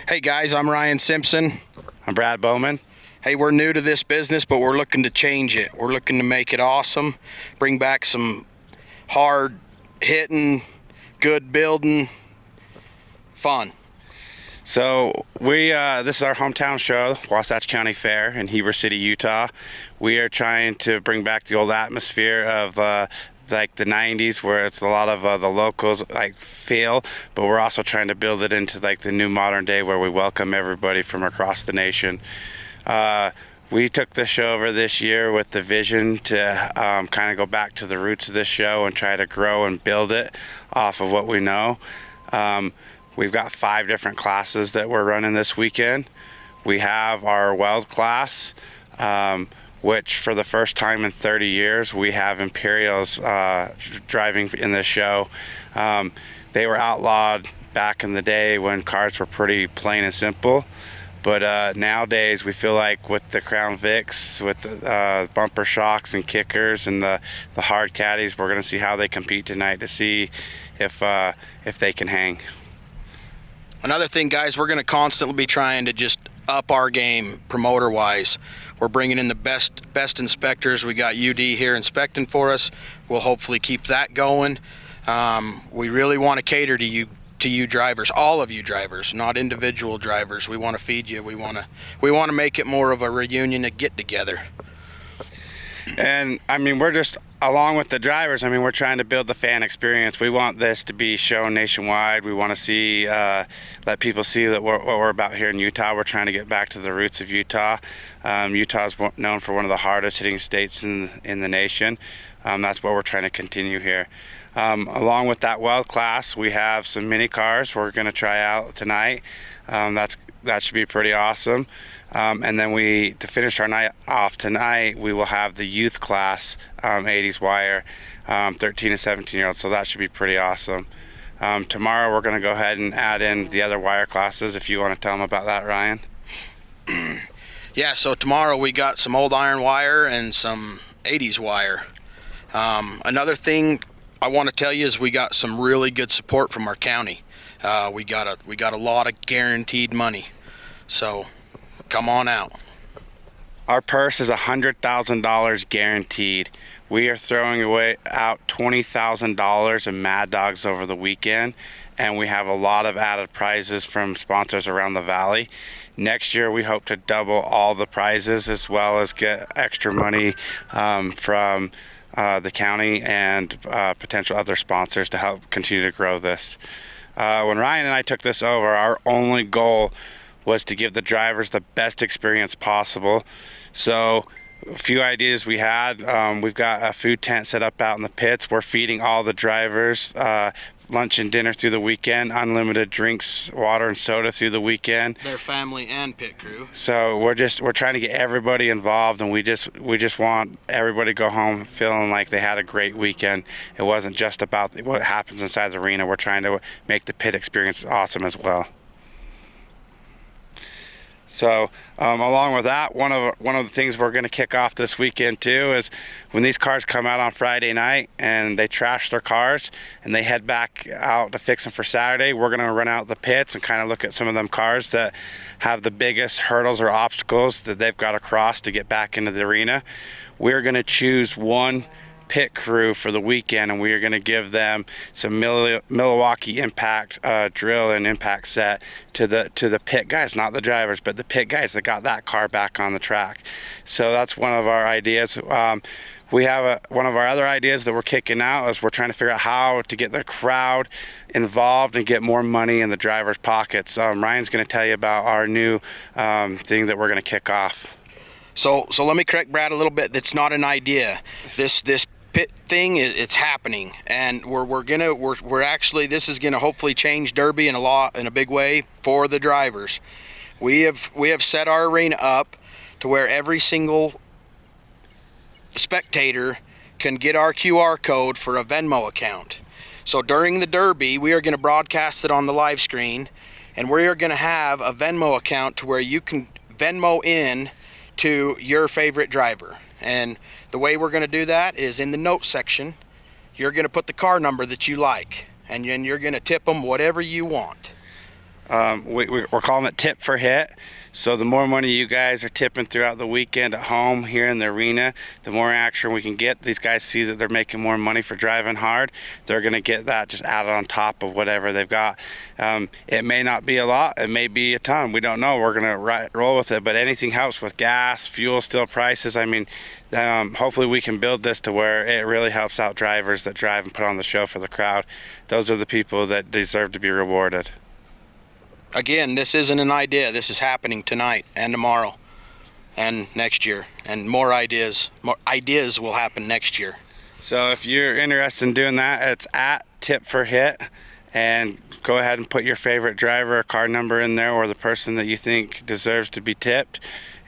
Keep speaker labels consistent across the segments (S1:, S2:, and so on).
S1: Hey guys, I'm Ryan Simpson.
S2: I'm Brad Bowman.
S1: Hey, we're new to this business, but we're looking to change it. We're looking to make it awesome, bring back some hard hitting, good building, fun.
S2: So this is our hometown show, Wasatch County Fair in Heber City, Utah. We are trying to bring back the old atmosphere of like the 90s, where it's a lot of the locals like feel, but we're also trying to build it into like the new modern day where we welcome everybody from across the nation. We took the show over this year with the vision to kind of go back to the roots of this show and try to grow and build it off of what we know. We've got 5 different classes that we're running this weekend. We have our weld class, which for the first time in 30 years, we have Imperials driving in this show. They were outlawed back in the day when cars were pretty plain and simple. But nowadays, we feel like with the Crown Vics, with the bumper shocks and kickers and the hard caddies, we're going to see how they compete tonight to see if they can hang.
S1: Another thing, guys, we're going to constantly be trying to just up our game promoter-wise. We're bringing in the best inspectors. We got UD here inspecting for us. We'll hopefully keep that going. We really want to cater to you drivers, all of you drivers, not individual drivers. We want to feed you. We want to make it more of a reunion, a get together.
S2: And I mean, we're just, along with the drivers, I mean, we're trying to build the fan experience. We want this to be shown nationwide. We want to see, let people see that what we're about here in Utah. We're trying to get back to the roots of Utah. Utah is known for one of the hardest hitting states in the nation. That's what we're trying to continue here. Along with that weld class, we have some mini cars we're going to try out tonight. That should be pretty awesome. And then to finish our night off tonight, we will have the youth class, 80s wire, 13 and 17-year-olds. So that should be pretty awesome. Tomorrow we're going to go ahead and add in the other wire classes. If you want to tell them about that, Ryan.
S1: Yeah, so tomorrow we got some old iron wire and some 80s wire. Another thing I want to tell you is we got some really good support from our county. We got a lot of guaranteed money. So come on out.
S2: Our purse is $100,000 guaranteed. We are throwing out $20,000 in Mad Dogs over the weekend, and we have a lot of added prizes from sponsors around the valley. Next year, we hope to double all the prizes as well as get extra money from the county and potential other sponsors to help continue to grow this. When Ryan and I took this over, our only goal was to give the drivers the best experience possible. So a few ideas we had. We've got a food tent set up out in the pits. We're feeding all the drivers lunch and dinner through the weekend, unlimited drinks, water and soda through the weekend.
S1: Their family and pit crew.
S2: So we're trying to get everybody involved, and we just want everybody to go home feeling like they had a great weekend. It wasn't just about what happens inside the arena. We're trying to make the pit experience awesome as well. So along with that, one of the things we're going to kick off this weekend too is when these cars come out on Friday night and they trash their cars and they head back out to fix them for Saturday, we're going to run out the pits and kind of look at some of them cars that have the biggest hurdles or obstacles that they've got to cross to get back into the arena. We're going to choose one pit crew for the weekend, and we are going to give them some Milwaukee impact drill and impact set to the pit guys, not the drivers, but the pit guys that got that car back on the track. So that's one of our ideas. We have one of our other ideas that we're kicking out is we're trying to figure out how to get the crowd involved and get more money in the drivers' pockets. Ryan's going to tell you about our new thing that we're going to kick off.
S1: So let me correct Brad a little bit. It's not an idea. This pit thing, it's happening, and we're actually, this is gonna hopefully change Derby in a big way for the drivers. We have set our arena up to where every single spectator can get our QR code for a Venmo account. So during the Derby, we are going to broadcast it on the live screen, and we are going to have a Venmo account to where you can Venmo in to your favorite driver. And the way we're going to do that is in the notes section, you're going to put the car number that you like, and then you're going to tip them whatever you want.
S2: We're calling it tip for hit. So the more money you guys are tipping throughout the weekend at home here in the arena, the more action we can get. These guys see that they're making more money for driving hard. They're going to get that just added on top of whatever they've got. It may not be a lot. It may be a ton. We don't know. We're going to roll with it. But anything helps with gas, fuel, steel prices. I mean, hopefully we can build this to where it really helps out drivers that drive and put on the show for the crowd. Those are the people that deserve to be rewarded.
S1: Again, this isn't an idea. This is happening tonight and tomorrow and next year. And more ideas will happen next year.
S2: So if you're interested in doing that, it's at tip for hit. And go ahead and put your favorite driver or car number in there, or the person that you think deserves to be tipped.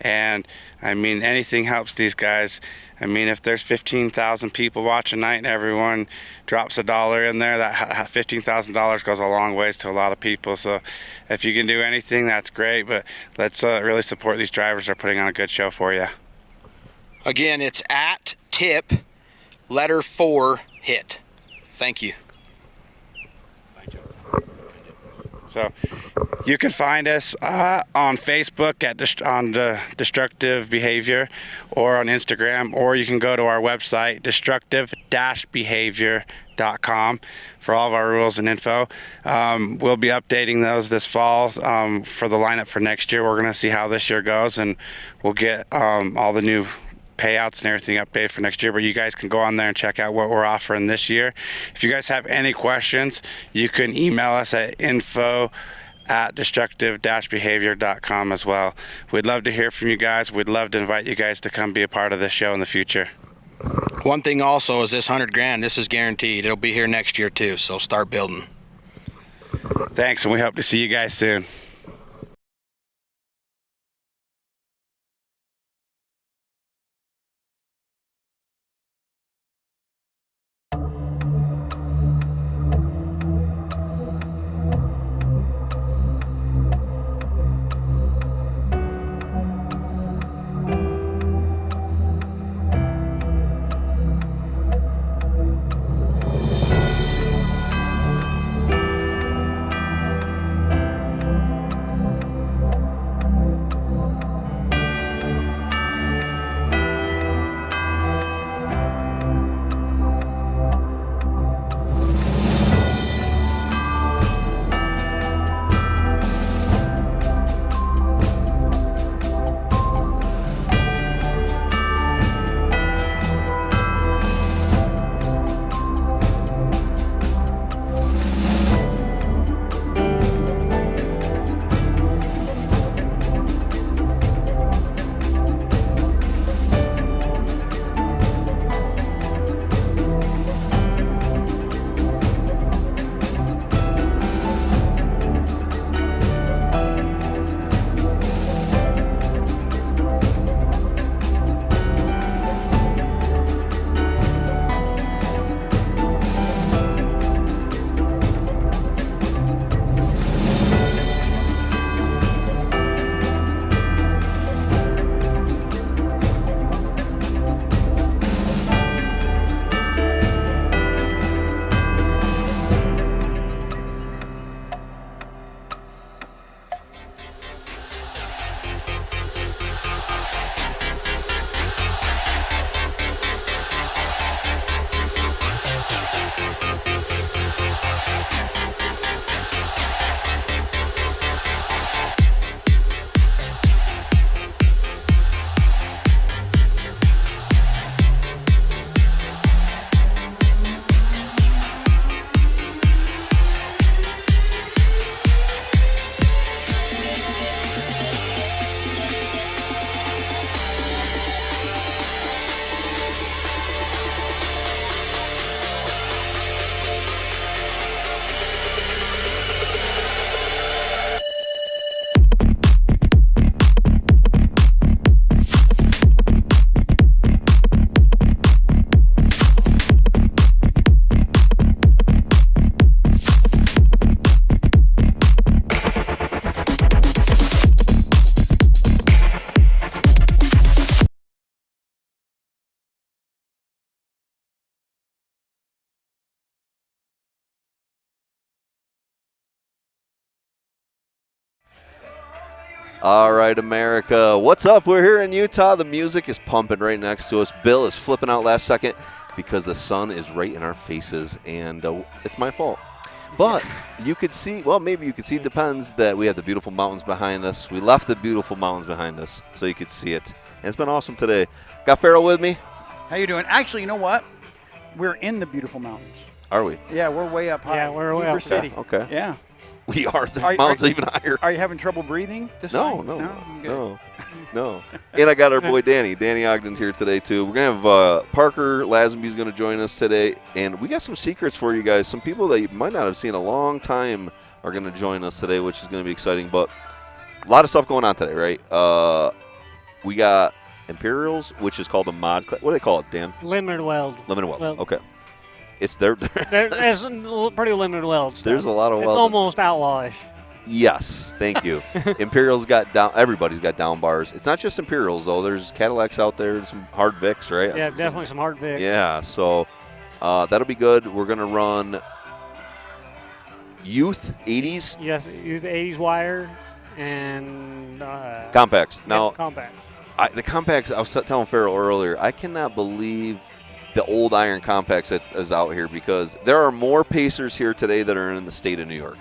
S2: And I mean, anything helps these guys. I mean, if there's 15,000 people watching tonight and everyone drops $1 in there, that $15,000 goes a long ways to a lot of people. So if you can do anything, that's great. But let's really support these drivers that are putting on a good show for you.
S1: Again, it's at tip letter 4 hit. Thank you.
S2: So you can find us on Facebook at Destructive Behavior, or on Instagram, or you can go to our website, destructive-behavior.com, for all of our rules and info. We'll be updating those this fall for the lineup for next year. We're going to see how this year goes, and we'll get all the new payouts and everything updated for next year. But you guys can go on there and check out what we're offering this year. If you guys have any questions, you can email us at info@destructive-behavior.com as well. We'd love to hear from you guys. We'd love to invite you guys to come be a part of this show in the future.
S1: One thing also is this $100,000, this is guaranteed. It'll be here next year too, so start building.
S2: Thanks, and we hope to see you guys soon.
S3: All right, America. What's up? We're here in Utah. The music is pumping right next to us. Bill is flipping out last second because the sun is right in our faces, and it's my fault. But you could see, well, maybe you could see, it depends, that we have the beautiful mountains behind us. We left the beautiful mountains behind us so you could see it. And it's been awesome today. Got Farrell with me.
S4: How you doing? Actually, you know what? We're in the beautiful mountains.
S3: Are we?
S4: Yeah, we're way up high.
S5: Yeah, we're way
S4: Heber
S5: up.
S4: City.
S3: Okay.
S4: Yeah.
S3: We are. The mountains even higher.
S4: Are you having trouble breathing this
S3: No,
S4: time?
S3: no. And I got our boy Danny. Danny Ogden's here today, too. We're going to have Parker Lazenby's going to join us today. And we got some secrets for you guys. Some people that you might not have seen a long time are going to join us today, which is going to be exciting. But a lot of stuff going on today, right? We got Imperials, which is called a mod class. What do they call it, Dan?
S5: Limited weld.
S3: Limited weld.
S5: Well,
S3: Okay. It's there.
S5: There's pretty limited weld stuff.
S3: There's a lot of
S5: It's
S3: weld.
S5: almost outlawish.
S3: Yes, thank you. Imperials got down. Everybody's got down bars. It's not just Imperials though. There's Cadillacs out there and some hard Vics, right?
S5: Yeah, definitely some hard Vic.
S3: Yeah, so that'll be good. We're gonna run youth 80s
S5: Yes, use the 80s wire and
S3: compacts. Now
S5: compacts.
S3: the compacts. I was telling Farrell earlier. I cannot believe the old iron compacts that is out here because there are more Pacers here today that are in the state of New York.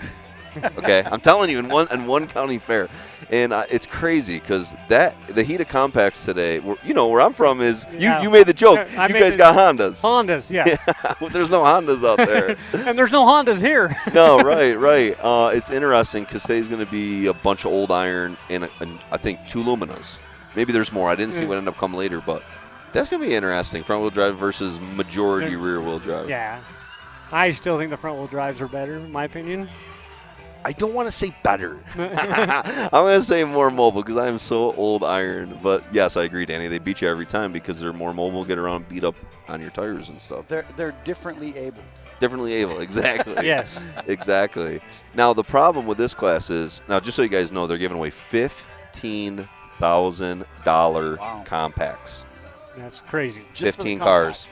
S3: Okay, I'm telling you, in one county fair, and it's crazy because the heat of compacts today. Where I'm from is you made the joke. You guys got Hondas.
S5: Hondas, yeah.
S3: Well, there's no Hondas out there.
S5: And there's no Hondas here.
S3: No, right. It's interesting because today's going to be a bunch of old iron and I think 2 Luminas. Maybe there's more. I didn't see what ended up coming later, but that's going to be interesting. Front wheel drive versus majority rear wheel drive.
S5: Yeah, I still think the front wheel drives are better, in my opinion.
S3: I don't want to say better. I'm going to say more mobile because I am so old iron. But, yes, I agree, Danny. They beat you every time because they're more mobile, get around and beat up on your tires and stuff.
S4: They're differently able.
S3: Differently able, exactly.
S5: Yes.
S3: Exactly. Now, the problem with this class is, now, just so you guys know, they're giving away $15,000 compacts.
S5: That's crazy.
S3: 15 cars.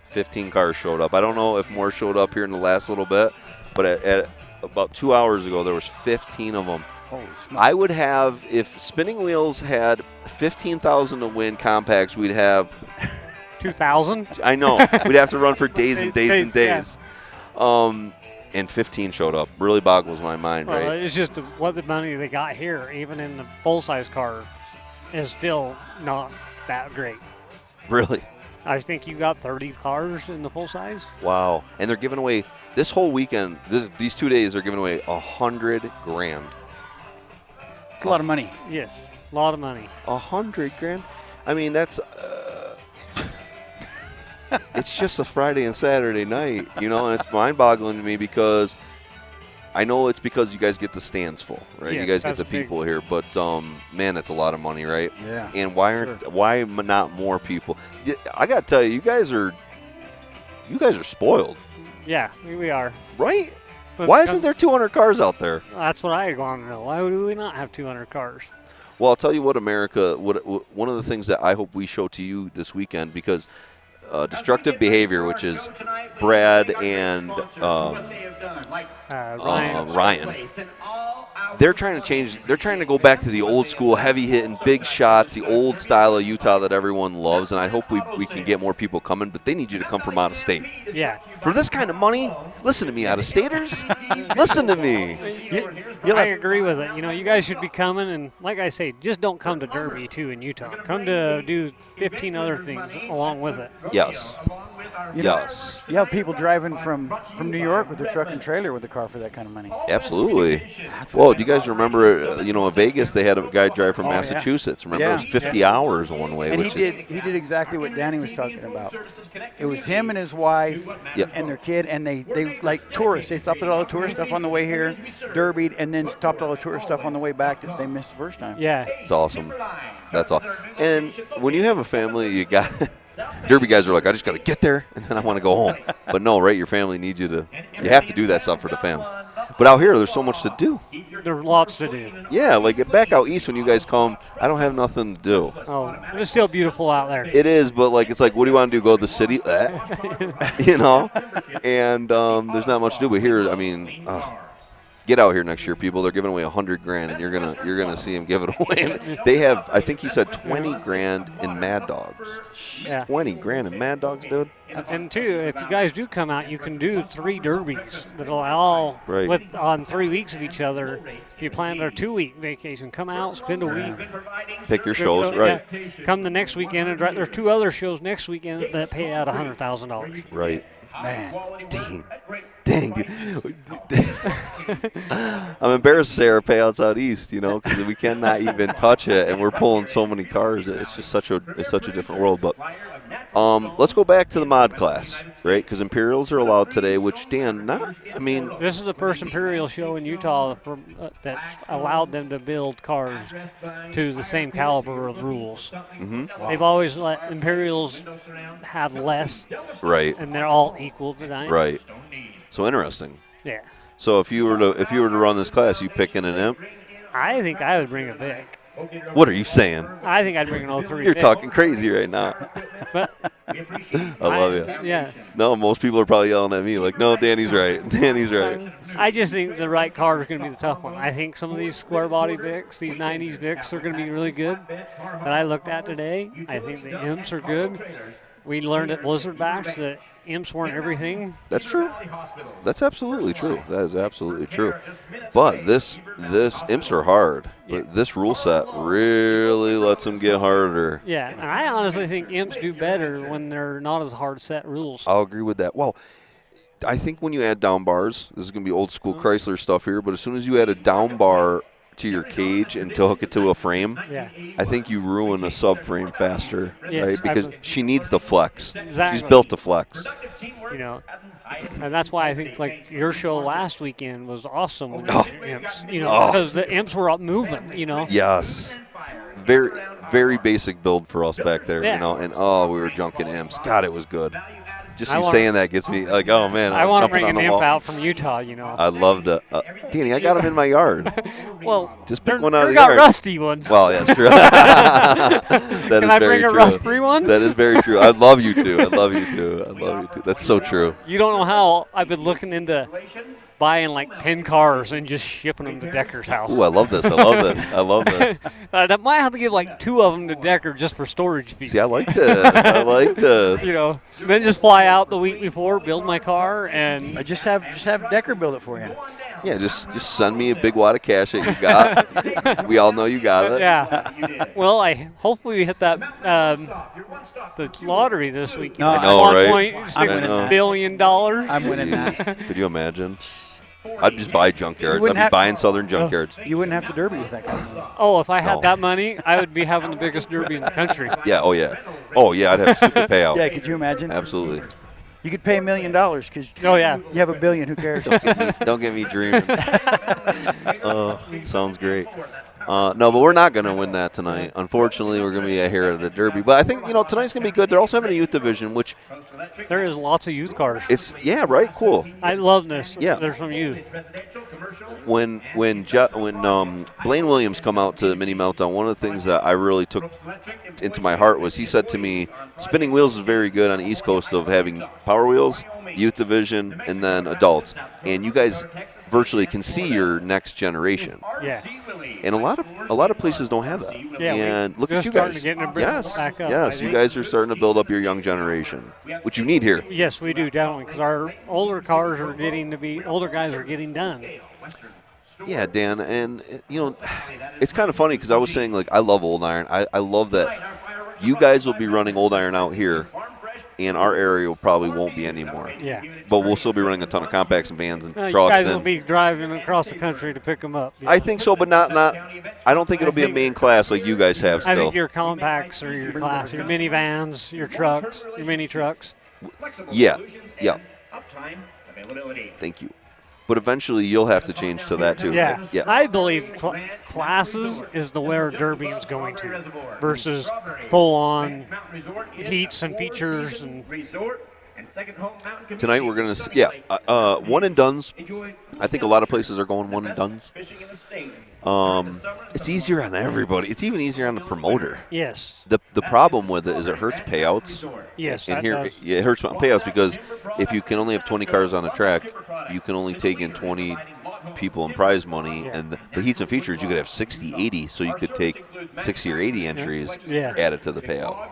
S3: 15 cars showed up. I don't know if more showed up here in the last little bit, but at about 2 hours ago, there was 15 of them.
S4: Holy smokes.
S3: I would have, if Spinning Wheels had 15,000 to win compacts, we'd have
S5: 2,000?
S3: I know. We'd have to run for days and days and days.
S5: Yeah.
S3: And 15 showed up. Really boggles my mind,
S5: Well,
S3: right?
S5: it's just what the money they got here, even in the full-size car, is still not that great.
S3: Really?
S5: I think you got 30 cars in the full-size.
S3: Wow. And they're giving away, this whole weekend, these 2 days, they're giving away $100,000.
S4: It's a lot of money.
S5: Yes, a lot of money.
S3: $100,000? I mean, that's... it's just a Friday and Saturday night, and it's mind-boggling to me because I know it's because you guys get the stands full, right?
S5: Yeah,
S3: you guys get
S5: that's
S3: the people here, but man, that's a lot of money, right?
S4: Yeah.
S3: And why not more people? I got to tell you, you guys are spoiled,
S5: Yeah, we are.
S3: right?
S5: But
S3: Why isn't there 200 cars out there?
S5: That's what I want to know. Why would we not have 200 cars?
S3: Well, I'll tell you what, America. One of the things that I hope we show to you this weekend, because destructive behavior, which is Brad and Ryan. They're trying to change. They're trying to go back to the old school, heavy-hitting, big shots, the old style of Utah that everyone loves. And I hope we can get more people coming. But they need you to come from out of state.
S5: Yeah.
S3: For this kind of money, listen to me, out-of-staters. Listen to me.
S5: I agree with it. You guys should be coming, and like I say, just don't come to Derby, too, in Utah. Come to do 15 other things along with it.
S3: Yes. Yes.
S4: You have people driving from New York with their truck and trailer with a car for that kind of money.
S3: Absolutely. Well, do you guys remember, in Vegas, they had a guy drive from
S4: Oh, yeah.
S3: Massachusetts. Remember,
S4: Yeah.
S3: it was 50 hours one way.
S4: And
S3: which
S4: he did exactly what Danny was talking about. It was him and his wife
S3: Yep.
S4: and their kid, and they like tourists. They stopped at all the tourist stuff on the way here, derbied, and then stopped all the tourist stuff on the way back that they missed the first time.
S5: Yeah.
S3: It's awesome. That's all. And when you have a family, you got Derby guys are like, I just got to get there and then I want to go home. But no, right? Your family needs you to. You have to do that stuff for the family. But out here, there's so much to do.
S5: There's lots to do.
S3: Yeah, like back out east when you guys come, I don't have nothing to do.
S5: Oh, it's still beautiful out there.
S3: It is, but it's like, what do you want to do? Go to the city? And there's not much to do. But here, I mean, Get out here next year, people. They're giving away $100,000, and you're gonna see them give it away. And they have, I think he said, $20,000 in Mad Dogs.
S5: Yeah.
S3: $20,000 in Mad Dogs, dude.
S5: And too, if you guys do come out, you can do 3 derbies that'll all on 3 weeks of each other. If you plan a 2-week vacation, come out, spend a week.
S3: Pick your shows, right?
S5: Yeah, come the next weekend, and there's 2 other shows next weekend that pay out $100,000.
S3: Right.
S4: Man,
S3: Dang, dude. I'm embarrassed to say our payouts out east, because we cannot even touch it, and we're pulling so many cars. It's just such a different world. But let's go back to the mod class, right? Because Imperials are allowed today, which
S5: this is the first Imperial show in Utah that allowed them to build cars to the same caliber of rules.
S3: Mm-hmm.
S5: They've always let Imperials have less,
S3: right?
S5: And they're all equal tonight,
S3: right? So interesting.
S5: Yeah.
S3: So if you were to run this class, you picking an imp?
S5: I think I would bring a Vic.
S3: What are you saying?
S5: I think I'd bring an 03
S3: You're
S5: Vic.
S3: talking crazy right now.
S5: But
S3: I love you.
S5: Yeah.
S3: No, most people are probably yelling at me like, no, Danny's right. Danny's right.
S5: I just think the right car is going to be the tough one. I think some of these square body Vics, these 90s Vics, are going to be really good that I looked at today. I think the imps are good. We learned at Blizzard Bash that imps weren't everything.
S3: That's true. That's absolutely true. That is absolutely true. But this imps are hard. But this rule set really lets them get harder.
S5: Yeah, and I honestly think imps do better when they're not as hard set rules.
S3: I'll agree with that. Well, I think when you add down bars, this is going to be old school Chrysler stuff here, but as soon as you add a down bar to your cage and to hook it to a frame, I think you ruin a subframe faster, right? Because she needs the flex.
S5: Exactly.
S3: She's built to flex.
S5: And that's why I think like your show last weekend was awesome with the imps, because the imps were up moving,
S3: Yes. Very, very basic build for us back there, and we were junking imps. God, it was good. Just you saying that gets me like, oh man.
S5: I want to bring an imp out from Utah,
S3: I'd love to. Danny, I got them in my yard.
S5: Well,
S3: just pick one out of the
S5: got
S3: yard.
S5: rusty ones.
S3: Well, yeah, that's true. That
S5: Can
S3: is
S5: I
S3: very
S5: bring a
S3: true.
S5: rust-free one?
S3: That is very true. I'd love you to. I'd love you to. I'd love you to. That's so true.
S5: You don't know how I've been looking into buying like 10 cars and just shipping them to Decker's house.
S3: Ooh, I love this. I love this. I love this.
S5: I might have to give like 2 of them to Decker just for storage fees.
S3: See, I like this. I like this.
S5: Then just fly out the week before, build my car, and
S4: just have Decker build it for you.
S3: Yeah, just send me a big wad of cash that you got. We all know you got it.
S5: Yeah. Well, hopefully we hit that the lottery this week.
S4: No,
S3: I know, right?
S5: $1.6 billion.
S4: I'm winning that.
S3: Could you imagine? I'd just buy junkyards. I'd be buying Southern junkyards.
S4: You wouldn't have to derby with that kind of money.
S5: Oh, if I had that money, I would be having the biggest derby in the country.
S3: Yeah. Oh yeah. Oh yeah. I'd have super payout.
S4: Yeah. Could you imagine?
S3: Absolutely.
S4: You could pay $1 million because you have $1 billion. Who cares?
S3: Don't get me dreaming. Sounds great. No, but we're not going to win that tonight. Unfortunately, we're going to be here at the Derby. But I think tonight's going to be good. They're also having a youth division, which
S5: there is lots of youth cars.
S3: Right, cool.
S5: I love this.
S3: Yeah,
S5: they're from youth.
S3: When Blaine Williams come out to Mini Meltdown, one of the things that I really took into my heart was he said to me, spinning wheels is very good on the East Coast of having Power Wheels, youth division, and then adults. And you guys virtually can see your next generation.
S5: Yeah.
S3: And a lot of places don't have that.
S5: Yeah,
S3: and look at you guys. Yes, you guys are starting to build up your young generation, which you need here.
S5: Yes, we do, definitely, because our older cars are older guys are getting done.
S3: Yeah, Dan, and it's kind of funny because I was saying, like, I love old iron. I love that you guys will be running old iron out here, and our area probably won't be anymore.
S5: Yeah.
S3: But we'll still be running a ton of compacts and vans and trucks.
S5: You guys will be driving across the country to pick them up.
S3: I think so, but not. I don't think it'll be a main class like you guys have still.
S5: I think your compacts are your class, your minivans, your trucks, your mini trucks.
S3: Yeah. Thank you. But eventually you'll have to change to that too.
S5: Yeah.
S3: Right? Yeah.
S5: I believe classes is the where Derby is going to versus full-on heats and features. And
S3: tonight we're going to, one and dones. I think a lot of places are going one and dones. It's easier on everybody. It's even easier on the promoter.
S5: Yes.
S3: The problem with it is it hurts payouts.
S5: Yes,
S3: and it hurts on payouts because if you can only have 20 cars on a track, you can only take in 20 people in prize money,
S5: Yeah.
S3: and the heats and features you could have 60, 80, so you could take 60 or 80 entries,
S5: Yeah.
S3: add it to the payout.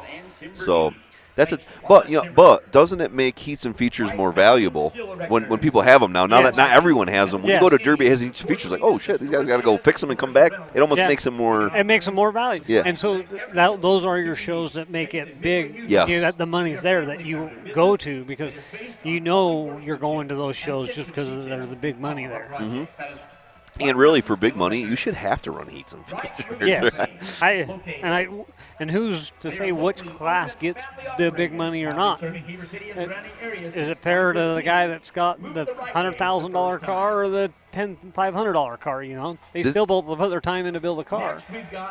S3: So that's it. But doesn't it make heats and features more valuable when people have them now? Now that not everyone has them, when you go to Derby, it has heats and features. Like, oh shit, these guys got to go fix them and come back. It almost makes them more.
S5: It makes them more valuable.
S3: Yeah.
S5: And so those are your shows that make it big.
S3: Yes.
S5: That the money's there that you go to because you know you're going to those shows just because there's the big money there.
S3: Mm-hmm. And really, for big money, you should have to run heats and features.
S5: Yeah. And who's to say which class gets the big money or not? Is it fair to the guy that's got the $100,000 car or the $500 car? You know, they still both put their time in to build a car.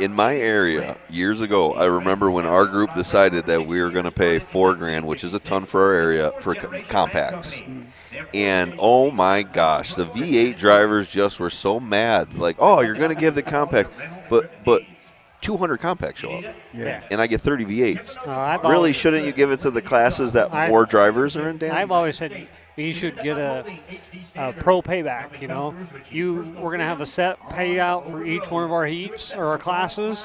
S3: In my area, years ago, I remember when our group decided that we were going to pay $4,000, which is a ton for our area, for compacts. And oh my gosh, the V8 drivers just were so mad. Like, oh, you're going to give the compact, but 200 compacts show up.
S5: Yeah.
S3: And I get 30 V8s.
S5: Really,
S3: Really, shouldn't you give it to the classes that more drivers are in, Dan?
S5: I've always said you should get a pro payback. You know, we're going to have a set payout for each one of our heats or our classes,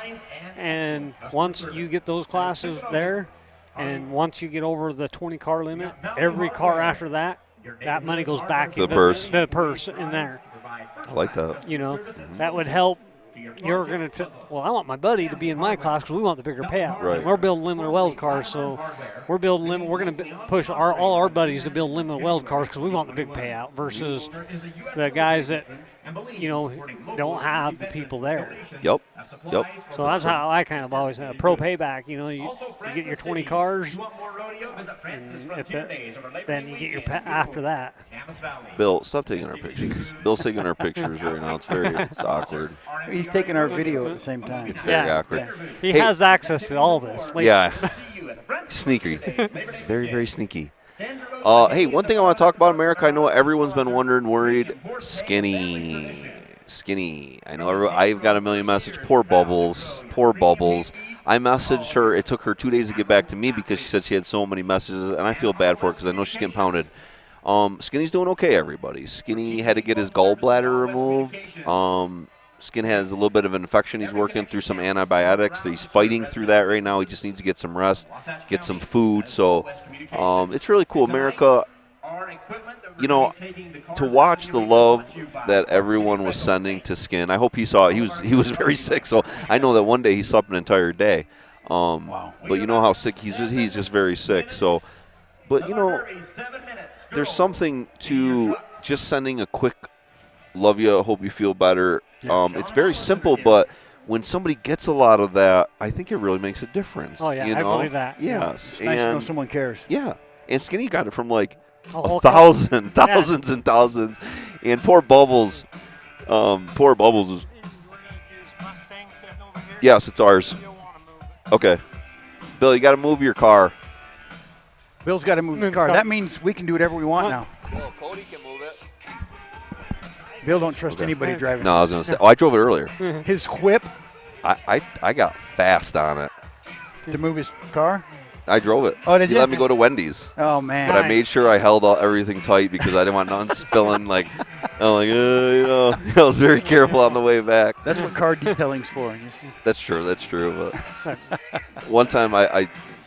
S5: and once you get those classes there, and once you get over the 20 car limit, every car after that money goes back
S3: The
S5: into
S3: purse.
S5: the purse in there.
S3: I like that.
S5: You know, that would help. You're going to, well, I want my buddy to be in my class because we want the bigger payout.
S3: Right.
S5: We're building limited weld cars, so we're going to push all our buddies to build limited weld cars because we want the big payout versus the guys that, you know, don't have the people there.
S3: Yep.
S5: So that's how I kind of always have pro payback. You know, you get your 20 cars, and then you get your after that.
S3: Bill, stop taking our pictures. Bill's taking our pictures right now. It's awkward.
S4: He's taking our video at the same time.
S3: It's very awkward.
S4: Yeah.
S5: He
S3: Hey.
S5: has access to all this. Like,
S3: Yeah. Sneaky. Very, very sneaky. Hey, one thing I want to talk about America, I know everyone's been worried. Skinny. I know I've got a million messages. Poor Bubbles. I messaged her. It took her 2 days to get back to me because she said she had so many messages, and I feel bad for her because I know she's getting pounded. Skinny's doing okay, everybody. Skinny had to get his gallbladder removed. Skin has a little bit of an infection. He's working through some antibiotics. He's fighting through that right now. He just needs to get some rest, get some food. So it's really cool. America, you know, to watch the love that everyone was sending to Skin. I hope he saw it. He was very sick, so I know that one day he slept an entire day.
S4: Wow.
S3: But you know how sick he's just very sick. So, but you know, there's something to just sending a quick love you, hope you feel better. It's very simple, but when somebody gets a lot of that, I think it really makes a difference.
S5: Oh, yeah,
S3: you
S5: I
S3: know?
S5: believe that.
S3: Yes.
S4: It's nice to know someone cares.
S3: Yeah. And Skinny got it from like
S5: whole
S3: thousands and thousands. And poor Bubbles is. Yes, it's ours. Okay. Bill, you got to move your car.
S4: Bill's got to move the car. That means we can do whatever we want now.
S3: Well, Cody can move it.
S4: Bill don't trust anybody driving.
S3: No, I was going to say. Oh, I drove it earlier.
S4: His whip
S3: I got fast on it.
S4: to move his car.
S3: I drove it.
S4: Oh, did
S3: He
S4: you?
S3: let me go to Wendy's.
S4: Oh man.
S3: But I made sure I held everything tight because I didn't want nothing spilling. Like, I'm like, you know, I was very careful on the way back.
S4: That's what car detailing's for.
S3: That's true. But one time,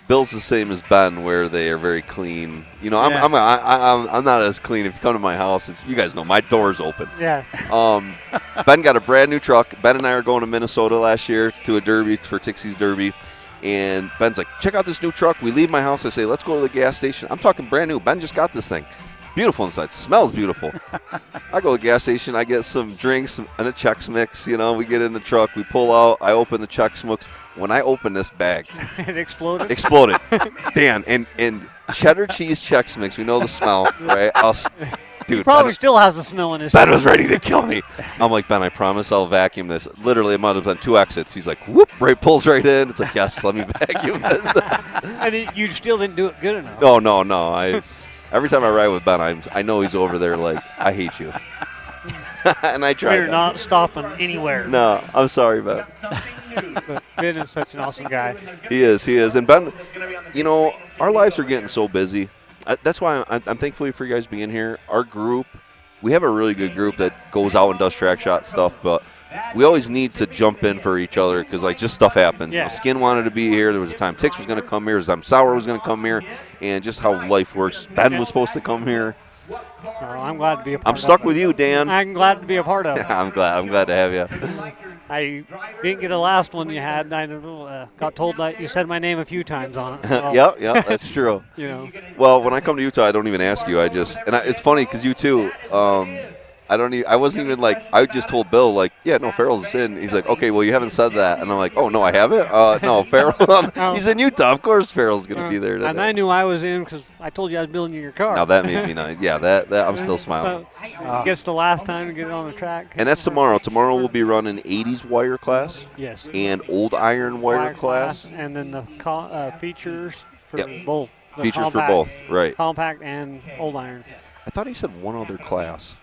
S3: Bill's the same as Ben, where they are very clean. You know, I'm not as clean. If you come to my house, you guys know my door's open.
S5: Yeah.
S3: Ben got a brand new truck. Ben and I are going to Minnesota last year to a derby for Tixie's Derby. And Ben's like, check out this new truck. We leave my house. I say, let's go to the gas station. I'm talking brand new. Ben just got this thing. Beautiful inside. Smells beautiful. I go to the gas station. I get some drinks and a Chex Mix. You know, we get in the truck. We pull out. I open the Chex Mix. When I open this bag.
S5: It exploded?
S3: Exploded. Dan, and cheddar cheese Chex Mix. We know the smell, right? Dude,
S5: he probably still has the smell in his
S3: Ben was ready to kill me. I'm like, Ben, I promise I'll vacuum this. Literally, it might have been 2 exits. He's like, whoop, pulls right in. It's like, yes, let me vacuum this.
S5: And you still didn't do it good enough.
S3: No. Every time I ride with Ben, I know he's over there like, I hate you. And I try.
S5: You're not stopping anywhere.
S3: No, I'm sorry, Ben.
S5: But Ben is such an awesome guy.
S3: He is. And Ben, you know, our lives are getting so busy. That's why I'm thankful for you guys being here. Our group we have a really good group that goes out and does track shot stuff, but we always need to jump in for each other because, like, just stuff happens.
S5: Yeah.
S3: Skin wanted to be here. There was a time Tix was going to come here. There was a time Sour was going to come here. And just how life works. Ben was supposed to come here.
S5: I'm glad to be a part
S3: I'm
S5: of
S3: stuck
S5: it.
S3: with you, Dan.
S5: I'm glad to be a part of it.
S3: I'm glad to have you.
S5: I didn't get the last one you had. And I got told that you said my name a few times on it. So,
S3: Yep, that's true.
S5: You know.
S3: Well, when I come to Utah, I don't even ask you. It's funny because you too. I wasn't even like, I just told Bill, like, yeah, no, Farrell's in. He's like, okay, well, you haven't said that. And I'm like, oh, no, I haven't? No, Farrell, he's in Utah. Of course Farrell's going to be there today.
S5: And I knew I was in because I told you I was building you your car.
S3: Now, that made me nice. Yeah, that I'm still smiling.
S5: I guess the last time to get it on the track.
S3: And that's tomorrow. Tomorrow we'll be running 80s wire class.
S5: Yes.
S3: And old iron wire class.
S5: And then the features for
S3: Yep.
S5: both. The
S3: Features for
S5: compact-
S3: both, right.
S5: Compact and old iron.
S3: I thought he said one other class.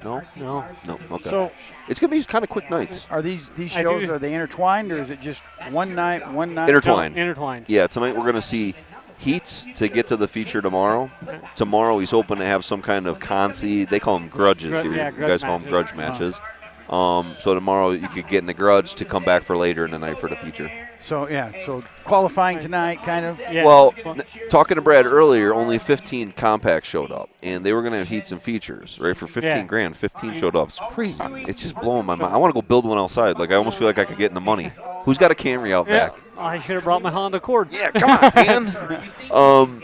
S3: No?
S5: No.
S3: No, okay.
S4: So
S3: It's going to be kind of quick nights.
S4: are these
S5: I
S4: shows,
S5: do-
S4: are they intertwined, or is it just one night?
S3: Intertwined.
S5: No, intertwined.
S3: Yeah, tonight we're going to see heats to get to the feature tomorrow. Tomorrow he's hoping to have some kind of consi. They call them grudges here.
S5: Yeah,
S3: You guys call them grudge
S5: matches.
S3: matches. So tomorrow you could get in the grudge to come back for later in the night for the feature.
S4: So, yeah, so qualifying tonight, kind of.
S5: Yeah.
S3: Well, talking to Brad earlier, only 15 compacts showed up, and they were going to have heats and features, right? For 15 grand, 15 showed up. It's crazy. It's just blowing my mind. I want to go build one outside. Like, I almost feel like I could get in the money. Who's got a Camry out
S5: Yeah.
S3: back?
S5: I should have brought my Honda Accord.
S3: Yeah, come on, man.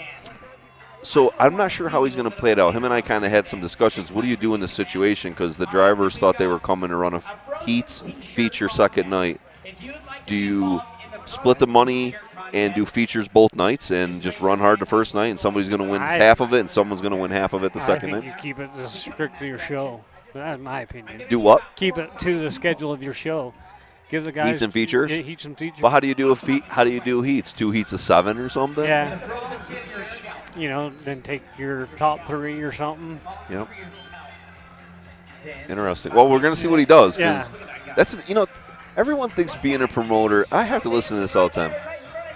S3: So I'm not sure how he's going to play it out. Him and I kind of had some discussions. What do you do in this situation? Because the drivers thought they were coming to run a heats feature second night. Do you split the money and do features both nights and just run hard the first night and somebody's going to win half of it and someone's going to win half of it the second
S5: I think
S3: night?
S5: you keep it just strict to your show. That's my opinion.
S3: Do what?
S5: Keep it to the schedule of your show. Give the guys
S3: Heats and features?
S5: Yeah, heats and features.
S3: Well, how do you do how do you do heats? 2 heats of 7 or something?
S5: Yeah. You know, then take your top 3 or something.
S3: Yep. Interesting. Well, we're going to see what he does. 'Cause that's, everyone thinks being a promoter, I have to listen to this all the time.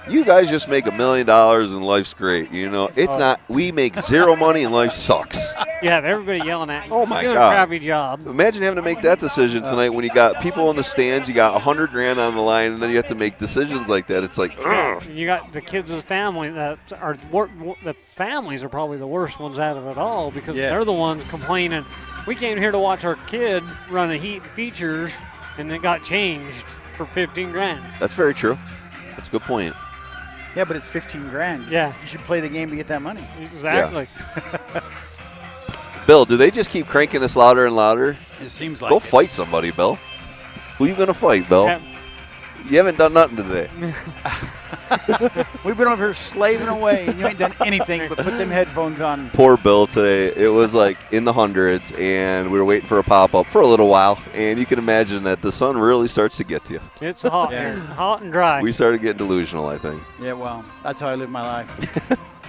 S3: You guys just make $1 million and life's great. It's not. We make zero money and life sucks.
S5: You have everybody yelling at you.
S3: Oh, my
S5: You're doing
S3: God.
S5: a crappy job.
S3: Imagine having to make that decision tonight when you got people in the stands, you got 100 grand on the line, and then you have to make decisions like that. It's like, ugh.
S5: You got the kids' family that are the families are probably the worst ones out of it all because they're the ones complaining. We came here to watch our kid run a heat features, and it got changed for 15 grand.
S3: That's very true. That's a good point.
S4: Yeah, but it's 15 grand.
S5: Yeah.
S4: You should play the game to get that money.
S5: Exactly.
S3: Bill, do they just keep cranking this louder and louder?
S4: It seems like
S3: Go fight somebody, Bill. Who you going to fight, Bill?
S5: Yeah.
S3: You haven't done nothing today.
S4: We've been over here slaving away, and you ain't done anything but put them headphones on.
S3: Poor Bill today. It was like in the hundreds, and we were waiting for a pop-up for a little while, and you can imagine that the sun really starts to get to you.
S5: It's hot here. Hot and dry.
S3: We started getting delusional, I think.
S4: Yeah, well, that's how I live my life.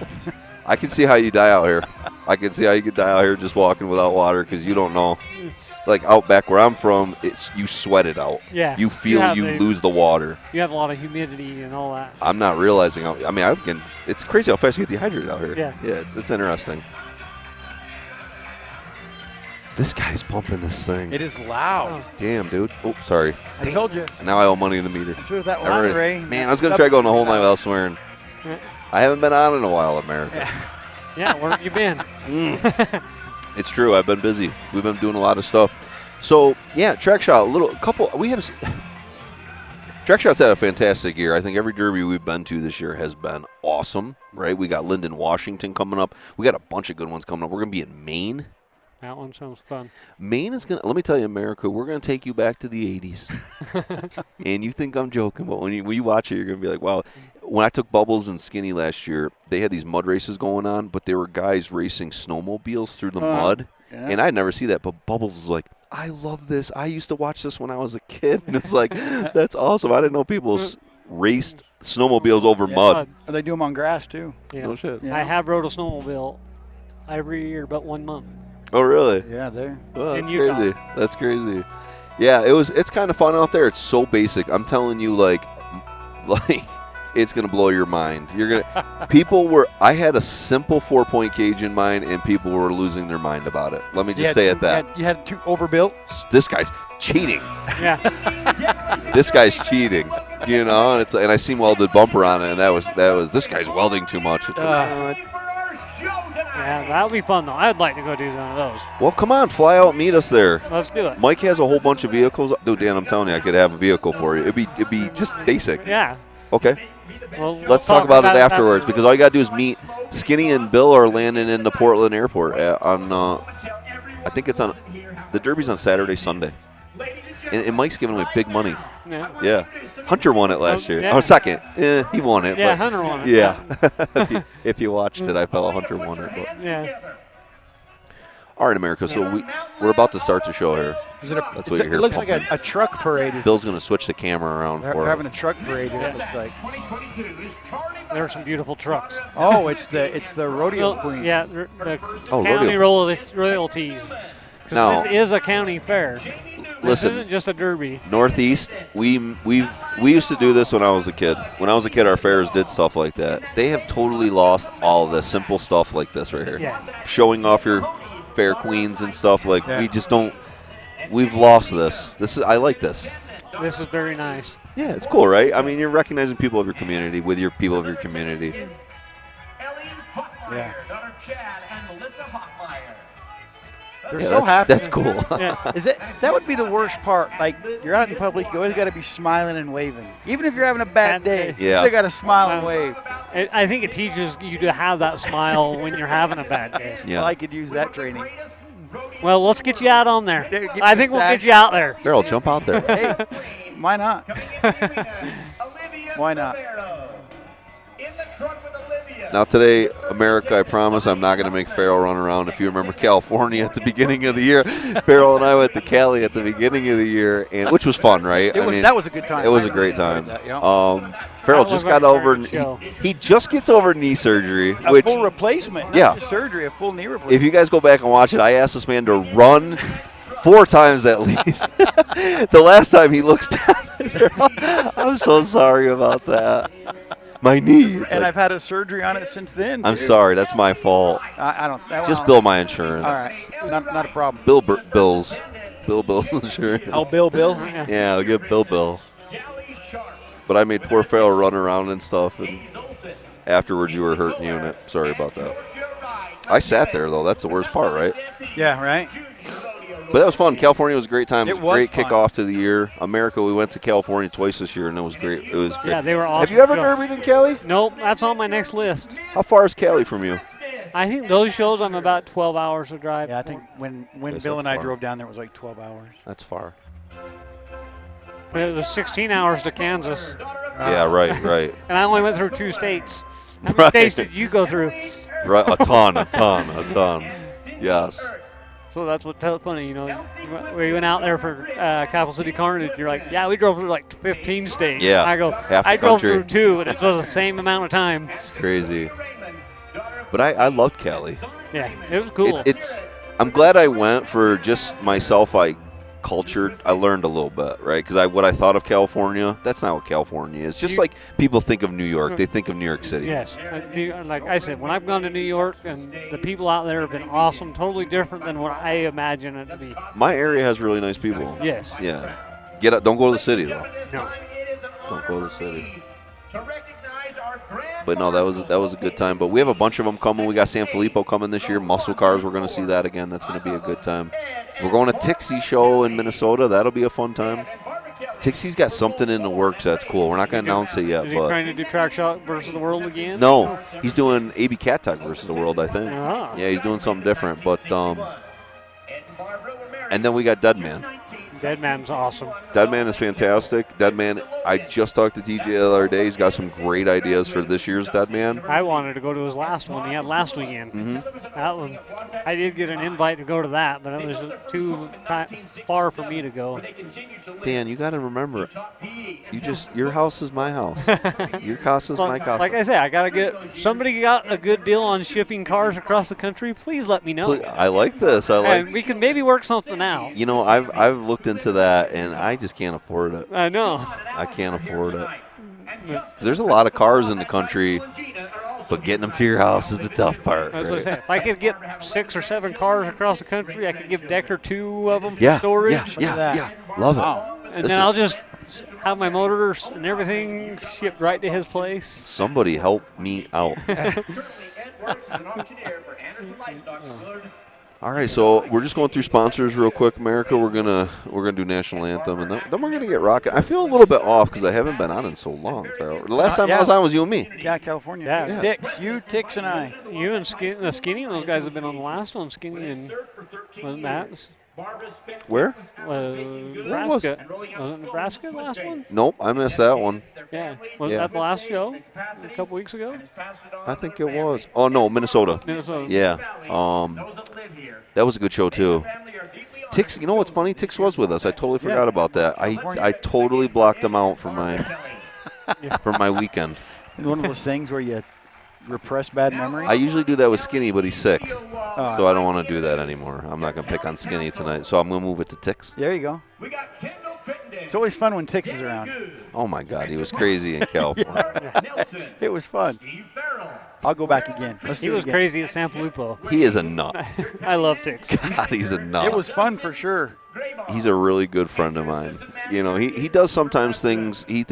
S3: I can see how you die out here. I can see how you could die out here just walking without water because you don't know. Like out back where I'm from, you sweat it out.
S5: Yeah.
S3: You feel you lose the water.
S5: You have a lot of humidity and all that.
S3: I'm not realizing it's crazy how fast you get dehydrated out here.
S5: Yeah.
S3: Yeah, it's interesting. This guy's pumping this thing.
S4: It is loud.
S3: Damn, dude. Oh, sorry.
S4: I told you.
S3: Now I owe money in the meter.
S4: Through that
S3: All right.
S4: Ray.
S3: Man, I was going to try going the whole night without swearing. I haven't been on in a while, America.
S5: Yeah, where have you been?
S3: It's true. I've been busy. We've been doing a lot of stuff. So, yeah, TrackShot, TrackShot's had a fantastic year. I think every derby we've been to this year has been awesome, right? We got Lyndon, Washington coming up. We got a bunch of good ones coming up. We're going to be in Maine.
S5: That one sounds fun.
S3: Maine is going to, let me tell you, America, we're going to take you back to the 80s. And you think I'm joking, but when you watch it, you're going to be like, wow. When I took Bubbles and Skinny last year, they had these mud races going on, but there were guys racing snowmobiles through the mud.
S4: Yeah.
S3: And I'd never see that, but Bubbles was like, I love this. I used to watch this when I was a kid. And it's like, that's awesome. I didn't know people raced snowmobiles over mud.
S4: They do them on grass, too.
S5: Yeah.
S3: No shit.
S4: Yeah.
S5: I have rode a snowmobile every year but 1 month.
S3: Oh, really?
S4: Yeah, there.
S3: Oh, that's
S5: In Utah.
S3: crazy. That's crazy. Yeah, it's kind of fun out there. It's so basic. I'm telling you, like It's going to blow your mind. You're going I had a simple 4-point cage in mind, and people were losing their mind about it. Let me just say it that.
S4: You had 2 overbuilt?
S3: This guy's cheating.
S5: Yeah.
S3: This guy's cheating. You know, and I seen welded bumper on it, and that was this guy's welding too much.
S5: Yeah, that would be fun, though. I'd like to go do one of those.
S3: Well, come on, fly out, meet us there.
S5: Let's do it.
S3: Mike has a whole bunch of vehicles. Dude, Dan, I'm telling you, I could have a vehicle for you. It'd be just basic.
S5: Yeah.
S3: Okay.
S5: Well,
S3: Let's talk about it afterwards, because all you got to do is meet Skinny and Bill are landing in the Portland airport on, I think it's on, the Derby's on Saturday, Sunday. And Mike's giving away big money. Yeah. Hunter won it last year.
S5: Yeah.
S3: Oh, second. He won it.
S5: Yeah,
S3: but
S5: Hunter won it.
S3: Yeah. if you watched it, I felt Hunter won it. But.
S5: Yeah.
S3: All right, America. So we're about to start the show here. That's what you're
S4: It
S3: here
S4: looks like
S3: pumping.
S4: a truck parade.
S3: Bill's going to switch the camera around
S4: They're
S3: for
S4: having
S3: us.
S4: a truck parade. It looks like.
S5: There are some beautiful trucks.
S4: Oh, it's the rodeo
S5: Well,
S4: queen.
S5: yeah, the
S3: Oh,
S5: county
S3: rodeo.
S5: royalties. 'Cause
S3: Now-
S5: this is a county fair. This
S3: Listen.
S5: isn't just a derby.
S3: Northeast, we used to do this when I was a kid. When I was a kid, our fairs did stuff like that. They have totally lost all the simple stuff like this right here.
S5: Yeah.
S3: Showing off your fair queens and stuff like
S4: Yeah.
S3: we just don't. We've lost this. I like this.
S5: This is very nice.
S3: Yeah, it's cool, right? I mean, you're recognizing people of your community with your people of your community.
S4: Yeah. They're
S3: Yeah,
S4: so happy.
S3: That's cool.
S5: Yeah.
S4: That would be the worst part. Like, you're out in public, you always got to be smiling and waving. Even if you're having a bad day,
S3: Yeah.
S4: you still got to smile and wave.
S5: I think it teaches you to have that smile when you're having a bad day.
S3: Yeah.
S4: Well, I could use that training.
S5: Well, let's get you out on there.
S4: Yeah, give me
S5: I
S4: a
S5: think we'll
S4: sash.
S5: get you out there.
S3: Daryl, jump out there.
S4: Hey, why not? Why not?
S3: Now today, America, I promise I'm not going to make Farrell run around. If you remember California at the beginning of the year, Farrell and I went to Cali at the beginning of the year, and which was fun, right?
S4: That was a good time.
S3: It was
S4: I
S3: a great
S4: remember
S3: time.
S4: that, yeah.
S3: Farrell
S5: That
S3: just
S5: was our
S3: got over.
S5: favorite show.
S3: He just gets over knee surgery,
S4: A
S3: which
S4: full replacement, not
S3: Yeah.
S4: just surgery, a full knee replacement.
S3: if you guys go back and watch it, I asked this man to run 4 times at least. The last time he looks down. I'm so sorry about that. My knee. It's
S4: and
S3: like,
S4: I've had a surgery on it since then.
S3: I'm
S4: too.
S3: sorry. That's my fault.
S4: I don't.
S3: Just bill my insurance.
S4: All right, not a problem.
S3: Bill's insurance.
S4: Oh, Bill.
S3: Yeah, I'll give Bill. But I made poor Farrell run around and stuff, and afterwards you were hurting unit. Sorry about that. I sat there though. That's the worst part, right?
S4: Yeah, right.
S3: But that was fun. California was a great time.
S4: It was
S3: great
S4: fun.
S3: kickoff to the year. America, we went to California twice this year, and it was great. It was great.
S5: Yeah, they were awesome.
S3: Have you ever
S5: shows.
S3: derbied in Cali?
S5: Nope, that's on my next list.
S3: How far is Cali from you?
S5: I think those shows I'm about 12 hours to drive.
S4: Yeah, I think when
S3: Yes,
S4: Bill
S3: that's
S4: and I
S3: far.
S4: drove down there, it was like 12 hours.
S3: That's far.
S5: But it was 16 hours to Kansas,
S3: Yeah, right.
S5: and I only went through 2 states. How many
S3: Right.
S5: states did you go through?
S3: Right, a ton. Yes.
S5: So that's what's funny, you know. We went out there for Capital City Carnage. You're like, yeah, we drove through like 15 states.
S3: Yeah,
S5: I go,
S3: half the
S5: I drove
S3: country.
S5: through 2, and it was the same amount of time.
S3: It's crazy. But I loved Cali.
S5: Yeah, it was cool.
S3: I'm glad I went for just myself. I learned a little bit, right? Because what I thought of California, that's not what California is. Just like people think of New York, they think of New York City.
S5: Yes, like I said, when I've gone to New York, and the people out there have been awesome, totally different than what I imagine it to be.
S3: My area has really nice people.
S5: Yes.
S3: Yeah. Get up. Don't go to the city though.
S5: No.
S3: Don't go to the city. But no, that was a good time. But we have a bunch of them coming. We got San Filippo coming this year. Muscle Cars, we're going to see that again. That's going to be a good time. We're going to Tixie show in Minnesota. That'll be a fun time. Tixie's got something in the works that's cool. We're not going to announce it yet.
S5: Is he
S3: But
S5: trying to do Track Shot versus the World again?
S3: no, he's doing AB Cat Talk versus the World, I think.
S5: Ah.
S3: Yeah, he's doing something different. But and then we got Deadman.
S5: Deadman's awesome.
S3: Deadman is fantastic. Deadman, I just talked to TJ the other day. He's got some great ideas for this year's Deadman.
S5: I wanted to go to his last one he had last weekend.
S3: Mm-hmm.
S5: That one, I did get an invite to go to that, but it was too far for me to go.
S3: Dan, you got to remember, your house is my house. Your house is my house.
S5: Like I said, if somebody got a good deal on shipping cars across the country, please let me know.
S3: I like this.
S5: And we can maybe work something out.
S3: You know, I've looked into that, and I just can't afford it.
S5: I know.
S3: I can't afford it. There's a lot of cars in the country, but getting them to your house is the tough part.
S5: I was going to
S3: Right?
S5: say, if I could get 6 or 7 cars across the country, I could give Decker 2 of them for
S3: Yeah,
S5: storage.
S3: yeah. Love it.
S4: Wow.
S5: And
S3: This
S5: then
S3: is-
S5: I'll just have my motors and everything shipped right to his place.
S3: Somebody help me out. All right, so we're just going through sponsors real quick, America. We're gonna do national anthem, and then we're gonna get rocking. I feel a little bit off because I haven't been on in so long, Farrell. The last time I was on was you and me.
S4: Yeah, California.
S5: Yeah.
S4: Tix, you, Tix, and I.
S5: You and Skinny and those guys have been on the last one. Skinny and wasn't Matt?
S3: Where?
S5: Nebraska. Was it Nebraska the last one?
S3: Nope, I missed that one.
S5: Yeah. Was
S3: Yeah.
S5: that the last show a couple weeks ago?
S3: I think it was. Oh no, Minnesota.
S5: Minnesota.
S3: Yeah. That was a good show too. Tix, you know what's funny? Tix was with us. I totally forgot about that. I totally blocked him out for my weekend.
S4: One of those things where you repress bad memory.
S3: I usually do that with Skinny, but he's sick, so I don't want to do that anymore. I'm not gonna pick on Skinny tonight, so I'm gonna move it to Tix.
S4: There you go. It's always fun when Tix is around.
S3: Oh my God, he was crazy in California.
S4: It was fun. I'll go back again. Let's
S5: He
S4: do it
S5: was
S4: again.
S5: crazy at San Felipe.
S3: He is a nut.
S5: I love Tix.
S3: God, he's a nut.
S4: It was fun for sure.
S3: He's a really good friend of mine. You know, he does sometimes things. He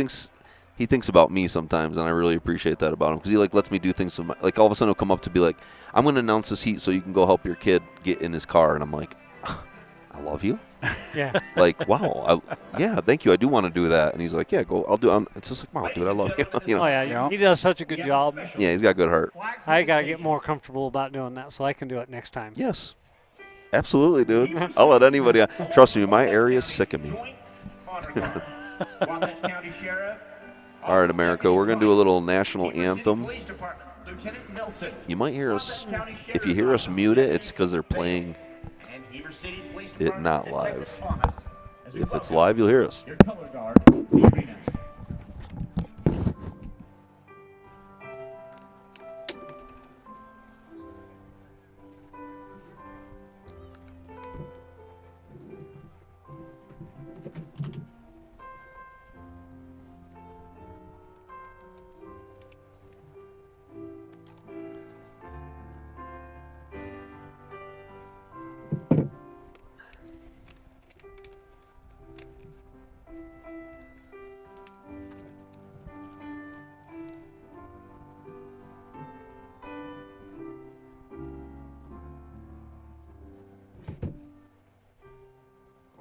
S3: thinks about me sometimes, and I really appreciate that about him because he lets me do things. Like all of a sudden, he'll come up to be like, "I'm going to announce this heat so you can go help your kid get in his car," and I'm like, "I love you."
S5: Yeah.
S3: Like, wow, yeah, thank you. I do want to do that, and he's like, "Yeah, go. I'll do." It's just like, "Wow, dude, I love you." You know?
S5: Oh, yeah. He does such a good job.
S3: Yeah, he's got good heart.
S5: I got to get more comfortable about doing that so I can do it next time.
S3: Yes, absolutely, dude. I'll let anybody. Trust me, my area's sick of me. All right, America, we're going to do a little national anthem. You might hear us, if you hear us mute it, it's because they're playing it not live. If it's live, you'll hear us.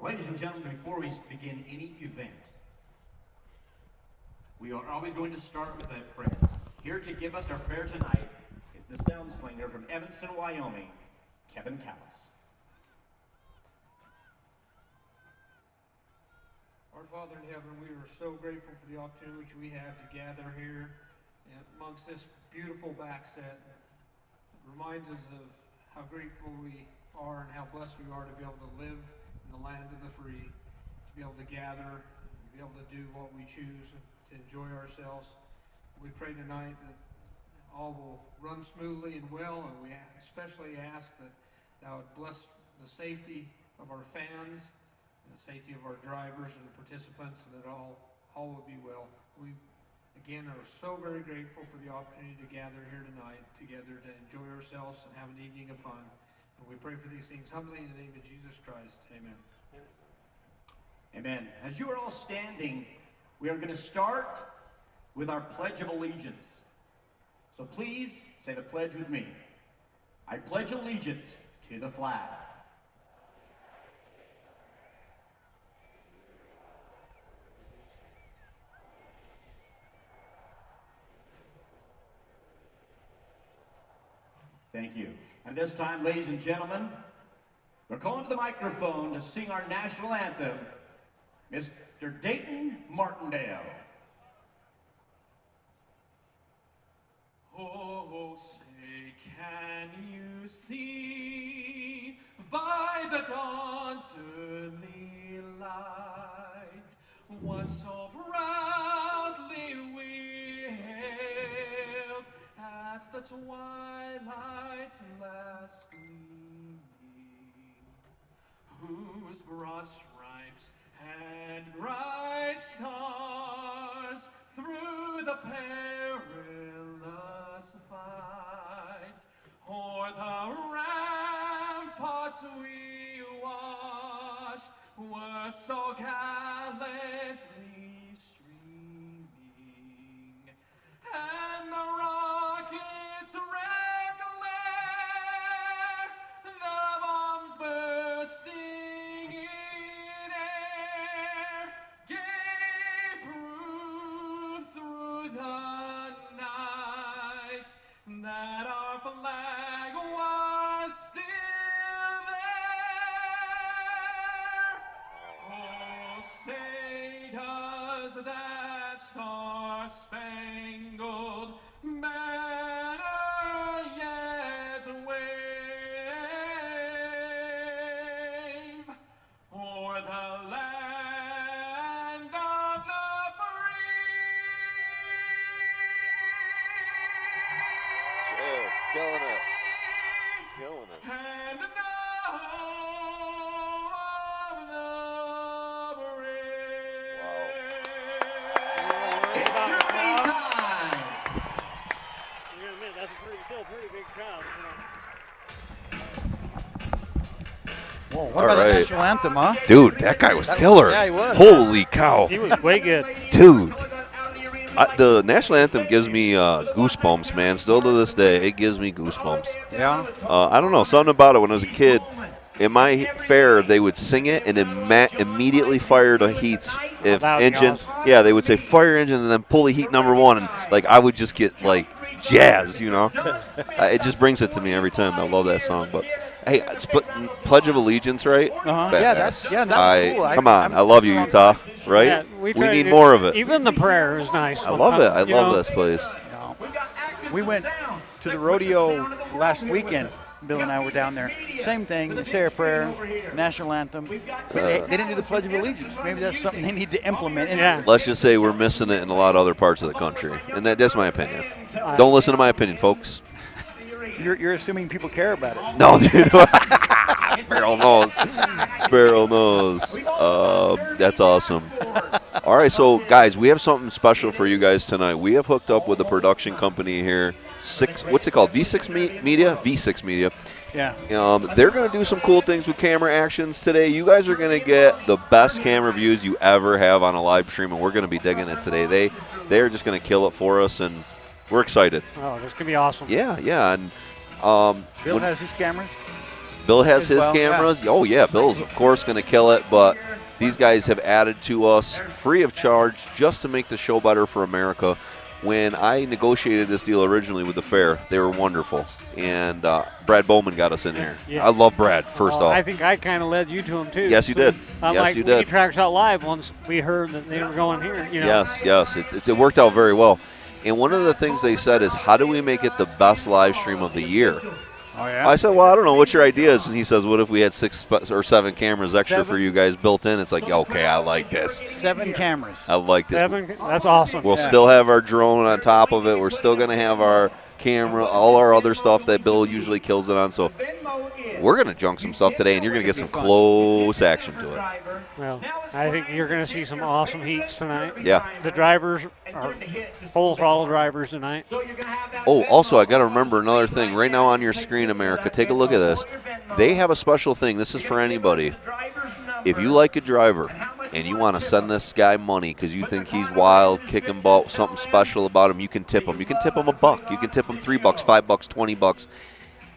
S6: Ladies and gentlemen, before we begin any event, we are always going to start with a prayer. Here to give us our prayer tonight is the sound slinger from Evanston, Wyoming, Kevin Callis.
S7: Our Father in heaven, we are so grateful for the opportunity which we have to gather here amongst this beautiful backset. It reminds us of how grateful we are and how blessed we are to be able to live in the land of the free, to be able to gather, to be able to do what we choose, to enjoy ourselves. We pray tonight that all will run smoothly and well, and we especially ask that Thou would bless the safety of our fans, the safety of our drivers and the participants, and that all will be well. We, again, are so very grateful for the opportunity to gather here tonight together to enjoy ourselves and have an evening of fun. And we pray for these things humbly in the name of Jesus Christ. Amen.
S6: Amen. As you are all standing, we are going to start with our Pledge of Allegiance. So please say the pledge with me. I pledge allegiance to the flag Thank you. And this time, ladies and gentlemen, we're calling to the microphone to sing our national anthem, Mr. Dayton Martindale.
S8: Oh, say, can you see by the dawn's early light what so proudly we hailed at the twilight's last gleaming, whose broad stripes and bright stars us through the perilous fight. O'er the ramparts we watched were so gallantly streaming, and the rockets' red glare, the bombs bursting in air, gave proof through the night that our flag was still there. Oh, say does that star-spangled banner yet wave o'er the land of the free?
S3: Yeah, killing it. Killing it.
S8: And the home of the brave.
S5: It's
S6: Derby time.
S5: You're gonna admit, that's still a pretty big crowd.
S4: Whoa, what
S3: All
S4: about the
S3: right.
S4: national anthem, huh?
S3: Dude, that guy was killer.
S4: Yeah, he was.
S3: Holy cow.
S5: He was way good.
S3: Dude. The national anthem gives me goosebumps, man. Still to this day, it gives me goosebumps.
S4: Yeah.
S3: I don't know, something about it. When I was a kid, in my fair, they would sing it and immediately fire the heats. If
S5: That was
S3: engines,
S5: awesome.
S3: yeah, they would say fire engine and then pull the heat number one, and like I would just get like jazz, you know. It just brings it to me every time. I love that song. But hey, it's Pledge of Allegiance, right?
S4: Uh-huh.
S3: Badass.
S4: Yeah, that's cool.
S3: Come on, I love you, Utah. Right?
S5: Yeah,
S3: we
S5: try to
S3: need
S5: do-
S3: more of it.
S5: Even the prayer is nice.
S3: I love it. I
S5: You
S3: love
S5: know,
S3: this place.
S4: We went to the rodeo last weekend. Bill and I were down there. Same thing, they say a prayer, national anthem. But they didn't do the Pledge of Allegiance. Maybe that's something they need to implement. And
S5: Yeah.
S3: Let's just say we're missing it in a lot of other parts of the country, and that's my opinion. Don't listen to my opinion, folks.
S4: You're assuming people care about it.
S3: No, dude. Barrel knows. Barrel knows. That's awesome. All right, so guys, we have something special for you guys tonight. We have hooked up with a production company here. What's it called? V6 Media? V6 Media.
S4: Yeah.
S3: They're going to do some cool things with camera actions today. You guys are going to get the best camera views you ever have on a live stream, and we're going to be digging it today. They're just going to kill it for us, and we're excited.
S5: Oh, this could be awesome.
S3: Yeah, yeah. And
S4: Bill has his cameras.
S3: Bill has
S4: as
S3: his
S4: well, yeah.
S3: cameras. Oh, yeah, Bill's, of course, going to kill it. But these guys have added to us free of charge just to make the show better for America. When I negotiated this deal originally with the fair, they were wonderful. And Brad Bowman got us in here.
S5: Yeah.
S3: I love Brad, first off.
S5: I think I kind of led you to him, too.
S3: Yes, you did. Yes, you did.
S5: We TrackShotLive once we heard that they were going here. You know?
S3: Yes. It worked out very well. And one of the things they said is, how do we make it the best live stream of the year?
S4: Oh, yeah?
S3: I said, well, I don't know. What's your ideas? And he says, what if we had 6 or 7 cameras extra for you guys built in? It's like, okay, I like this.
S4: 7 cameras.
S3: I liked it.
S5: That's awesome.
S3: We'll still have our drone on top of it. We're still going to have our camera, all our other stuff that Bill usually kills it on. So we're going to junk some stuff today, and you're going to get some close action to it.
S5: Well, I think you're going to see some awesome heats tonight.
S3: Yeah.
S5: The drivers are full throttle drivers tonight.
S3: Oh, also, I got to remember another thing. Right now on your screen, America, take a look at this. They have a special thing. This is for anybody. If you like a driver and you want to send this guy money because you think he's wild, kicking butt, something special about him, you can tip him. You can tip him $1. You can tip him $3, $5, $20.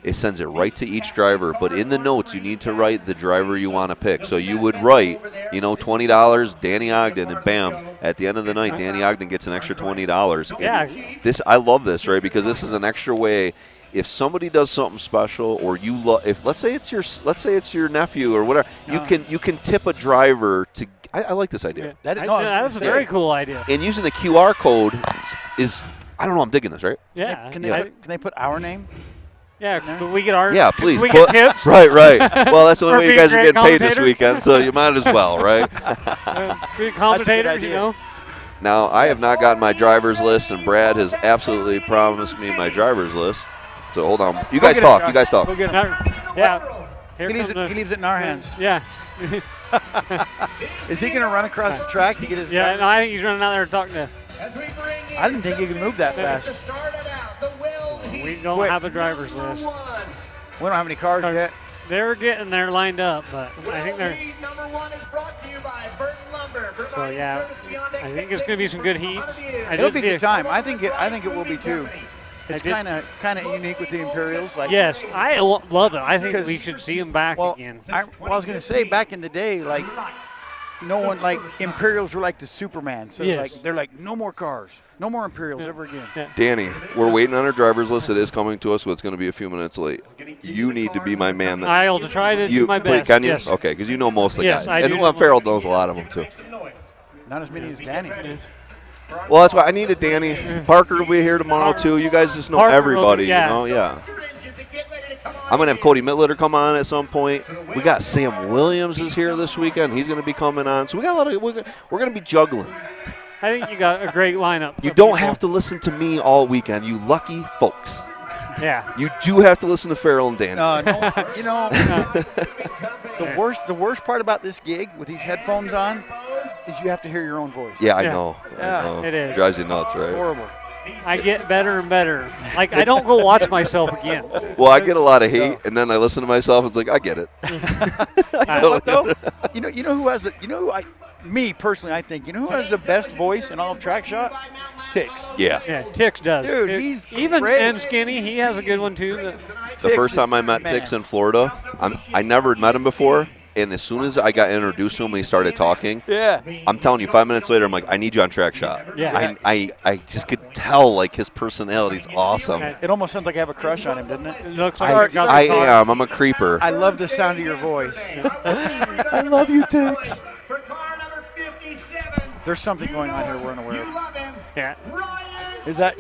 S3: It sends it right to each driver. But in the notes, you need to write the driver you want to pick. So you would write, $20, Danny Ogden, and bam, at the end of the night, Danny Ogden gets an extra $20.
S5: Yeah.
S3: I love this, right? Because this is an extra way. If somebody does something special, or you let's say it's your nephew or whatever, you can tip a driver to. I like this idea.
S5: Yeah. That's a very cool idea.
S3: And using the QR code is, I don't know, I'm digging this, right?
S5: Yeah.
S4: Can they put our name?
S5: Yeah, could we get our
S3: Yeah, please.
S5: we get tips?
S3: Right. Well, that's the only
S5: For
S3: way you
S5: being
S3: guys are
S5: great
S3: getting paid this
S5: commentator?
S3: weekend, so you might as well, right?
S5: Good commentators,
S4: idea.
S3: Now, I have not gotten my driver's list, and Brad has absolutely promised me my driver's list. So hold on. You guys talk. You guys talk.
S4: We'll get it.
S5: Yeah.
S4: He leaves it in our hands.
S5: Yeah.
S4: Is he going to run across the track to get his?
S5: Yeah, no, I think he's running out there talking to
S4: I didn't think he could move that fast.
S5: We don't have a driver's list.
S4: We don't have any cars yet.
S5: They're getting there lined up, but I think they're. So yeah, I think it's going to be some good heat.
S4: It'll be a good time. I think it will be too. It's kind of unique with the Imperials. Like
S5: yes, I love it. I think we should see them back again.
S4: I was going to say back in the day, like no one like Imperials were like the Superman. So they're like no more cars, no more Imperials ever again.
S5: Yeah.
S3: Danny, we're waiting on our driver's list. It is coming to us, so it's going to be a few minutes late. You need to be my man.
S5: I'll try to do my best.
S3: Can you?
S5: Yes.
S3: Okay, because you know most of the guys.
S5: I
S3: and
S5: do.
S3: Farrell knows a lot of them too.
S4: Not as many as Danny.
S3: Well, that's why I needed Danny. Parker will be here tomorrow too. You guys just know
S5: Parker
S3: everybody.
S5: you know,
S3: yeah. I'm gonna have Cody Mittletter come on at some point. We got Sam Williams is here this weekend. He's gonna be coming on. So we got a lot of. We're gonna be juggling.
S5: I think you got a great lineup.
S3: You don't have to listen to me all weekend. You lucky folks.
S5: Yeah.
S3: You do have to listen to Farrell and Danny.
S4: No, you know, the worst part about this gig with these headphones on is you have to hear your own voice.
S3: Yeah, I know.
S4: Yeah,
S3: I know.
S5: it is.
S3: Drives you nuts, right?
S4: It's horrible.
S5: I get better and better. Like I don't go watch myself again.
S3: Well, I get a lot of hate, and then I listen to myself. It's like I get it.
S4: You know what though? You know who has me personally, I think, you know who has the best voice in all of TrackShot? Tix.
S3: Yeah.
S5: Yeah, Tix does.
S4: Dude, he's
S5: even
S4: great.
S5: and Skinny, he has a good one too.
S3: The first time I met Tix in Florida, I never had met him before, and as soon as I got introduced to him and he started talking, I'm telling you, 5 minutes later, I'm like, I need you on TrackShot.
S5: Yeah.
S3: I just could tell, like, his personality's awesome.
S4: It almost sounds like I have a crush on him, doesn't it?
S5: It looks like
S3: I am. I'm a creeper.
S4: I love the sound of your voice.
S3: I love you, Tix.
S4: There's something going on here we're unaware of.
S5: Yeah.
S4: Is that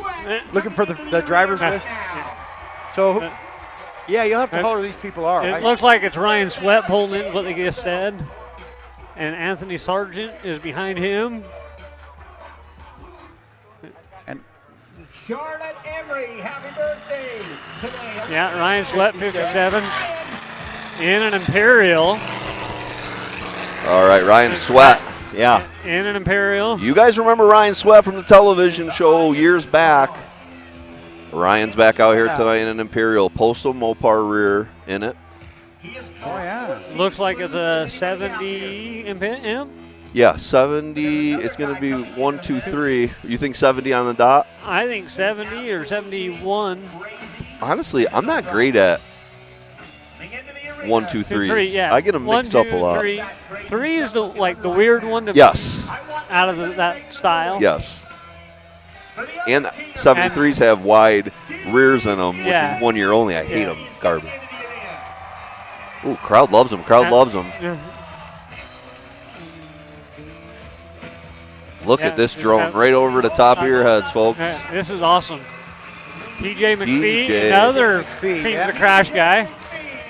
S4: looking for the driver's list? So, yeah, you'll have to follow who these people are.
S5: It looks like it's Ryan Sweat holding in what they just said. And Anthony Sargent is behind him.
S4: And
S6: Charlotte Emery, happy birthday today.
S5: Yeah, Ryan Sweat, 57. In an Imperial.
S3: All right, Ryan Sweat. Yeah.
S5: In an Imperial.
S3: You guys remember Ryan Sweat from the television show years back. Ryan's back out here tonight in an Imperial. Postal Mopar rear in it.
S4: Oh, yeah.
S5: Looks like it's a 70 imp.
S3: Yeah, 70. It's going to be 1, 2, 3. You think 70 on the dot?
S5: I think 70 or 71.
S3: Honestly, I'm not great at 1, 2, 3.
S5: Yeah.
S3: I get them mixed up a lot.
S5: 3 is the weird one to out of that style.
S3: Yes. And 73s have wide rears in them, which is 1 year only. I hate them. Garbage. Ooh, crowd loves them. Crowd loves them. Look at this drone right over the top of your heads, folks.
S5: This is awesome. TJ McPhee, another King of the Crash guy.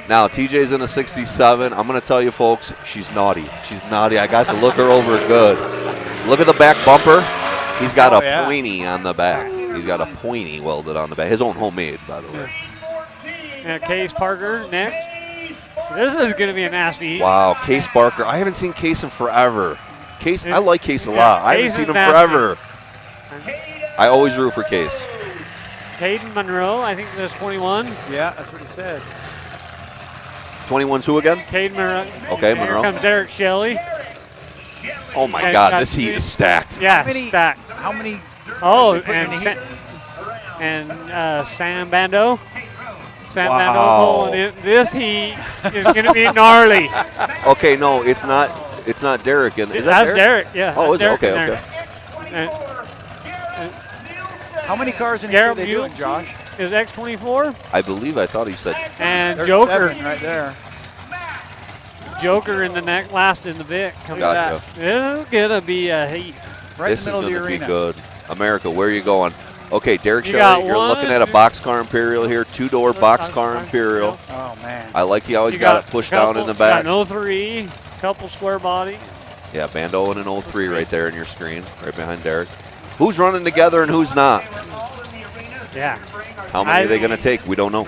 S3: Now, TJ's in a 67. I'm going to tell you, folks, she's naughty. She's naughty. I got to look her over good. Look at the back bumper. He's got a pointy on the back. He's got a pointy welded on the back. His own homemade, by the way.
S5: And Case Parker next. This is going to be a nasty heat.
S3: Wow, Case Barker. I haven't seen Case in forever. Case, I like Case a lot. I haven't seen him forever. I always root for Case.
S5: Hayden Monroe, I think that's 21.
S4: Yeah, that's what he said.
S3: 21's who again?
S5: Hayden Monroe.
S3: Okay,
S5: Here
S3: Monroe.
S5: comes Derek Shelley.
S3: Oh, my God, this heat is stacked.
S5: Yeah, stacked.
S4: How many?
S5: Oh, and Sam Bando. Sam Bando pulling in. This heat is going to be gnarly.
S3: Okay, no, it's not. It's not Derek. Is that
S5: That's Derek? Yeah.
S3: Oh, is it?
S5: Derek
S3: Okay,
S5: okay.
S4: How many cars in here are they doing, Josh?
S5: Is X24?
S3: I believe I thought he said.
S5: And
S4: There's
S5: Joker
S4: 7 right there.
S5: Joker in the neck, last in the Vic.
S3: Gotcha.
S5: It's gonna be a heat.
S4: Right
S3: This
S4: in the middle
S3: is
S4: of the
S3: going to be
S4: arena.
S3: good. America, where are you going? Okay, Derek
S5: You
S3: Shelley,
S5: got
S3: you're
S5: one,
S3: looking at a boxcar Imperial here, 2-door boxcar Imperial.
S4: Oh, man.
S3: I like he always
S5: You
S3: got it pushed down in the back.
S5: Got an 03, couple square body.
S3: Yeah, Bando and an 03 right there in your screen, right behind Derek. Who's running together and who's not?
S5: Yeah.
S3: How many are they going to take? We don't know.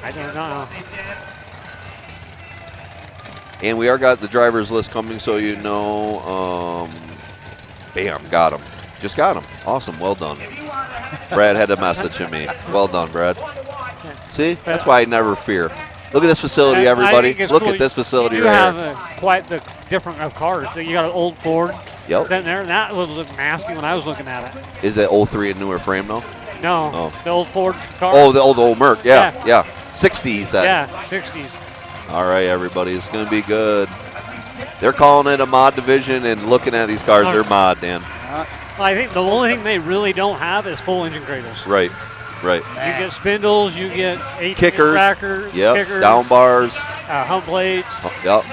S5: I don't know.
S3: And we are got the driver's list coming, so you know. Bam, got him. Just got him. Awesome. Well done. Brad had a message to me. Well done, Brad. See? That's why I never fear. Look at this facility, everybody. Look at this facility
S5: you
S3: right
S5: have
S3: here.
S5: quite the different of cars. So you got an old Ford
S3: Yep.
S5: sitting there, and that would look nasty when I was looking at it.
S3: Is it 03 and newer frame now?
S5: No,
S3: Oh.
S5: the old Ford car.
S3: Oh, the old Merc. Yeah. 60, he said.
S5: Yeah, 60s.
S3: All right, everybody. It's going to be good. They're calling it a mod division, and looking at these cars, they're mod, Dan.
S5: I think the only thing they really don't have is full engine cradles.
S3: Right.
S5: You get spindles, you get 18
S3: Kickers.
S5: trackers,
S3: Yep.
S5: kickers,
S3: Down bars.
S5: hump blades.
S3: Yep.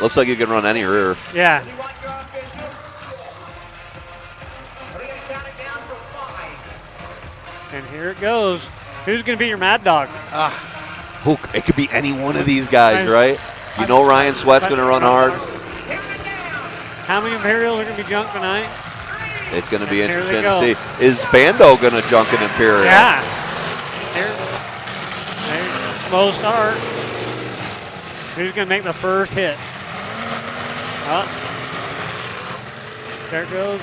S3: Looks like you can run any rear.
S5: Yeah. And here it goes. Who's going to be your mad dog?
S3: It could be any one of these guys, right? You know Ryan Sweat's going to run hard.
S5: How many Imperials are going to be junked tonight?
S3: It's going to be
S5: Here
S3: interesting
S5: they
S3: to
S5: go.
S3: see. Is Bando going to junk an Imperial?
S5: Yeah. There's slow start. Who's going to make the first hit? Oh. There it goes.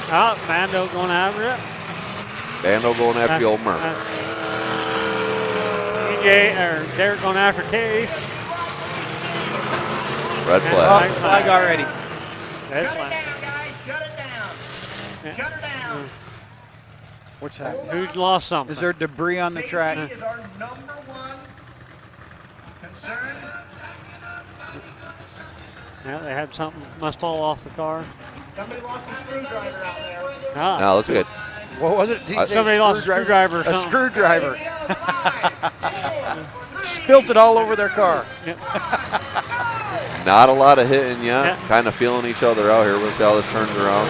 S5: Oh, Mando going after it.
S3: Bando going after the old Merc.
S5: Derek going after Case.
S3: Red flag.
S4: Flag already.
S5: Red flag.
S6: Shut her down.
S4: What's that?
S5: Who's lost something?
S4: Is there debris on the track?
S6: Is our number one concern.
S5: Yeah, they had something must fall off the car.
S6: Somebody lost a screwdriver out there.
S5: Ah.
S3: No, looks good.
S4: What was it? Did he say
S5: Somebody lost a screwdriver or
S4: A
S5: something.
S4: screwdriver. Spilt it all over their car.
S5: Yep.
S3: Not a lot of hitting yet.
S5: Yeah.
S3: Kind of feeling each other out here. We'll see how this turns around.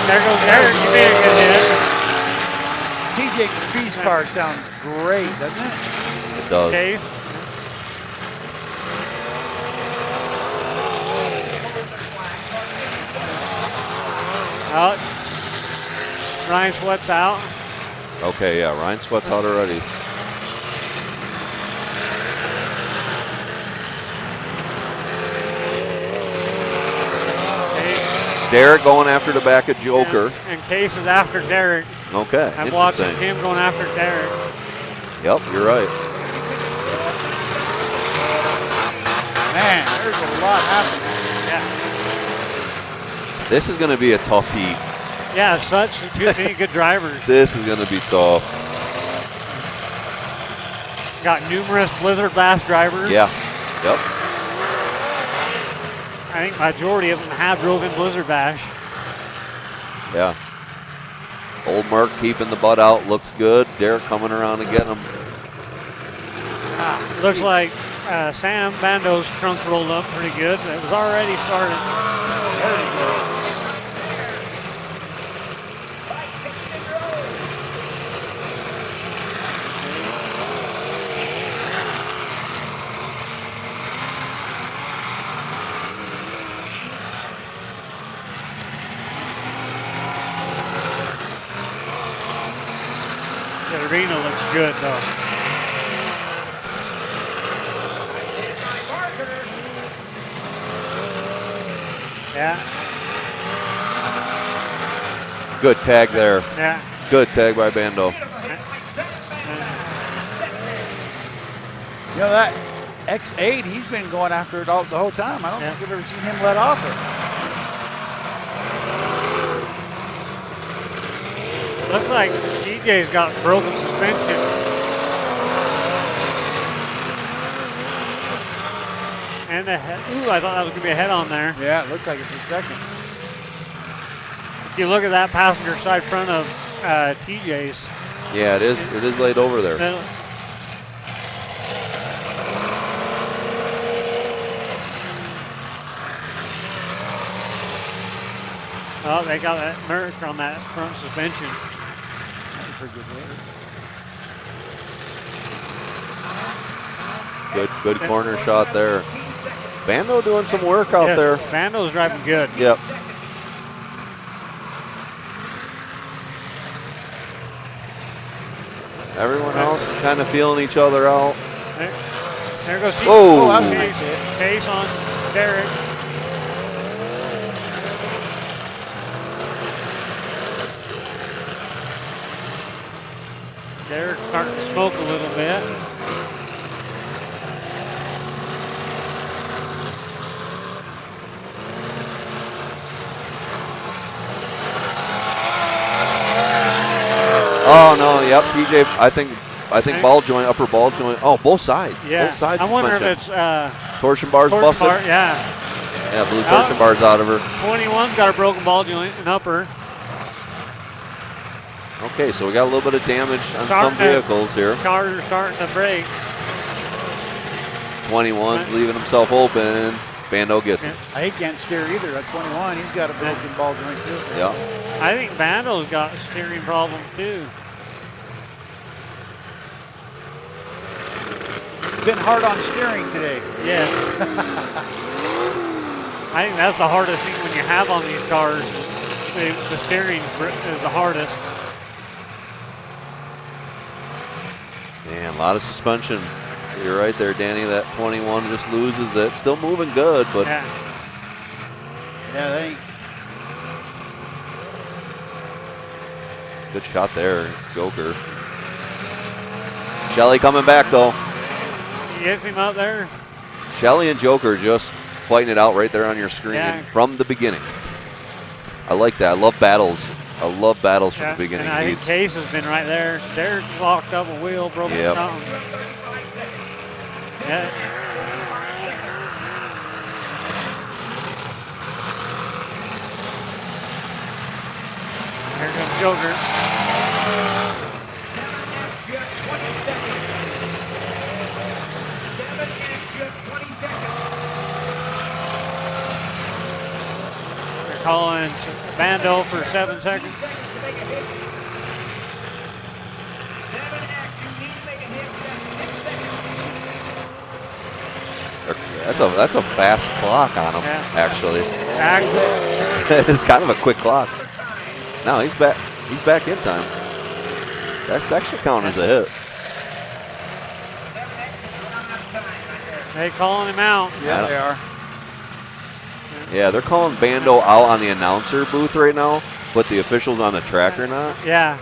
S5: There goes Derek. You made a good hit.
S4: TJ B's car sounds great, doesn't it?
S3: It does.
S5: Case. Out. Ryan Sweat's out.
S3: Okay, yeah. Ryan Sweat's out already. Derek going after the back of Joker.
S5: And Case is after Derek.
S3: Okay.
S5: I'm watching
S3: interesting.
S5: him going after Derek.
S3: Yep, you're right.
S4: Man, there's a lot happening.
S5: Yeah.
S3: This is going to be a tough heat.
S5: Yeah, such good drivers.
S3: This is going to be tough.
S5: Got numerous Blizzard Bash drivers.
S3: Yeah. Yep.
S5: I think majority of them have drove in Blizzard Bash.
S3: Yeah. Old Merc keeping the butt out. Looks good. Derek coming around and getting him.
S5: Looks like Sam Bando's trunk rolled up pretty good. It was already started. The arena looks good though. Yeah,
S3: Good tag there.
S5: yeah.
S3: Good tag by Bando.
S4: You know that X8, he's been going after it all the whole time. I don't think I've ever seen him let off it.
S5: Looks like DJ's got broken suspension. And a head. Ooh, I thought that was going to be a head on there.
S4: Yeah, it looks like it's a second.
S5: If you look at that passenger side front of TJ's.
S3: Yeah, it is. It is laid over there.
S5: Oh, they got that Merc on that front suspension.
S4: That's a pretty good hit.
S3: Good corner shot there. Bando doing some work out there.
S5: Bando's driving good.
S3: Yep. Everyone else is kind of feeling each other out.
S5: There goes
S3: Oh.
S5: Case on Derek. They're starting to smoke a little bit.
S3: Oh no, yep, PJ. I think ball joint, upper ball joint. Oh, both sides.
S5: Yeah.
S3: Both sides.
S5: I wonder if
S3: suspension.
S5: it's
S3: torsion bars
S5: torsion
S3: busted.
S5: bar, yeah.
S3: Yeah, blew torsion bars out of her.
S5: 21's got a broken ball joint, an upper.
S3: Okay, so we got a little bit of damage on
S5: Starting
S3: some vehicles here.
S5: Cars are starting to break.
S3: 21's leaving himself open. Bando gets it.
S4: He can't steer either. At 21, he's got a broken ball joint too.
S3: Yeah.
S5: I think Bando's got steering problems too.
S4: Been hard on steering today.
S5: Yeah. I think that's the hardest thing when you have on these cars. The steering is the hardest.
S3: Man, a lot of suspension. You're right there, Danny. That 21 just loses it. Still moving good, but
S5: Yeah.
S4: Yeah,
S3: good shot there, Joker. Shelly coming back though.
S5: He hits him out there.
S3: Shelly and Joker just fighting it out right there on your screen
S5: Yeah.
S3: from the beginning. I like that. I love battles. I love battles from the beginning.
S5: And I think Case has been right there. They're locked up a wheel, broken
S3: Yep.
S5: something. Yeah. Here comes Joker. They're calling Bando for 7 seconds.
S3: That's a fast clock on him,
S5: Yeah.
S3: actually.
S5: Back.
S3: It's kind of a quick clock. No, he's back. He's back in time. That's actually counting as a hit.
S5: They calling him out.
S4: Yeah, they are.
S3: Yeah, they're calling Bando out on the announcer booth right now, but the officials on the track are not.
S5: Yeah,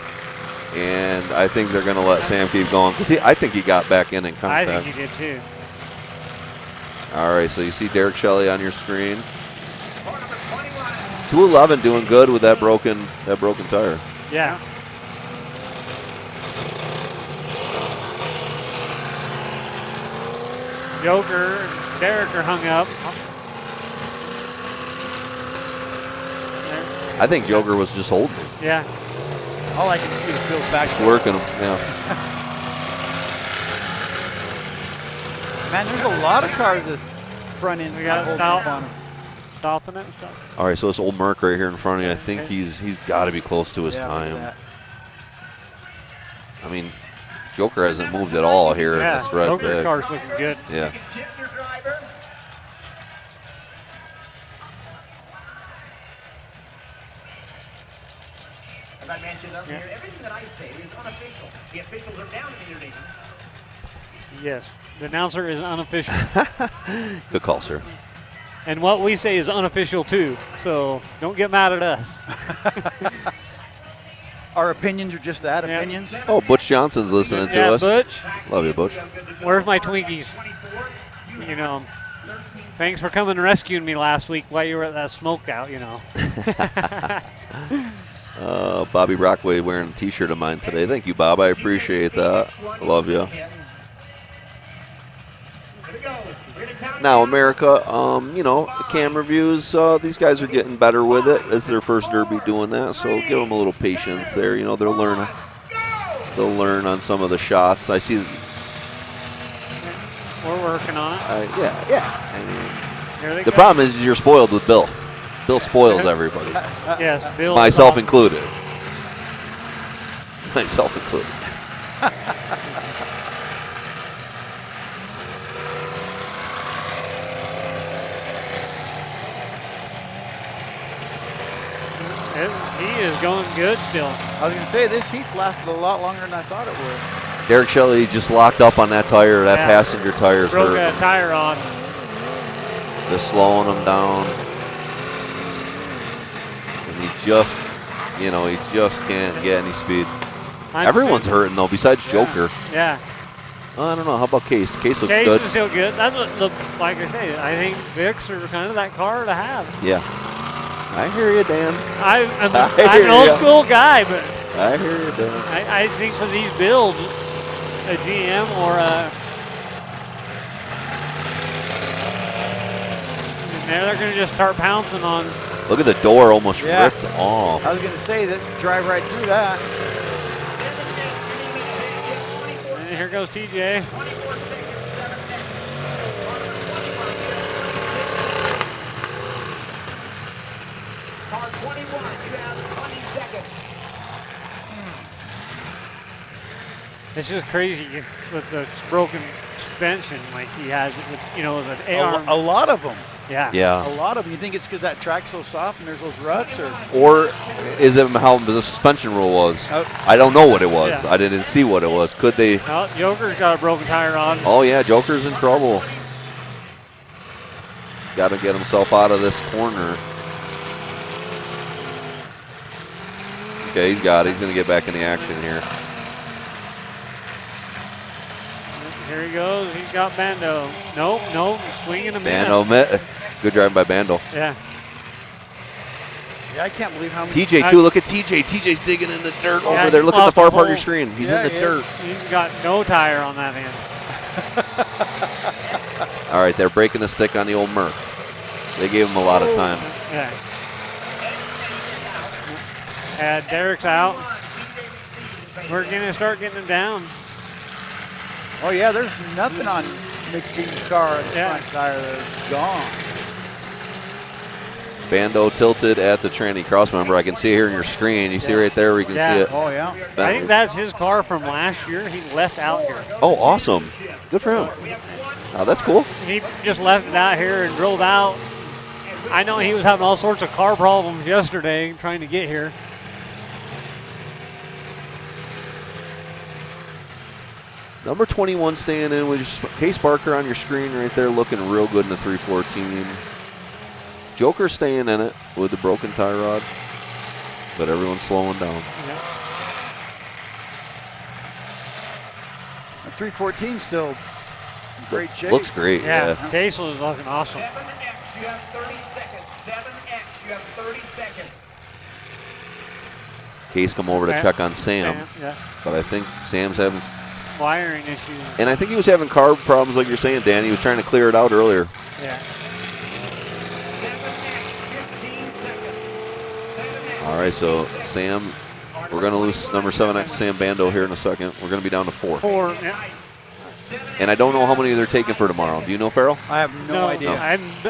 S3: And I think they're going to let Sam keep going because I think he got back in
S5: I
S3: contact.
S5: think he did too.
S3: All right, so you see Derek Shelley on your screen. 211 doing good with that broken tire.
S5: Yeah. Joker and Derek are hung up.
S3: I think Joker was just holding him,
S5: Yeah.
S4: All I can see is Bill's back.
S3: working him. Yeah.
S4: Man, there's a lot of cars this front end.
S5: We got
S4: holding up on 'em.
S5: Stopping it.
S3: All right, so this old Merc right here in front of you, I think he's got to be close to his
S4: Yeah, look at
S3: time.
S4: that.
S3: I mean, Joker hasn't moved at all here in
S5: Yeah,
S3: this red
S5: Joker
S3: bag.
S5: car's looking good.
S3: Yeah.
S9: As I mentioned earlier, everything that I say is unofficial. The officials are down in the arena.
S5: Yes. The announcer is unofficial.
S3: Good call, sir.
S5: And what we say is unofficial too. So don't get mad at us.
S4: Our opinions are just that,
S5: Yeah.
S4: opinions.
S3: Oh, Butch Johnson's listening to
S5: Yeah,
S3: us.
S5: Butch.
S3: Love you, Butch.
S5: Where's my Twinkies? You know, thanks for coming and rescuing me last week while you were at that smoke out, you know.
S3: Bobby Brockway wearing a T-shirt of mine today. Thank you, Bob. I appreciate that. Love you. Now, America, you know, the camera views, these guys are getting better with it. It's their first Derby doing that, so give them a little patience there. You know, they'll learn on some of the shots. I see.
S5: We're working on it.
S3: Yeah. I mean,
S5: Here they
S3: the
S5: go.
S3: problem is you're spoiled with Bill. Bill spoils everybody,
S5: Yes, Bill.
S3: myself included. Myself included.
S5: He is going good still.
S4: I was going to say, this heat's lasted a lot longer than I thought it would.
S3: Derek Shelley just locked up on that tire. That
S5: Yeah.
S3: passenger tire
S5: Broke
S3: hurt.
S5: a tire on.
S3: Just slowing him down. And he just can't get any speed. Everyone's hurting though, besides Joker.
S5: Yeah.
S3: I don't know. How about Case? Case looks
S5: Case
S3: good.
S5: is still good. That's what like I say. I think Vicks are kind of that car to have.
S3: Yeah. I hear you, Dan.
S5: I'm
S3: hear
S5: an old
S3: ya.
S5: school guy, but
S3: I hear you, Dan.
S5: I think for these builds, a GM or a they're going to just start pouncing on.
S3: Look at the door almost
S4: Yeah.
S3: ripped off.
S4: I was going to say that drive right through that.
S5: And here goes TJ.
S9: Car 21, you have 20 seconds.
S5: It's just crazy with the broken suspension like he has it with, you know, with an AR.
S4: A lot of them.
S5: Yeah.
S3: Yeah.
S4: A lot of them. You think it's because that track's so soft and there's those ruts, or?
S3: Or is it how the suspension rule was? I don't know what it was.
S5: Yeah.
S3: I didn't see what it was. Could they?
S5: Well, Joker's got a broken tire on.
S3: Oh yeah, Joker's in trouble. Got to get himself out of this corner. Okay, he's got it. He's going to get back in the action here.
S5: Here he goes. He's got Bando. Nope. Swinging him
S3: Bando met. Good driving by Bando.
S5: Yeah.
S4: Yeah, I can't believe how many.
S3: TJ too. Look at TJ. TJ's digging in the dirt over there. Look at the
S5: lost
S3: far
S5: the
S3: part of your
S5: whole-
S3: screen. He's
S4: Yeah,
S3: in the
S4: yeah.
S3: dirt.
S5: He's got no tire on that end.
S3: All right, they're breaking the stick on the old Merc. They gave him a lot of time.
S5: Yeah. Derek's out. We're going to start getting him down.
S4: Oh yeah, there's nothing on McPhee's car. The
S5: Yeah.
S4: front tire, they're gone.
S3: Bando tilted at the tranny cross member. I can see it here in your screen. You see right there where you can
S5: Yeah.
S3: see it.
S4: Oh yeah.
S5: I think that's his car from last year. He left out here.
S3: Oh, awesome. Good for him. Oh, that's cool.
S5: He just left it out here and drove out. I know he was having all sorts of car problems yesterday trying to get here.
S3: Number 21 staying in with Case Barker on your screen right there, looking real good in the 314. Joker staying in it with the broken tie rod, but everyone's slowing down.
S5: Yeah.
S4: The 314 still in great shape.
S3: Looks great.
S5: Yeah,
S3: Yeah.
S5: Case was looking awesome.
S9: 7X, you have 30 seconds. 7X, you have 30 seconds.
S3: Case come over to
S5: Yeah.
S3: check on Sam,
S5: Yeah.
S3: but I think Sam's having,
S5: Wiring issues.
S3: and I think he was having carb problems like you're saying, Dan. He was trying to clear it out earlier.
S5: Yeah.
S9: 7X, 15 seconds. 7X.
S3: All right, so Sam, we're going to lose number 7X Sam Bando here in a second. We're going to be down to 4.
S5: 4. Yeah.
S3: And I don't know how many they're taking for tomorrow. Do you know, Farrell?
S4: I have no idea.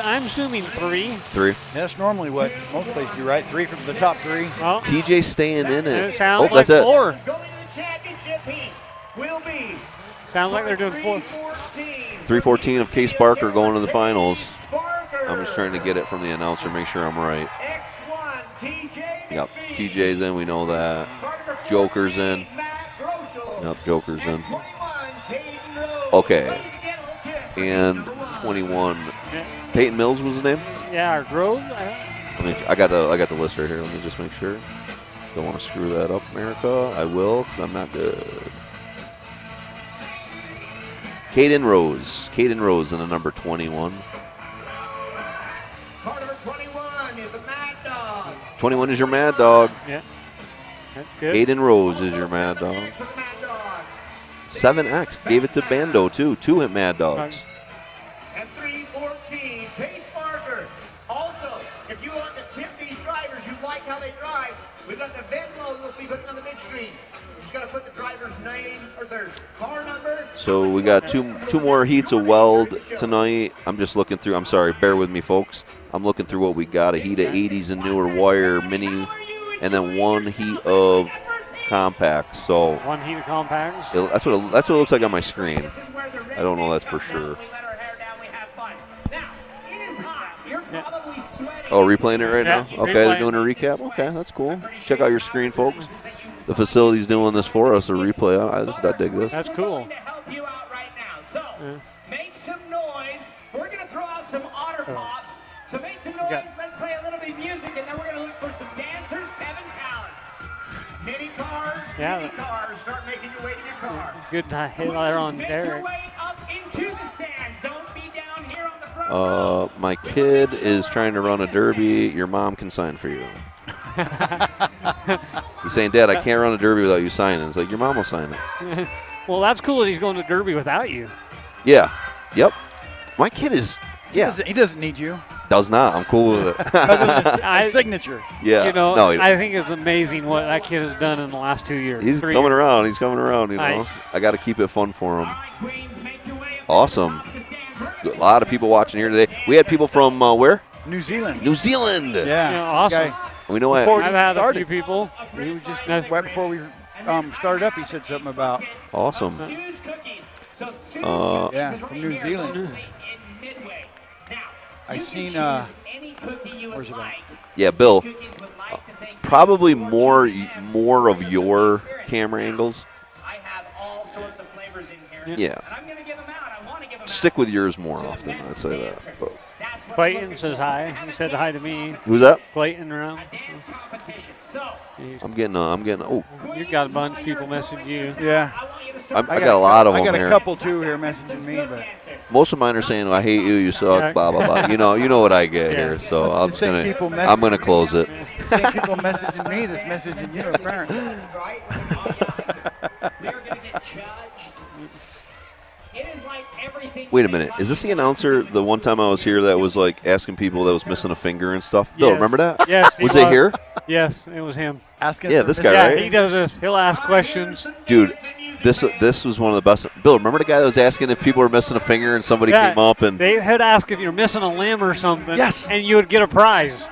S5: I'm assuming 3.
S3: 3.
S4: That's normally what most places do, right? 3 from the top 3.
S5: Well,
S3: TJ staying in
S5: and
S3: it.
S5: it sounds
S3: Oh,
S5: like
S3: that's it.
S5: 4.
S9: Going to the championship heat will be
S5: Sounds like they're doing 4.
S3: 314 of Case Barker going to the finals.
S9: Barker.
S3: I'm just trying to get it from the announcer, make sure I'm right.
S9: X1, TJ.
S3: Yep, TJ's in, we know that. Joker's in. Yep, Joker's in. Okay. And 21. Peyton Mills was his name?
S5: Yeah, or Grove.
S3: I got the list right here. Let me just make sure. Don't want to screw that up, America. I will, because I'm not good. Caden Rose. Caden Rose in the number 21.
S9: Car number 21 is a Mad Dog.
S3: 21 is your Mad Dog.
S5: Yeah. That's good.
S3: Caden Rose is your Mad Dog. 7X gave it to Bando, too. 2 hit Mad Dogs.
S9: And 314, Case Barker. Also, if you want to tip these drivers, you like how they drive, we've got the Venmo we'll be putting on the mid-screen. You just got to put the driver's name or their car number.
S3: So we got two more heats of weld tonight. I'm just looking through. I'm sorry, bear with me, folks. I'm looking through what we got. A heat of 80s and newer wire mini, and then 1 heat of compacts. So
S5: 1 heat of compacts.
S3: that's what it looks like on my screen. I don't know that's for sure. Oh, replaying it right now? Okay, they're doing a recap. Okay, that's cool. Check out your screen, folks. The facility's doing this for us, a replay. I dig this.
S5: That's cool.
S8: Make some noise. We're going to throw out some otter pops. So make some noise. Let's play a little bit of music, and then we're going to look for some dancers. Kevin Callis.
S9: Mini cars,
S5: Yeah.
S9: mini cars, start making your way to your car.
S5: Good hit there on
S8: Make your
S5: Derek.
S8: way up into the stands. Don't be down here on the front row.
S3: My kid is trying to run a derby. Your mom can sign for you. He's saying, Dad, I can't run a derby without you signing. It's like, your mom will sign it.
S5: Well, that's cool that he's going to Derby without you.
S3: Yeah. Yep. My kid is,
S4: He doesn't need you.
S3: does not. I'm cool with it.
S4: Other than his signature.
S3: Yeah.
S5: You know,
S3: no,
S5: I think it's amazing what that kid has done in the last 2 years.
S3: he's
S5: 3
S3: coming
S5: years.
S3: around. He's coming around, you know.
S5: Nice.
S3: I got to keep it fun for him.
S8: All right, Queens, make your way up
S3: Awesome.
S8: the stands.
S3: A lot of people watching here today. We had people from where?
S4: New Zealand.
S3: New Zealand.
S4: Yeah.
S5: Yeah, awesome.
S4: Guy,
S3: We know what?
S4: Before
S5: I've had a
S4: started.
S5: few people.
S4: he was just right before we started up. He said something about
S3: Awesome.
S8: Sue's Cookies. So Sue's
S3: Uh,
S8: Cookies
S4: Yeah,
S8: is
S4: from
S8: right
S4: New
S8: here
S4: Zealand.
S8: locally in Midway. Now,
S4: I
S8: you
S4: seen,
S8: can choose any cookie you would
S4: where's it at?
S8: like.
S3: Yeah, Bill.
S8: Cookies would like to thank you
S3: Probably
S8: for
S3: more
S8: choosing
S3: more of your
S8: experience.
S3: camera angles.
S8: I have all sorts of flavors in here.
S3: Yeah.
S8: And I'm going to give them out. I want to give them
S3: Stick
S8: out
S3: with yours more
S8: to the
S3: often. I'd
S8: best
S3: say that.
S8: dancers.
S3: But
S8: That's what
S5: Clayton
S8: we're
S5: says
S8: looking for.
S5: hi.
S8: Have
S5: He
S8: it
S5: said
S8: big
S5: hi to me.
S3: who's that?
S5: Clayton around.
S8: dance competition. So,
S5: He's-
S3: I'm getting. Oh,
S5: You got a bunch of people messaging you.
S4: Yeah.
S8: I want you to
S3: I got a lot of
S4: I
S3: them
S4: got a
S3: here.
S4: couple too here messaging me, but
S3: Most of mine are saying, "I hate you. You suck."
S5: Yeah.
S3: Blah blah blah. You know what I get
S5: Yeah.
S3: here. So I'm
S4: The
S3: just
S4: same
S3: gonna.
S4: people
S3: I'm gonna
S4: messaging
S3: close it.
S4: same people messaging me that's messaging you apparently.
S8: right? They're going to get judged. It is like everything.
S3: Wait a minute. Is this the announcer? The one time I was here that was like asking people that was missing a finger and stuff. Bill,
S5: Yes.
S3: remember that?
S5: Yes. he
S3: Was it here?
S5: Yes, it was him.
S4: Asking
S3: Yeah,
S4: for
S3: this
S4: a
S3: guy,
S5: Yeah,
S3: right?
S5: he does this. He'll ask questions.
S3: Dude, this was one of the best. Bill, remember the guy that was asking if people were missing a finger and somebody
S5: Yeah,
S3: came up and
S5: they would ask if you're missing a limb or something.
S3: Yes.
S5: And you would get a prize.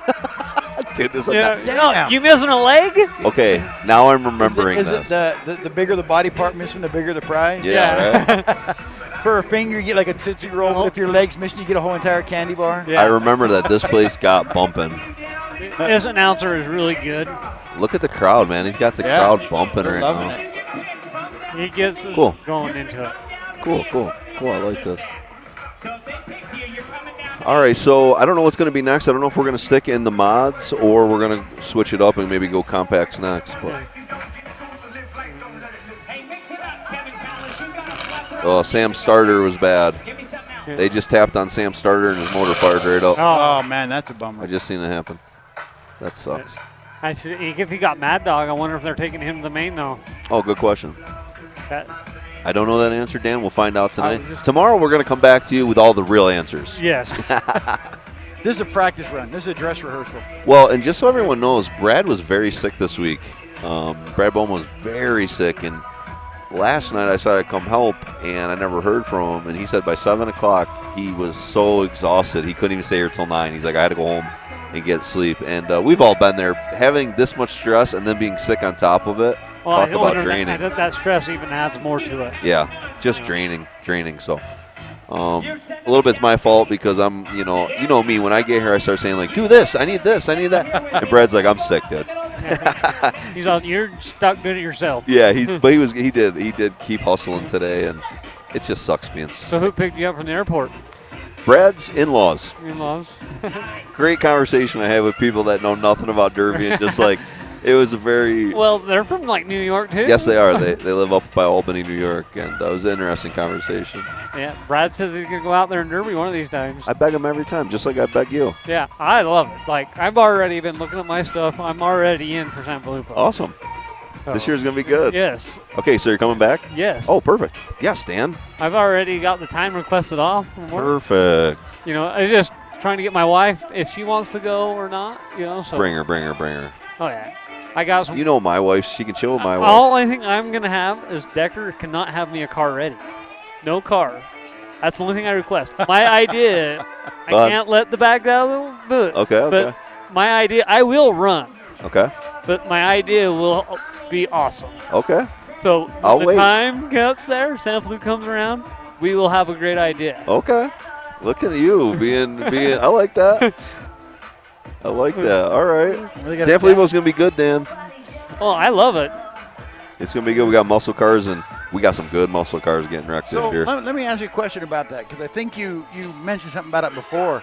S3: Dude, this
S5: Yeah.
S3: is
S5: No, you missing a leg?
S3: okay, now I'm remembering
S4: Is
S3: this.
S4: it the bigger the body part missing, the bigger the prize?
S3: Yeah, right?
S4: For a finger, you get like a Tootsie Roll. If your leg's missing, you get a whole entire candy bar.
S5: Yeah.
S3: I remember that this place got bumping.
S5: This announcer is really good.
S3: Look at the crowd, man. He's got the
S4: Yeah.
S3: crowd bumping
S4: They're
S3: right
S4: loving
S3: now.
S5: He gets us
S3: Cool.
S5: going into it.
S3: Cool. I like this.
S8: So if they pick you, you're coming down.
S3: All right, so I don't know what's going to be next. I don't know if we're going to stick in the mods or we're going to switch it up and maybe go compacts next. But,
S8: Hey, mix it up, Kevin Callis. You got a plethora.
S3: oh, Sam's starter was bad.
S8: Give me something else.
S3: They just tapped on Sam's starter and his motor fired right up.
S4: Oh man, that's a bummer.
S3: I just seen it happen. That sucks.
S5: I should, if he got Mad Dog, I wonder if they're taking him to the main though.
S3: Oh, good question.
S5: That,
S3: I don't know that answer, Dan. We'll find out tonight.
S4: was just-
S3: Tomorrow we're going to come back to you with all the real answers.
S5: yes.
S4: This is a practice run. This is a dress rehearsal.
S3: Well, and just so everyone knows, Brad was very sick this week. Brad Bowman was very sick, and last night I said I'd come help, and I never heard from him. And he said by 7 o'clock he was so exhausted he couldn't even stay here till 9. He's like, I had to go home and get sleep. And we've all been there, having this much stress and then being sick on top of it.
S5: Well,
S3: Talk
S5: I
S3: about
S5: wonder
S3: draining.
S5: I think that stress even adds more to it.
S3: Yeah, just draining. So, a little bit's my fault because I'm, you know me. When I get here, I start saying like, do this, I need that, and Brad's like, I'm sick, dude.
S5: He's all, you're stuck doing it yourself.
S3: Yeah, he did keep hustling today, and it just sucks being
S5: So who picked you up from the airport?
S3: Brad's in-laws.
S5: In-laws.
S3: Great conversation I had with people that know nothing about Derby, and just like it was a very
S5: Well, they're from like New York too.
S3: yes, they are. They live up by Albany, New York, and it was an interesting conversation.
S5: Yeah. Brad says he's gonna go out there in Derby one of these times.
S3: I beg him every time, just like I beg you.
S5: Yeah, I love it. Like I've already been looking at my stuff. I'm already in for San Felipe.
S3: Awesome.
S5: So,
S3: This year's gonna be good.
S5: Yes.
S3: Okay, so you're coming back?
S5: Yes.
S3: Oh, perfect. Yes, Dan.
S5: I've already got the time requested off from work.
S3: Perfect.
S5: You know, I was just trying to get my wife if she wants to go or not. You know, so
S3: Bring her.
S5: Oh yeah, I got some.
S3: You know my wife. She can chill with my wife.
S5: All I think I'm gonna have is Decker cannot have me a car ready. No car. That's the only thing I request. My idea, I can't let the bags out of the boot.
S3: Okay.
S5: But my idea, I will run.
S3: Okay.
S5: But my idea will be awesome.
S3: Okay.
S5: So
S3: I'll
S5: the
S3: wait.
S5: time gets there, San Flu comes around, we will have a great idea.
S3: Okay. Look at you being. I like that. I like that. All right. San Felipe's gonna be good, Dan.
S5: Oh, I love it.
S3: It's gonna be good. We got muscle cars, and we got some good muscle cars getting wrecked
S4: So
S3: this year.
S4: let me ask you a question about that because I think you mentioned something about it before.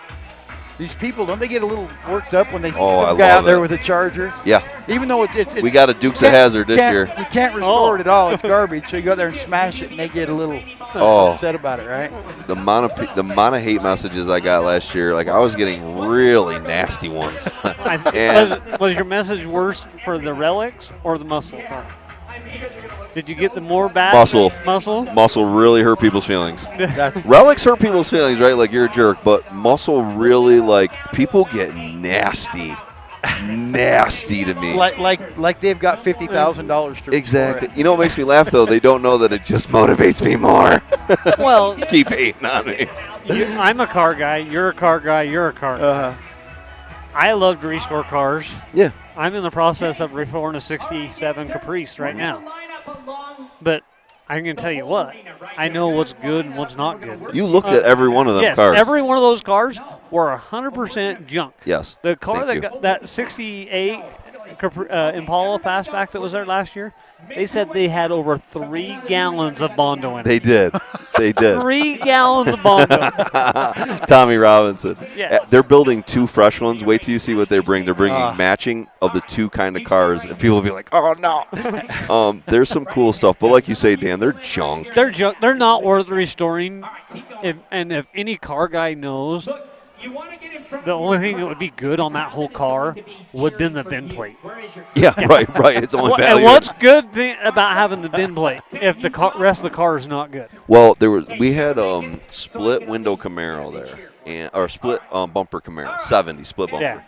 S4: These people, don't they get a little worked up when they see
S3: Oh,
S4: some
S3: I
S4: guy
S3: love
S4: out there
S3: it.
S4: with a Charger?
S3: Yeah.
S4: Even though it's
S3: We got a Dukes of Hazzard this year.
S4: You can't restore it at all. It's garbage. So you go there and smash it, and they get a little upset about it, right?
S3: The amount of hate messages I got last year, like I was getting really nasty ones. And
S5: was your message worse for the relics or the muscle car? Did you get the more bad
S3: Muscle.
S5: Muscle
S3: really hurt people's feelings. Relics hurt people's feelings, right? Like you're a jerk, but muscle really, like, people get nasty to me.
S4: Like they've got $50,000 to
S3: Exactly. You know what makes me laugh though? They don't know that it just motivates me more.
S5: Well,
S3: keep hating on me.
S5: I'm a car guy. You're a car guy. You're a car guy. I love to restore cars.
S3: Yeah.
S5: I'm in the process of restoring a 67 Caprice right now. But I'm going to tell you what. I know what's good and what's not good.
S3: You looked at every one of them
S5: yes,
S3: cars.
S5: Every one of those cars were 100% junk.
S3: Yes.
S5: The car
S3: Thank you.
S5: got that 68 Impala fastback that was there last year, they said they had over 3 gallons of Bondo in it.
S3: They did.
S5: 3 gallons of Bondo.
S3: Tommy Robinson.
S5: Yeah.
S3: They're building 2 fresh ones. Wait till you see what they bring. They're bringing matching of the 2 kind of cars, and people will be like, "Oh no!" There's some cool stuff, but like you say, Dan, they're junk.
S5: They're junk. They're not worth restoring. If any car guy knows, the only thing that would be good on that whole car would have been the bin plate.
S3: Yeah, right. It's only
S5: And
S3: value.
S5: what's good about having the bin plate if the rest of the car is not good?
S3: Well, we had split window Camaro there, or split bumper Camaro, 70 split bumper.
S5: Yeah.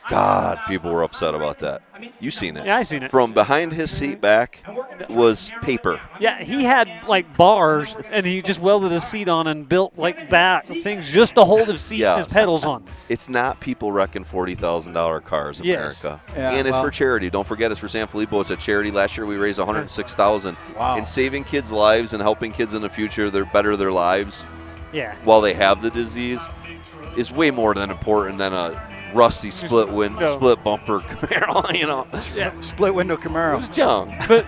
S3: God, people were upset about that. You seen it?
S5: Yeah, I seen it.
S3: From behind his seat back was paper.
S5: Yeah, he had like bars, and he just welded his seat on and built like back things just to hold his seat, his pedals on.
S3: It's not people wrecking $40,000 cars in America,
S4: Yeah,
S3: and it's for charity. Don't forget, it's for San Filippo. It's a charity. Last year we raised $106,000.
S4: Wow.
S3: And saving kids' lives and helping kids in the future, they're better their lives.
S5: Yeah.
S3: While they have the disease, is way more than important than a rusty split bumper Camaro, you know.
S5: Yeah.
S4: Split window Camaro.
S3: It was junk.
S5: But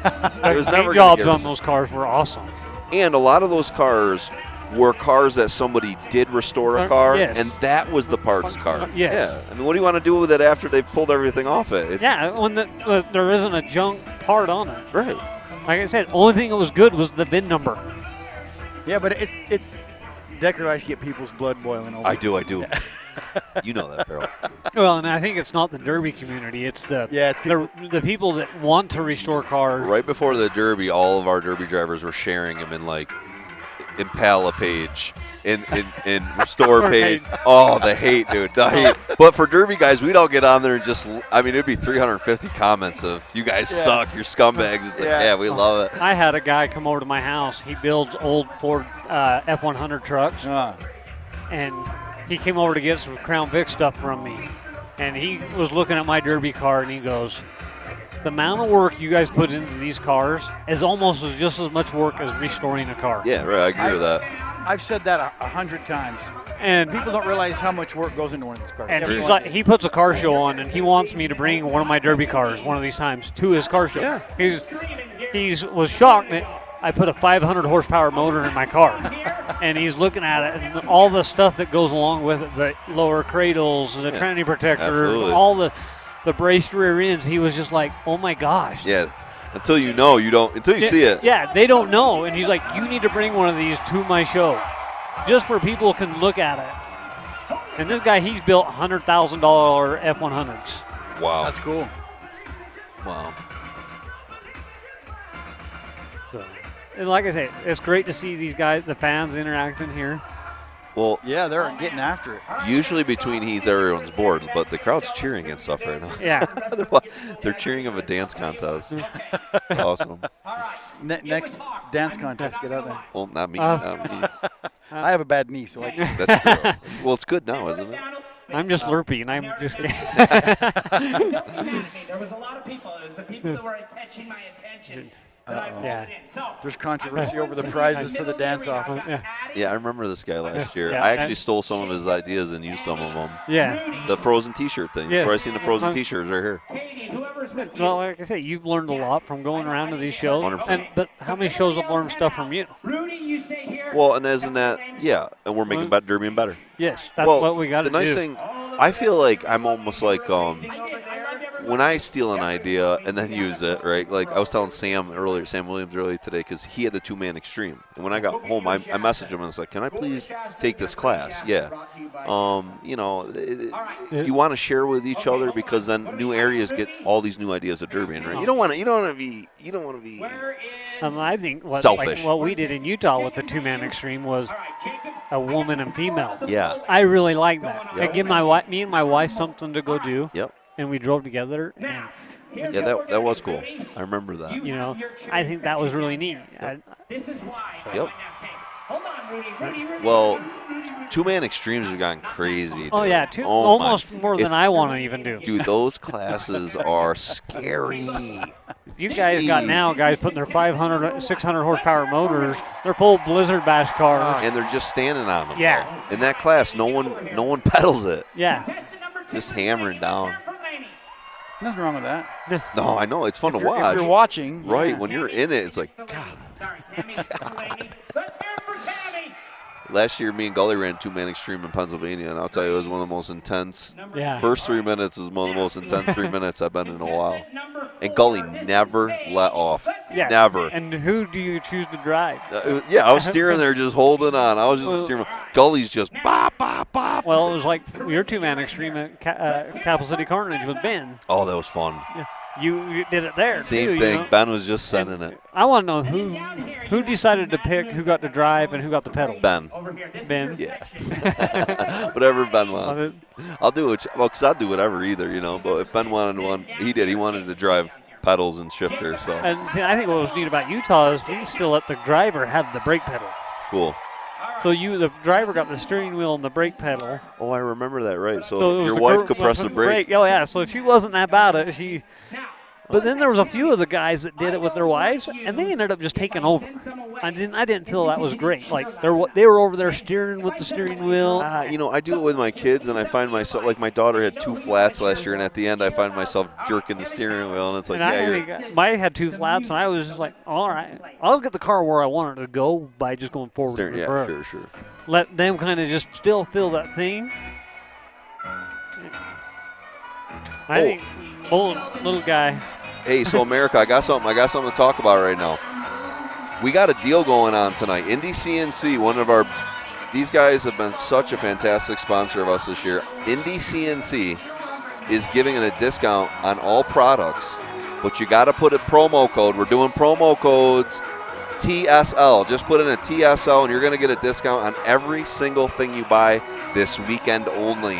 S3: it was never
S5: jobs
S3: gonna get
S5: on those cars were awesome.
S3: And a lot of those cars were cars that somebody did restore a car,
S5: yes.
S3: and that was the parts car.
S5: Yes.
S3: Yeah. I mean, what do you want to do with it after they've pulled everything off it?
S5: When there isn't a junk part on it.
S3: Right.
S5: Like I said, only thing that was good was the VIN number.
S4: Yeah, but it's Decker likes to get people's blood boiling over.
S3: I do. You know that, Farrell.
S5: Well, and I think it's not the Derby community. It's the people that want to restore cars.
S3: Right before the Derby, all of our Derby drivers were sharing them in like Impala page, in Restore page. Oh, the hate, dude, the hate. But for Derby guys, we'd all get on there and just, I mean, it'd be 350 comments of, "You guys suck, you're scumbags." It's like, yeah, we love it.
S5: I had a guy come over to my house. He builds old Ford F-100 trucks. And he came over to get some Crown Vic stuff from me. And he was looking at my Derby car, and he goes, "The amount of work you guys put into these cars is almost just as much work as restoring a car."
S3: Yeah, right, I agree with that.
S4: I've said that 100 times.
S5: And
S4: people don't realize how much work goes into one of these cars.
S5: And he puts a car show on, and he wants me to bring one of my Derby cars one of these times to his car show.
S3: Yeah.
S5: He was shocked that I put a 500 horsepower motor in my car. And he's looking at it and all the stuff that goes along with it, the lower cradles, the tranny protectors, all the braced rear ends. He was just like, "Oh my gosh."
S3: Yeah. Until you know, you don't. Until you see it.
S5: Yeah, they don't know. And he's like, "You need to bring one of these to my show, just for people can look at it." And this guy, he's built $100,000 F-100s.
S3: Wow.
S4: That's cool.
S3: Wow.
S5: So, and like I say, it's great to see these guys, the fans, interacting here.
S3: Well,
S4: yeah, they're getting after it.
S3: Usually between heats, everyone's bored, but the crowd's cheering and stuff right now.
S5: Yeah.
S3: They're cheering of a dance contest. Awesome.
S4: Next dance contest, get out there.
S3: Well, not me. Not me.
S4: I have a bad knee, so
S3: That's true. Well, it's good now, isn't it?
S5: I'm just lurpy, and I'm just.
S8: There was a lot of people. It was the people that were catching my attention.
S4: There's controversy over the prizes for the dance-off.
S3: Yeah, I remember this guy last year.
S5: Yeah,
S3: I actually stole some of his ideas and used some of them.
S5: Yeah.
S3: The Frozen T-shirt thing.
S5: Yeah.
S3: Where I seen the Frozen T-shirts right here.
S5: Well, like I say, you've learned a lot from going around to these shows.
S3: 100%.
S5: But how many shows have learned stuff from you?
S8: Rudy, you stay here.
S3: Well, and isn't that, yeah, and we're making Derby and better.
S5: Yes, that's what we got to do.
S3: The nice thing, I feel like I'm almost like when I steal an idea and then use it, right? Like I was telling Sam Williams earlier today, because he had the 2-man extreme. And when I got home, I messaged him and I was like, "Can I please take this class?" Yeah. You know, you want to share with each other, because then new areas get all these new ideas of derbying, right? You don't want to be
S5: I think
S3: selfish.
S5: What we did in Utah with the 2-man extreme was a woman and female.
S3: Yeah.
S5: I really like that.
S3: Yep.
S5: It gave me and my wife something to go do.
S3: Yep.
S5: And we drove together. And
S3: yeah, that was cool. I remember that.
S5: You know, I think that was really neat.
S8: This is why.
S3: Yep.
S8: Hold on, Rudy.
S3: Well, 2-man extremes have gone crazy. Dude.
S5: Oh, yeah. Almost more than I want to even do.
S3: Dude, those classes are scary.
S5: You guys got guys putting their 500, 600 horsepower motors. They're full Blizzard Bash cars.
S3: And they're just standing on them.
S5: Yeah.
S3: In that class, no one pedals it.
S5: Yeah.
S3: Just hammering down.
S4: Nothing wrong with that.
S3: No, I know. It's fun to watch.
S4: If you're watching.
S3: Right.
S4: Yeah.
S3: When you're in it, it's like, God.
S8: Sorry, Tammy. Let's hear it for Tammy.
S3: Last year, me and Gully ran 2-man extreme in Pennsylvania, and I'll tell you, it was one of the most intense.
S5: Yeah.
S3: First 3 minutes was one of the most intense 3 minutes I've been in a while. And Gully never let off.
S5: Yeah.
S3: Never.
S5: And who do you choose to drive?
S3: Yeah, I was steering there, just holding on. I was just steering. Gully's just bop, bop, bop.
S5: Well, it was like your 2-man extreme at Capital City Carnage with Ben.
S3: Oh, that was fun.
S5: Yeah. You did it there.
S3: Same
S5: too,
S3: thing.
S5: You know?
S3: Ben was just sending it.
S5: I want to know who decided to pick who got to drive and who got the pedal.
S3: Ben.
S5: Ben.
S3: Yeah. Whatever Ben wants. I'll do it. Well, because I'll do whatever either, you know. But if Ben wanted one, he did. He wanted to drive pedals and shifter. So.
S5: And see, I think what was neat about Utah is we still let the driver have the brake pedal.
S3: Cool.
S5: So the driver got the steering wheel and the brake pedal.
S3: Oh, I remember that, right. So your
S5: the
S3: wife could press the brake.
S5: Oh, yeah. So if she wasn't about it, she... But then there was a few of the guys that did it with their wives, and they ended up just taking over. I didn't feel that was great. Like they were over there steering with the steering wheel.
S3: You know, I do it with my kids, and I find myself, like my daughter had 2 flats last year, and at the end I find myself jerking the steering wheel, and it's like,
S5: I had 2 flats, and I was just like, all right, I'll get the car where I want it to go by just going forward.
S3: Yeah, sure.
S5: Let them kind of just still feel that thing. I think, little guy.
S3: Hey, so America, I got something to talk about right now. We got a deal going on tonight. Indy CNC, these guys have been such a fantastic sponsor of us this year. Indy CNC is giving a discount on all products, but you got to put a promo code. We're doing promo codes TSL. Just put in a TSL, and you're going to get a discount on every single thing you buy this weekend only.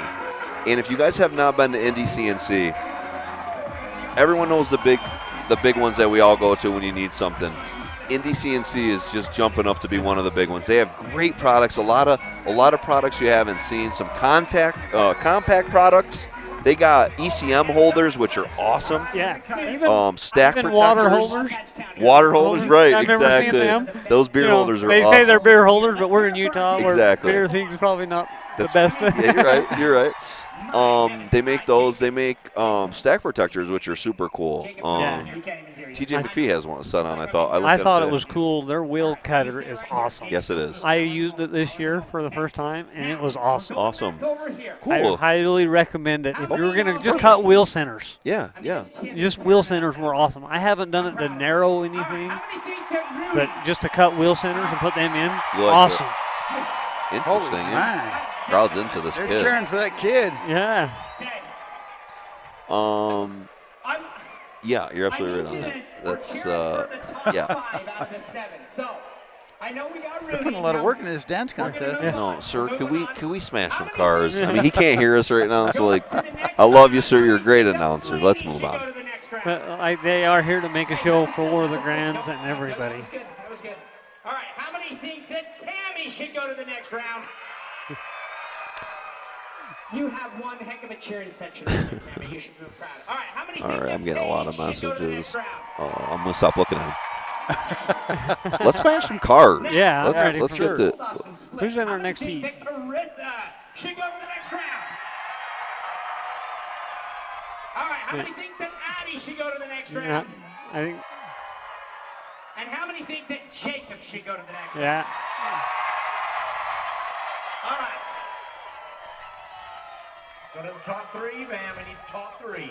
S3: And if you guys have not been to Indy CNC, everyone knows the big ones that we all go to when you need something. Indy CNC is just jumping up to be one of the big ones. They have great products, a lot of products you haven't seen. Some compact products. They got ECM holders, which are awesome.
S5: Yeah.
S3: Stack
S5: even
S3: protectors.
S5: water holders.
S3: Water holders, right?
S5: I've never
S3: exactly.
S5: seen them.
S3: Those beer holders are awesome.
S5: They say they're beer holders, but we're in Utah where beer things probably not the best thing.
S3: Yeah, you're right. They make those. They make stack protectors, which are super cool. TJ McPhee has one set on. I thought
S5: it was cool. Their wheel cutter is awesome.
S3: Yes, it is.
S5: I used it this year for the first time, and it was awesome.
S3: Awesome. Cool.
S5: I highly recommend it. If you're going to just cut wheel centers.
S3: Yeah.
S5: Just wheel centers were awesome. I haven't done it to narrow anything, but just to cut wheel centers and put them in, awesome.
S3: Interesting. Yeah. Crowd's into this kid.
S4: They're cheering for that kid.
S5: Yeah.
S3: Yeah, you're absolutely right on that. That's yeah.
S4: They're putting a lot of work into this dance contest.
S3: Yeah. No, sir, could we smash some cars? I mean, he can't hear us right now, so like, I love you, sir. You're a great announcer. Let's move on.
S5: But they are here to make a show for the Grands and everybody.
S8: That was good. All right, how many think that Tammy should go to the next round? You have one heck of a cheering section there, Tammy. You should feel proud. All right, how many think that
S3: I'm getting a lot of
S8: messages.
S3: I'm going to stop looking at him. Let's smash some cars.
S5: Yeah,
S3: let's get the.
S5: Who's in our next heat?
S8: Carissa should go to the next round. All right, how many think that Addie should go to the next round?
S5: I think.
S8: And how many think that Jacob should go to the next round?
S5: Yeah.
S8: All right.
S9: Go to the top 3, man. We need top 3.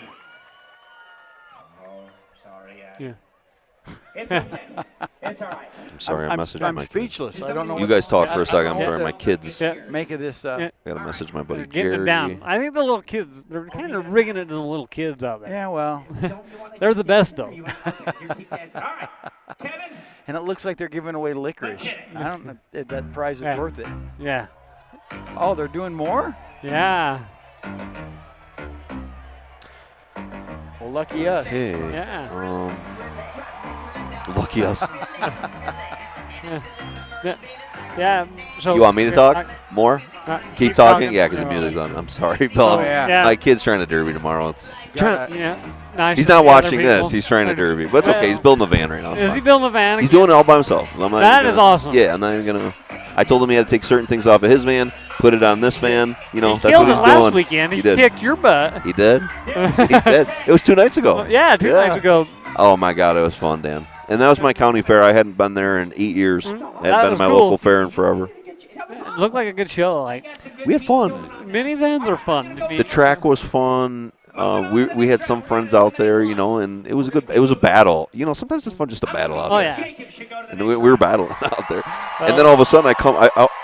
S9: Oh, sorry.
S5: Yeah.
S8: It's okay. It's all right.
S3: I'm sorry, I messaged
S4: I'm
S3: my
S4: speechless. I don't know.
S3: You guys talk for a second. I'm
S4: what
S3: sorry,
S4: to
S3: my kids.
S4: Make of this.
S3: I got to message my buddy
S5: They're getting
S3: Jerry.
S5: it down. I think the little kids, they're kind of rigging it to the little kids out there.
S4: Yeah, well.
S5: They're the best, though.
S8: All right. Kevin.
S4: And it looks like they're giving away licorice. I don't know if that prize is worth it.
S5: Yeah.
S4: Oh, they're doing more?
S5: Yeah.
S4: Well, lucky us.
S3: Hey.
S5: Yeah.
S3: Lucky us.
S5: Yeah. So
S3: You want me to talk more? Keep talking? Yeah, because the
S4: No.
S3: music's on. I'm sorry, Bill.
S4: Oh, yeah.
S3: My kid's trying to derby tomorrow. It's
S5: Nice
S3: He's
S5: to
S3: not
S5: see other
S3: watching this.
S5: people.
S3: He's trying to derby. But it's okay. He's building a van right now. It's
S5: Is
S3: fine.
S5: he building a van?
S3: He's doing it all by himself. I'm not
S5: That
S3: even
S5: is
S3: gonna-
S5: awesome.
S3: Yeah, I'm not even going to. I told him he had to take certain things off of his van, put it on this van. You know,
S5: He
S3: that's
S5: killed
S3: what
S5: it
S3: he's
S5: last
S3: doing.
S5: weekend. He
S3: did.
S5: kicked your butt.
S3: He did? He did. It was 2 nights ago.
S5: Yeah, two nights ago.
S3: Oh, my God. It was fun, Dan. And that was my county fair. I hadn't been there in 8 years. Hadn't
S5: That
S3: been
S5: was
S3: to my
S5: cool.
S3: local fair in forever.
S5: It looked like a good show. Like
S3: We had fun.
S5: minivans are fun. I mean,
S3: The track was fun. We had some friends out there, you know, and it was a battle. You know, sometimes it's fun just to battle out there.
S5: yeah.
S3: And we were battling out there. And then all of a sudden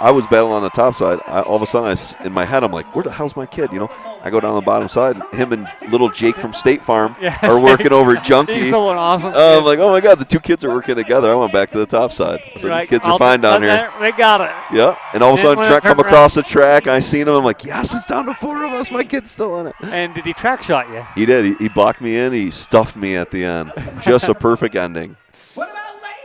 S3: I was battling on the top side. All of a sudden in my head I'm like, where the hell's my kid? You know, I go down the bottom side. Him and little Jake from State Farm are working over Junkie.
S5: He's so awesome.
S3: I'm like, oh my God, the two kids are working together. I went back to the top side. So
S5: You're
S3: these
S5: like,
S3: kids are fine down here.
S5: They got it.
S3: Yeah. And all of a
S5: And
S3: sudden
S5: when it
S3: Trek come
S5: turned
S3: across the track. I seen him. I'm like, yes, it's down to 4 of us. My kid's still in it.
S5: And did he track shot you?
S3: He did. He blocked me in. He stuffed me at the end. Just a perfect ending.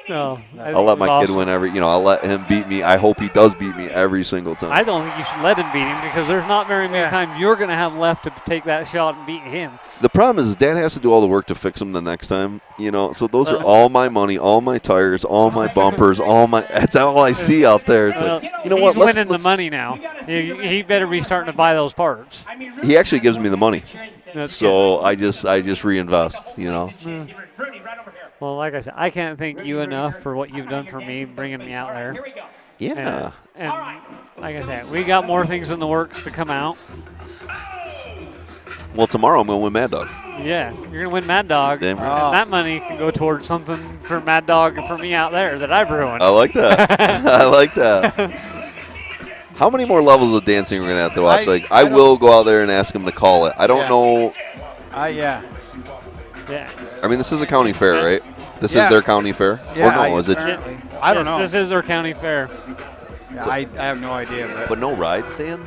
S5: No.
S3: I'll let my kid win I'll let him beat me. I hope he does beat me every single time.
S5: I don't think you should let him beat him because there's not very many times you're going to have left to take that shot and beat him.
S3: The problem is Dad has to do all the work to fix him the next time, you know. So those are all my money, all my tires, all my bumpers, that's all I see out there. It's like, you know what?
S5: He's winning the money now. He better be starting to buy those parts.
S3: He actually gives me the money,
S5: That's
S3: so I just reinvest, you know.
S5: Well, like I said, I can't thank you enough for what you've done for me, bringing me out there.
S3: Yeah.
S5: And like I said, we got more things in the works to come out.
S3: Well, tomorrow I'm gonna win Mad Dog.
S5: Yeah, you're going to win Mad Dog.
S3: Damn
S5: And
S3: right.
S5: that money can go towards something for Mad Dog and for me out there that I've ruined.
S3: I like that. I like that. How many more levels of dancing we're gonna have to watch? I will go out there and ask him to call it. I don't know.
S5: Yeah.
S3: I mean, this is a county fair, right? This is
S4: Yeah.
S3: their county fair?
S4: Yeah,
S3: Or no, is it?
S4: I don't know.
S5: This is our county fair.
S4: Yeah, I have no idea.
S3: But no rides, Dan?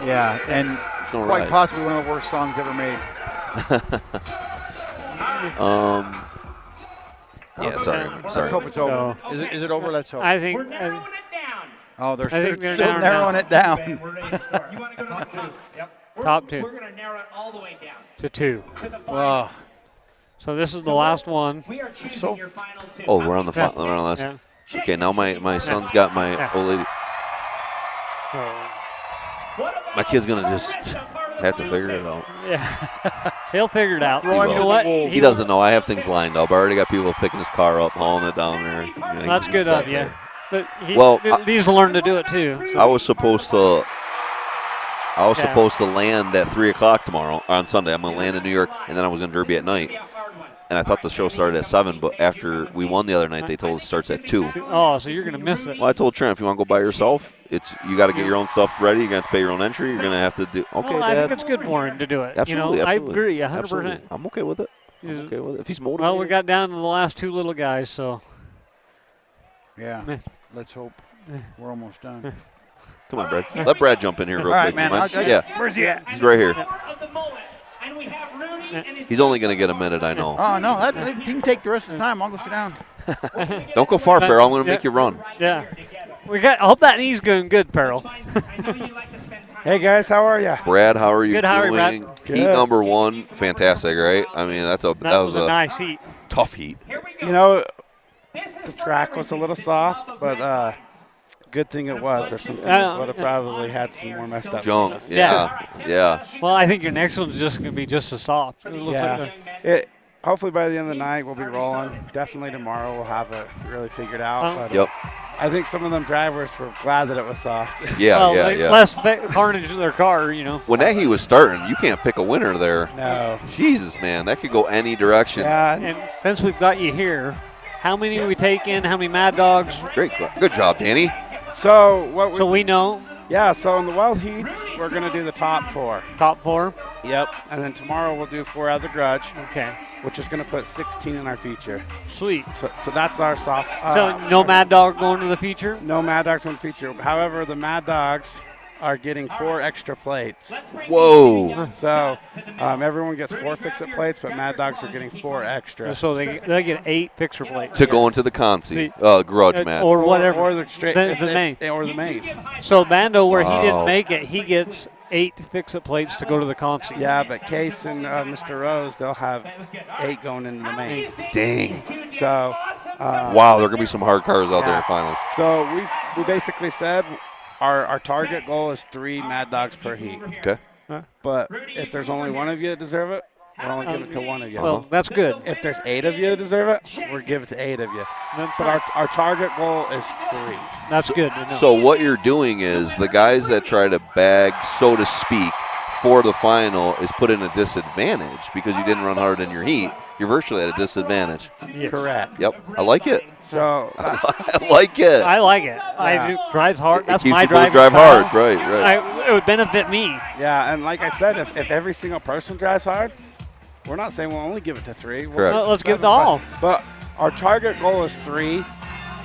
S4: Yeah, and
S3: No
S4: quite
S3: ride.
S4: possibly one of the worst songs ever made.
S3: Yeah, sorry.
S4: Let's hope it's over. Is it over? Let's hope.
S5: I think.
S4: Oh,
S5: I think they're
S4: still
S5: narrowing
S4: narrowing it down.
S5: Top 2.
S8: We're going to narrow it all the way down.
S5: To 2.
S4: Wow.
S5: So this is the last one.
S8: We are choosing your final 2.
S3: Oh, we're on the last.
S5: Yeah.
S3: Okay, now my son's got my old lady. My kid's gonna just have to figure it out.
S5: Yeah. He'll figure it out.
S3: He
S5: You
S3: will.
S5: know what?
S3: He doesn't know. I have things lined up. I already got people picking his car up, hauling it down there. You know,
S5: That's
S3: he's
S5: good
S3: set
S5: of you.
S3: there.
S5: But he
S3: Well,
S5: needs to learn to do it too.
S3: I was supposed to land at 3 o'clock tomorrow or on Sunday. I'm gonna land in New York, and then I was gonna derby at night. And I thought the show started at 7, but after we won the other night, they told us it starts at 2.
S5: Oh, so you're gonna miss it.
S3: Well, I told Trent, if you want to go by yourself, you got to get your own stuff ready. You're gonna have to pay your own entry. You're gonna have to do. Okay,
S5: Well, I
S3: Dad.
S5: think it's good for him to do it.
S3: Absolutely,
S5: You know,
S3: absolutely.
S5: I agree, 100%.
S3: Absolutely. I'm okay with it. I'm okay with it. If he's motivated.
S5: Well, we got down to the last 2 little guys, so.
S4: Yeah. Let's hope we're almost done.
S3: Come on, Brad. Let Brad jump in here real
S4: All right,
S3: quick.
S4: man.
S3: You mind?
S4: Okay.
S3: Yeah.
S4: Where's he at?
S3: He's right here. He's only going to get a minute, I know.
S4: Oh, no. He can take the rest of the time. I'll go sit down.
S3: Don't go far, Farrell. I'm going to make you run.
S5: Yeah. I hope that knee's going good, Farrell.
S10: Hey, guys. How are you?
S3: Brad, how are you
S5: Good, how are you,
S3: doing?
S5: Brad?
S3: Heat number 1, fantastic, right? I mean, that was
S5: a nice heat.
S3: Tough heat.
S10: You know, the track was a little soft, but good thing it was. There's some things would have probably had some more messed up.
S3: Junk. Yeah.
S5: Well, I think your next one's just going to be just as soft. It looks like
S10: Hopefully by the end of the night we'll be rolling. Definitely tomorrow we'll have it really figured out. But,
S3: Yep.
S10: I think some of them drivers were glad that it was soft.
S3: Yeah,
S5: well,
S3: yeah.
S5: Less carnage in their car, you know.
S3: When that heat was starting, you can't pick a winner there.
S10: No.
S3: Jesus, man, that could go any direction.
S10: Yeah.
S5: And since we've got you here, how many we take in? How many Mad Dogs?
S3: Great, good job, Danny.
S10: So
S5: we know.
S10: Yeah. So in the wild heats, we're gonna do the top 4.
S5: Top 4.
S10: Yep. And then tomorrow we'll do 4 out of the grudge.
S5: Okay.
S10: Which is gonna put 16 in our feature.
S5: Sweet.
S10: So that's our soft.
S5: So no Mad Dog going to the feature?
S10: No Mad Dogs on the feature. However, the Mad Dogs are getting 4 extra plates.
S3: Whoa.
S10: So everyone gets 4 fix-it plates, but Mad Dogs are getting 4 extra.
S5: So they get 8 picture plates.
S3: To go into the garage match.
S5: Or whatever.
S10: Or the straight
S5: the main.
S10: Or the main.
S5: So Bando, where he didn't make it, he gets 8 fix-it plates to go to the consi.
S10: Yeah, but Case and Mr. Rose, they'll have 8 going into the main.
S3: Dang.
S10: So.
S3: Wow, there are going to be some hard cars out there in finals.
S10: So we basically said our target goal is 3 Mad Dogs per heat.
S3: Okay.
S10: But if there's only one of you that deserve it, we'll only give it to one of you.
S5: Well, that's good.
S10: If there's 8 of you that deserve it, we'll give it to 8 of you. But our target goal is 3.
S5: That's good to know.
S3: So what you're doing is the guys that try to bag, so to speak, for the final is put in a disadvantage because you didn't run hard in your heat. You're virtually at a disadvantage.
S10: Yes. Correct.
S3: Yep, I like it.
S10: So
S3: I like it.
S5: I like it. I do, drives hard. That's my
S3: drive
S5: driving
S3: hard,
S5: style.
S3: right.
S5: It would benefit me.
S10: Yeah, and like I said, if every single person drives hard, we're not saying we'll only give it to 3.
S3: Correct.
S5: Well, let's give it to all.
S10: But our target goal is 3.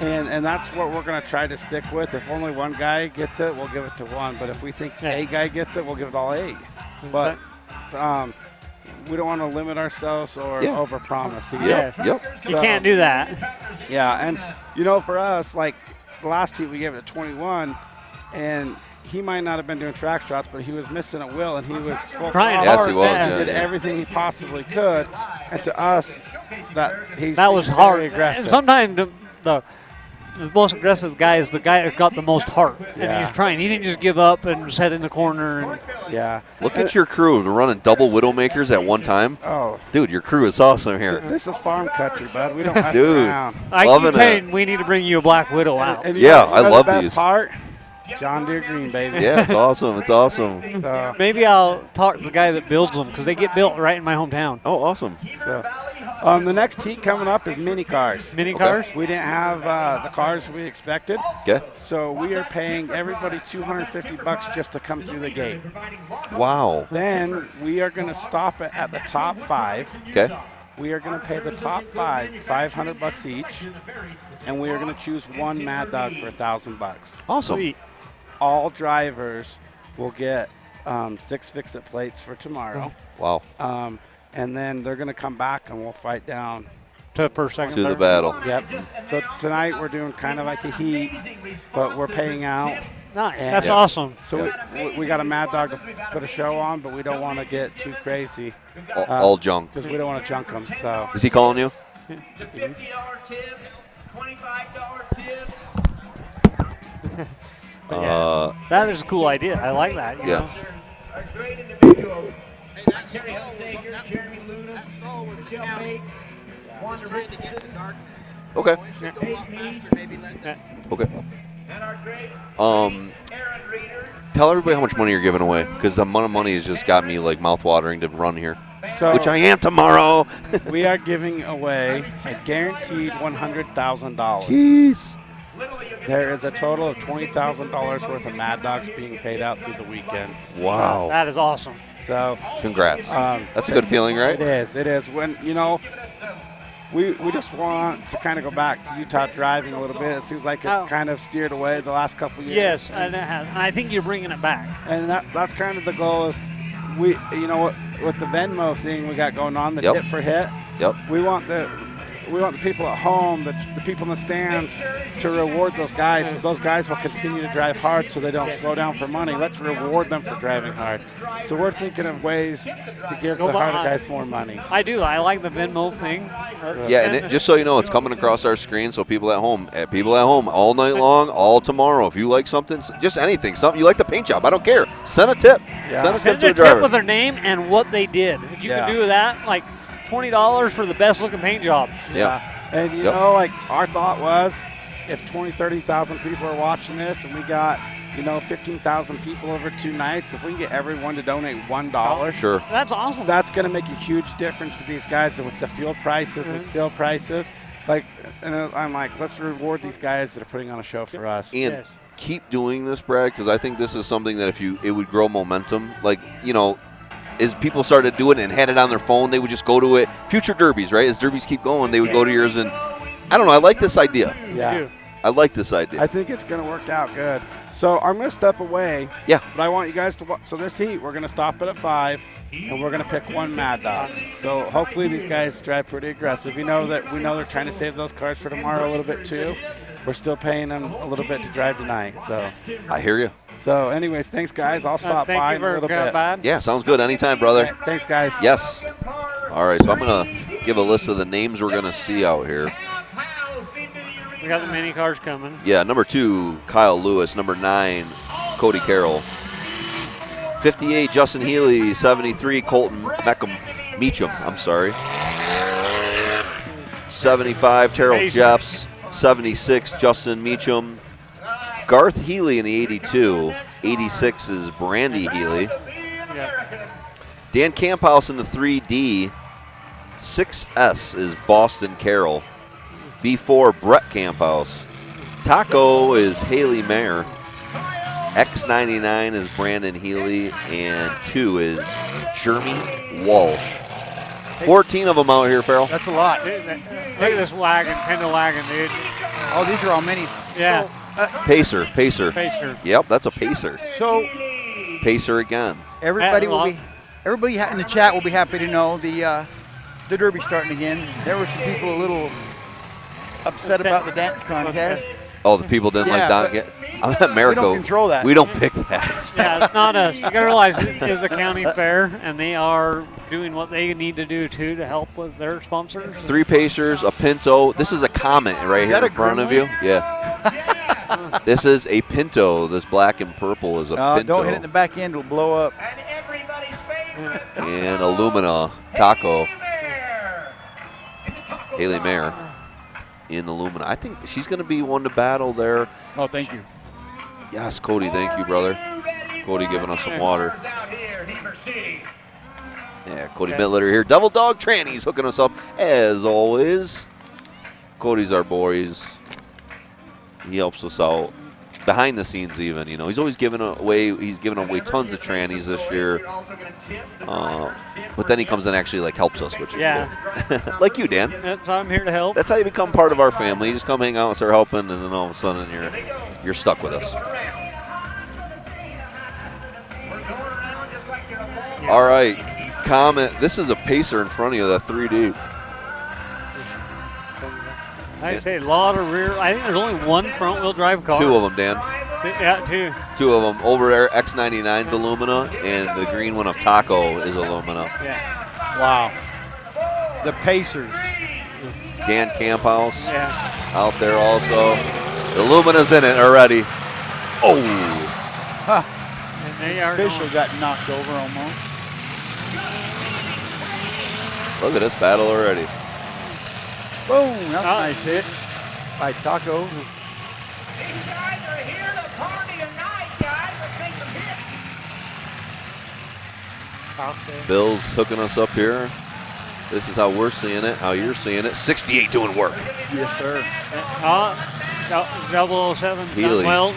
S10: And that's what we're going to try to stick with. If only one guy gets it, we'll give it to 1. But if we think a guy gets it, we'll give it all 8. But we don't want to limit ourselves or overpromise.
S3: Yep.
S5: You can't do that.
S10: Yeah, and for us, like the last heat we gave it a 21, and he might not have been doing track shots, but he was missing a wheel, and he was full
S5: trying
S3: hard.
S5: Yes, he was.
S10: He did everything he possibly could, and to us, he's
S5: was hard.
S10: aggressive.
S5: And sometimes the most aggressive guy is the guy that got the most heart, and he's trying. He didn't just give up and just head in the corner.
S3: Look at your crew. They're running double Widowmakers at one time.
S10: Oh.
S3: Dude, your crew is awesome here.
S10: This is farm country, bud. We don't mess
S3: Dude,
S10: around.
S5: I keep saying we need to bring you a Black Widow out.
S10: And
S3: I love
S10: the best
S3: these.
S10: part? John Deere Green, baby.
S3: Yeah, it's awesome. It's awesome.
S10: So,
S5: maybe I'll talk to the guy that builds them because they get built right in my hometown.
S3: Oh, awesome.
S10: So, the next heat coming up is mini cars.
S5: Mini cars?
S10: We didn't have the cars we expected.
S3: Okay.
S10: So we are paying everybody $250 just to come through the gate.
S3: Wow.
S10: Then we are going to stop it at the top 5.
S3: Okay.
S10: We are going to pay the top 5 $500 each, and we are going to choose 1 Mad Dog for $1,000.
S3: Awesome.
S5: Sweet.
S10: All drivers will get 6 fix-it plates for tomorrow.
S3: Wow.
S10: And then they're going to come back and we'll fight down
S5: to first, second,
S3: to
S5: third.
S3: the battle.
S10: Yep. So tonight we're doing kind of like a heat, but we're paying out.
S5: Nice. That's awesome.
S10: So we got a Mad Dog to put a show on, but we don't want to get too crazy.
S3: All junk.
S10: Because we don't want to junk them. So.
S3: Is he calling you?
S9: $50 tips, $25 tips.
S5: That is a cool idea. I like that. You know?
S9: Are great individuals. Terry Hunsaker, Jeremy Luna, Michelle Bates, Wanda Richardson,
S3: Okay. Okay.
S9: and our great
S3: Aaron
S9: Reeder.
S3: Tell everybody how much money you're giving away, because the amount of money has just got me like mouth-watering to run here,
S10: So
S3: which I am tomorrow.
S10: we are giving away a guaranteed $100,000.
S3: Jeez.
S10: There is a total of $20,000 worth of Mad Dogs being paid out through the weekend.
S3: Wow.
S5: That is awesome.
S10: So
S3: Congrats. That's a good feeling, right?
S10: It is. It is. When we just want to kind of go back to Utah driving a little bit. It seems like it's kind of steered away the last couple of years.
S5: Yes, and it has. And I think you're bringing it back.
S10: And that's kind of the goal. Is with the Venmo thing we got going on, the tip for hit.
S3: Yep.
S10: We want the people at home, the people in the stands, to reward those guys. So those guys will continue to drive hard so they don't slow down for money. Let's reward them for driving hard. So we're thinking of ways to give the harder guys more money.
S5: I do. I like the Venmo thing.
S3: Yeah, and just so you know, it's coming across our screen. So people at home, all night long, all tomorrow. If you like something, just anything, something you like the paint job, I don't care. Send a tip.
S10: Yeah.
S3: Send a tip
S5: Send
S3: to
S5: a
S3: the driver.
S5: tip with their name and what they did. If you could do that, like $20 for the best looking paint job.
S3: Yeah.
S10: And you know, like our thought was, if 20, 30,000 people are watching this, and we got 15,000 people over 2 nights, if we can get everyone to donate $1,
S3: Sure.
S5: That's awesome.
S10: that's going to make a huge difference to these guys with the fuel prices and steel prices. And I'm like, let's reward these guys that are putting on a show for us.
S3: And keep doing this, Brad, because I think this is something that it would grow momentum. As people started doing it and had it on their phone, they would just go to it. Future derbies, right? As derbies keep going, they would go to yours. And I don't know. I like this idea.
S10: Yeah.
S3: I like this idea.
S10: I think it's going to work out good. So I'm going to step away.
S3: Yeah.
S10: But I want you guys to watch. So this heat, we're going to stop it at 5, and we're going to pick 1 Mad Dog. So hopefully these guys drive pretty aggressive. We know they're trying to save those cars for tomorrow a little bit too. We're still paying them a little bit to drive tonight. So
S3: I hear you.
S10: So anyways, thanks guys. I'll stop by in a little bit.
S3: Yeah, sounds good. Anytime, brother.
S10: Right, thanks guys.
S3: Yes. All right, so I'm going to give a list of the names we're going to see out here.
S5: We got the mini cars coming.
S3: Yeah, number 2, Kyle Lewis. Number 9, Cody Carroll. 58, Justin Healy. 73, Colton Meacham. I'm sorry. 75, Terrell Jeffs. 76, Justin Meacham. Garth Healy in the 82. 86 is Brandy Healy.
S5: Yep.
S3: Dan Camphouse in the 3D. 6S is Boston Carroll. B4, Brett Camphouse. Taco is Haley Mayer. X99 is Brandon Healy. And 2 is Jeremy Walsh. 14 of them out here, Farrell.
S4: That's a lot.
S5: Dude, look at this wagon, Panda wagon, dude.
S4: Oh, these are all mini.
S5: Yeah.
S3: Pacer.
S5: Pacer.
S3: Yep, that's a Pacer.
S4: So
S3: Pacer again.
S4: everybody in the chat will be happy to know the derby's starting again. There were some people a little upset about the dance contest.
S3: Oh, the people didn't like that. I'm at Marico.
S4: We don't control that.
S3: We don't pick that.
S5: Yeah, it's not us. You got to realize it is a county fair, and they are doing what they need to do too to help with their sponsors.
S3: 3 Pacers, a Pinto. This is a Comet right here in front of you. Yeah. This is a Pinto. This black and purple is a Pinto.
S4: Don't hit it in the back end; it'll blow up.
S3: And Illumina Taco. Haley Mayer in Illumina. I think she's going to be one to battle there.
S4: Oh, thank you.
S3: Yes, Cody. Thank you, brother. Cody giving us some water. Yeah, Cody Mittler here. Devil Dog Trannies hooking us up as always. Cody's our boys. He helps us out behind the scenes, even. He's always giving away. He's giving away tons of trannies this year. But then he comes and actually helps us, which is cool. Like you, Dan.
S5: That's I'm here to help.
S3: That's how you become part of our family. You just come hang out and start helping, and then all of a sudden you're stuck with us. All right, Comet. This is a Pacer in front of you, that 3D.
S5: I say a lot of rear. I think there's only one front-wheel drive car.
S3: 2 of them, Dan.
S5: Yeah, 2.
S3: 2 of them. Over there, X99's Illumina, and the green one of Taco is Illumina.
S5: Yeah.
S4: Wow. The Pacers.
S3: Dan Camphouse
S5: out
S3: there also. Illumina's in it already. Oh.
S4: And they are Official got knocked over almost.
S3: Look at this battle already.
S4: Boom. That's a nice hit by Taco.
S9: These guys are here to party tonight, guys. Let's take some hits.
S3: Bill's hooking us up here. This is how we're seeing it, how you're seeing it. 68 doing work.
S4: Yes, sir.
S5: 007.
S3: Healy.
S5: Wells.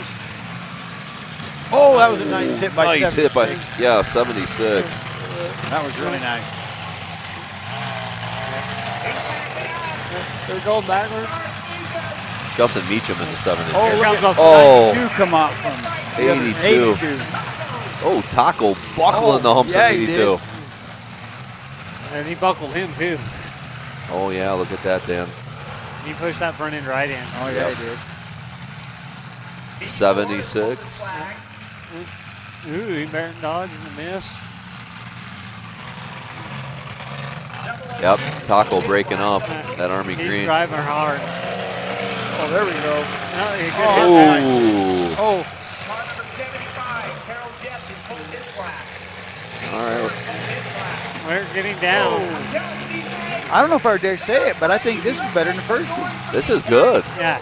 S4: Oh, that was a nice hit by 76.
S3: Nice hit by, 76.
S4: That was really nice.
S5: They're going backwards.
S3: Justin Meacham in the 72.
S4: Oh, look at
S3: oh.
S4: 92 come out from
S3: 82. Oh, Taco buckling the humps of 82.
S5: And he buckled him too.
S3: Oh, yeah, look at that, Dan.
S5: He pushed that front end right in.
S4: Oh, yeah, he did.
S3: 76.
S5: Ooh, he better dodge and miss.
S3: Yep, Taco breaking up that Army
S5: He's
S3: green.
S5: driving hard.
S4: Oh, there we go.
S3: Oh. All right.
S5: We're getting down.
S4: I don't know if I dare say it, but I think this is better than the first one.
S3: This is good.
S5: Yeah.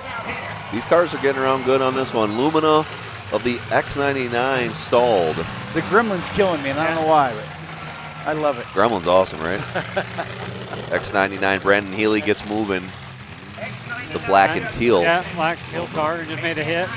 S3: These cars are getting around good on this one. Lumina of the X99 stalled.
S4: The Gremlin's killing me, and I don't know why, but I love it.
S3: Gremlin's awesome, right? X99, Brandon Healy gets moving. The black and teal.
S5: Yeah, black and teal car just made a hit.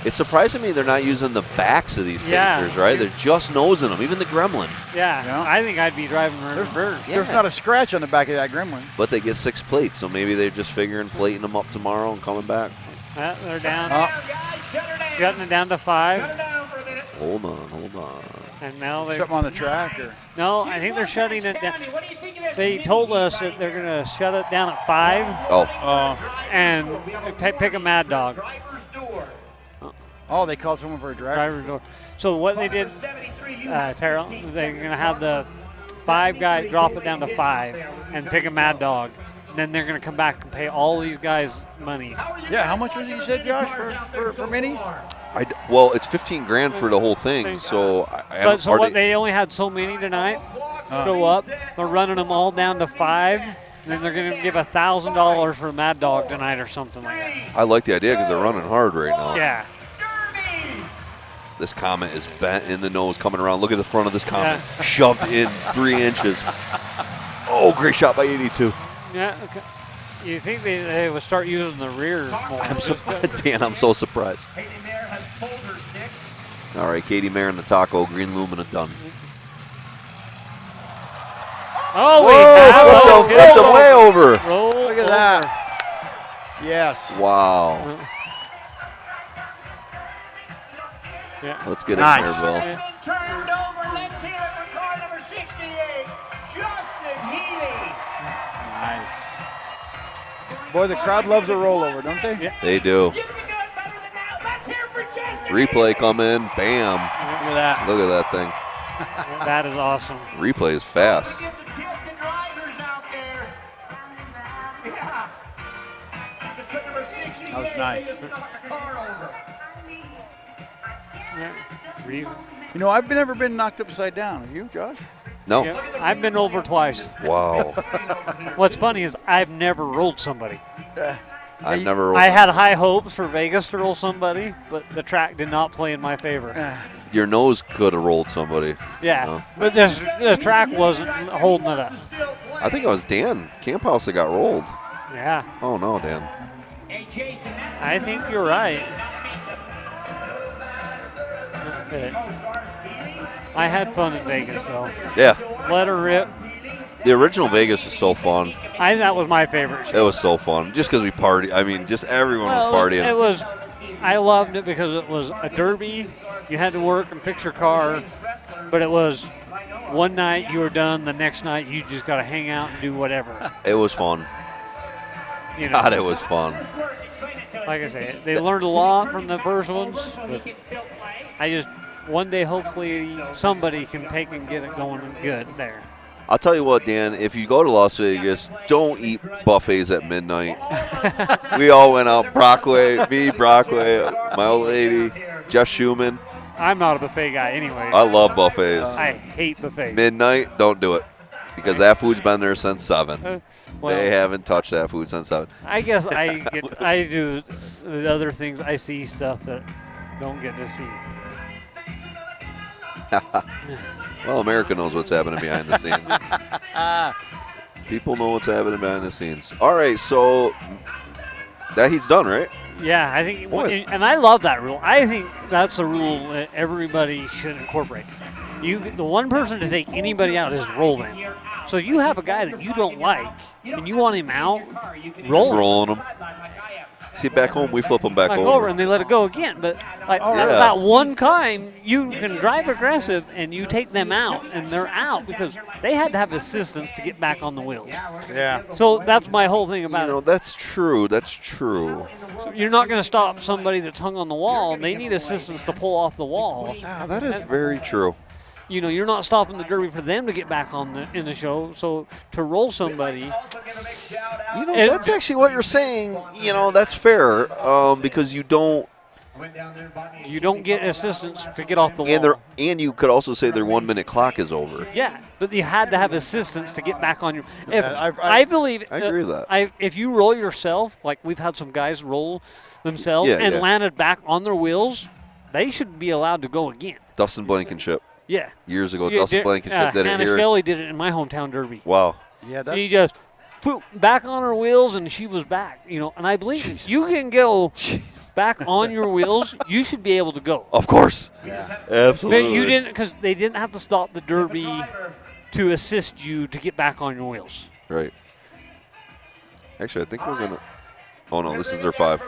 S3: It's surprising me they're not using the backs of these pictures, right? They're just nosing them, even the Gremlin.
S5: Yeah, I think I'd be driving her bird.
S4: There's not a scratch on the back of that Gremlin.
S3: But they get 6 plates, so maybe they're just figuring plating them up tomorrow and coming back.
S5: They're down. Cutting it down to 5.
S3: Hold on.
S5: And now they're
S4: something on the track, or
S5: no? I think they're shutting it down. They told us that they're going to shut it down at 5. And pick a Mad Dog.
S4: Oh, they called someone for a driver's door.
S5: So what they did, Terrell, they're going to have the 5 guys drop it down to 5 and pick a Mad Dog. Then they're going to come back and pay all these guys money.
S4: Yeah, how much was it you said, Josh, for minis?
S3: Well, it's 15 grand for the whole thing, so
S5: they only had so many tonight go up. They're running them all down to 5. And then they're going to give $1,000 for a Mad Dog tonight or something like that.
S3: I like the idea because they're running hard right now.
S5: Yeah.
S3: This Comet is bent in the nose coming around. Look at the front of this Comet. Shoved in 3 inches. Oh, great shot by 82.
S5: Yeah, okay. You think they would start using the rear more?
S3: Dan, I'm so surprised. All right, Katie Mayer and the Taco. Green Lumina done.
S5: Oh,
S3: we flipped them way over.
S4: Look at that. Yes.
S3: Wow.
S5: Yeah.
S3: Let's get in there, Bill.
S9: Turned over. Let's hear it for car number 68, Justin Healy.
S4: Nice. Boy, the crowd loves a rollover, don't they?
S5: Yeah.
S3: They do. Replay come in. Bam.
S4: Look at that.
S3: Look at that thing.
S5: That is awesome.
S3: Replay is fast.
S4: That was nice. You know, I've never been knocked upside down. Have you, Josh?
S3: No.
S5: Yeah, I've been over twice.
S3: Wow.
S5: What's funny is I've never rolled somebody.
S3: I've never rolled.
S5: I had high hopes for Vegas to roll somebody, but the track did not play in my favor.
S3: Your nose could have rolled somebody.
S5: Yeah,
S3: No.
S5: but the track wasn't holding it up.
S3: I think it was Dan Camp House that got rolled.
S5: Yeah.
S3: Oh, no, Dan.
S5: I think you're right. I had fun in Vegas, though.
S3: Yeah.
S5: Let her rip.
S3: The original Vegas was so fun.
S5: That was my favorite show.
S3: It was so fun. Just because we partied. I mean, just everyone was partying.
S5: I loved it because it was a derby. You had to work and fix your car. But it was one night you were done. The next night you just got to hang out and do whatever.
S3: It was fun.
S5: You know,
S3: God, it was fun.
S5: Like I say, they learned a lot from the first ones. But one day, hopefully, somebody can take and get it going good there.
S3: I'll tell you what, Dan, if you go to Las Vegas, don't eat buffets at midnight. We all went out, Brockway, my old lady, Jeff Schumann.
S5: I'm not a buffet guy anyway.
S3: I love buffets.
S5: I hate buffets.
S3: Midnight, don't do it. Because that food's been there since 7.
S5: Well,
S3: they haven't touched that food since 7.
S5: I guess I do the other things. I see stuff that don't get to see.
S3: Well, America knows what's happening behind the scenes. People know what's happening behind the scenes. All right, so that he's done, right?
S5: Yeah, I think, and I love that rule. I think that's a rule that everybody should incorporate. The one person to take anybody out is roll them. So if you have a guy that you don't like and you want him out,
S3: rolling him. See, back home, we flip them back over.
S5: And they let it go again. But that one time, you can drive aggressive and you take them out, and they're out because they had to have assistance to get back on the wheels.
S4: Yeah.
S5: So that's my whole thing about it.
S3: That's true. That's true.
S5: So you're not going to stop somebody that's hung on the wall. They need assistance to pull off the wall.
S3: That is very true.
S5: You know, you're not stopping the derby for them to get back in the show. So to roll somebody,
S3: that's actually what you're saying. That's fair because you don't.
S5: You don't get assistance to get off the wall.
S3: And you could also say their 1 minute clock is over.
S5: Yeah, but you had to have assistance to get back on your. If,
S3: I
S5: believe.
S3: I agree with that.
S5: If you roll yourself, like we've had some guys roll themselves and
S3: yeah.
S5: landed back on their wheels, they should be allowed to go again.
S3: Dustin Blankenship.
S5: Yeah.
S3: Years ago, Dustin Blankenship did it
S5: Hannah
S3: here.
S5: Shelley did it in my hometown derby.
S3: Wow.
S4: Yeah,
S5: she just poof, back on her wheels and she was back. And I believe if you can go back on your wheels, you should be able to go.
S3: Of course.
S4: Yeah.
S3: Absolutely.
S5: But you didn't, because they didn't have to stop the derby to assist you to get back on your wheels.
S3: Right. Actually, I think we're going to. Oh, no, this is their 5.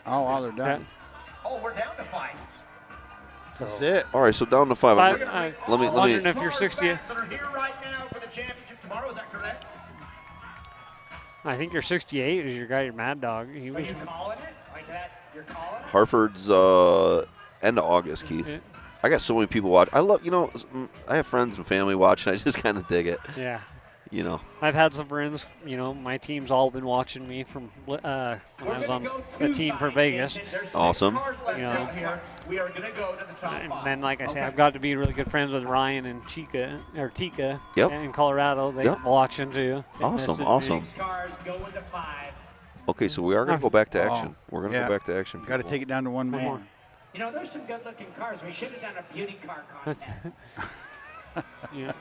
S4: Oh, wow, they're done.
S9: Oh, we're down to 5.
S4: That's it.
S3: All right, so down to 5.
S5: I'm wondering if you're 60.
S9: That are here right now for the championship tomorrow. Is that correct?
S5: I think you're 68 is your guy, your Mad Dog.
S8: Are you calling it? Like that? You're calling it?
S3: Hartford's end of August, Keith.
S5: Yeah.
S3: I got so many people watch. I love, I have friends and family watching. I just kind of dig it.
S5: Yeah.
S3: I've
S5: had some friends. My team's all been watching me from when I was on a team for Vegas.
S3: Awesome.
S9: We are going to go to the top 5.
S5: And then, like I say, I've got to be really good friends with Ryan and Tika
S3: Yep.
S5: in Colorado. They're watching too.
S3: Awesome. Okay, so we are going to go back to action. We're going to go back to action.
S4: Got to take it down to one more.
S8: There's some good-looking cars. We should have done a beauty car contest.
S5: Yeah.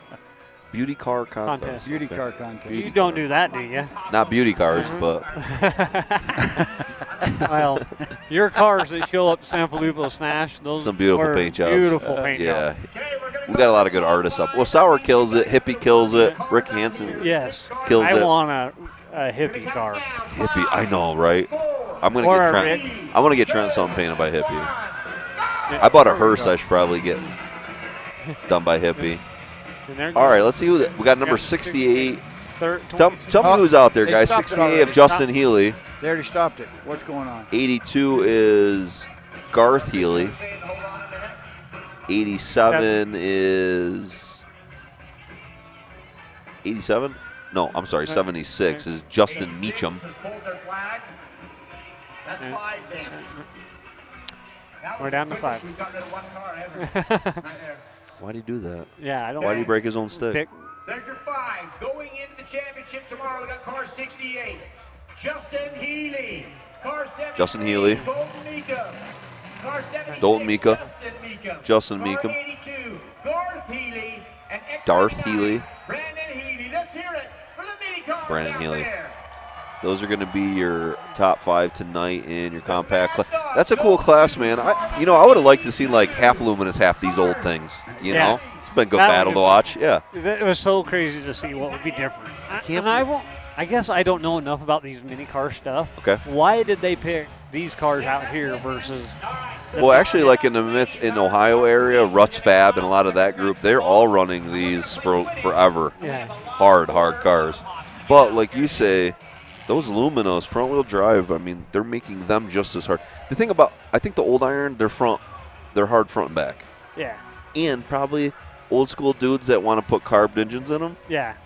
S3: Beauty car contest.
S4: Beauty car contest.
S5: You don't do that, do you?
S3: Not beauty cars, but.
S5: Well, your cars that show up San Felipe Smash, those
S3: some beautiful
S5: were
S3: paint jobs.
S5: Beautiful paint
S3: jobs. We got a lot of good artists up. Well, Sauer kills it. Hippie kills it. Rick Hansen kills it.
S5: I want a hippie car.
S3: Hippie, I know, right? I'm gonna get Trent. I want to get Trent something painted by Hippie. I bought a hearse. I should probably get done by Hippie. All right, let's see who we got. Number 68. Tell me who's out there, guys. 68 of Justin Healy.
S4: They already stopped it. What's going on?
S3: 82 is Garth Healy. 87 is 87. No, I'm sorry. 76 is Justin Meacham.
S9: That's 5 then.
S5: We're down to 5.
S9: We've got rid of 1 car, Heber. Right there.
S3: Why'd he do that?
S5: Yeah, I don't.
S3: Why'd he break his own stick?
S9: There's your 5. Going into the championship tomorrow, we got car 68. Justin Healy. Car 73.
S3: Justin Healy.
S9: Dalton Mika. Car 76.
S3: Dalton Mika. Justin Mika.
S9: Car 82. Garth Healy. And
S3: Darth Healy.
S9: Brandon Healy. Let's hear it for the mini cars
S3: Brandon
S9: out
S3: Healy.
S9: there.
S3: Those are going to be your top 5 tonight in your compact class. That's a cool class, man. I would have liked to see like half luminous, half these old things. You know, it's been a good battle to watch. Yeah,
S5: it was so crazy to see what would be different. I guess I don't know enough about these mini car stuff.
S3: Okay.
S5: Why did they pick these cars out here versus?
S3: Well, actually, like in Ohio area, Ruts Fab and a lot of that group, they're all running these for forever.
S5: Yeah.
S3: Hard cars. But like you say, those Luminos front-wheel drive, I mean, they're making them just as hard. The thing about, I think the old iron, they're hard front and back.
S5: Yeah.
S3: And probably old school dudes that want to put carbed engines in them.
S5: Yeah.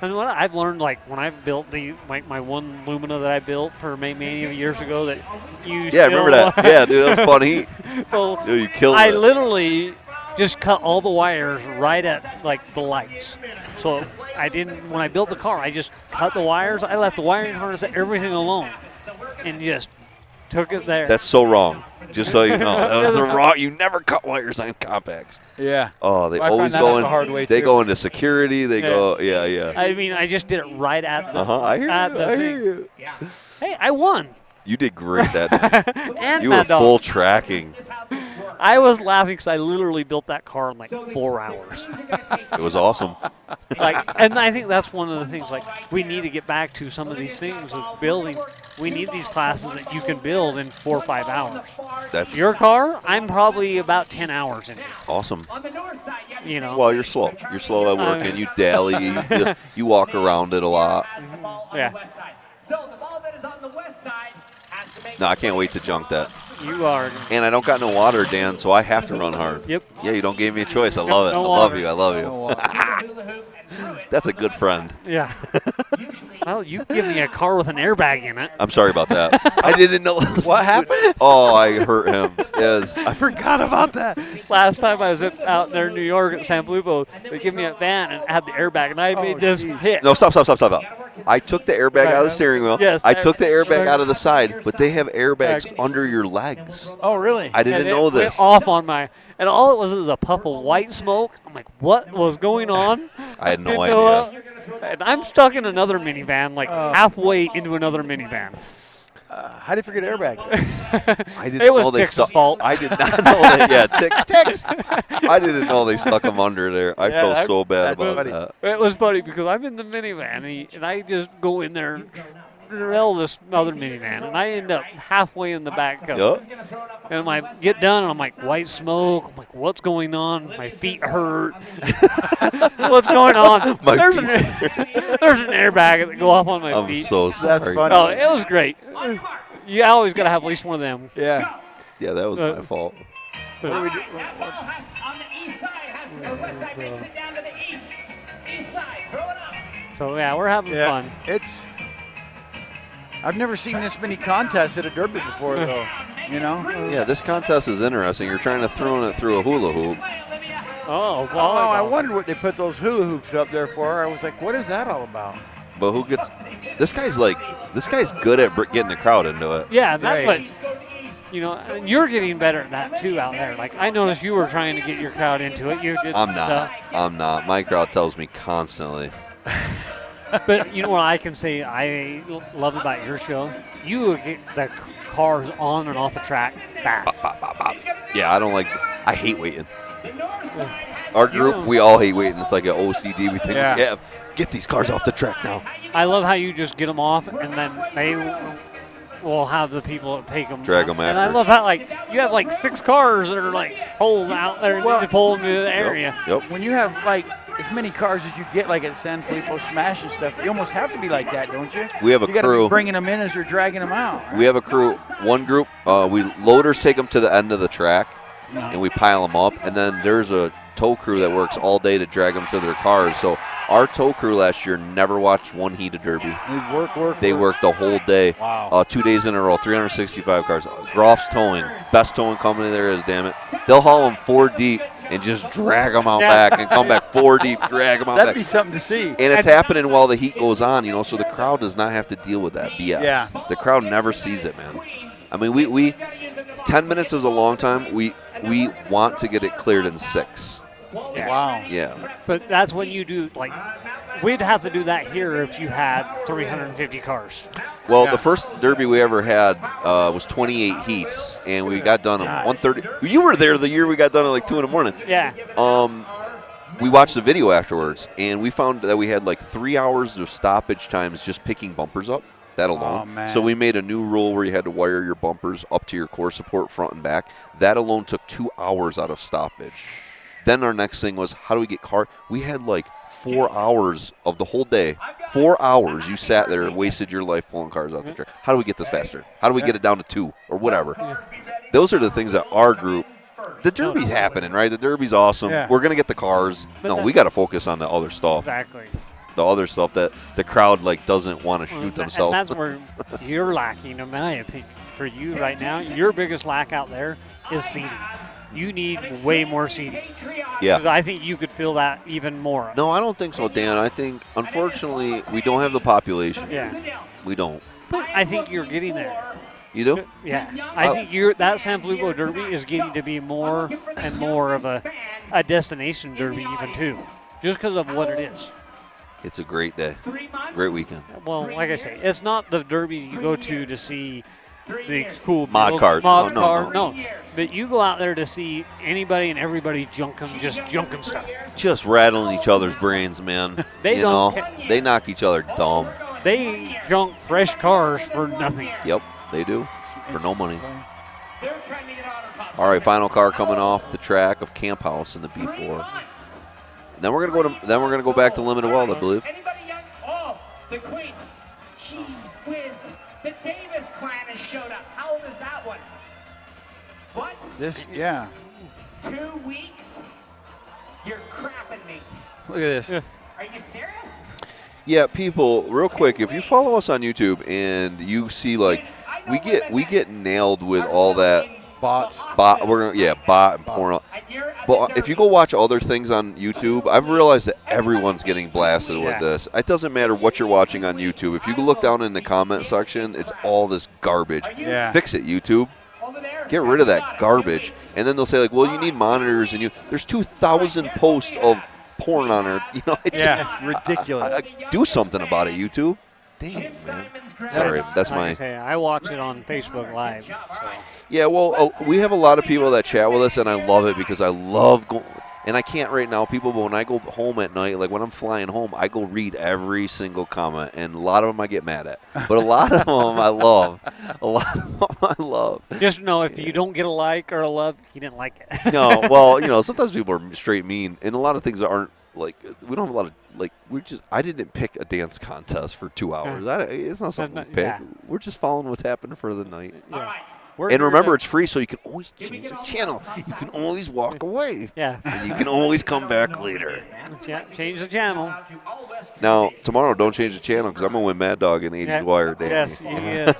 S5: And what I've learned, like when I built my one Lumina that I built for Mania years ago, that you
S3: I remember that. Yeah, dude, that was funny.
S5: Well,
S3: dude, you killed
S5: I
S3: it.
S5: literally just cut all the wires right at like the lights. So I didn't. When I built the car, I just cut the wires. I left the wiring harness and everything alone, and just took it there.
S3: That's so wrong. Just so you know, that was the wrong. You never cut wires on compacts.
S4: Yeah.
S3: Oh, they always go in. They go into security. They go. Yeah.
S5: I mean, I just did it right at the.
S3: I hear you.
S5: Yeah. Hey, I won.
S3: You did great that day.
S5: And
S3: you were full tracking.
S5: I was laughing because I literally built that car in like 4 hours.
S3: It was awesome.
S5: And I think that's one of the things. Like, we need to get back to some of these things of building. We need these classes that you can build in 4 or 5 hours.
S3: That's
S5: your car. I'm probably about 10 hours in it.
S3: Awesome.
S5: You know.
S3: Well, you're slow. You're slow at work, and you dally. You walk around it a lot.
S5: Yeah.
S8: So the ball that is on the west side has to make.
S3: No, I can't wait to junk that.
S5: You are.
S3: And I don't got no water, Dan, so I have to run hard.
S5: Yep.
S3: Yeah, you don't give me a choice. I love it. I love you.
S5: That
S3: That's a good friend.
S5: Yeah. Well, you give me a car with an airbag in it.
S3: I'm sorry about that. I didn't know.
S4: What happened?
S3: Oh, I hurt him. Yes, I forgot about that.
S5: Last time I was out there in New York at San Felipe, they gave me a van and had the airbag, and I made this hit.
S3: No, stop. I took the airbag out of the steering wheel.
S5: Yes.
S3: I took the airbag out of the side, but they have airbags under your legs.
S4: Oh, really?
S3: I didn't know this.
S5: Went off on my, and all it was a puff of white smoke. I'm like, what was going on?
S3: I had no
S5: Didn't
S3: idea.
S5: know, and I'm stuck in another minivan, like halfway into another minivan.
S4: How did you forget airbag?
S3: I didn't
S5: It was
S3: know they
S5: Tex's
S3: stuck.
S5: fault.
S3: I did not know that. Yeah, Tex. I didn't know they stuck them under there. I felt so bad about that.
S5: It was funny because I'm in the minivan, and I just go in there and drill this other minivan, and I end up halfway in the back of it. And I get done, and I'm like, white smoke. I'm like, what's going on? My feet hurt. What's going on? There's an airbag that go off on my feet.
S3: I'm so sorry.
S4: That's funny.
S5: Oh, it was great. You always got to have at least one of them.
S4: Yeah.
S3: Yeah, that was my fault.
S8: On the east side, or west side, makes it down to the east. East side, throw it up.
S5: So, yeah, we're having fun.
S4: I've never seen this many contests at a derby before, though. You know?
S3: Yeah, this contest is interesting. You're trying to throw it through a hula hoop.
S5: Oh,
S4: I wondered what they put those hula hoops up there for. I was like, what is that all about?
S3: But who gets? This guy's good at getting the crowd into it.
S5: Yeah, that's what, you know, and you're getting better at that too out there. Like, I noticed you were trying to get your crowd into it. You did.
S3: I'm not. My crowd tells me constantly.
S5: But you know what I can say I love about your show? You get the cars on and off the track fast.
S3: Yeah, I hate waiting. Our group, we all hate waiting. It's like an OCD. We think, yeah, get these cars off the track now.
S5: I love how you just get them off, and then they will have the people that take them.
S3: Drag them after.
S5: And I love how, like, you have, like, 6 cars that are, like, holding out there and to pull them to the area.
S3: Yep.
S4: When you have, like, as many cars as you get, like at San Felipe Smash and stuff, you almost have to be like that, don't you?
S3: We have a
S4: you gotta
S3: crew.
S4: be bringing them in as you're dragging them out. Right?
S3: We have a crew. One group, loaders take them to the end of the track, and we pile them up. And then there's a tow crew that works all day to drag them to their cars. So our tow crew last year never watched one heated derby. They worked the whole day.
S4: Wow.
S3: 2 days in a row, 365 cars. Groff's Towing, best towing company there is, damn it. They'll haul them 4 deep and just drag them out back and come back 4 deep, drag them out
S4: That'd
S3: back.
S4: be something to see.
S3: And it's happening while the heat goes on, you know, so the crowd does not have to deal with that BS.
S4: Yeah.
S3: The crowd never sees it, man. I mean, we 10 minutes is a long time. We want to get it cleared in 6.
S5: Yeah.
S4: Wow.
S3: Yeah.
S5: But that's when you do, like, we'd have to do that here if you had 350 cars.
S3: Well, the first derby we ever had was 28 heats, and we got done at 1:30. You were there the year we got done at like 2 in the morning.
S5: Yeah.
S3: We watched the video afterwards, and we found that we had like 3 hours of stoppage times just picking bumpers up. That alone.
S4: Oh, man.
S3: So we made a new rule where you had to wire your bumpers up to your core support front and back. That alone took 2 hours out of stoppage. Then our next thing was, how do we get car? We had like 4 hours of the whole day. 4 hours you sat there and wasted your life pulling cars out the track. How do we get this faster? How do we get it down to 2 or whatever? Those are the things that our group, the derby's happening, right? The derby's awesome.
S4: Yeah.
S3: We're going to get the cars. No, we got to focus on the other stuff.
S5: Exactly.
S3: The other stuff that the crowd like doesn't want to shoot themselves.
S5: And that's where you're lacking, in my opinion. For you right now, your biggest lack out there is seating. You need way more seating.
S3: Yeah.
S5: Because I think you could feel that even more.
S3: No, I don't think so, Dan. I think, unfortunately, we don't have the population.
S5: Yeah.
S3: We don't.
S5: But I think you're getting there.
S3: You do?
S5: Yeah. I think that San Felipe Derby is getting to be more and more of a destination derby even too. Just because of what it is.
S3: It's a great day. Great weekend.
S5: Well, like I say, it's not the derby you go to see the cool
S3: mod cars.
S5: No. But you go out there to see anybody and everybody just junking stuff.
S3: Just rattling each other's brains, man.
S5: They
S3: they knock each other dumb.
S5: They junk fresh cars for nothing.
S3: Yep, they do. For no money. All right, final car coming off the track of Camp House in the B4. Then we're gonna go back to Limited World, I believe.
S8: Anybody young? Oh, the Queen. Gee whiz. The Davis clan has showed up. How old is that one? What?
S4: 2
S8: weeks? You're crapping me.
S4: Look at this.
S8: Are you You serious?
S3: Yeah, people, real quick, if you follow us on YouTube and you see like we get nailed with all that
S4: Bots.
S3: bot and porn. But if you go watch other things on YouTube, I've realized that everyone's getting blasted with this. It doesn't matter what you're watching on YouTube. If you look down in the comment section, it's all this garbage.
S4: Yeah.
S3: Fix it, YouTube. Get rid of that garbage. And then they'll say like, well, you need monitors, and there's 2,000 posts of porn on it. You know,
S4: ridiculous.
S3: Do something about it, YouTube. Dang, man. Sorry, that's my.
S5: I watch it on Facebook Live. So.
S3: Yeah, well, we have a lot of people that chat with us, and I love it because I love going. And I can't right now, people, but when I go home at night, like when I'm flying home, I go read every single comment, and a lot of them I get mad at. But a lot of them I love. A lot of them I love.
S5: Just know if you don't get a like or a love, you didn't like it.
S3: No, well, sometimes people are straight mean, and a lot of things aren't, like, we don't have a lot of, like, I didn't pick a dance contest for 2 hours. It's not something we pick. Yeah. We're just following what's happening for the night.
S5: Yeah.
S8: All right.
S3: And remember, it's free, so you can always change the channel. You can always walk away.
S5: Yeah.
S3: And you can always come back later.
S5: Yeah, change the channel.
S3: Now, tomorrow, don't change the channel because I'm going to win Mad Dog in 80s Wire, Danny.
S5: Yes, he is.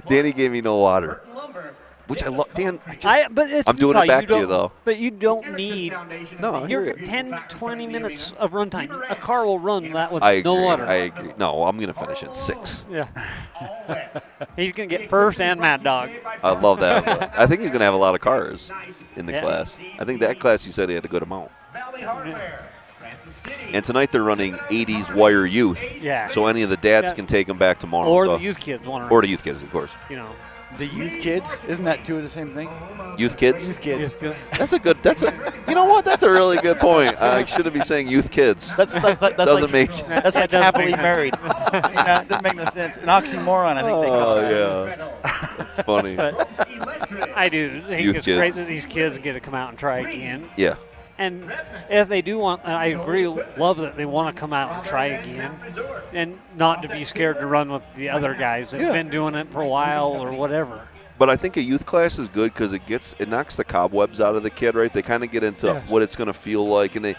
S3: Danny gave me no water. Which I love. Dan,
S5: but
S3: I'm doing it back to you, though.
S5: But you don't need you're 10, 20 minutes of runtime. A car will run that with no water.
S3: I agree. No, I'm going to finish at 6.
S5: Yeah. He's going to get first and Mad Dog.
S3: I love that. I think he's going to have a lot of cars in the class. I think that class, he said he had a good amount. And tonight they're running 80s Wire Youth.
S5: Yeah.
S3: So any of the dads can take them back tomorrow.
S5: Or the youth kids want to.
S3: Or the youth kids, of course.
S4: The youth kids, isn't that two of the same thing?
S3: Youth kids?
S4: Youth kids.
S3: You know what? That's a really good point. I shouldn't be saying youth kids.
S4: That's
S3: doesn't make
S4: happily married. That doesn't make no sense. An oxymoron, I think they call it.
S3: Oh, yeah. It's funny.
S5: But I do think
S3: Youth
S5: it's
S3: kids.
S5: great that these kids get to come out and try again.
S3: Yeah.
S5: And if they do want, I agree, love that they want to come out and try again, and not to be scared to run with the other guys that've been doing it for a while or whatever.
S3: But I think a youth class is good because it knocks the cobwebs out of the kid, right? They kind of get into what it's going to feel like, and they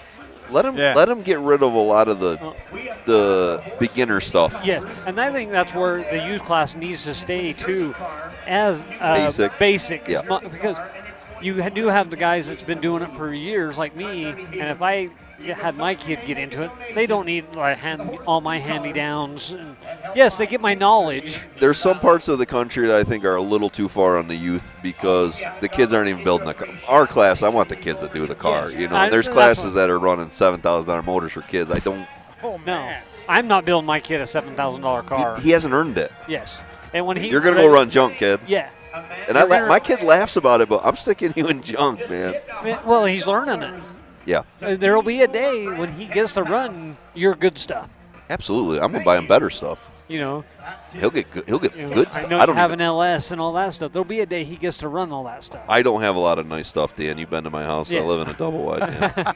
S3: let them get rid of a lot of the beginner stuff.
S5: Yes, and I think that's where the youth class needs to stay too, as basic.
S3: Yeah.
S5: Because you do have the guys that's been doing it for years, like me, and if I had my kid get into it, they don't need all my handy-downs. And yes, they get my knowledge.
S3: There's some parts of the country that I think are a little too far on the youth because the kids aren't even building a car. Our class, I want the kids to do the car. And there's classes that are running $7,000 motors for kids. I don't.
S5: Oh, no. I'm not building my kid a $7,000 car.
S3: He hasn't earned it.
S5: Yes. And when
S3: You're going to go run junk, kid.
S5: Yeah.
S3: And my kid laughs about it, but I'm sticking you in junk, man.
S5: Well, he's learning it.
S3: Yeah.
S5: There'll be a day when he gets to run your good stuff.
S3: Absolutely. I'm going to buy him better stuff.
S5: He'll
S3: get good stuff.
S5: I know you have an LS and all that stuff. There'll be a day he gets to run all that stuff.
S3: I don't have a lot of nice stuff, Dan. You've been to my house.
S5: Yes.
S3: I live in a double wide. Dan.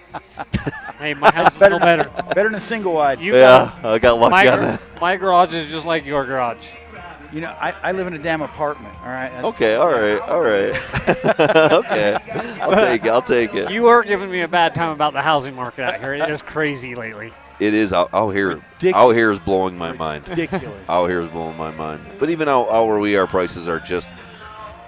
S5: Hey, my house is no better.
S4: Better than a single wide.
S3: I got lucky on that.
S5: My garage is just like your garage.
S4: I live in a damn apartment, all right?
S3: Okay, all right. Okay. I'll take it.
S5: You are giving me a bad time about the housing market out here. It is crazy lately.
S3: It is out here. Out here is blowing my mind.
S4: Ridiculous.
S3: Out here is blowing my mind. But even out where we are, prices are just.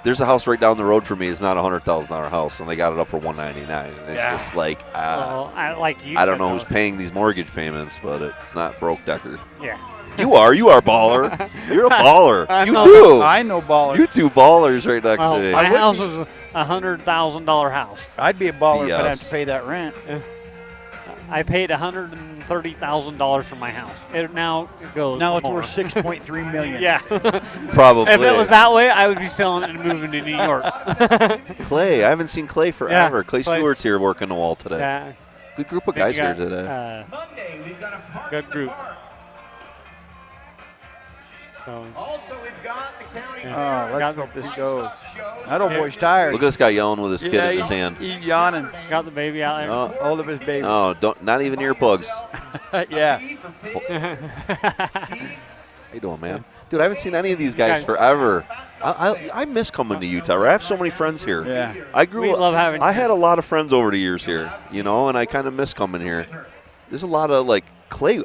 S3: There's a house right down the road from me. It's not a $100,000 house, and they got it up for $199. And it's just like, I don't know who's paying these mortgage payments, but it's not broke Decker.
S5: Yeah.
S3: You are baller. You're a baller. You
S4: know,
S3: do.
S4: I know ballers.
S3: You two ballers right next to me.
S5: My house is a $100,000 house.
S4: I'd be a baller if I'd have to pay that rent.
S5: I paid $130,000 for my house. Now it goes.
S4: Now it's worth $6.3 million.
S5: Yeah.
S3: Probably.
S5: If it was that way, I would be selling it and moving to New York.
S3: Clay, I haven't seen Clay forever.
S5: Yeah,
S3: Clay Stewart's here working the wall today.
S5: Yeah.
S3: Good group of guys here today.
S5: Good group.
S9: Also, we've got the county.
S4: Let's hope this goes. That old boy's tired.
S3: Look at this guy yelling with his kid in his hand.
S4: He's yawning.
S5: Got the baby out there.
S4: Hold of his baby.
S3: Oh, not even earplugs.
S4: Yeah.
S3: How you doing, man? Dude, I haven't seen any of these guys forever. I miss coming to Utah. I have so many friends here.
S4: Yeah.
S5: We love having
S3: I had a lot of friends over the years here, and I kind of miss coming here. There's a lot of Clay,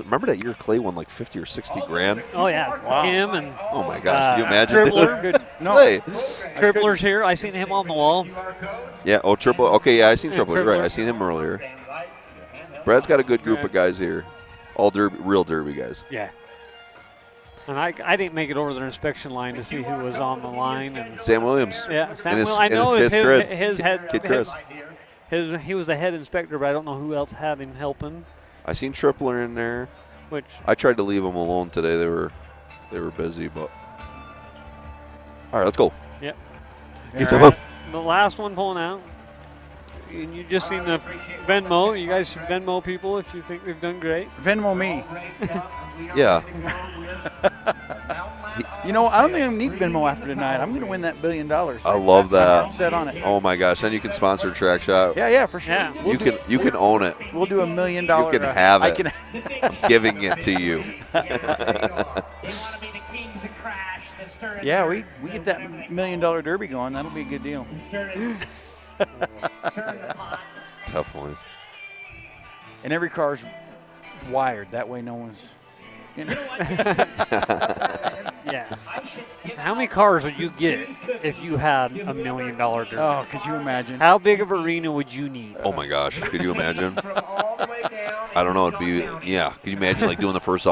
S3: remember that year Clay won like 50 or 60 grand?
S5: Oh, yeah.
S4: Wow.
S5: Him and
S3: Oh, my gosh. Can you imagine?
S5: Tripler.
S3: Clay.
S5: Tripler's here. I seen him on the wall.
S3: Yeah, oh, Triple. Okay, yeah, I seen
S5: Yeah,
S3: Triple. You're right.
S5: Tripler.
S3: I seen him earlier. Brad's got a good group of guys here. All derby, real derby guys.
S5: Yeah. And I didn't make it over their inspection line to see who was on the line. And
S3: Sam Williams.
S5: yeah,
S3: And
S5: Sam
S3: his-
S5: I
S3: and
S5: know
S3: his
S5: it's
S3: kid
S5: his head.
S3: Kid Chris.
S5: He was the head inspector, but I don't know who else had him helping.
S3: I seen Tripler in there.
S5: Which
S3: I tried to leave them alone today. They were busy, but all right, let's go.
S5: Yep.
S3: Get them up.
S5: The last one pulling out. And you just seen the Venmo. You guys should Venmo people if you think they've done great.
S4: Venmo me.
S3: Yeah.
S4: You know, I don't think I need Venmo after tonight. I'm going to win that $1 billion.
S3: I love that.
S4: I'm set on it.
S3: Oh my gosh! Then you can sponsor Track Shot.
S4: Yeah, for sure.
S5: Yeah.
S3: You can own it.
S4: We'll do $1 million.
S3: You can have
S4: I
S3: it.
S4: can.
S3: I'm giving it to you.
S4: Yeah, we get that $1 million derby going. That'll be a good deal.
S3: Definitely.
S4: And every car's wired. That way no one's. You know.
S5: Yeah. How many cars would you get if you had $1 million derby?
S4: Oh, could you imagine?
S5: How big of an arena would you need?
S3: Oh my gosh! Could you imagine? I don't know. It'd be Could you imagine like doing the first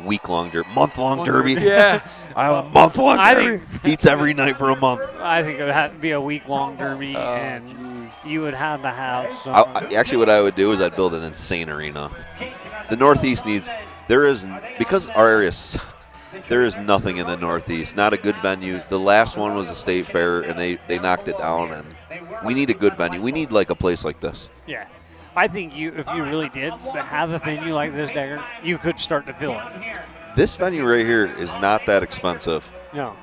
S3: week-long derby, month-long derby?
S4: Yeah.
S3: I have a month-long
S5: I
S3: derby. Eats every night for a month.
S5: I think it would have to be a week-long derby, and you would have to have some.
S3: Actually, what I would do is I'd build an insane arena. The Northeast needs. Because our area, there is nothing in the Northeast. Not a good venue. The last one was a state fair, and they knocked it down. And we need a good venue. We need like a place like this.
S5: Yeah. I think if you really did have a venue like this, Dagger, you could start to fill it.
S3: This venue right here is not that expensive.
S5: No.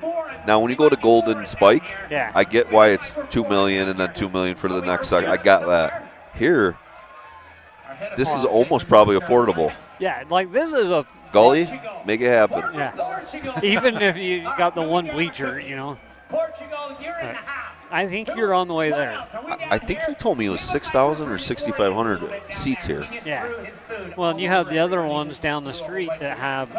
S3: Now, when you go to Golden Spike,
S5: Yeah.
S3: I get why it's $2 million and then $2 million for the next second. I got that. Here, this is almost probably affordable.
S5: Yeah, like this is a
S3: Gully, make it happen.
S5: Yeah. Even if you got the one bleacher, you know. I think you're on the way there.
S3: I think he told me it was 6,000 or 6,500 seats here.
S5: Yeah. Well, and you have the other ones down the street that have,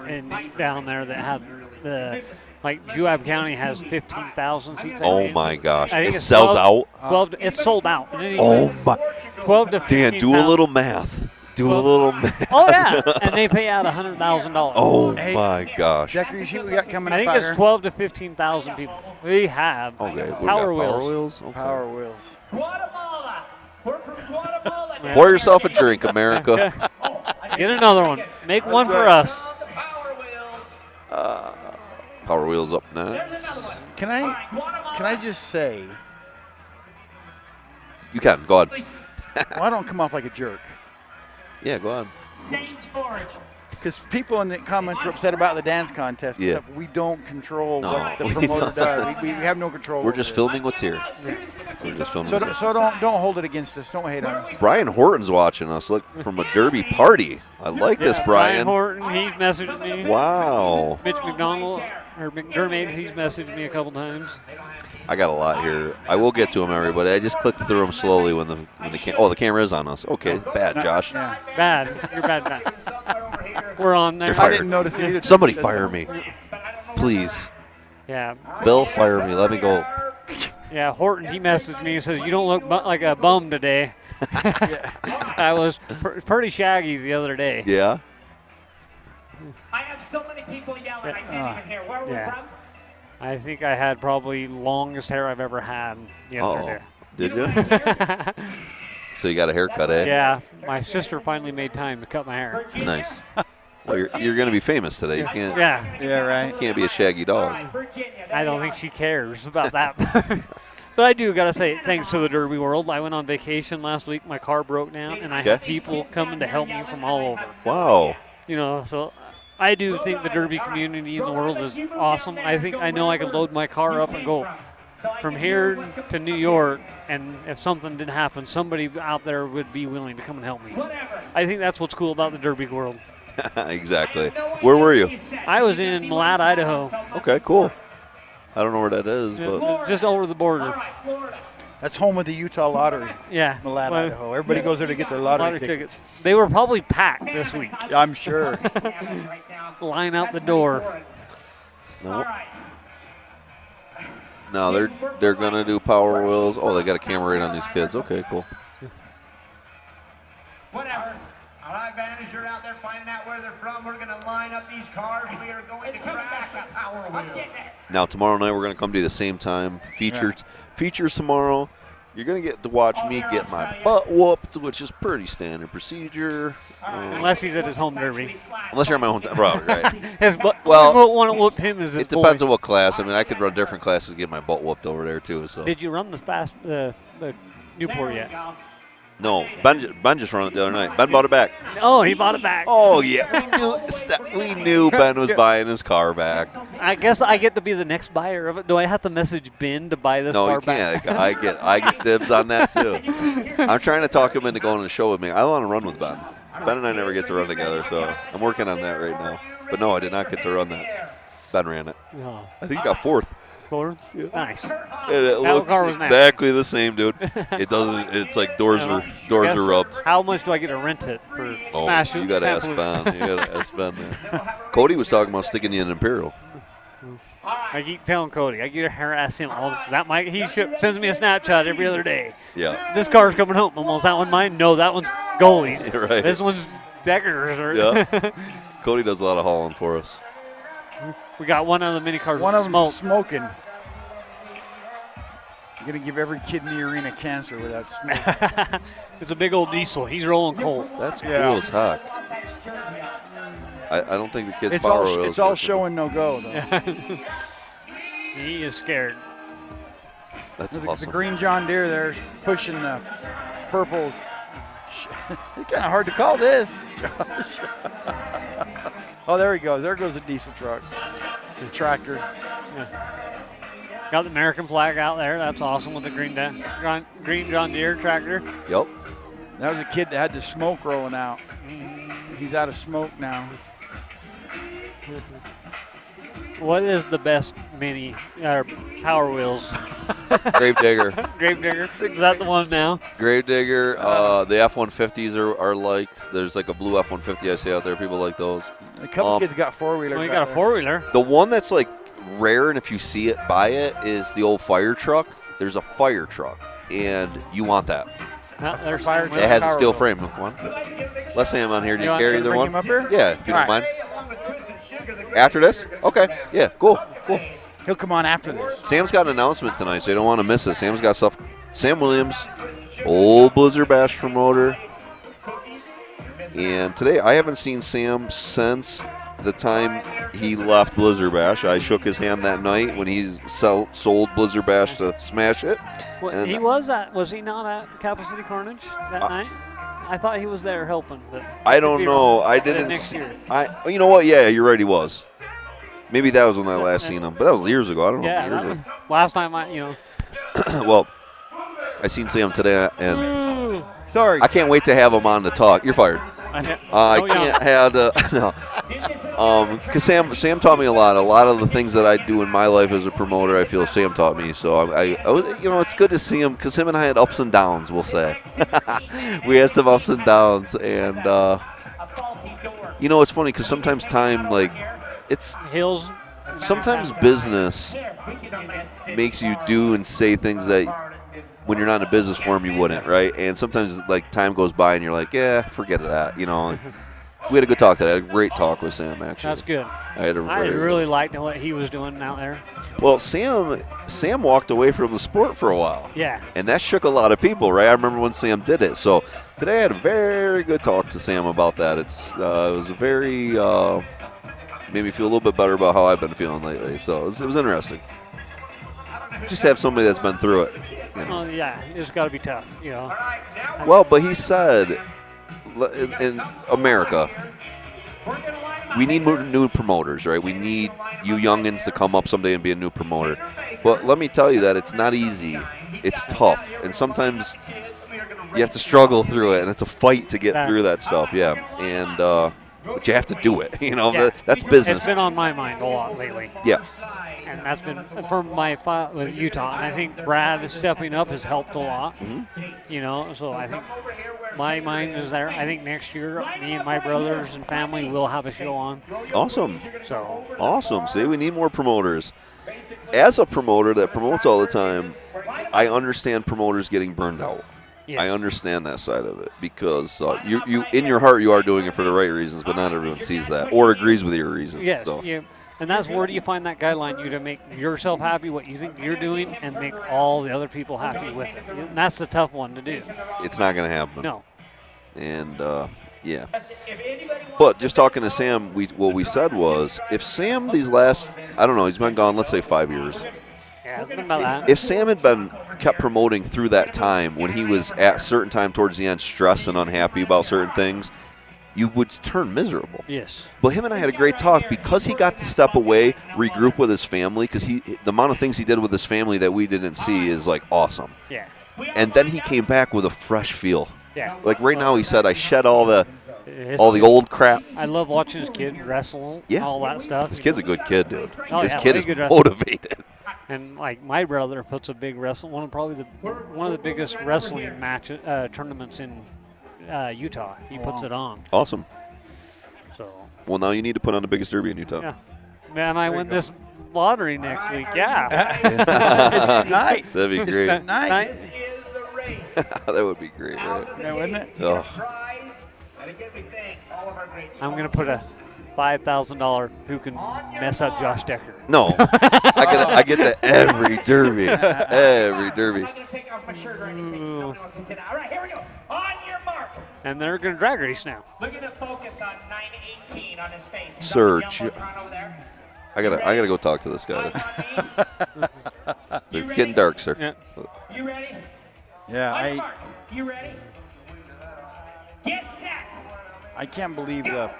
S5: and down there that have the, like Juab County has 15,000 seats.
S3: Oh my gosh!
S5: I think
S3: It
S5: it's
S3: sells
S5: 12
S3: out.
S5: 12. It's sold out.
S3: Oh my!
S5: 12 to 15,000.
S3: Dan, do a little math. Do a little math.
S5: Oh yeah, and they pay out $100,000.
S3: Oh
S4: Hey,
S3: my gosh!
S4: Decker, you see what we got coming
S5: I
S4: up
S5: think
S4: out
S5: it's
S4: here?
S5: 12 to 15,000 people. We have
S3: Okay, we got
S5: Power Wheels.
S3: Wheels. Okay.
S4: Power Wheels.
S8: Guatemala. We're from Guatemala.
S3: Pour yourself a drink, America.
S5: Get another one. Make one for us.
S3: Power Wheels up next.
S4: Can I just say,
S3: You can go ahead.
S4: well, I don't come off like a jerk.
S3: Yeah, go ahead.
S8: St. George.
S4: Because people in the comments were upset about the dance contest.
S3: Yeah.
S4: And stuff. We don't control
S3: No,
S4: what the
S3: we
S4: promoter
S3: don't.
S4: does. We have no control.
S3: We're
S4: over
S3: just
S4: it.
S3: filming what's here. We're just filming.
S4: So,
S3: what's
S4: so
S3: here.
S4: don't hold it against us. Don't hate on us.
S3: Brian Horton's watching us. Look, from a derby party. I like this,
S5: Brian
S3: Brian.
S5: Horton, he's messaged me.
S3: Wow.
S5: Mitch McDonald, or McDermott, he's messaged me a couple times.
S3: I got a lot here. I will get to them, everybody. I just clicked through them slowly when the camera is on us. Okay, bad, Josh.
S4: Yeah.
S5: Bad. You're bad. We're on there.
S3: You're
S4: I
S3: fired.
S4: didn't notice it either.
S3: Somebody fire me, please.
S5: Yeah.
S3: Bill, fire me. Let me go.
S5: Yeah, Horton, he messaged me and says, you don't look like a bum today. I was pretty shaggy the other day.
S3: Yeah.
S8: I have so many people yelling, I can't even hear. Where are we from?
S5: I think I had probably longest hair I've ever had yesterday.
S3: Did you? So you got a haircut, eh?
S5: Yeah, my sister finally made time to cut my hair.
S3: Nice. Well, you're going to be famous today. You can't.
S5: Yeah.
S4: Yeah, right.
S3: You can't be a shaggy dog.
S5: I don't think she cares about that. But I do got to say, thanks to the Derby World, I went on vacation last week. My car broke down, and I had people coming to help me from all over.
S3: Wow.
S5: You know, so I do think the Derby community in the world is awesome. I know I could load my car up and go from here to New York, and if something did happen, somebody out there would be willing to come and help me. I think that's what's cool about the Derby World.
S3: Exactly. Where were you?
S5: I was in Malad, Idaho.
S3: Okay, cool. I don't know where that is, but
S5: Just over the border.
S4: That's home of the Utah Lottery.
S5: Yeah.
S4: Malad, Idaho. Everybody goes there to get their lottery tickets.
S5: They were probably packed this week.
S4: I'm sure.
S5: Line out the door.
S3: No. No, they're gonna do Power Wheels. Oh, they got a camera right on these kids. Okay, cool.
S9: Whatever. All right, Vantage, you're out there finding out where they're from. We're going to line up these cars. We are going to crash the Power Wheel.
S3: Now tomorrow night we're gonna come to you the same time. Features tomorrow. You're gonna get to watch me get my butt whooped, which is pretty standard procedure.
S5: Unless he's at his home derby.
S3: Unless you're in my hometown, right?
S5: His butt.
S3: Well,
S5: one that whooped him is his
S3: it depends on what class. I mean, I could run different classes and get my butt whooped over there too. So.
S5: Did you run the Newport yet?
S3: No, Ben just ran it the other night. Ben bought it back.
S5: Oh, he bought it back.
S3: Oh yeah, we knew Ben was buying his car back.
S5: I guess I get to be the next buyer of it. Do I have to message Ben to buy this car back?
S3: No, you can't. I get dibs on that too. I'm trying to talk him into going to the show with me. I want to run with Ben. Ben and I never get to run together, so I'm working on that right now. But no, I did not get to run that. Ben ran it.
S5: Oh.
S3: I think he got fourth.
S5: Nice.
S3: It looks exactly the same, dude. It doesn't. It's like doors are rubbed.
S5: How much do I get to rent it for? Smash
S3: You got to ask Ben. You got to ask Ben. Man. Cody was talking about sticking you in Imperial.
S5: I keep telling Cody. I get to harass him all that. He sends me a Snapchat every other day.
S3: Yeah.
S5: This car's coming home. Almost that one mine? No, that one's goalies.
S3: Right.
S5: This one's Deckers.
S3: Yeah. Cody does a lot of hauling for us.
S5: We got one of the mini cars.
S4: One of them smoking. You're going to give every kid in the arena cancer without smoking.
S5: It's a big old diesel. He's rolling coal.
S3: That's cool as heck. I don't think the kids
S4: it's all show and no go, though.
S5: He is scared.
S3: That's
S4: the,
S3: awesome.
S4: The green John Deere there pushing the purple. It's kind of hard to call this. Oh, there he goes. There goes the diesel truck. The tractor.
S5: Yeah. Got the American flag out there. That's awesome with the green John Deere tractor.
S3: Yep.
S4: That was a kid that had the smoke rolling out. He's out of smoke now.
S5: What is the best mini Power Wheels?
S3: Gravedigger.
S5: Gravedigger. Is that the one now?
S3: Gravedigger. The F-150s are liked. There's like a blue F-150 I see out there. People like those.
S4: A couple kids got four-wheelers.
S5: Oh, you got a four-wheeler.
S3: The one that's like rare, and if you see it, buy it, is the old fire truck. There's a fire truck, and you want that.
S5: There's fire truck.
S3: It has a steel frame. One. Let's say I'm on here. Do you carry either one? Yeah, if you don't mind. After this? Okay. Yeah, cool.
S4: He'll come on after this.
S3: Sam's got an announcement tonight, so you don't want to miss it. Sam's got stuff. Sam Williams, old Blizzard Bash promoter. And today, I haven't seen Sam since the time he left Blizzard Bash. I shook his hand that night when he sold Blizzard Bash to Smash It.
S5: Well, was he not at Capital City Carnage that night? I thought he was there helping. But
S3: I don't know. I didn't see. You know what? Yeah, you're right. He was. Maybe that was when I last seen him, but that was years ago. I don't know.
S5: Yeah, last time
S3: Well, I seen Sam today, and
S4: sorry,
S3: I can't wait to have him on to talk. You're fired. I can't have no. Because Sam taught me a lot. A lot of the things that I do in my life as a promoter, I feel Sam taught me. So it's good to see him, because him and I had ups and downs. We'll say we had some ups and downs, and it's funny because sometimes time, like, it's
S5: hills.
S3: Sometimes business makes you do and say things that when you're not in a business form you wouldn't, right? And sometimes like time goes by and you're like, yeah, forget that, We had a good talk today. I had a great talk with Sam, actually.
S5: That's good.
S3: I
S5: really liked what he was doing out there.
S3: Well, Sam walked away from the sport for a while.
S5: Yeah.
S3: And that shook a lot of people, right? I remember when Sam did it. So today I had a very good talk to Sam about that. It was a very made me feel a little bit better about how I've been feeling lately. So it was interesting. Just have somebody that's been through it.
S5: Oh, yeah. It's got to be tough,
S3: Well, but he said in America, we need new promoters, right? We need you youngins to come up someday and be a new promoter. But let me tell you that it's not easy. It's tough. And sometimes you have to struggle through it, and it's a fight to get through that stuff, yeah. And but you have to do it,
S5: Yeah.
S3: That's business.
S5: It's been on my mind a lot lately.
S3: Yeah.
S5: and that's been for my fight with Utah. And I think Brad stepping up has helped a lot. You know, so I think my mind is there. I think next year, me and my brothers and family will have a show on.
S3: Awesome.
S5: So
S3: Awesome. See, we need more promoters. As a promoter that promotes all the time, I understand promoters getting burned out.
S5: yes.
S3: I understand that side of it because you in your heart you are doing it for the right reasons, but not everyone sees that or agrees with your reasons.
S5: Yes,
S3: So.
S5: yeah. And that's where do you find that guideline? You to make yourself happy, what you think you're doing, and make all the other people happy with it. And that's the tough one to do.
S3: It's not going to happen.
S5: No.
S3: And yeah. But just talking to Sam, what we said was if Sam these last, I don't know, he's been gone, let's say 5 years.
S5: Yeah, it's been about that.
S3: If Sam had kept promoting through that time when he was at a certain time towards the end stressed and unhappy about certain things, you would turn miserable.
S5: Yes.
S3: But him and I had a great talk because he got to step away, regroup with his family, because the amount of things he did with his family that we didn't see is like awesome.
S5: Yeah.
S3: And then he came back with a fresh feel.
S5: Yeah.
S3: Like right now he said, I shed all the old crap.
S5: I love watching his kid wrestle, all that stuff.
S3: This kid's a good kid, dude.
S5: Oh,
S3: this
S5: yeah,
S3: kid
S5: way
S3: is
S5: good wrestler.
S3: motivated.
S5: And like my brother puts a big one of the biggest wrestling matches tournaments in Utah. He puts it on.
S3: Awesome.
S5: So.
S3: Well, now you need to put on the biggest derby in Utah.
S5: Yeah. Man, I win this lottery next week. Yeah.
S4: Nice.
S3: That'd be great.
S4: Nice.
S3: That would be great, right?
S4: Yeah, wouldn't it?
S3: Oh.
S5: I'm gonna put a $5,000 who can mess up Josh Decker.
S3: No, I get that every derby, every derby.
S8: I'm gonna take off my shirt or anything. So nobody wants to sit. All right, here we go. On your mark.
S5: And they're gonna drag race now.
S8: Look at the focus on 918 on his face.
S3: Sir,
S8: over there.
S3: I gotta go talk to this guy. It's getting dark, sir.
S5: Yeah.
S8: You ready?
S4: Yeah,
S8: On your mark. You ready? Get set.
S4: I can't believe the.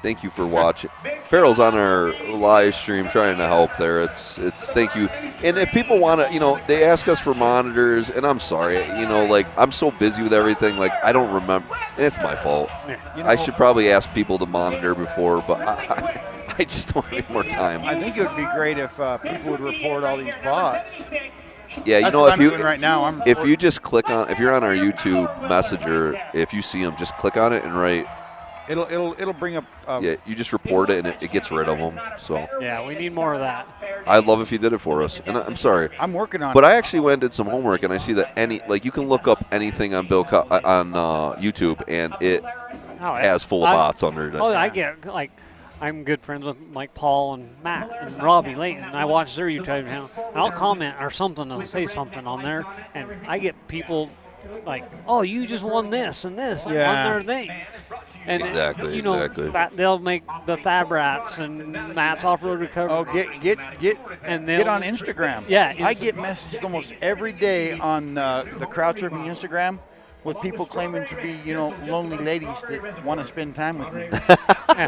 S3: Thank you for watching. Farrell's on our live stream trying to help there. It's thank you. And if people want to, they ask us for monitors, and I'm sorry, like I'm so busy with everything, like I don't remember, and it's my fault. I should probably ask people to monitor before, but I just don't have any more time.
S4: I think it would be great if people would report all these bots.
S3: Yeah,
S4: That's what I'm doing right now.
S3: if you just click on, if you're on our YouTube Messenger, if you see them, just click on it and write.
S4: It'll bring up.
S3: Yeah, you just report it and it gets rid of them. So
S5: Yeah, we need more of that.
S3: I'd love if you did it for us. And I'm sorry.
S4: I'm working on.
S3: But
S4: it.
S3: I actually went and did some homework, and I see that you can look up anything on on YouTube, and it has full of bots under it.
S5: Oh, I get I'm good friends with Mike Paul and Matt and Robbie Layton. I watch their YouTube channel. And I'll comment or something and say something on there, and I get people like, "Oh, you just won this and this on their thing." And
S3: exactly.
S5: They'll make the Fab Rats and Matt's Off-Road Recovery.
S4: Oh, get on Instagram.
S5: Yeah,
S4: I get messages almost every day on the crowd surfing Instagram with people claiming to be, lonely ladies that want to spend time with me.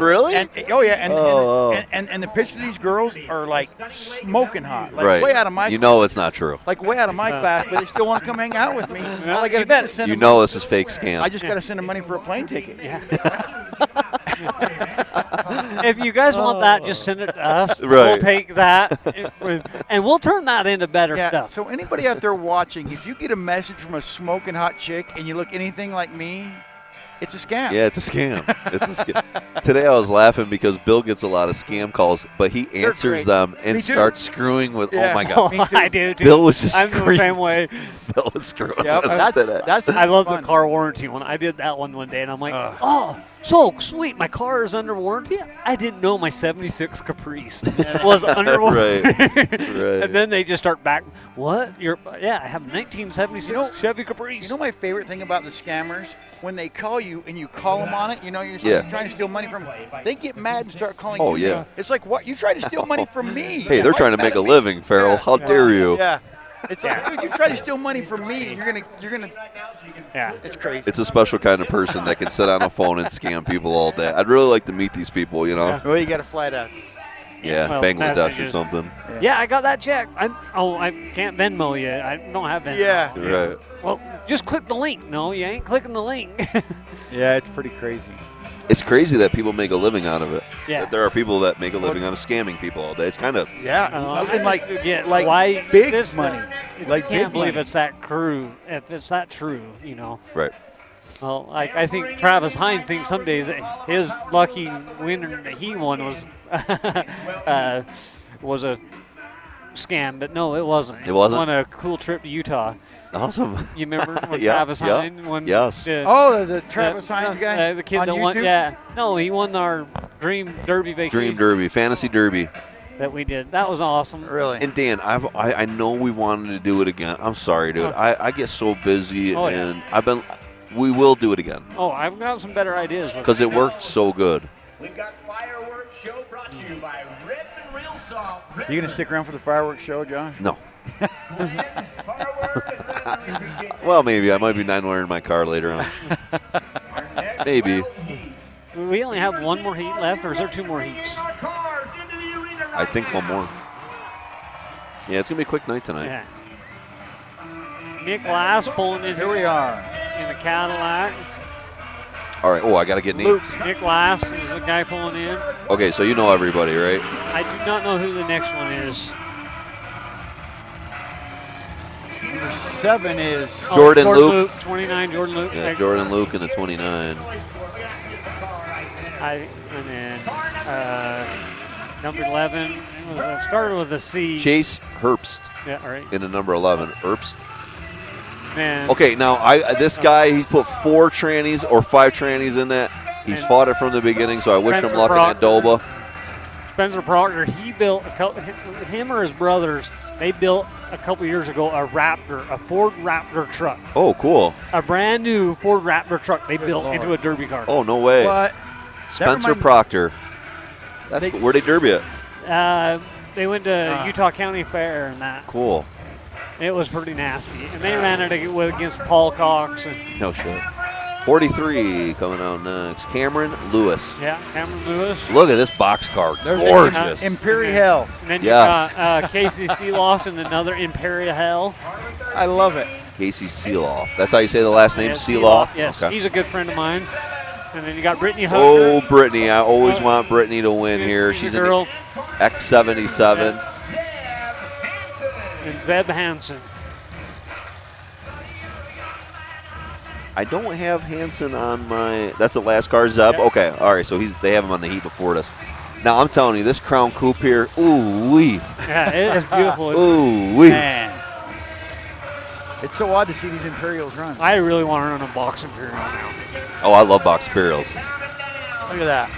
S3: Really?
S4: And the pictures of these girls are like smoking hot, like
S3: right.
S4: way out of my.
S3: It's not true.
S4: Like way out of my class, but they still want to come hang out with me. All I got to do is send them.
S3: This is fake scam.
S4: I just got to send them money for a plane ticket.
S5: Yeah. If you guys want that, just send it to us.
S3: Right.
S5: We'll take that, and we'll turn that into better stuff.
S4: So anybody out there watching, if you get a message from a smoking hot chick and you look anything like me, it's a scam.
S3: Yeah, it's a scam. It's a scam. Today I was laughing because Bill gets a lot of scam calls, but he answers them and starts screwing with.
S4: Yeah.
S3: Oh my God!
S5: I do too.
S3: Bill was just.
S5: I'm the same way.
S3: Bill was screwing.
S4: Yep, that's
S5: I love
S4: fun.
S5: the car warranty one. I did that one day, and I'm like, oh, so sweet. My car is under warranty. I didn't know my '76 Caprice was under warranty.
S3: Right.
S5: And then they just start back. What? I have a 1976 Chevy Caprice.
S4: You know my favorite thing about the scammers? When they call you and you call them on it, you're trying to steal money from them. They get mad and start calling you.
S3: Yeah.
S4: It's like, what? You tried to steal money from me.
S3: Hey, they're trying to make a living, Farrell.
S4: Yeah.
S3: How dare you?
S4: Yeah. It's like, dude, you tried to steal money from me. You're gonna.
S5: Yeah.
S4: It's crazy.
S3: It's a special kind of person that can sit on a phone and scam people all day. I'd really like to meet these people,
S4: Well, you got to fly to.
S3: Yeah, Bangladesh or something.
S5: Yeah, I got that check. I can't Venmo you. I don't have Venmo.
S4: Yeah.
S3: Right.
S5: Well, just click the link. No, you ain't clicking the link.
S4: Yeah, it's pretty crazy.
S3: It's crazy that people make a living out of it.
S5: Yeah.
S3: That there are people that make a living out of scamming people all day. It's kind of
S4: And like
S5: why
S4: big
S5: this
S4: money.
S5: Like
S4: Like
S5: can't
S4: big
S5: believe
S4: money.
S5: it's that true. If it's that true, you know.
S3: right.
S5: Well, I think Travis Hine thinks some days that his lucky winner that he won was a scam, but no, it wasn't.
S3: It wasn't?
S5: He won a cool trip to Utah.
S3: Awesome.
S5: You remember when
S3: Yeah,
S5: Travis
S3: yeah.
S5: Hine won?
S3: Yes.
S4: The Travis Hines guy.
S5: The kid
S4: on
S5: that won.
S4: YouTube?
S5: Yeah. No, he won our Dream Derby vacation.
S3: Dream Derby, Fantasy Derby.
S5: That we did. That was awesome.
S4: Really?
S3: And Dan, I know we wanted to do it again. I'm sorry, dude. I get so busy,
S5: Oh, yeah.
S3: and we will do it again
S5: Oh, I've got some better ideas.
S3: because it worked so good.
S9: We've got fireworks show brought to you by Redmond Real Salt.
S4: You gonna stick around for the fireworks show, John?
S3: No. Well, maybe I might be not wearing my car later on. Maybe.
S5: We only have one more heat left, or is there 2 more heats?
S3: I think one more. Yeah, it's gonna be a quick night tonight.
S5: Yeah. Nick Lass pulling in.
S4: Here we are.
S5: In the Cadillac.
S3: All right. Oh, I gotta get Nate.
S5: Nick Lass is the guy pulling in.
S3: Okay, so you know everybody, right?
S5: I do not know who the next one is.
S4: Number 7 is
S3: Jordan Luke.
S5: 29, Jordan Luke.
S3: Yeah, Jordan Luke in the 29.
S5: And then number 11. It started with a C.
S3: Chase Herbst.
S5: Yeah, all right.
S3: In the number 11. Herbst.
S5: Man.
S3: Okay, now this guy, he's put 4 trannies or 5 trannies in that. He's fought it from the beginning, so I wish him luck in that Doba.
S5: Spencer Proctor, he built him or his brothers, they built a couple years ago a Ford Raptor truck.
S3: Oh, cool.
S5: A brand new Ford Raptor truck they built into a derby car.
S3: Oh, no way.
S4: What?
S3: Spencer Proctor. Where'd they derby it?
S5: They went to Utah County Fair and that.
S3: Cool.
S5: It was pretty nasty. And they ran it against Paul Cox. And
S3: No shit. 43 coming out next. Cameron Lewis.
S5: yeah, Cameron Lewis.
S3: Look at this boxcar. Gorgeous.
S4: Imperial Hell.
S5: And then you got Casey Seeloft and another Imperial Hell.
S4: I love it.
S3: Casey Seeloff. That's how you say the last name?
S5: Yeah,
S3: Seeloff?
S5: Yes,
S3: Okay.
S5: he's a good friend of mine. And then you got Brittany Hunter.
S3: Oh, Brittany. I always want Brittany to win here. She's in the X77.
S5: And Zeb Hansen.
S3: I don't have Hansen on my. That's the last car, Zeb.
S5: Yeah.
S3: Okay, all right. So they have him on the heat before us. Now I'm telling you, this Crown Coupe here, ooh wee.
S5: Yeah, it is beautiful.
S3: Ooh wee.
S4: Man. It's so odd to see these Imperials run.
S5: I really want to run a box Imperial now.
S3: Oh, I love box Imperials.
S4: Look at that.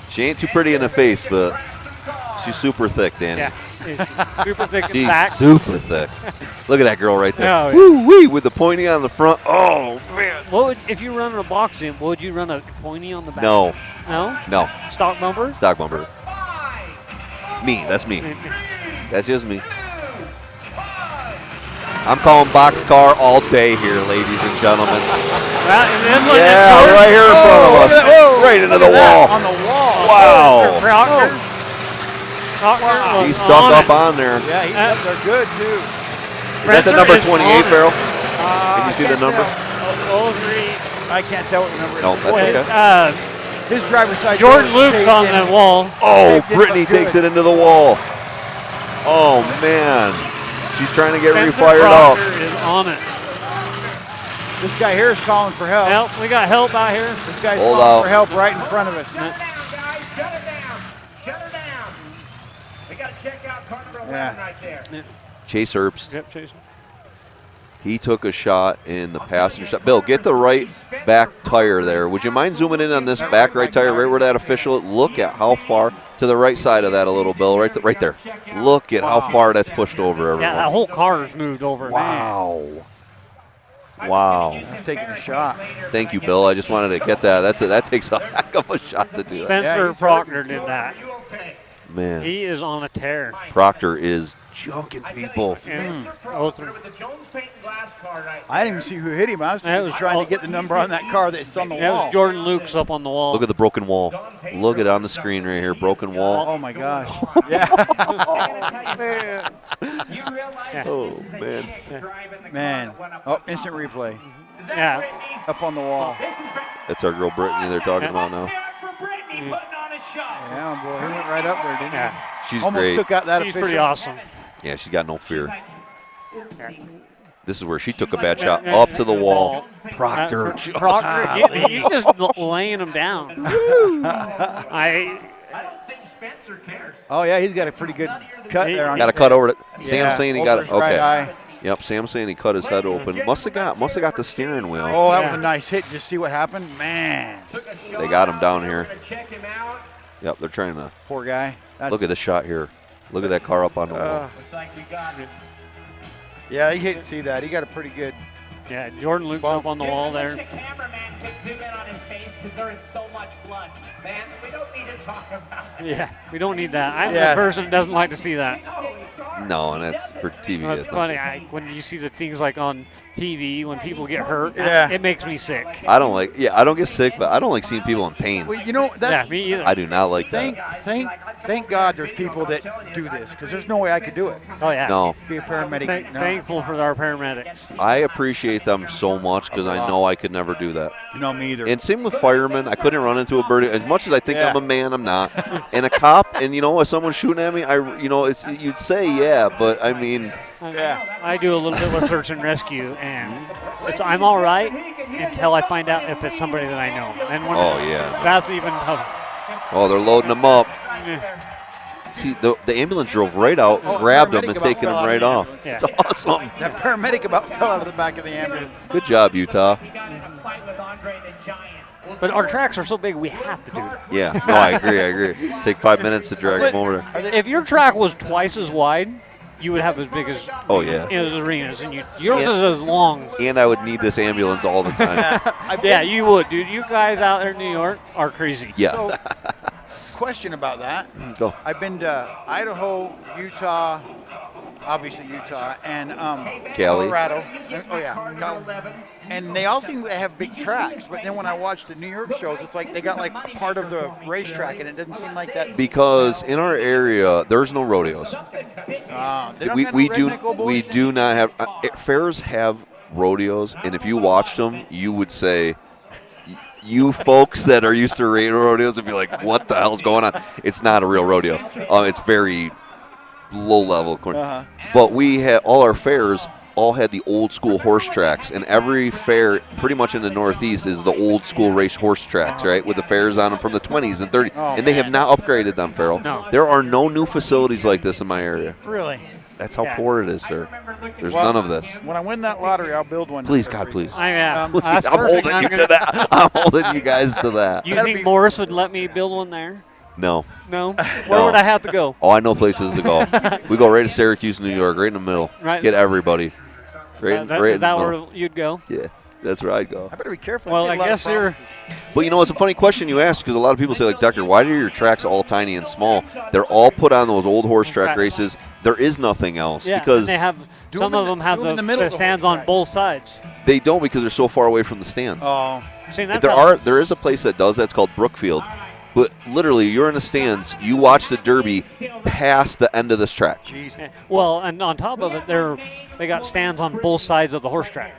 S3: She ain't too pretty in the face, but she's super thick, Danny.
S5: Yeah, super thick and
S3: She's
S5: back.
S3: super thick. Look at that girl right there.
S5: Oh, yeah.
S3: Woo wee with the pointy on the front. Oh man.
S5: What would, if you run a box in, would you run a pointy on the back?
S3: No.
S5: No?
S3: No.
S5: Stock bumper?
S3: Stock bumper. Me. That's me. That's just me. I'm calling boxcar all day here, ladies and gentlemen. Yeah, right here in front of us. Right into the wall.
S4: On the wall.
S3: Wow.
S5: Proctor
S3: He's stuck up on there.
S4: Yeah, he's up there good, too.
S3: Is that the number 28 barrel? Can you see the number?
S4: I can't tell what the number is.
S3: No, that's okay.
S4: His driver's side.
S5: Jordan Luke's on that wall.
S3: Oh, Brittany takes it into the wall. Oh, man. She's trying to get refired up.
S5: Is on it.
S4: This guy here is calling for help.
S5: Help. We got help out here.
S4: This guy's
S3: Hold
S4: calling
S3: out.
S4: for help right in front of us.
S9: Shut her down. Shut her down. We got to check out car number 11 right there.
S3: Chase Herbst.
S5: Yep, Chase.
S3: He took a shot in the passenger side. Bill, get the right back tire there. Would you mind zooming in on this back right tire, right where that official? Look at how far to the right side of that a little, Bill. Right there. Look at how far that's pushed over, everyone.
S5: Yeah, that whole car's moved over.
S3: Wow. Wow.
S4: He's taking a shot.
S3: Thank you, Bill. I just wanted to get that. That takes a heck of a shot to do that.
S5: Spencer Proctor did that.
S3: Man.
S5: He is on a tear.
S3: Proctor is junking people.
S5: And
S4: I didn't even see who hit him. I was just trying to get the number on that car that's on the
S5: that
S4: wall.
S5: was Jordan Luke's up on the wall.
S3: Look at the broken wall. Look at it on the screen right here. Broken wall.
S4: Oh, my gosh. Yeah.
S3: Man. Oh, man.
S4: Man. Oh, instant replay.
S5: Yeah.
S4: Up on the wall.
S3: That's our girl Brittany they're talking about now.
S4: Yeah, boy, he went right up there, didn't he?
S3: She's
S4: Almost
S3: great.
S4: took out that
S5: She's
S4: official.
S5: pretty awesome.
S3: Yeah, she's got no fear. This is where she took a bad shot up to the wall. Proctor.
S5: Proctor, you just laying him down. I
S9: don't think Spencer cares.
S4: Oh, yeah, he's got a pretty good cut there. On
S3: Got a cut over it. Sam's saying he got it.
S4: over his right
S3: Okay.
S4: eye.
S3: Yep, Sam's saying he cut his head open. Must have got the steering wheel.
S4: Oh, that was a nice hit. Just see what happened? Man.
S3: They got him down here. Yep, they're trying to.
S4: Poor guy.
S3: Look at the shot here. Look at that car up on the wall.
S9: Looks like we got it.
S4: Yeah, he hit to see that. He got a pretty good.
S5: Yeah, Jordan Luke's up on the wall there.
S8: The cameraman could zoom in on his face because there is so much blood.
S9: Man, we don't need to talk about it.
S5: Yeah, we don't need that. I'm
S4: Yeah.
S5: the person that doesn't like to see that.
S3: No, and that's for TV.
S5: It's
S3: It's
S5: funny.
S3: not.
S5: When you see the things like on TV when people get hurt,
S4: Yeah.
S5: it makes me sick.
S3: I don't like. Yeah, I don't get sick, but I don't like seeing people in pain.
S4: Well, you know,
S5: Yeah,
S4: that,
S5: me either.
S3: I do not like
S4: thank,
S3: that.
S4: thank God there's people that do this because there's no way I could do it.
S5: Oh yeah.
S3: No,
S4: Be a paramedic. No.
S5: Thankful for our paramedics.
S3: I appreciate them so much because I know I could never do that.
S4: No, me either.
S3: And same with firemen. I couldn't run into a bird. As much as I think
S4: Yeah.
S3: I'm a man, I'm not. And a cop, and as someone shooting at me, it's you'd say yeah, but I mean,
S5: I do a little bit of search and rescue, and I'm all right until I find out if it's somebody that I know. And when
S3: Oh, yeah.
S5: that's even tough.
S3: oh, they're loading them up. See, the ambulance drove right out, grabbed him, and
S4: paramedic
S3: taking
S4: about
S3: him right
S4: fell out
S3: off.
S4: of
S5: Yeah.
S3: It's awesome.
S4: That paramedic about fell out of the back of the ambulance.
S3: Good job, Utah.
S5: But our tracks are so big, we have to do that.
S3: Yeah, no, I agree. Take 5 minutes to drag them over there.
S5: If your track was twice as wide, you would have as big as
S3: Oh, yeah.
S5: as arenas, and yours is as long.
S3: And I would need this ambulance all the time.
S5: Yeah, you would, dude. You guys out there in New York are crazy.
S3: Yeah.
S4: So, question about that.
S3: Go.
S4: I've been to Idaho, Utah, obviously Utah, and
S3: Cali.
S4: Colorado. Oh, yeah. And they all seem to have big tracks, but then when I watch the New York shows, it's like they got like part of the racetrack, and it doesn't seem like that.
S3: Because in our area, there's no rodeos.
S4: They don't
S3: We,
S4: got
S3: we
S4: no
S3: do
S4: redneck old boys
S3: we
S4: in
S3: do not have fairs have rodeos, and if you watched them, you would say, you folks that are used to rodeos would be like, what the hell's going on? It's not a real rodeo. It's very low level. But we had all our fairs all had the old school horse tracks, and every fair pretty much in the Northeast is the old school race horse tracks, right, with the fairs on them from the 20s and 30s, and they have not upgraded them, Farrell.
S5: No.
S3: There are no new facilities like this in my area.
S4: Really?
S3: That's how poor it is, sir. There's none of this.
S4: When I win that lottery, I'll build one.
S3: Please, God, please.
S5: I am.
S3: Please,
S5: That's
S3: I'm
S5: perfect.
S3: holding you to that. I'm holding you guys to that.
S5: You think Morris would let me build one there?
S3: No.
S5: No. Where would I have to go?
S3: Oh, I know places to go. We go right to Syracuse, New York, right in the middle.
S5: Right.
S3: Get everybody. Right in
S5: Is
S3: the
S5: that
S3: middle.
S5: where you'd go?
S3: Yeah, that's where I'd go.
S4: I better be careful.
S5: Well,
S4: get a
S5: I
S4: lot of
S5: guess you're.
S3: But it's a funny question you ask because a lot of people say, like, Decker, why are your tracks all tiny and small? They're all put on those old horse track
S5: Right.
S3: races. There is nothing else
S5: Yeah,
S3: because
S5: and they have. Some of them have
S4: do 'em in the middle
S5: the
S4: of the
S5: stands
S4: whole
S5: on
S4: track.
S5: both sides.
S3: they don't because they're so far away from the stands.
S4: Oh,
S5: See, that's
S3: There is a place that does that. It's called Brookfield. But literally, you're in the stands. You watch the Derby past the end of this track.
S5: Well, and on top of it, they got stands on both sides of the horse track.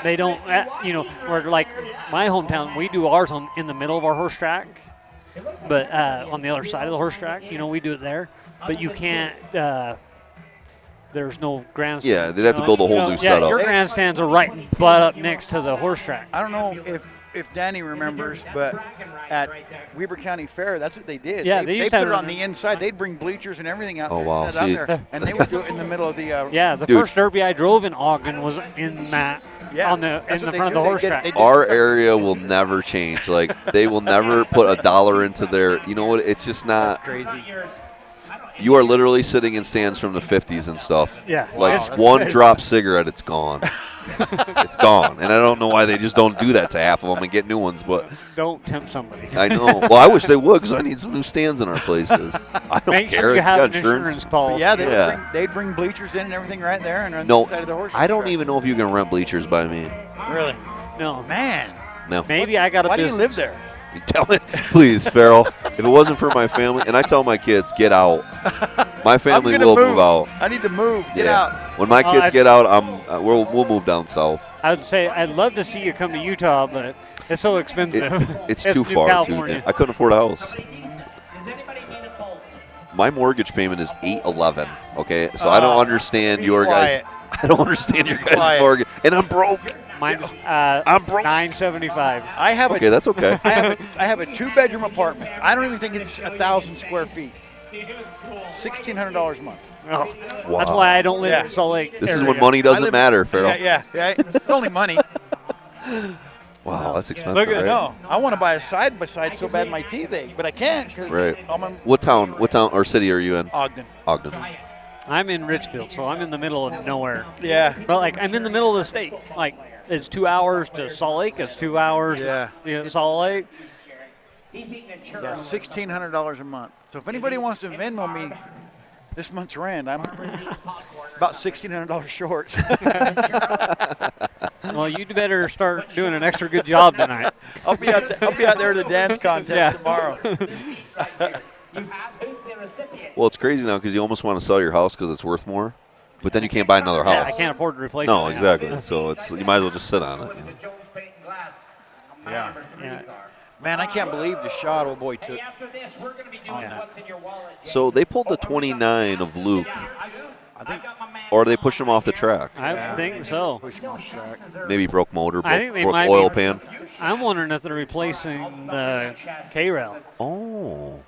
S5: They don't, where like my hometown, we do ours in the middle of our horse track, but on the other side of the horse track, we do it there. But you can't. There's no grandstand.
S3: Yeah, they'd have to build a whole new
S5: Yeah,
S3: setup.
S5: your grandstands are right butt up next to the horse track.
S4: I don't know if Danny remembers, but at Weber County Fair, that's what they did.
S5: Yeah,
S4: they
S5: used to
S4: put
S5: have
S4: it on the inside. They'd bring bleachers and everything out
S3: Oh,
S4: there,
S3: wow.
S4: set out
S3: See-
S4: there, and they would do it in the middle of the.
S5: Yeah, the
S3: Dude.
S5: first Derby I drove in Ogden was in that
S4: Yeah,
S5: on the
S4: that's
S5: in
S4: what
S5: the
S4: they
S5: front
S4: do.
S5: of the horse
S4: They
S5: track.
S4: did
S3: Our
S4: perfect.
S3: area will never change. Like, they will never put $1 into their, it's just not.
S4: Crazy.
S3: You are literally sitting in stands from the 50s and stuff.
S5: Yeah.
S3: Like
S5: Wow.
S3: one drop cigarette, it's gone. It's gone. And I don't know why they just don't do that to half of them and get new ones, but
S5: Don't tempt somebody.
S3: I know. Well, I wish they would because I need some new stands in our places. I don't
S5: Make
S3: care.
S5: sure you have
S3: got
S5: an insurance policy.
S4: Yeah, they'd bring bleachers in and everything right there and on
S3: No,
S4: the side of the horse.
S3: I don't even know if you can rent bleachers by me.
S4: Really?
S5: No.
S4: Man.
S3: No.
S5: Maybe I got a
S4: Why do you
S5: business.
S4: live there?
S3: You tell it, please, Farrell. If it wasn't for my family, and I tell my kids, get out. My family
S4: I'm gonna
S3: will move out.
S4: I need to move. Get
S3: Yeah.
S4: out.
S3: When my kids get out, we'll move down south.
S5: I would say I'd love to see you come to Utah, but it's so expensive.
S3: It's too
S5: New
S3: far.
S5: California.
S3: I couldn't afford a house. My mortgage payment is $811. Okay, so I don't understand your guys. I don't understand your guys' mortgage, and I'm broke.
S5: Mine,
S3: I'm broke.
S5: $975.
S4: I have
S3: Okay, that's okay.
S4: I have a 2-bedroom apartment. I don't even think it's 1,000 square feet. $1,600 a month.
S5: Oh,
S3: Wow.
S5: That's why I don't live in Salt Lake.
S3: This is
S5: area.
S3: when money doesn't matter, Farrell.
S4: Yeah. It's only money.
S3: Wow, that's expensive,
S4: Look at
S3: right?
S4: no. I want to buy a side by side so bad my teeth ache, but I can't. 'Cause
S3: Right.
S4: I'm in
S3: What town or city are you in?
S4: Ogden.
S3: Ogden.
S5: I'm in Richfield, so I'm in the middle of nowhere.
S4: Yeah.
S5: But like I'm in the middle of the state. Like it's 2 hours to Salt Lake. It's 2 hours to Salt Lake.
S4: Yeah, $1,600 a month. So if anybody wants to Venmo me this month's rent, I'm about $1,600 short.
S5: Well, you'd better start doing an extra good job tonight.
S4: I'll be out there at the dance contest tomorrow.
S3: Well, it's crazy now because you almost want to sell your house because it's worth more, but then you can't buy another house.
S5: Yeah, I can't afford to replace it.
S3: No, exactly. So you might as well just sit on it.
S4: Yeah. Man, I can't believe the shot old boy took.
S3: So they pulled the 29 of Luke, or they pushed him off the track.
S5: I think so.
S3: Maybe broke motor,
S5: I think they
S3: broke
S5: might
S3: oil
S5: be,
S3: pan.
S5: I'm wondering if they're replacing the K-Rail.
S3: Oh.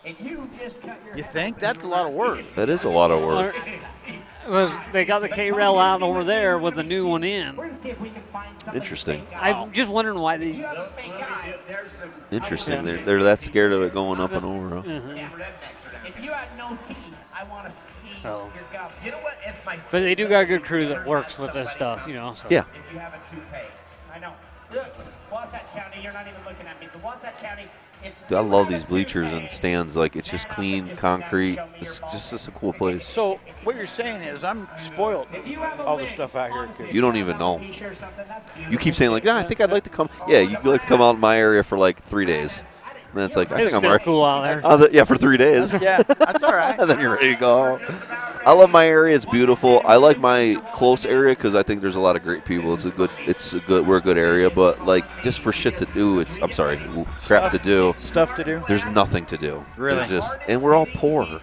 S4: You think? That's a lot of work.
S3: That is a lot of work.
S5: They got the K-Rail out over there with the new one in.
S3: Interesting.
S5: I'm just wondering why they.
S3: Interesting. They're that scared of it going up and over. Huh?
S8: If you have no teeth, I want to see your gums. You know what? It's my.
S5: But they do got a good crew that works with this stuff, you know. So.
S3: Yeah.
S8: If you have a toupee, I know. Look, Wasatch County, you're not even looking at me. The Wasatch County.
S3: I love these bleachers and stands. Like it's just clean concrete. It's just a cool place.
S4: So what you're saying is I'm spoiled. All the stuff out here.
S3: You don't even know. You keep saying like, I think I'd like to come. Yeah, you'd like to come out in my area for like 3 days. And then it's like, I think I'm
S5: still
S3: right.
S5: cool out there.
S3: Yeah, for 3 days.
S4: Yeah, that's all right.
S3: And then you're ready to go. I love my area. It's beautiful. I like my close area because I think there's a lot of great people. We're a good area. But like just for shit to do, crap to do.
S4: Stuff to do.
S3: There's nothing to do.
S4: Really?
S3: And we're all poor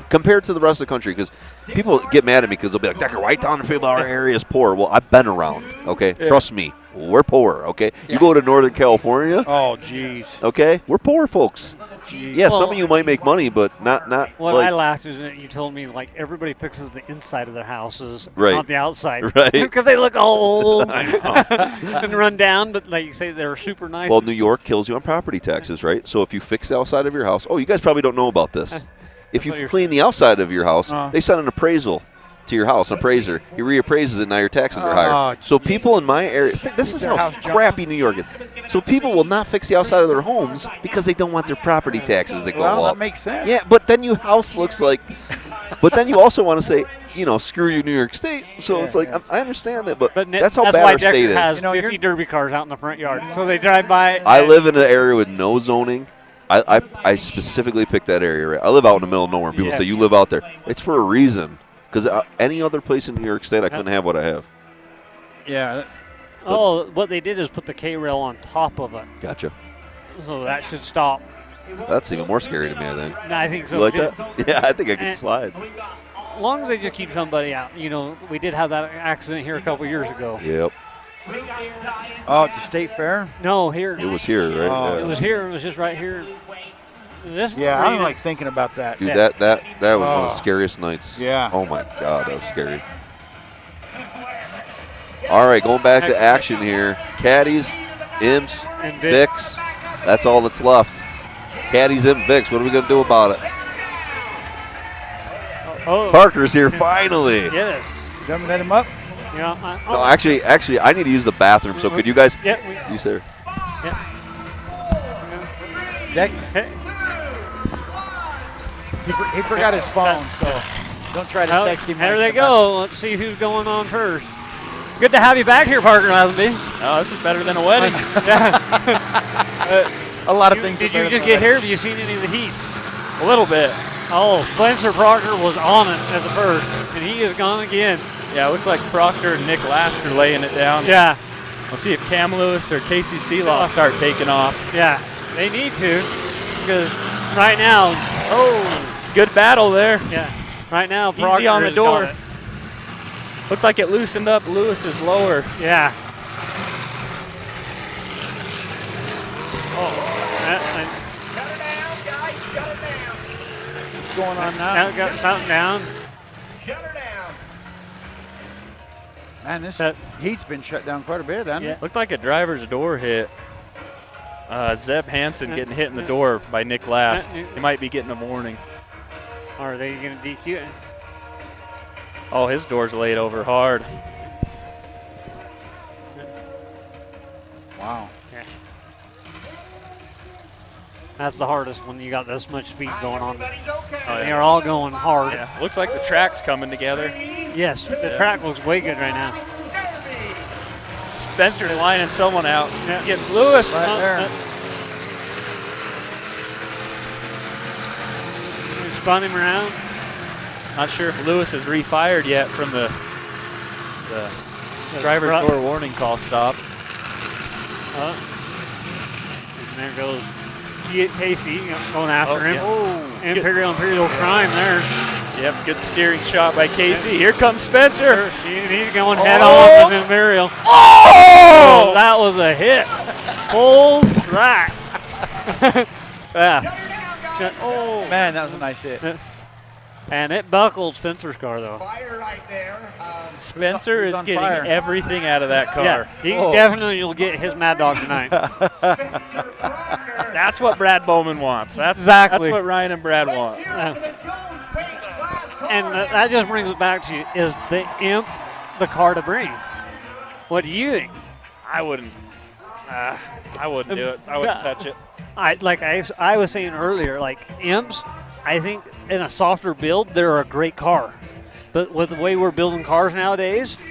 S3: compared to the rest of the country. Because people get mad at me because they'll be like, Decker, why telling people our area is poor? Well, I've been around. Okay, trust me. We're poor, okay? Yeah. You go to Northern California.
S4: Oh, jeez.
S3: Okay, we're poor folks.
S4: Jeez.
S3: Yeah, some of you might make money, but not.
S5: What
S3: like,
S5: I laughed is that you told me like everybody fixes the inside of their houses,
S3: right.
S5: not the outside,
S3: right?
S5: Because they look all old and run down. But like you say, they're super nice.
S3: Well, New York kills you on property taxes, right? So if you fix the outside of your house, you guys probably don't know about this. If you clean the outside of your house, they send an appraisal to your house, an appraiser. He reappraises it, now your taxes are higher. So people in my area, this is how crappy New York is. So people will not fix the outside of their homes because they don't want their property taxes to go up.
S4: Well, that makes sense.
S3: Yeah, but then your house looks like, but then you also want to say, screw you, New York State. So it's like, I understand it, but that's how bad our state is.
S5: Has 50 derby cars out in the front yard, so they drive by.
S3: I live in an area with no zoning. I specifically picked that area. Right? I live out in the middle of nowhere. People say, you live out there. It's for a reason. Because any other place in New York State, I couldn't have what I have.
S4: Yeah.
S5: What they did is put the K-rail on top of it.
S3: Gotcha.
S5: So that should stop.
S3: That's even more scary to me, I think.
S5: No, I think so.
S3: You like
S5: too.
S3: that? Yeah, I think I could slide.
S5: As long as they just keep somebody out. We did have that accident here a couple years ago.
S3: Yep.
S4: Oh, at the state fair?
S5: No, here.
S3: It was here, right?
S5: Oh, it was here. It was just right here.
S4: I don't like thinking about that.
S3: Dude, that was one of the scariest nights.
S4: Yeah.
S3: Oh, my God, that was scary. All right, going back to action here. Caddies, Imps,
S5: and
S3: Vicks. That's all that's left. Caddies, Imps, Vicks. What are we going to do about it?
S5: Oh.
S3: Parker's here finally.
S5: Yes.
S4: You want me to let him up?
S5: Yeah.
S3: No, actually, I need to use the bathroom. So could you guys?
S5: Yeah.
S3: You sir.
S4: Deck.
S5: Hey.
S4: He forgot his phone, so don't try to text him.
S5: There they go. Let's see who's going on first. Good to have you back here, Parker Lazenby.
S11: Oh, this is better than a wedding.
S4: A lot of things.
S5: Did you just get here? Have you seen any of the heat?
S11: A little bit.
S5: Oh, Spencer Proctor was on it at the first, and he is gone again.
S11: Yeah, it looks like Proctor and Nick Laster laying it down.
S5: Yeah.
S11: We'll see if Cam Lewis or Casey Seeloff start taking off.
S5: Yeah, they need to, because right now,
S11: good battle there.
S5: Yeah, right now, Proctor
S11: easy on the
S5: has
S11: door.
S5: got it.
S11: Looked like it loosened up Lewis's lower.
S5: Yeah.
S9: Shut her down, guys. Shut her down.
S4: What's going on now?
S5: Now got something down.
S9: Shut her down.
S4: Man, this heat's been shut down quite a bit, hasn't it?
S11: Looked like a driver's door hit. Zeb Hansen getting hit in the door by Nick Last. He might be getting a warning.
S5: Are they going to DQ it?
S11: Oh, his door's laid over hard.
S4: Wow.
S5: Yeah. That's the hardest when you got this much speed going on. They're all going hard.
S11: Yeah, looks like the track's coming together.
S5: Yes, the track looks way good right now.
S11: Spencer's lining someone out.
S5: Yeah.
S11: Getting Lewis.
S4: Right there.
S5: Spun him around.
S11: Not sure if Lewis has refired yet from the driver's door warning call stop.
S5: And there goes Casey going after him.
S11: Yeah. Oh,
S5: Imperial Crime there.
S11: Yep, good steering shot by Casey. Here comes Spencer.
S5: He's going head on with Imperial.
S11: Oh!
S5: That was a hit. Full track. Yeah.
S4: Oh, man, that was a nice hit.
S5: And it buckled Spencer's car, though.
S9: Fire right there.
S11: Spencer is
S4: on
S11: getting
S4: fire.
S11: everything out of that car.
S5: Yeah, he definitely will get his Mad Dog tonight.
S11: That's what Brad Bowman wants. That's
S5: Exactly.
S11: what Ryan and Brad want.
S5: And that just brings it back to, is the Imp the car to bring? What do you think?
S11: I wouldn't do it. I wouldn't touch it.
S5: I was saying earlier, like Imps, I think in a softer build, they're a great car. But with the way we're building cars nowadays,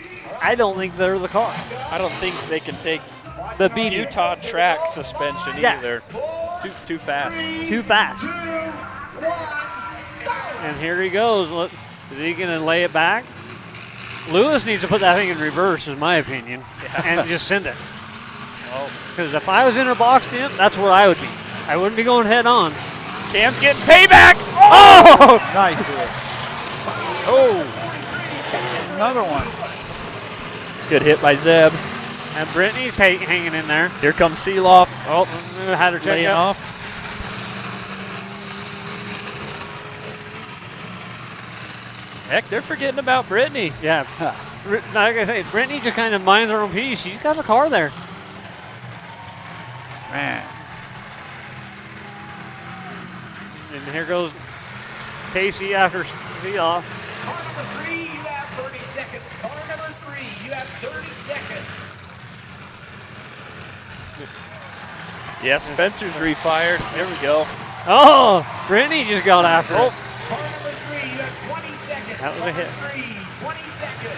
S5: I don't think they're the car.
S11: I don't think they can take
S5: The BD.
S11: Utah track suspension either. Too fast.
S5: Too fast. And here he goes. Look, is he going to lay it back? Lewis needs to put that thing in reverse, in my opinion, and just send it. Because if I was in a box Imp, that's where I would be. I wouldn't be going head on.
S11: Cam's getting payback. Oh!
S4: Nice hit. Oh, another one.
S11: Good hit by Zeb.
S5: And Brittany's hanging in there.
S11: Here comes Seeloff.
S5: Oh, had her check
S11: Laying
S5: up.
S11: off. Heck, they're forgetting about Brittany.
S5: Yeah. Like I say, Brittany just kind of minds her own piece. She's got the car there.
S4: Man.
S5: And here goes Casey after Seeloff.
S9: Car number 3, you have 30 seconds. Car number 3, you have 30 seconds.
S11: Yes, Spencer's refired. There we go.
S5: Oh, Brittany just got after it.
S9: Car number 3, you have 20 seconds.
S5: That was a hit.
S9: Car number 3, 20 seconds.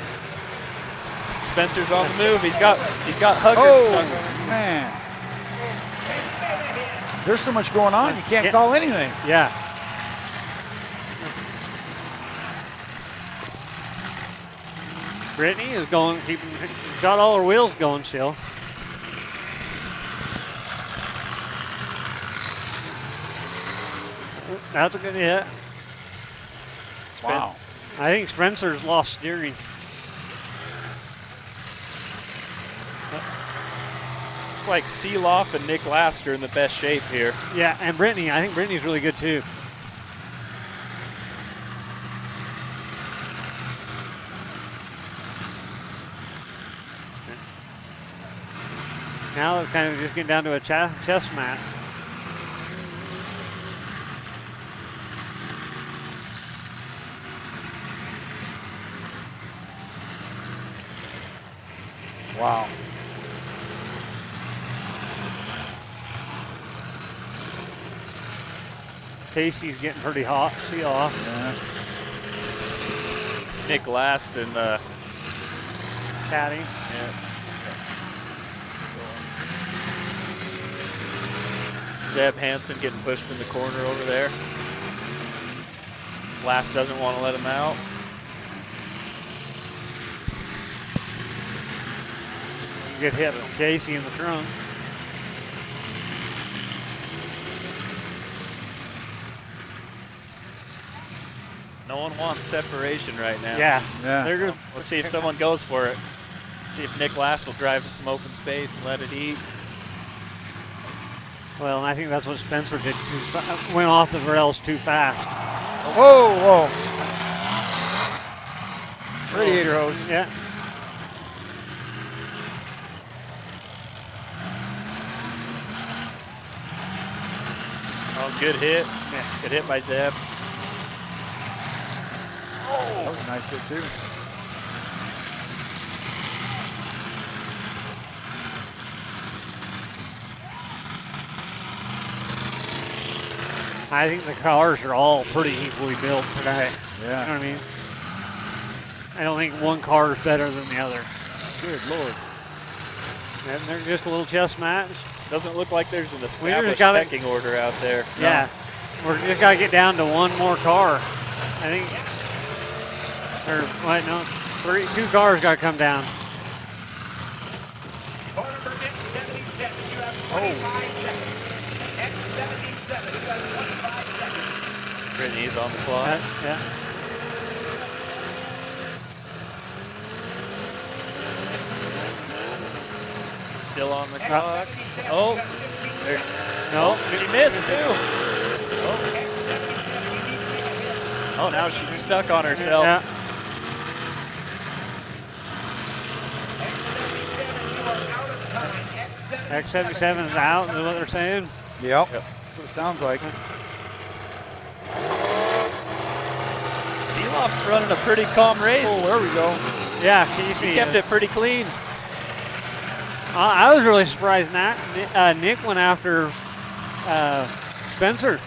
S11: Spencer's on the move. He's got Huggard.
S4: Oh, man. There's so much going on, you can't call anything.
S5: Yeah. Brittany is going, got all her wheels going still. That's a good hit.
S11: Wow.
S5: I think Spencer's lost steering.
S11: It's like Seeloff and Nick Laster in the best shape here.
S5: Yeah, and Brittany, I think Brittany's really good too. Now it's kind of just getting down to a chess match.
S4: Wow.
S5: Casey's getting pretty hot. See off.
S11: Yeah. Nick last and
S5: Caddy.
S11: Yeah. Zeb Hansen getting pushed in the corner over there. Last doesn't want to let him out.
S5: Good hit from Casey in the trunk.
S11: No one wants separation right now.
S5: Yeah.
S4: Yeah.
S11: Let's see if someone goes for it. See if Nick Last will drive to some open space and let it eat.
S5: Well, and I think that's what Spencer did. Went off the rails too fast.
S4: Whoa, whoa. Radiator hose.
S5: Yeah.
S11: Oh, good hit. Yeah. Good hit by Zeb.
S4: Oh, that was a nice hit too.
S5: I think the cars are all pretty equally built today.
S4: Yeah.
S5: You know what I mean? I don't think one car is better than the other.
S4: Good Lord.
S5: And they're just a little chess match.
S11: Doesn't look like there's an established pecking order out there.
S5: Yeah. We're just got to get down to one more car. I think, or what, no, two cars got to come down.
S9: Car number 77, you have 25 seconds. X77, you have 25 seconds.
S11: Brittany's on the clock.
S5: Yeah.
S11: Still on the clock. Oh, there.
S5: No,
S11: she missed too. Oh, now she's stuck on herself.
S5: Yeah. X77 is out, is what they're saying?
S4: Yep. That's what it sounds like.
S11: Seeloff's running a pretty calm race.
S4: Oh, there we go.
S5: Yeah, Casey
S11: he kept it pretty clean.
S5: I was really surprised Nick went after Spencer.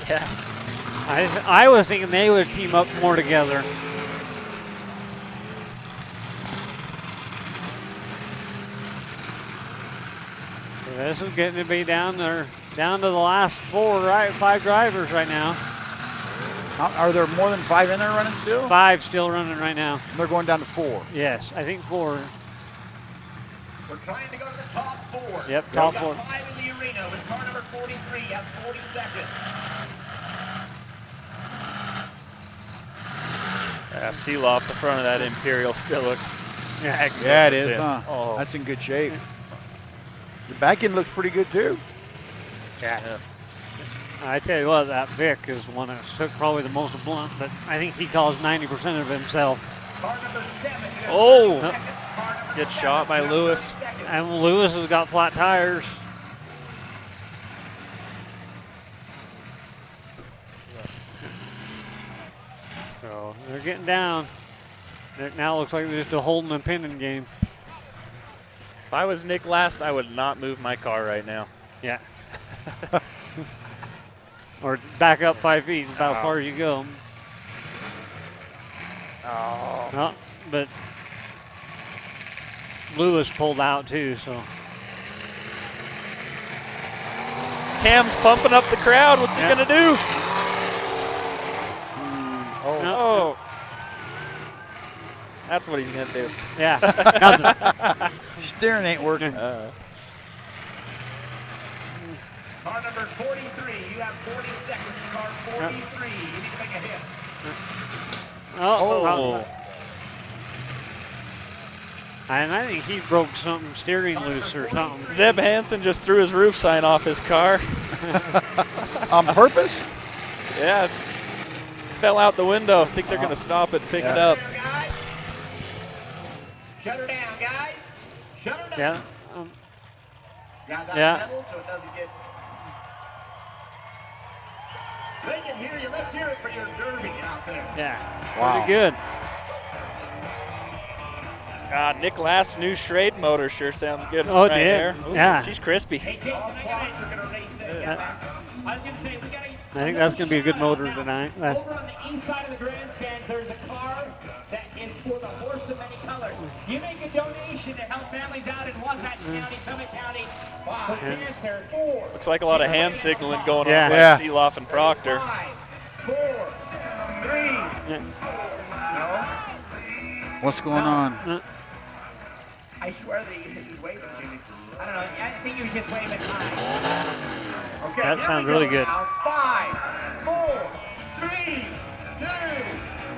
S11: Yeah.
S5: I was thinking they would team up more together. So this is getting to be down to the last five drivers right now.
S4: Are there more than 5 in there running still?
S5: 5 still running right now.
S4: They're going down to 4.
S5: Yes, I think 4.
S9: We're trying to go to the top 4.
S5: Yep, top 4.
S9: 5 in the arena with car number 43. That's 40 seconds.
S11: Seeloff, the front of that Imperial still looks magnificent.
S4: Yeah, it is, huh?
S11: Oh.
S4: That's in good shape. The back end looks pretty good too.
S11: Yeah.
S5: I tell you what, that Vic is the one that took probably the most blunt, but I think he caused 90% of himself.
S9: Car number 7.
S11: Oh, good shot by Lewis.
S5: And Lewis has got flat tires. So they're getting down. It now looks like they're just a holding and pinning game.
S11: If I was Nick Last, I would not move my car right now.
S5: Yeah. Or back up 5 feet, about as far as you go.
S11: Oh.
S5: No, but Lewis pulled out too, so.
S11: Cam's pumping up the crowd. What's he gonna do?
S5: Oh.
S11: That's what he's gonna do.
S5: Yeah, nothing.
S4: Steering ain't working.
S9: Car number 43, you have 40 seconds. Car 43, you need to make a hit.
S5: Oh. And I think he broke something steering loose or something.
S11: Zeb Hansen just threw his roof sign off his car.
S4: On purpose?
S11: Yeah. Fell out the window. I think they're going to stop it and pick it up.
S9: Shut her down, guys. Shut her down.
S5: Yeah.
S9: Got that
S5: Yeah.
S9: pedal so it doesn't get. They can hear you. Let's hear it for your derby out there.
S5: Yeah.
S4: Wow.
S5: Pretty good.
S11: Nick Last's new Schrade motor sure sounds good.
S5: Oh, it
S11: right
S5: did.
S11: there. Ooh,
S5: Yeah.
S11: She's crispy.
S5: I think that's going to be a good motor tonight.
S8: Over on the east side of the grandstands, there's a car that is for the horse of many colors. You make a donation to help families out in Wasatch County, Summit County for cancer.
S11: Looks like a lot of hand signaling going
S5: Yeah.
S11: on by
S10: Yeah.
S11: Seeloff and Proctor.
S8: 5, 4, 3.
S4: What's going on?
S8: I swear that he's waving, Jimmy. I don't know. I think he was just waving high. Okay,
S5: That
S8: here
S5: sounds
S8: we
S5: really
S8: go
S5: good.
S8: now. 5, 4, 3, 2,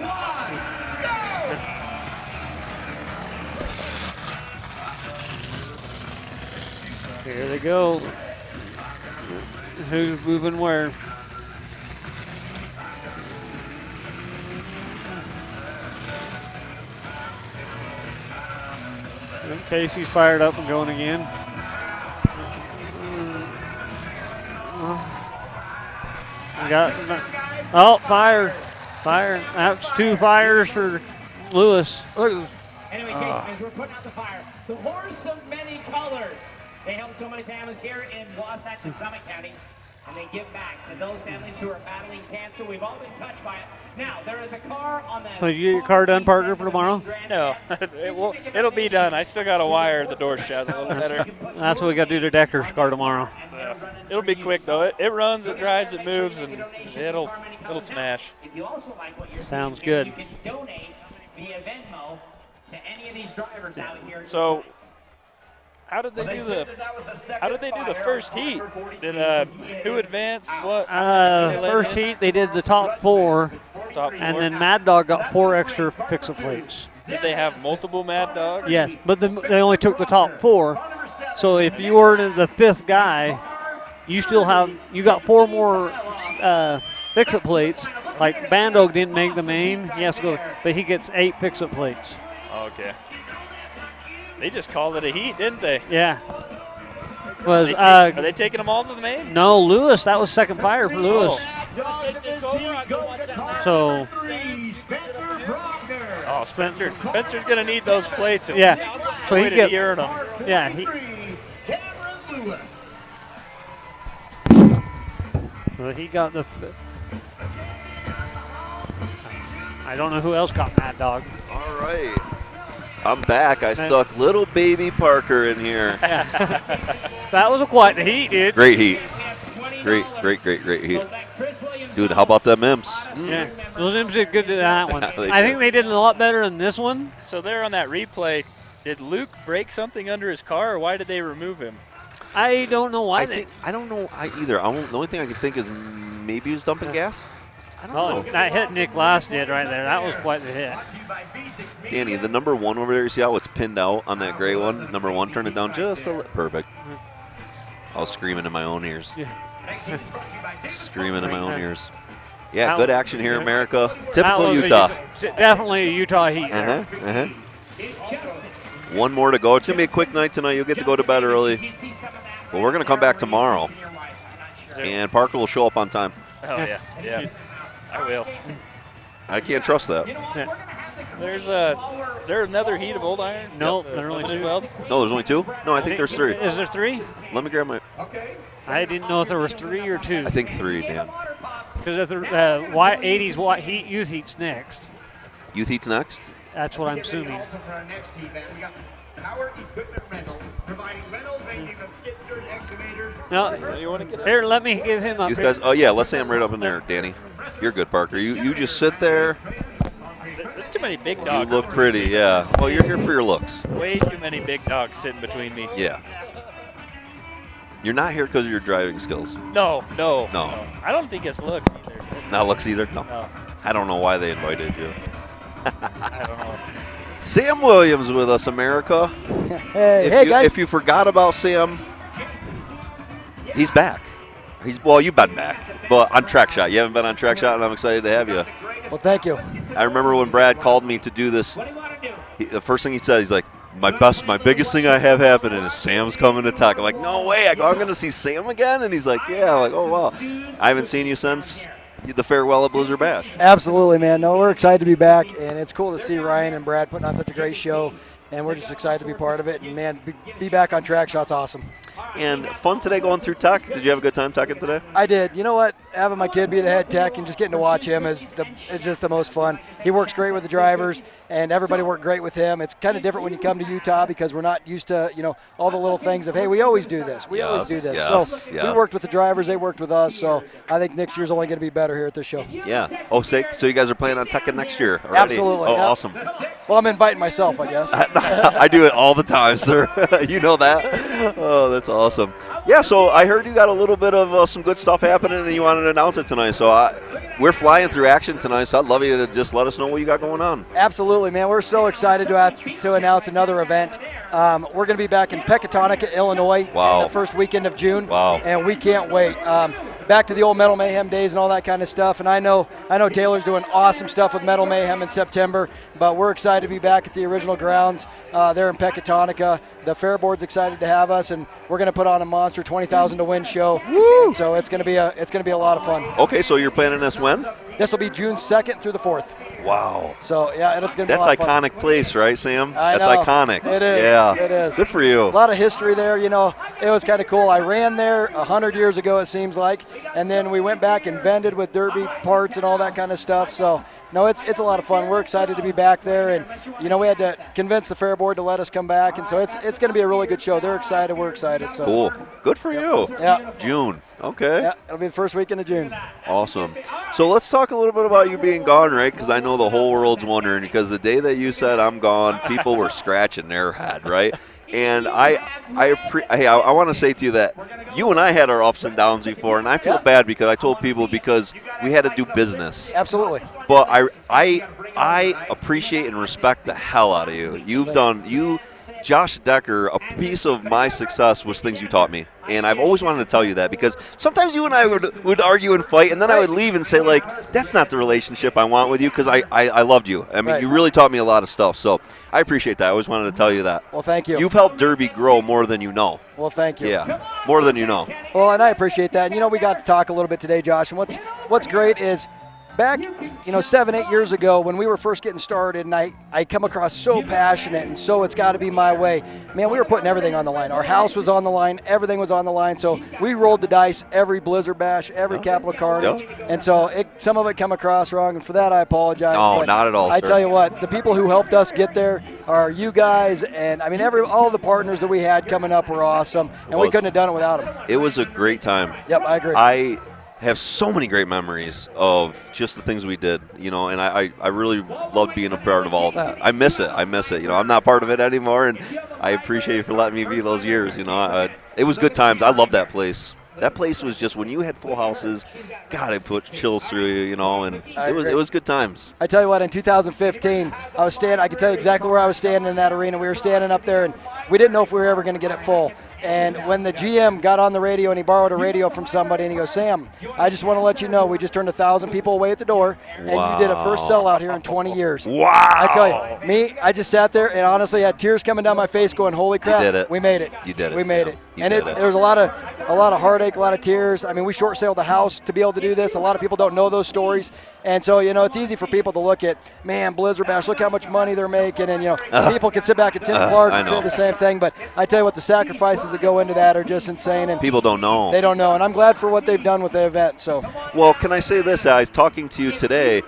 S8: 1, go!
S5: Here they go. Who's moving where? Casey's fired up and going again. Fire. That's 2 fires for Lewis.
S8: Anyway, Jason, as we're putting out the fire, the horse of many colors. They help so many families here in Wasatch and Summit County, and they give back to those families who are battling cancer. We've all been touched by it. Now, there is a car on the...
S5: So you get your car done, Parker, for tomorrow?
S11: No, it'll be done. I still got to wire the door shut a little better.
S5: That's what we got to do to Decker's car tomorrow.
S11: It'll be quick though. It runs, it drives, it moves, and it'll smash.
S8: If you also like what you're
S5: Sounds
S8: seeing here,
S5: good.
S8: you can donate via Venmo to any of these drivers out here.
S11: So, how did they do the first heat? Did who advanced? What?
S5: First heat, they did the top 4,
S11: Top 4.
S5: and then Mad Dog got 4 extra fix-it plates.
S11: Did they have multiple Mad Dogs?
S5: Yes, but they only took the top 4. So if you were the 5th guy, you got 4 more fix-it plates. Like Bandog didn't make the main, he has to go, but he gets 8 fix-it plates.
S11: Okay. They just called it a heat, didn't they?
S5: Yeah.
S11: Are they taking them all to the main?
S5: No, Lewis. That was second fire for Lewis. So.
S11: Oh, Spencer's gonna need those plates.
S5: Yeah. So he
S11: gets earn them.
S5: Yeah. He got the. I don't know who else got Mad Dog.
S3: All right. I'm back. I stuck little baby Parker in here.
S5: That was quite the heat, dude.
S3: Great heat. Great heat. Dude, how about them imps?
S5: Yeah, those imps did good to that one.
S3: They
S5: I think they did a lot better than this one.
S11: So there on that replay, did Luke break something under his car, or why did they remove him?
S5: I don't know why.
S3: I don't know either. The only thing I can think is maybe he was dumping gas. I don't know.
S5: That hit Nick Last did right there. That was quite the hit.
S3: Danny, the number 1 over there, you see how it's pinned out on that gray one? Number 1, turn it down just a little. Perfect. I was screaming in my own ears. Screaming in my own ears. Yeah, good action here, America. Typical Utah.
S5: Definitely a Utah heat.
S3: One more to go. It's going to be a quick night tonight. You'll get to go to bed early. But we're going to come back tomorrow. And Parker will show up on time.
S11: Oh, yeah. I will.
S3: I can't trust that.
S11: Is there another heat of old iron?
S5: No, there are only 2.
S3: No, there's only 2? No, I think there's 3.
S5: Is there 3?
S3: Let me grab my...
S5: I didn't know if there was 3 or 2.
S3: I think 3, Dan.
S5: Because the 80s heat, youth heat's next.
S3: Youth heat's next?
S5: That's what I'm assuming. No, here, let me give him up.
S3: Youth guys, oh yeah, let's say I'm right up in there, Danny. You're good, Parker. You just sit there.
S11: There's too many big dogs.
S3: You look pretty, yeah. Well, you're here for your looks.
S11: Way too many big dogs sitting between me.
S3: Yeah. You're not here because of your driving skills.
S11: No.
S3: I
S11: don't think it's looks either.
S3: Not looks either? No. I don't know why they invited you. I don't know. Sam Williams with us, America.
S12: Hey, guys.
S3: If you forgot about Sam, he's back. You've been back, but on TrackShot. You haven't been on TrackShot, and I'm excited to have you.
S12: Well, thank you.
S3: I remember when Brad called me to do this, the first thing he said, he's like, my biggest thing I have happening is Sam's coming to talk. I'm like, no way. I go, I'm going to see Sam again? And he's like, yeah. I'm like, oh, wow. I haven't seen you since the farewell of Blizzard Bash.
S12: Absolutely, man. No, we're excited to be back, and it's cool to see Ryan and Brad putting on such a great show. and we're just excited to be part of it. And, man, be back on track shot's awesome.
S3: And fun today going through tech. Did you have a good time teching today?
S12: I did. You know what? Having my kid be the head tech and just getting to watch him is just the most fun. He works great with the drivers, and everybody worked great with him. It's kind of different when you come to Utah because we're not used to, all the little things of, hey, we always do this. We always do this. So we worked with the drivers. They worked with us. So I think next year's only going to be better here at this show.
S3: Yeah. Oh, so you guys are planning on teching next year already?
S12: Absolutely.
S3: Oh,
S12: yeah.
S3: Awesome.
S12: Well, I'm inviting myself, I guess.
S3: I do it all the time, sir. You know that? Oh, that's awesome. Yeah, so I heard you got a little bit of some good stuff happening and you wanted to announce it tonight. So we're flying through action tonight, so I'd love you to just let us know what you got going on.
S12: Absolutely, man. We're so excited to announce another event. We're going to be back in Pecatonica, Illinois, the first weekend of June.
S3: Wow.
S12: And we can't wait. Back to the old Metal Mayhem days and all that kind of stuff. And I know Taylor's doing awesome stuff with Metal Mayhem in September, but we're excited to be back at the original grounds there in Pecatonica. The Fair Board's excited to have us, and we're going to put on a monster 20,000 to win show. Woo! So it's going to be a lot of fun.
S3: Okay, so you're planning this when?
S12: This will be June 2nd through the 4th.
S3: Wow.
S12: So, yeah, and it's going to be a lot of fun.
S3: That's iconic place, right, Sam?
S12: I know.
S3: That's iconic.
S12: It is.
S3: Yeah.
S12: It is.
S3: Good for you.
S12: A lot of history there. It was kind of cool. I ran there 100 years ago, it seems like, and then we went back and vended with derby parts and all that kind of stuff. So, no, it's a lot of fun. We're excited to be back there, and, we had to convince the Fair Board to let us come back, and so it's going to be a really good show. They're excited. We're excited. So.
S3: Cool. Good for you.
S12: Yeah.
S3: June. Okay.
S12: Yeah, it'll be the first weekend of June.
S3: Awesome. So let's talk a little bit about you being gone, right? Because I know the whole world's wondering, because the day that you said I'm gone, people were scratching their head, right? And I want to say to you that you and I had our ups and downs before, and I feel bad because I told people because we had to do business.
S12: Absolutely.
S3: But I appreciate and respect the hell out of you. Josh Decker, a piece of my success was things you taught me. And I've always wanted to tell you that because sometimes you and I would argue and fight, and then I would leave and say, like, that's not the relationship I want with you because I loved you. I mean, you really taught me a lot of stuff. So I appreciate that. I always wanted to tell you that.
S12: Well, thank you.
S3: You've helped Derby grow more than you know.
S12: Well, thank you.
S3: Yeah, more than you know.
S12: Well, and I appreciate that. And, we got to talk a little bit today, Josh. And what's great is back, 7-8 years ago when we were first getting started, and I come across so passionate and so it's got to be my way. Man, we were putting everything on the line. Our house was on the line. Everything was on the line. So we rolled the dice every Blizzard Bash, every Capital Carnage. And so some of it come across wrong, and for that I apologize.
S3: No, not at all,
S12: I tell you what, the people who helped us get there are you guys, and I mean all the partners that we had coming up were awesome, and we couldn't have done it without them.
S3: It was a great time.
S12: Yep, I agree.
S3: I have so many great memories of just the things we did, and I really loved being a part of all of that. I miss it. I'm not part of it anymore, and I appreciate you for letting me be those years. It was good times. I love that place. That place was just, when you had full houses, God, it put chills through you, and it was good times.
S12: I tell you what, in 2015, I could tell you exactly where I was standing in that arena. We were standing up there, and we didn't know if we were ever going to get it full. And when the GM got on the radio and he borrowed a radio from somebody, and he goes, Sam, I just want to let you know we just turned 1,000 people away at the door, and you did a first sellout here in 20 years.
S3: Wow.
S12: I tell you, I just sat there and honestly had tears coming down my face going, holy crap,
S3: you did it.
S12: We made it.
S3: You did it.
S12: We made it. There was a lot of heartache, a lot of tears. I mean, we short sailed the house to be able to do this. A lot of people don't know those stories. And so, it's easy for people to look at, man, Blizzard Bash, look how much money they're making. And, people can sit back at Tim Clark and say the same thing. But I tell you what, the sacrifices that go into that are just insane. And
S3: people don't know.
S12: They don't know. And I'm glad for what they've done with the event. So,
S3: well, can I say this, guys? Talking to you today,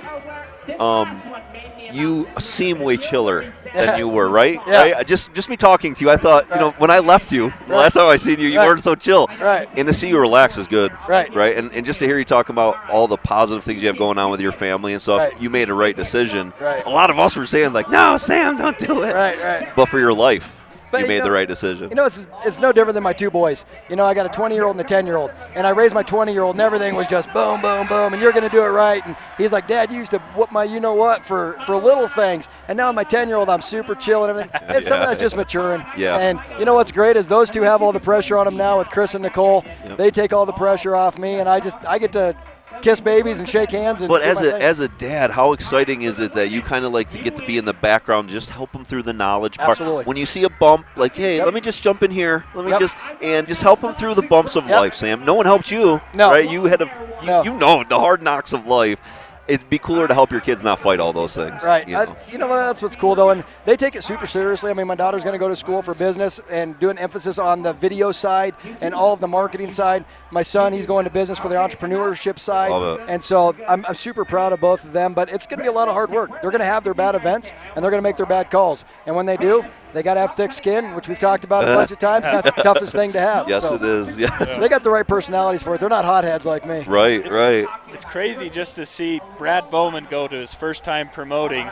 S3: you seem way chiller than you were, right?
S12: Yeah.
S3: Right? Just me talking to you, I thought, when I left you, the last time I seen you, you weren't so chill.
S12: Right.
S3: And to see you relax is good.
S12: Right.
S3: Right. And just to hear you talk about all the positive things you have going on with your family and stuff, you made a right decision.
S12: Right.
S3: A lot of us were saying, like, no, Sam, don't do it.
S12: Right.
S3: But for your life,
S12: But
S3: you made the right decision.
S12: It's no different than my two boys. I got a 20-year-old and a 10-year-old, and I raised my 20-year-old, and everything was just boom, boom, boom, and you're going to do it right. And he's like, Dad, you used to whoop my you-know-what for little things. And now my 10-year-old, I'm super chill and everything. It's something that's just maturing.
S3: Yeah.
S12: And what's great is those two have all the pressure on them now with Chris and Nicole. Yep. They take all the pressure off me, and I get to kiss babies and shake hands.
S3: But as a dad, how exciting is it that you kind of like to get to be in the background, just help them through the knowledge part?
S12: Absolutely.
S3: When you see a bump, like, hey, let me just jump in here. Let me just help them through the bumps of life, Sam. No one helped you, right? You had you know the hard knocks of life. it'd be cooler to help your kids not fight all those things.
S12: Right.
S3: You know?
S12: That's what's cool, though. And they take it super seriously. I mean, my daughter's going to go to school for business and do an emphasis on the video side and all of the marketing side. My son, he's going to business for the entrepreneurship side.
S3: Love it.
S12: And so I'm super proud of both of them. But it's going to be a lot of hard work. They're going to have their bad events, and they're going to make their bad calls. And when they do, they got to have thick skin, which we've talked about a bunch of times. That's the toughest thing to have.
S3: Yes,
S12: so,
S3: it is. Yes.
S12: so they got the right personalities for it. They're not hotheads like me.
S3: Right.
S11: It's crazy just to see Brad Bowman go to his first time promoting.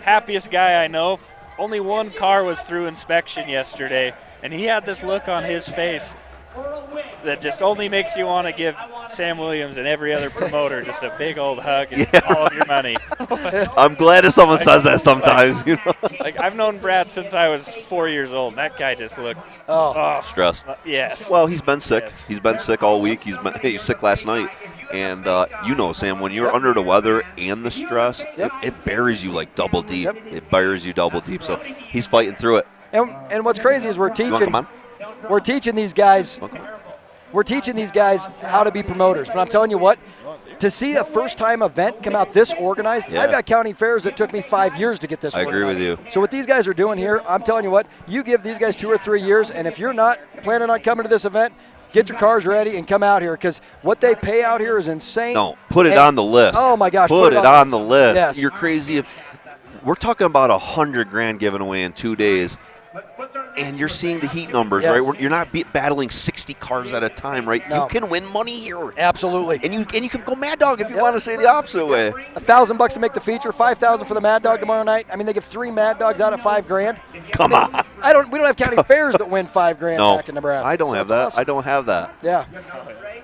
S11: Happiest guy I know. Only one car was through inspection yesterday, and he had this look on his face that just only makes you want to give Sam Williams and every other promoter just a big old hug and all of your money.
S3: I'm glad if someone says that sometimes. You know?
S11: Like, I've known Brad since I was 4 years old, and that guy just looked
S3: stressed.
S11: Yes.
S3: Well, he's been sick.
S11: Yes.
S3: He's been sick all week. He was sick last night. And Sam, when you're under the weather and the stress, it buries you like double deep. It buries you double deep. So he's fighting through it.
S12: And what's crazy is we're teaching these guys. We're teaching these guys how to be promoters. But I'm telling you what, to see a first-time event come out this organized, I've got county fairs that took me 5 years to get this organized.
S3: I agree with you.
S12: So what these guys are doing here, I'm telling you what, you give these guys 2 or 3 years, and if you're not planning on coming to this event, get your cars ready and come out here, because what they pay out here is insane.
S3: No, put it on the list.
S12: Oh, my gosh.
S3: Put it on the list.
S12: Yes.
S3: You're crazy. We're talking about $100,000 given away in 2 days. And you're seeing the heat numbers, right? You're not battling 60 cars at a time, right?
S12: No.
S3: You can win money here.
S12: Absolutely.
S3: And you can go Mad Dog if you want to say the opposite way.
S12: $1,000 to make the feature, $5,000 for the Mad Dog tomorrow night. I mean, they give 3 Mad Dogs out at $5,000.
S3: Come on.
S12: We don't have county fairs that win $5,000 back in Nebraska.
S3: I don't have that.
S12: Awesome.
S3: I don't have that.
S12: Yeah.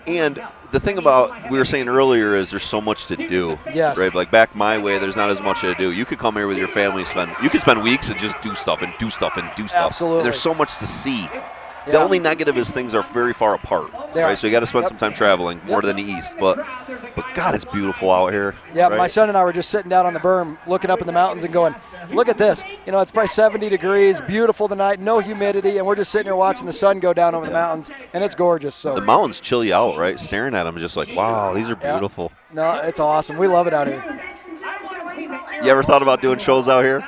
S3: And the thing about we were saying earlier is there's so much to do.
S12: Yes.
S3: Right? Like back my way, there's not as much to do. You could come here with your family, you could spend weeks and just do stuff and do stuff and do stuff.
S12: Absolutely.
S3: And there's so much to see.
S12: Yeah.
S3: The only negative is things are very far apart. Right? So you got to spend some time traveling more than the east. But God, it's beautiful out here.
S12: Yeah,
S3: right?
S12: my son and I were just sitting down on the berm looking up in the mountains and going, look at this. You know, it's probably 70 degrees, beautiful tonight, no humidity, and we're just sitting here watching the sun go down over the mountains, and it's gorgeous. So
S3: the mountains chill you out, right? Staring at them is just like, wow, these are beautiful.
S12: No, it's awesome. We love it out here.
S3: You ever thought about doing shows out here?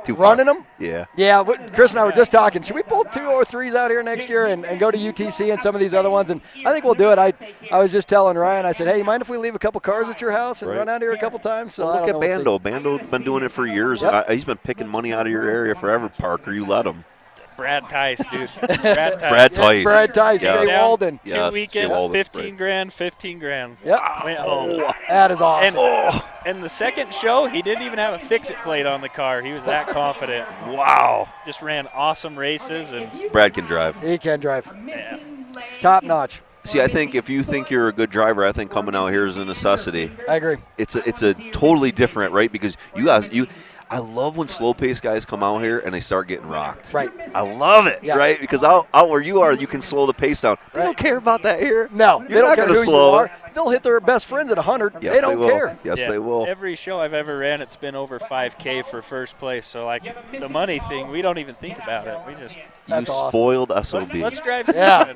S12: Running them?
S3: Yeah.
S12: Yeah, Chris and I were just talking. Should we pull 2 or 3s out here next year and go to UTC and some of these other ones? And I think we'll do it. I was just telling Ryan, I said, hey, you mind if we leave a couple cars at your house and run out here a couple times? So
S3: well, look at Bando. Bando's been doing it for years. He's been picking money out of your area forever, Parker. You let him.
S11: Brad Tice, dude. Brad Tice.
S3: Brad Tice.
S12: Brad Tice. Jay Walden.
S11: 2 weekends, $15,000.
S12: Yep.
S11: Went home.
S12: That is awesome.
S11: And the second show, he didn't even have a fix-it plate on the car. He was that confident.
S3: Wow.
S11: Just ran awesome races. And
S3: Brad can drive.
S12: He can drive. Yeah. Top notch.
S3: See, I think if you think you're a good driver, I think coming out here is a necessity.
S12: I agree.
S3: It's a totally different, right? Because I love when slow-paced guys come out here and they start getting rocked.
S12: Right.
S3: I love it, right? Because out where you are, you can slow the pace down. They don't care about that here.
S12: No, they don't care who you are.
S3: it.
S12: They'll hit their best friends at 100.
S3: Yes,
S12: they don't
S3: will.
S12: care.
S3: Yes, they will.
S11: Every show I've ever ran, it's been over $5K for first place. So, like, the money thing, we don't even think about it. We just
S3: spoiled SOB.
S11: Let's drive.
S12: Yeah.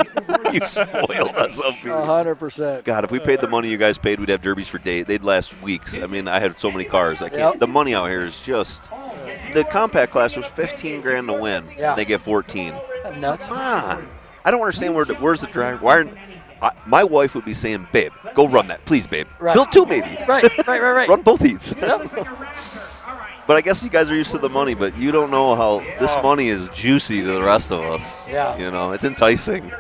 S3: You spoiled SOB.
S12: 100%.
S3: God, if we paid the money you guys paid, we'd have derbies for days. They'd last weeks. I mean, I had so many cars. I can't. The money out here is just. The compact class was $15,000 to win.
S12: Yeah.
S3: They get 14.
S12: That's nuts.
S3: Come on. I don't understand where's the driver. Why my wife would be saying, babe, go run that. Please, babe.
S12: Right.
S3: Build 2 maybe.
S12: Right.
S3: Run both heats.
S12: Yep.
S3: But I guess you guys are used to the money, but you don't know how this money is juicy to the rest of us.
S12: Yeah.
S3: You know, it's enticing.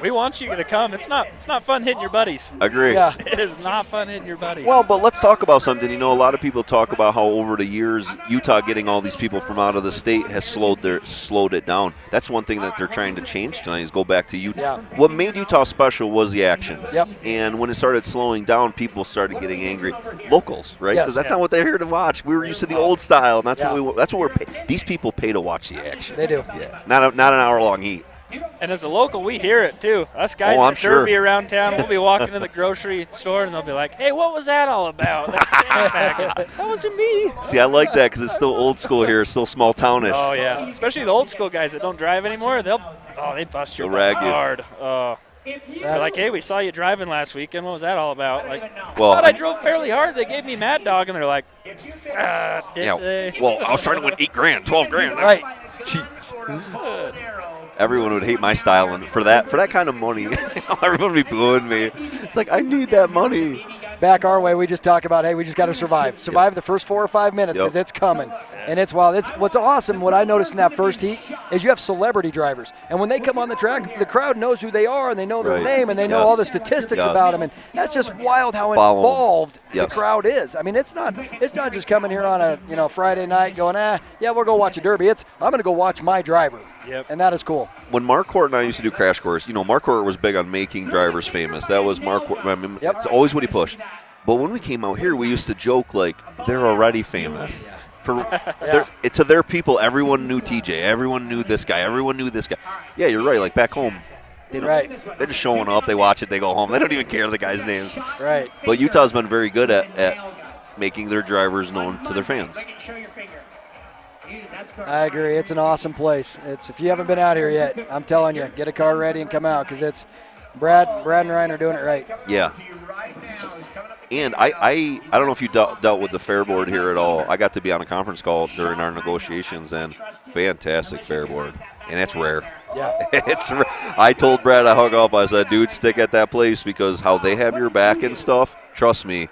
S11: We want you to come. It's not fun hitting your buddies.
S3: Agree.
S12: Yeah.
S11: It is not fun hitting your buddies.
S3: Well, but let's talk about something. You know, a lot of people talk about how over the years, Utah getting all these people from out of the state has slowed it down. That's one thing that they're trying to change tonight is go back to Utah.
S12: Yeah.
S3: What made Utah special was the action.
S12: Yep.
S3: And when it started slowing down, people started getting angry. Locals, right? Because that's not what they're here to watch. We were used to the old style, and that's what we're paid. These people pay to watch the action.
S12: They do.
S3: Yeah. Not an hour-long heat.
S11: And as a local, we hear it too. Us guys that derby around town, we'll be walking to the grocery store and they'll be like, "Hey, what was that all about?" That wasn't me.
S3: See, I like that because it's still old school here. It's still small townish.
S11: Oh yeah, especially the old school guys that don't drive anymore. They bust your
S3: rag
S11: butt
S3: you.
S11: hard. They're like, hey, we saw you driving last weekend. What was that all about? Like,
S3: Well,
S11: I thought I drove fairly hard. They gave me Mad Dog, and they're like, did
S3: Yeah.
S11: they?
S3: Well, I was trying to win $8 grand, $12 grand.
S12: Right.
S3: Jeez. Everyone would hate my style, and for that kind of money, everyone would be booing me. It's like, I need that money.
S12: Back our way, we just talk about, hey, we just got to survive. Survive the first 4 or 5 minutes because it's coming. And it's wild. It's what's awesome. What I noticed in that first heat is you have celebrity drivers, and when they come on the track, the crowd knows who they are and they know their name and they know all the statistics about them. And that's just wild how involved the crowd is. I mean, it's not just coming here on a Friday night going, yeah, we'll go watch a derby. It's I'm going to go watch my driver.
S11: Yep.
S12: And that is cool.
S3: When Mark Court and I used to do Crash Course, Mark Court was big on making drivers famous. That was Mark Court. I mean, it's always what he pushed. But when we came out here, we used to joke like they're already famous. To their people, everyone knew TJ. Everyone knew this guy. Everyone knew this guy. Yeah, you're right. Like back home, they're just showing up. They watch it. They go home. They don't even care the guy's name.
S12: Right.
S3: But Utah's been very good at making their drivers known to their fans.
S12: I agree. It's an awesome place. If you haven't been out here yet, I'm telling you, get a car ready and come out because it's Brad and Ryan are doing it right.
S3: Yeah. And I don't know if you dealt with the fair board here at all. I got to be on a conference call during our negotiations, and fantastic fair board. And it's rare.
S12: Yeah.
S3: It's rare. I told Brad, I hung up, I said, dude, stick at that place because how they have your back and stuff, trust me,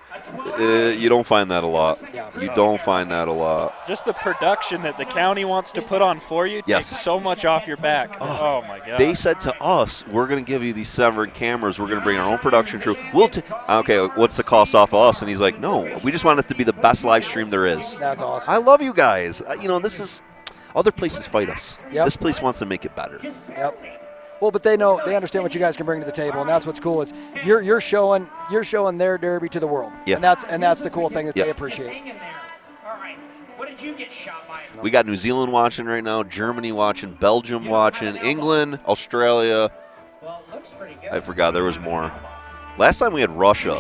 S3: you don't find that a lot. You don't find that a lot.
S11: Just the production that the county wants to put on for you takes so much off your back. Oh my God.
S3: They said to us, we're going to give you these 7 cameras. We're going to bring our own production crew. Okay, what's the cost off of us? And he's like, no, we just want it to be the best live stream there is.
S12: That's awesome.
S3: I love you guys. This is – other places fight us.
S12: Yep.
S3: This place wants to make it better.
S12: Yep. Well, but they understand what you guys can bring to the table, and that's what's cool. Is you're showing their derby to the world, and that's the cool thing that they appreciate.
S8: All right. What did you get shot by?
S3: We got New Zealand watching right now, Germany watching, Belgium watching, England, Australia.
S8: Well, it looks pretty good.
S3: I forgot there was more. Last time we had Russia,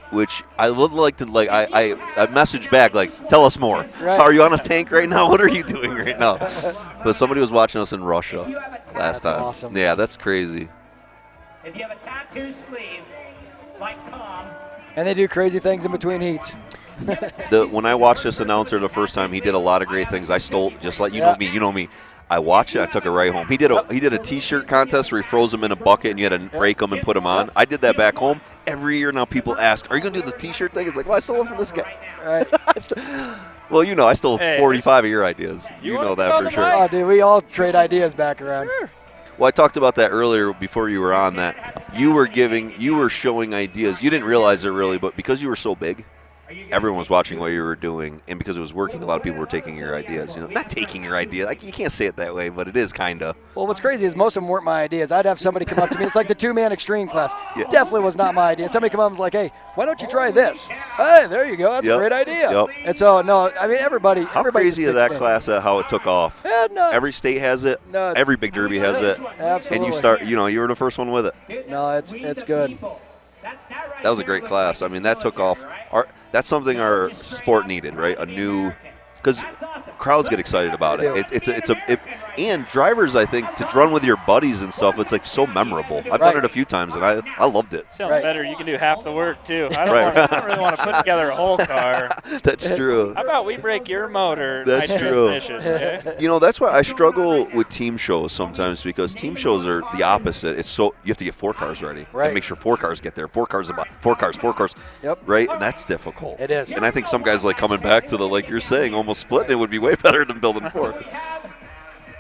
S3: which I would like to I messaged back like, tell us more.
S12: Right.
S3: Are you on a tank right now? What are you doing right now? But somebody was watching us in Russia last time.
S12: Awesome.
S3: Yeah, that's crazy.
S8: If you have a tattoo sleeve like Tom,
S12: and they do crazy things in between heats.
S3: When I watched this announcer the first time, he did a lot of great things. I stole, just like you know me. I watched it. I took it right home. He did a T-shirt contest where he froze them in a bucket and you had to break them and put them on. I did that back home. Every year now people ask, are you going to do the T-shirt thing? It's like, well, I stole it from this guy.
S12: Right.
S3: Well, I stole 45 of your ideas. You know that for sure.
S12: Oh, dude, we all trade ideas back around.
S11: Sure.
S3: Well, I talked about that earlier before you were on that. You were showing ideas. You didn't realize it really, but because you were so big, everyone was watching what you were doing, and because it was working, a lot of people were taking your ideas. Not taking your idea. You can't say it that way, but it is kind of.
S12: Well, what's crazy is most of them weren't my ideas. I'd have somebody come up to me. It's like the 2-man extreme class. Definitely was not my idea. Somebody come up and was like, hey, why don't you try this? Hey, there you go. That's a great idea.
S3: Yep.
S12: And so, no, I mean, everybody.
S3: How crazy is that class how it took off?
S12: Nuts.
S3: Every state has it.
S12: Nuts.
S3: Every big derby has it.
S12: Absolutely.
S3: And you were the first one with it.
S12: No, it's good.
S3: That was a great class. I mean, that took off. That's something our sport needed, right? Because crowds get excited about it. And drivers, I think, to run with your buddies and stuff, it's like so memorable. I've done it a few times, and I loved it.
S11: Sounds better. You can do half the work too. I don't really want to put together a whole car.
S3: That's true.
S11: How about we break your motor?
S3: That's true.
S11: Okay?
S3: That's why I struggle with team shows sometimes, because team shows are the opposite. You have to get 4 cars ready.
S12: Right.
S3: And make sure 4 cars get there. 4 cars.
S12: Yep.
S3: Right, and that's difficult.
S12: It is.
S3: And I think some guys like coming back to like you're saying, almost splitting it would be way better than building 4.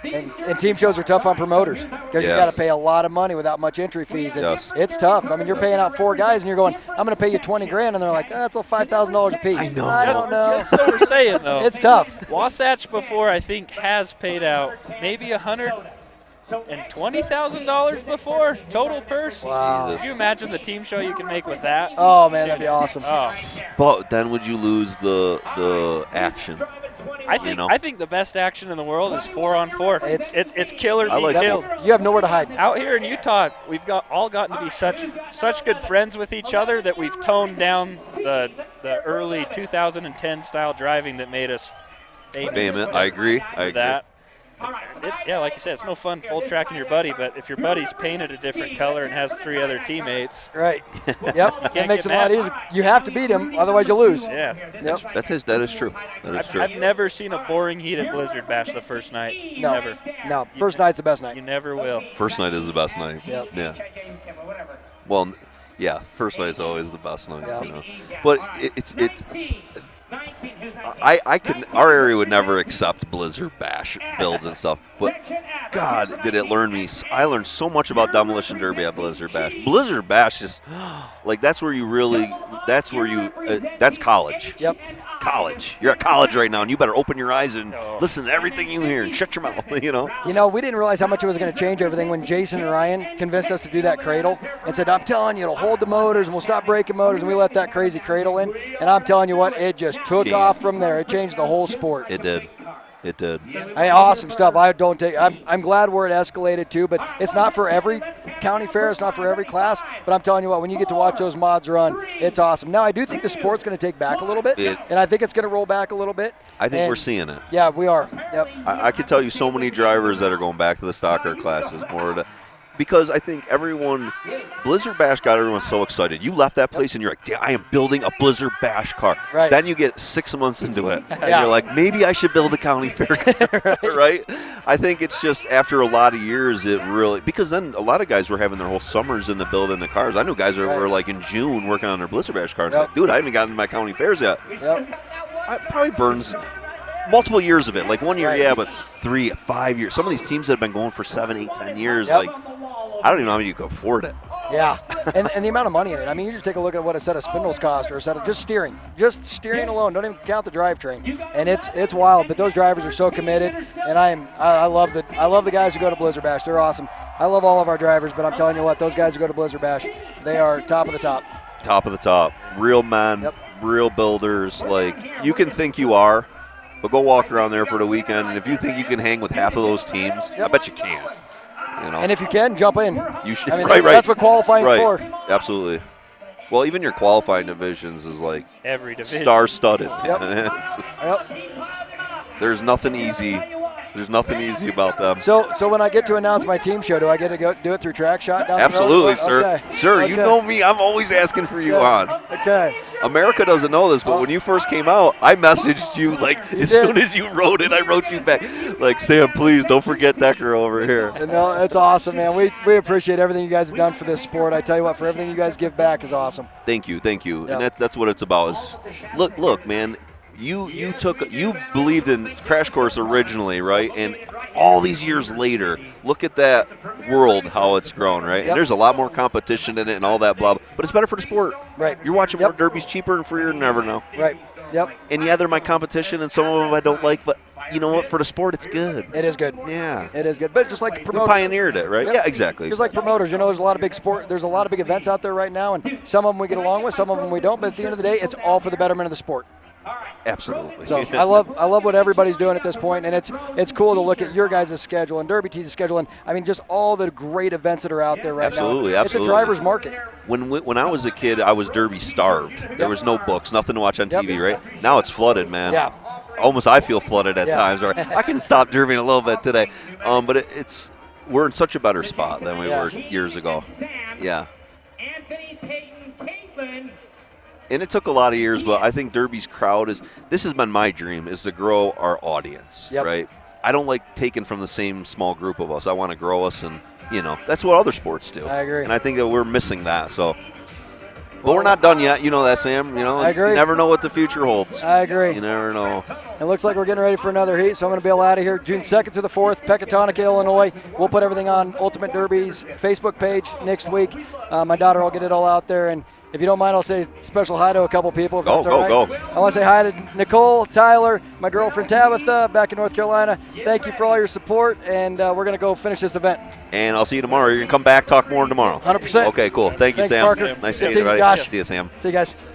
S12: And team shows are tough on promoters because you got to pay a lot of money without much entry fees, and it's tough. I mean, you're paying out 4 guys, and you're going, I'm going to pay you $20,000, and they're like, that's all $5,000 a piece.
S3: I know.
S12: I don't know.
S11: That's what we're saying though.
S12: It's tough.
S11: Wasatch before, I think, has paid out maybe $120,000 before total purse.
S12: Wow.
S11: Could you imagine the team show you can make with that?
S12: Oh man, that'd be awesome.
S11: Oh.
S3: But then would you lose the action?
S11: I think the best action in the world is 4-on-4. It's kill or be killed.
S12: You have nowhere to hide.
S11: Out here in Utah, we've all gotten to be such good friends with each other that we've toned down the early 2010 style driving that made us famous.
S3: I agree.
S11: That. Yeah, like you said, it's no fun full tracking your buddy, but if your buddy's painted a different color and has 3 other teammates,
S12: right? Yep, it makes it a lot easier. You have to beat him, otherwise you lose.
S11: Yeah,
S12: yep.
S3: That is true. That is true.
S11: I've never seen a boring heated Blizzard Bash the first night.
S12: No,
S11: Never.
S12: No, first night's the best night.
S11: You never will.
S3: First night is the best night.
S12: Yep.
S3: Yeah. Well, yeah, first night's always the best night.
S12: Yeah.
S3: You know, but our area would never accept Blizzard Bash builds and stuff, but God, did it learn me. I learned so much about Demolition Derby at Blizzard Bash. Blizzard Bash is like, that's college.
S12: Yep.
S3: College. You're at college right now, and you better open your eyes and listen to everything you hear and shut your mouth, you know?
S12: You know, we didn't realize how much it was going to change everything when Jason and Ryan convinced us to do that cradle and said, I'm telling you, it'll hold the motors and we'll stop breaking motors, and we let that crazy cradle in. And I'm telling you what, it just took off from there. It changed the whole sport.
S3: It did. It did.
S12: Awesome stuff. I'm glad where it escalated to, but it's not for every county fair. It's not for every class. But I'm telling you what, when you get to watch those mods run, it's awesome. Now, I do think the sport's going to take back a little bit, and I think it's going to roll back a little bit.
S3: I think we're seeing it.
S12: Yeah, we are. Yep.
S3: I could tell you so many drivers that are going back to the stock car classes because I think Blizzard Bash got everyone so excited. You left that place and you're like, damn, I am building a Blizzard Bash car.
S12: Right.
S3: Then you get 6 months into it and you're like, maybe I should build a county fair car, right? I think it's just after a lot of years, because then a lot of guys were having their whole summers into building the cars. I knew guys that were like in June working on their Blizzard Bash cars. Like, dude, I haven't gotten to my county fairs yet.
S12: Yep.
S3: It probably burns multiple years of it. Like 1 year, yeah, but 3, 5 years. Some of these teams that have been going for 7, 8, 10 years, like, I don't even know how you can afford it.
S12: Yeah, and the amount of money in it. I mean, you just take a look at what a set of spindles cost, or a set of just steering alone. Don't even count the drivetrain, and it's wild. But those drivers are so committed, and I love the guys who go to Blizzard Bash. They're awesome. I love all of our drivers, but I'm telling you what, those guys who go to Blizzard Bash, they are top of the top.
S3: Top of the top, real men, real builders. Like, you can think you are, but go walk around there for the weekend, and if you think you can hang with half of those teams, I bet you can. You know?
S12: And if you can, jump in.
S3: You should.
S12: I mean,
S3: right.
S12: That's what qualifying is for.
S3: Absolutely. Well, even your qualifying divisions is like
S11: every division
S3: star-studded.
S12: Yep.
S3: There's nothing easy. There's nothing easy about them.
S12: So when I get to announce my team show, do I get to go do it through TrackShot down
S3: Absolutely,
S12: the road?
S3: sir.
S12: Okay.
S3: Sir, you know me. I'm always asking for you on.
S12: Okay.
S3: America doesn't know this, but when you first came out, I messaged you like as soon as you wrote it. I wrote you back like, Sam, please don't forget that girl over here.
S12: No, it's awesome, man. We appreciate everything you guys have done for this sport. I tell you what, for everything you guys give back is awesome.
S3: Thank you.
S12: Yep.
S3: And that's what it's about. Look, man. You believed in Crash Course originally, right? And all these years later, look at that world, how it's grown, right?
S12: Yep.
S3: And there's a lot more competition in it and all that blah, blah. But it's better for the sport.
S12: Right.
S3: You're watching more derbies cheaper and freer than ever now.
S12: Right. Yep.
S3: And yeah, they're my competition, and some of them I don't like, but you know what? For the sport, it's good.
S12: It is good.
S3: Yeah.
S12: It is good. But just like promoters.
S3: We pioneered it, right?
S12: Yep.
S3: Yeah, exactly.
S12: Just like promoters, there's a lot of big events out there right now, and some of them we get along with, some of them we don't, but at the end of the day, it's all for the betterment of the sport.
S3: Absolutely.
S12: So I love what everybody's doing at this point, and it's cool to look at your guys' schedule and Derby T's schedule, and I mean just all the great events that are out there right now.
S3: Absolutely.
S12: It's a driver's market.
S3: When I was a kid, I was Derby starved. There was no books, nothing to watch on TV, right? Now it's flooded, man.
S12: Yeah.
S3: Almost I feel flooded at times. Right? I can stop derbying a little bit today, but we're in such a better spot than we were years ago. Yeah.
S8: Anthony, Peyton, Caitlin.
S3: And it took a lot of years, but I think Derby's crowd this has been my dream, is to grow our audience, right? I don't like taking from the same small group of us. I want to grow us, and, that's what other sports do.
S12: I agree.
S3: And I think that we're missing that, so. But we're not done yet. You know that, Sam.
S12: I agree.
S3: You never know what the future holds.
S12: I agree.
S3: You never know.
S12: It looks like we're getting ready for another heat, so I'm going to bail out of here. June 2nd through the 4th, Pecatonica, Illinois. We'll put everything on Ultimate Derby's Facebook page next week. My daughter will get it all out there, and if you don't mind, I'll say special hi to a couple people. If that's all right.
S3: Go.
S12: I want to say hi to Nicole, Tyler, my girlfriend Tabitha back in North Carolina. Thank you for all your support, and we're going to go finish this event.
S3: And I'll see you tomorrow. You're going to come back, talk more tomorrow.
S12: 100%.
S3: Okay, cool. Thank you,
S12: Thanks,
S3: Sam.
S12: Parker.
S3: Nice
S12: See
S3: seeing you,
S12: you, Josh.
S3: See you, Sam.
S12: See you guys.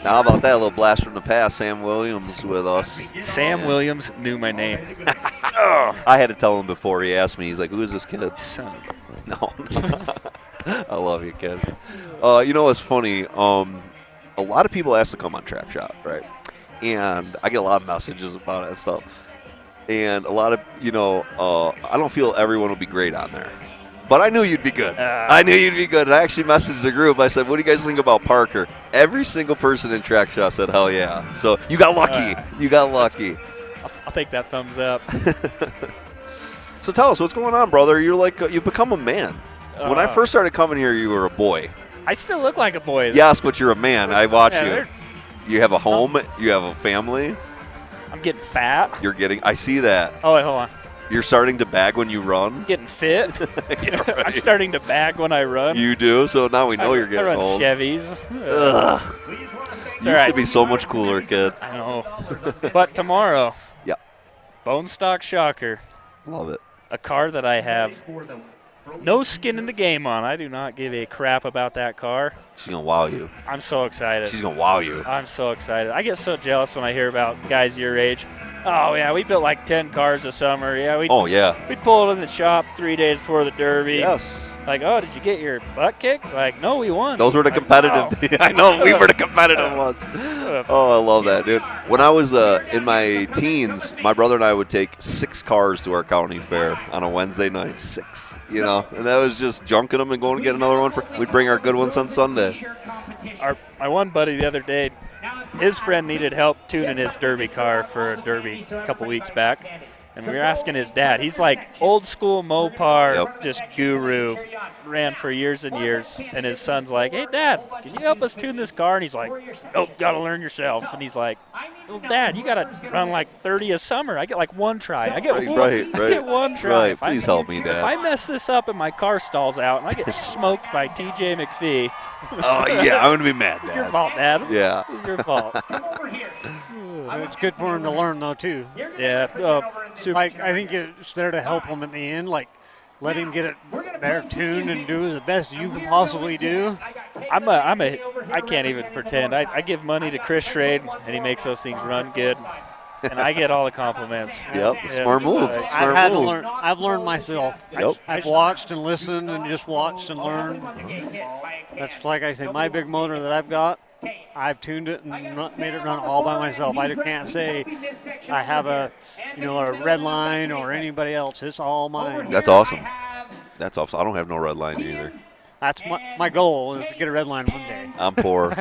S3: Now, how about that? A little blast from the past. Sam Williams with us.
S11: Sam Williams knew my name.
S3: I had to tell him before he asked me. He's like, who is this kid?
S11: Son.
S3: No. I love you, kid. You know what's funny? A lot of people ask to come on TrackShot, right? And I get a lot of messages about it and stuff. and a lot of, I don't feel everyone will be great on there. But I knew you'd be good. I knew you'd be good. And I actually messaged the group. I said, what do you guys think about Parker? Every single person in Track Shot said, hell yeah. So you got lucky. You got lucky.
S11: I'll take that thumbs up.
S3: So tell us, what's going on, brother? You're like, you've become a man. When I first started coming here, you were a boy.
S11: I still look like a boy.
S3: Yes, but you're a man. I watch you. You have a home. You have a family.
S11: I'm getting fat.
S3: I see that.
S11: Oh, wait, hold on.
S3: You're starting to bag when you run.
S11: Getting fit.
S3: Yeah, right.
S11: I'm starting to bag when I run.
S3: You do? So now we know you're getting
S11: I run
S3: old.
S11: Chevys.
S3: You should be so much cooler, kid.
S11: I know. But tomorrow,
S3: yeah,
S11: Bone Stock Shocker.
S3: Love it.
S11: A car that I have no skin in the game on. I do not give a crap about that car.
S3: She's going to wow you.
S11: I'm so excited.
S3: She's going to wow you.
S11: I'm so excited. I get so jealous when I hear about guys your age. Oh, yeah, we built like 10 cars this summer. Yeah, we'd pull it in the shop 3 days before the Derby.
S3: Yes.
S11: Like, oh, did you get your butt kicked? Like, no, we won.
S3: Those were the competitive. I know, we were the competitive ones. Oh, I love that, dude. When I was in my teens, my brother and I would take 6 cars to our county fair on a Wednesday night. 6, and that was just junking them and going to get another one. We'd bring our good ones on Sunday.
S11: My one buddy the other day, his friend needed help tuning his Derby car for a Derby a couple weeks back. And we were asking his dad. He's like old school Mopar, just guru, ran for years and years. And his son's like, hey, Dad, can you help us tune this car? And he's like, nope, got to learn yourself. And he's like, well, Dad, you got to run like 30 a summer. I get like one try. I get one try.
S3: Right. Please help me, Dad.
S11: If I mess this up and my car stalls out and I get smoked by TJ McPhee.
S3: Oh, yeah, I'm going to be mad, Dad.
S11: It's your fault, Dad.
S3: Yeah.
S11: It's your fault.
S5: It's good for him to learn, though, too.
S11: Yeah.
S5: Like, I think it's there to help him at the end. Like, let him get it there tuned and do the best you can possibly do.
S11: I can't even pretend. I give money to Chris Schrade, and he makes those things run good. And I get all the compliments.
S3: Smart move.
S5: I've learned myself.
S3: Yep.
S5: I've watched and listened and just watched and learned. That's like I say, my big motor that I've got, I've tuned it and made it run all by myself. I can't say I have a red line or anybody else. It's all mine.
S3: That's awesome. That's awesome. I don't have no red line either.
S5: That's my goal is to get a red line one day.
S3: I'm poor.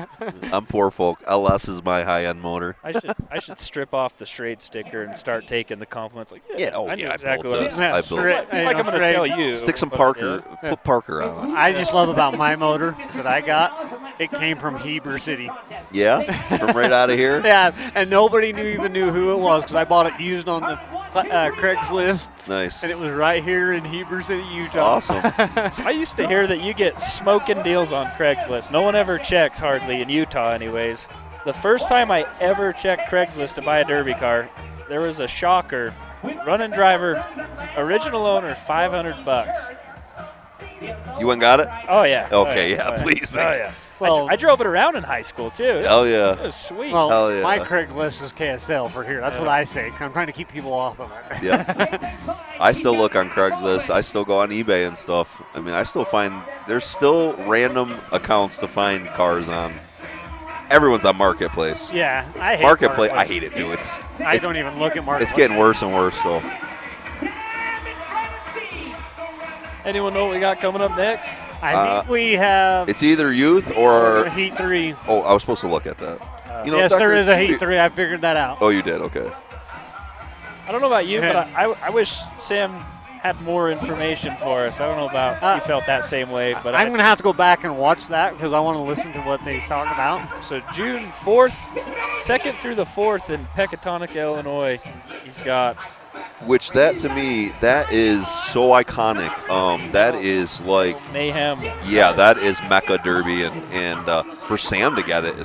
S3: I'm poor folk. LS is my high-end motor.
S11: I should strip off the Schrade sticker and start taking the compliments. Like,
S3: I
S11: knew
S3: know
S11: exactly
S3: what I built it.
S11: I'm going to tell you.
S3: Stick some Parker. Put Parker on it.
S5: I just love about my motor that I got, it came from Heber City.
S3: Yeah? From right out of here?
S5: Yeah, and nobody even knew who it was because I bought it used on the Craigslist.
S3: Nice.
S5: And it was right here in Heber City, Utah.
S3: Awesome.
S11: So I used to hear that you get smoking deals on Craigslist. No one ever checks hardly in Utah anyways. The first time I ever checked Craigslist to buy a Derby car, there was a shocker. Running driver, original owner, $500.
S3: You went and got it?
S11: Oh, yeah.
S3: Okay, please.
S11: Oh, yeah. Well, I drove it around in high school, too.
S3: Hell yeah.
S11: It was sweet.
S5: Well,
S3: hell yeah.
S5: My Craigslist is KSL for here. That's what I say. I'm trying to keep people off of it.
S3: Yeah. I still look on Craigslist. I still go on eBay and stuff. I mean, I still find there's still random accounts to find cars on. Everyone's on Marketplace.
S5: Yeah, I hate
S3: Marketplace. I hate it, too.
S5: I don't even look at Marketplace.
S3: It's getting worse and worse, so.
S11: Anyone know what we got coming up next?
S5: I think we have.
S3: It's either youth or
S5: Heat 3.
S3: Oh, I was supposed to look at that.
S5: Yes, there is a Heat 3. I figured that out.
S3: Oh, you did? Okay.
S11: I don't know about you, but I wish Sam had more information for us. I don't know about you felt that same way, but
S5: I'm going to have to go back and watch that because I want to listen to what they talk about.
S11: So June 4th, 2nd through the 4th in Pecatonica, Illinois, he's got.
S3: Which that to me, that is so iconic. That is like
S11: mayhem.
S3: Yeah, that is Mecca Derby, and for Sam to get it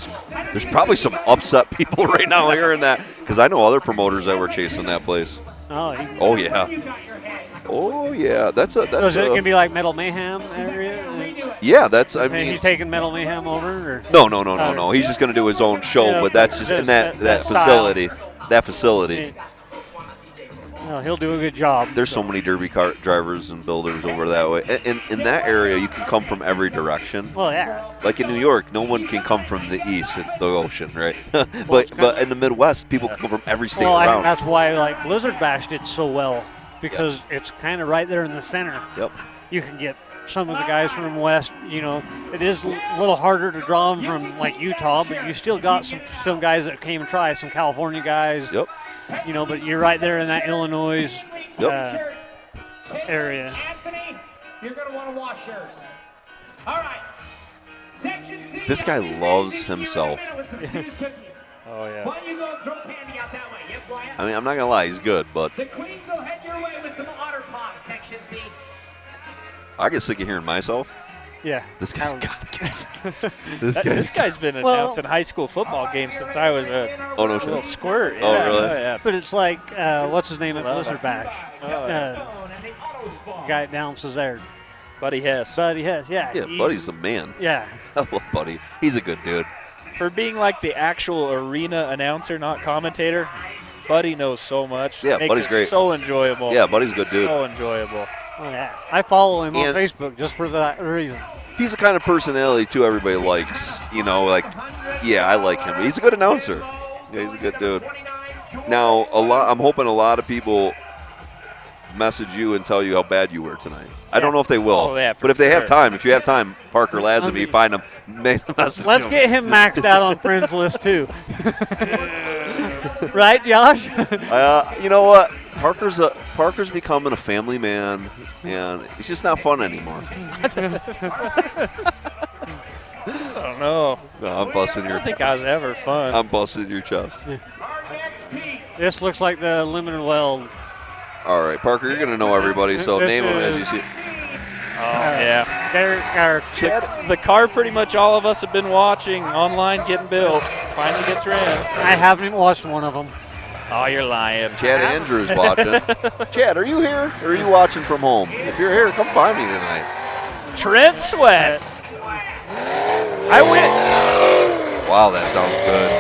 S3: there's probably some upset people right now hearing that because I know other promoters that were chasing that place. Oh yeah. Oh yeah. That's
S5: so is it gonna be like Metal Mayhem area?
S3: Yeah, that's.
S5: I mean, he's taking Metal Mayhem over. Or?
S3: No. He's just gonna do his own show, but that's just in that facility. That facility.
S5: No, he'll do a good job.
S3: There's so many derby car drivers and builders over that way. And in that area, you can come from every direction.
S5: Well, yeah.
S3: Like in New York, no one can come from the east. It's the ocean, right? but in the Midwest, people can come from every state
S5: I
S3: around.
S5: think that's why like Blizzard Bash did so well, because it's kind of right there in the center.
S3: Yep.
S5: You can get some of the guys from West. It is a little harder to draw them from like Utah, but you still got some guys that came and try, some California guys.
S3: Yep.
S5: But you're right there in that Illinois area.
S8: Anthony, you're going to want to wash yours. All right. Section C.
S3: This guy loves himself.
S11: Oh, yeah.
S8: Why don't you go and throw candy out that way? Yep, Wyatt.
S3: I mean, I'm not going to lie, he's good, but
S8: The Queens will head your way with some otter pops, Section C.
S3: I get sick of hearing myself.
S5: Yeah.
S3: This guy's got to get sick.
S11: This guy's been announcing high school football games since I was a little squirt.
S3: Oh,
S11: Yeah,
S3: really?
S11: yeah.
S5: But it's like, what's his name at Blizzard Bash?
S11: Oh,
S5: Guy announces there.
S11: Buddy Hess.
S5: Buddy Hess, yeah.
S3: Yeah, Buddy's the man.
S5: Yeah.
S3: I love Buddy. He's a good dude.
S11: For being like the actual arena announcer, not commentator, Buddy knows so much.
S3: Yeah,
S11: Makes
S3: Buddy's
S11: it
S3: great.
S11: so enjoyable.
S3: Yeah, Buddy's a good dude.
S11: So enjoyable.
S5: Oh, yeah. I follow him on
S3: And-
S5: Facebook just for that reason.
S3: He's the kind of personality, too, everybody likes. I like him. He's a good announcer. Yeah, he's a good dude. Now, I'm hoping a lot of people message you and tell you how bad you were tonight. I don't know if they will.
S11: Oh, yeah,
S3: but if they have
S11: sure.
S3: time, if you have time, Parker Lazenby, find him. Message
S5: Let's
S3: him.
S5: get him maxed out on friends list, too. Right, Josh?
S3: You know what? Parker's becoming a family man, and it's just not fun anymore.
S11: I don't know.
S3: No, I'm busting
S11: I
S3: your.
S11: don't think I was ever fun.
S3: I'm busting your chest.
S5: This looks like the limited weld.
S3: All right, Parker, you're gonna know everybody, so
S5: This
S3: name them as
S5: is-
S3: you see.
S11: Yeah.
S5: The
S11: The car pretty much all of us have been watching online getting built. Finally gets ran.
S5: I haven't even watched one of them.
S11: Oh, you're lying.
S3: Chad Andrews watching. Chad, are you here, or are you watching from home? If you're here, come find me tonight.
S11: Trent Sweat. I went.
S3: Wow, that sounds good.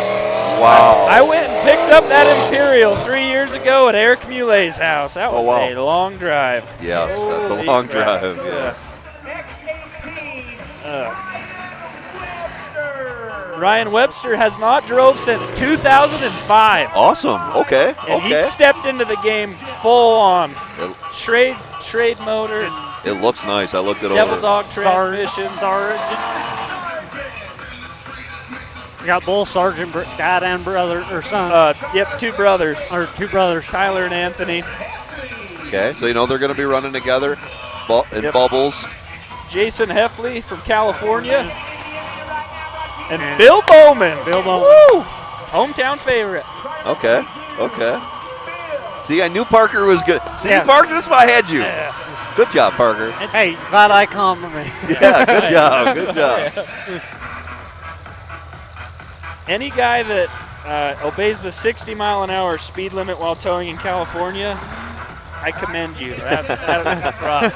S3: Wow.
S11: I went and picked up that Imperial 3 years ago at Eric Mulet's house. That was
S3: Oh, wow.
S11: a long drive.
S3: Yes, that's a
S11: Holy
S3: long
S11: crap.
S3: drive. Yeah.
S11: Ryan Webster has not drove since 2005.
S3: Awesome. Okay.
S11: And he
S3: Okay.
S11: stepped into the game full on. Trade motor,
S3: It looks nice. I looked it
S11: Devil
S3: over.
S11: Dog transmission.
S5: You got both Sergeant dad and brother or son.
S11: Yep, two brothers.
S5: Or two brothers.
S11: Tyler and Anthony.
S3: Okay, so they're going to be running together in
S11: Yep.
S3: bubbles.
S11: Jason Heffley from California. And Bill Bowman. Woo! Hometown favorite.
S3: Okay. Okay. See, I knew Parker was good. See,
S5: Yeah.
S3: Parker, this is why I had you. Good job, Parker.
S5: Hey, glad I compliment.
S3: Yeah, good job. Good job.
S11: Any guy that obeys the 60-mile-an-hour speed limit while towing in California, I commend you. That's rough.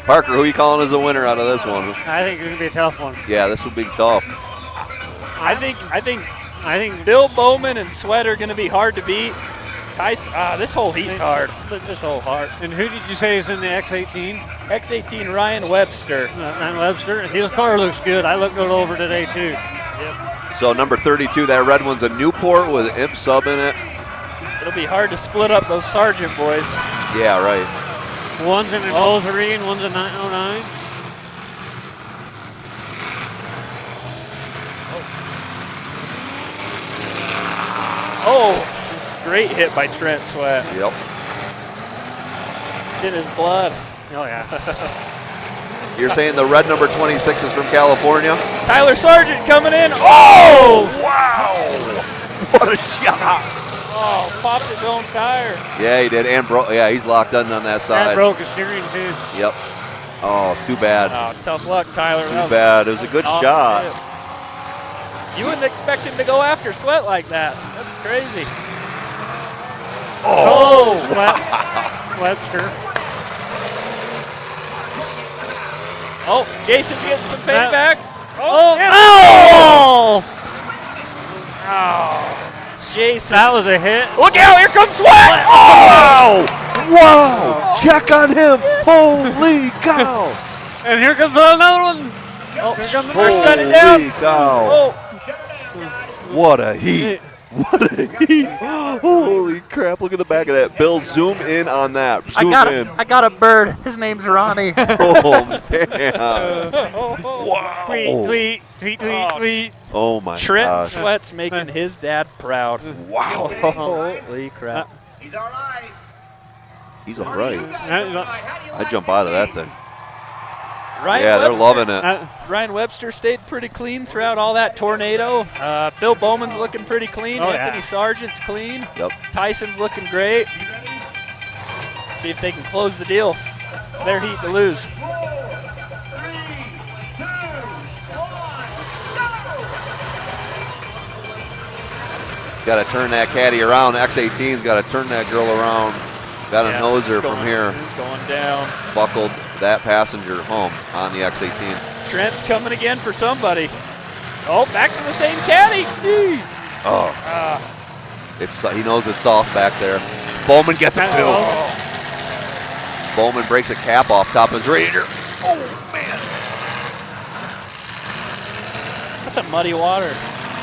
S3: Parker, who are you calling as the winner out of this one?
S5: I think it's gonna be a tough one.
S3: Yeah, this would be tough.
S11: I think Bill Bowman and Sweat are going to be hard to beat. Tyson, this whole heat's hard. This whole hard.
S5: And who did you say is in the X18?
S11: X18 Ryan Webster.
S5: Ryan Webster. His car looks good. I looked it over today too.
S3: So number 32, that red one's a Newport with an imp sub in it.
S11: It'll be hard to split up those Sergeant boys.
S3: Yeah, right.
S5: One's in an Ozarine, one's a 909.
S11: Oh, great hit by Trent Sweat.
S3: Yep.
S11: It's in his blood.
S5: Oh, yeah.
S3: You're saying the red number 26 is from California?
S11: Tyler Sargent coming in. Oh!
S3: Wow! What a shot!
S11: Oh, popped his own tire.
S3: Yeah, he did. And he's locked in on that side.
S5: And broke his steering too.
S3: Yep. Oh, too bad.
S11: Oh, tough luck, Tyler.
S3: Too bad. It was a good
S11: awesome
S3: shot.
S11: hit. You wouldn't expect him to go after Sweat like that. That's crazy.
S5: Oh! Webster.
S11: Oh, Jason's getting some payback.
S5: Oh!
S11: Jason.
S5: That was a hit.
S11: Look out, here comes Sweat!
S3: Oh! Wow! Check on him! Holy cow!
S5: And here comes another one. Oh, here comes the
S11: Holy
S5: first. Shut it down.
S3: cow!
S11: Oh,
S3: What a heat! What a heat! Holy crap! Look at the back of that. Bill, zoom in on that. Zoom in.
S11: I got a bird. His name's Ronnie.
S3: Oh man! Wow!
S5: Tweet, tweet, tweet, tweet, tweet.
S3: Oh my
S11: Trent
S3: gosh!
S11: Sweat's making his dad proud.
S3: Wow!
S11: Holy crap.
S9: He's all right.
S3: He's all right.
S9: I
S3: I jump out of that thing.
S11: Ryan
S3: Yeah, they're
S11: Webster-
S3: loving it.
S11: Ryan Webster stayed pretty clean throughout all that tornado. Bill Bowman's looking pretty clean.
S5: Oh, yeah.
S11: Anthony Sargent's clean.
S3: Yep.
S11: Tyson's looking great. See if they can close the deal. It's their heat to lose.
S3: Got to turn that caddy around. X18's got to turn that girl around. Got to nose her from here.
S11: Going down.
S3: Buckled that passenger home on the X18.
S11: Trent's coming again for somebody. Oh, back to the same caddy. Jeez.
S3: Oh. He knows it's soft back there. Bowman gets it too. Bowman breaks a cap off top of his radiator. Oh, man.
S11: That's some muddy water.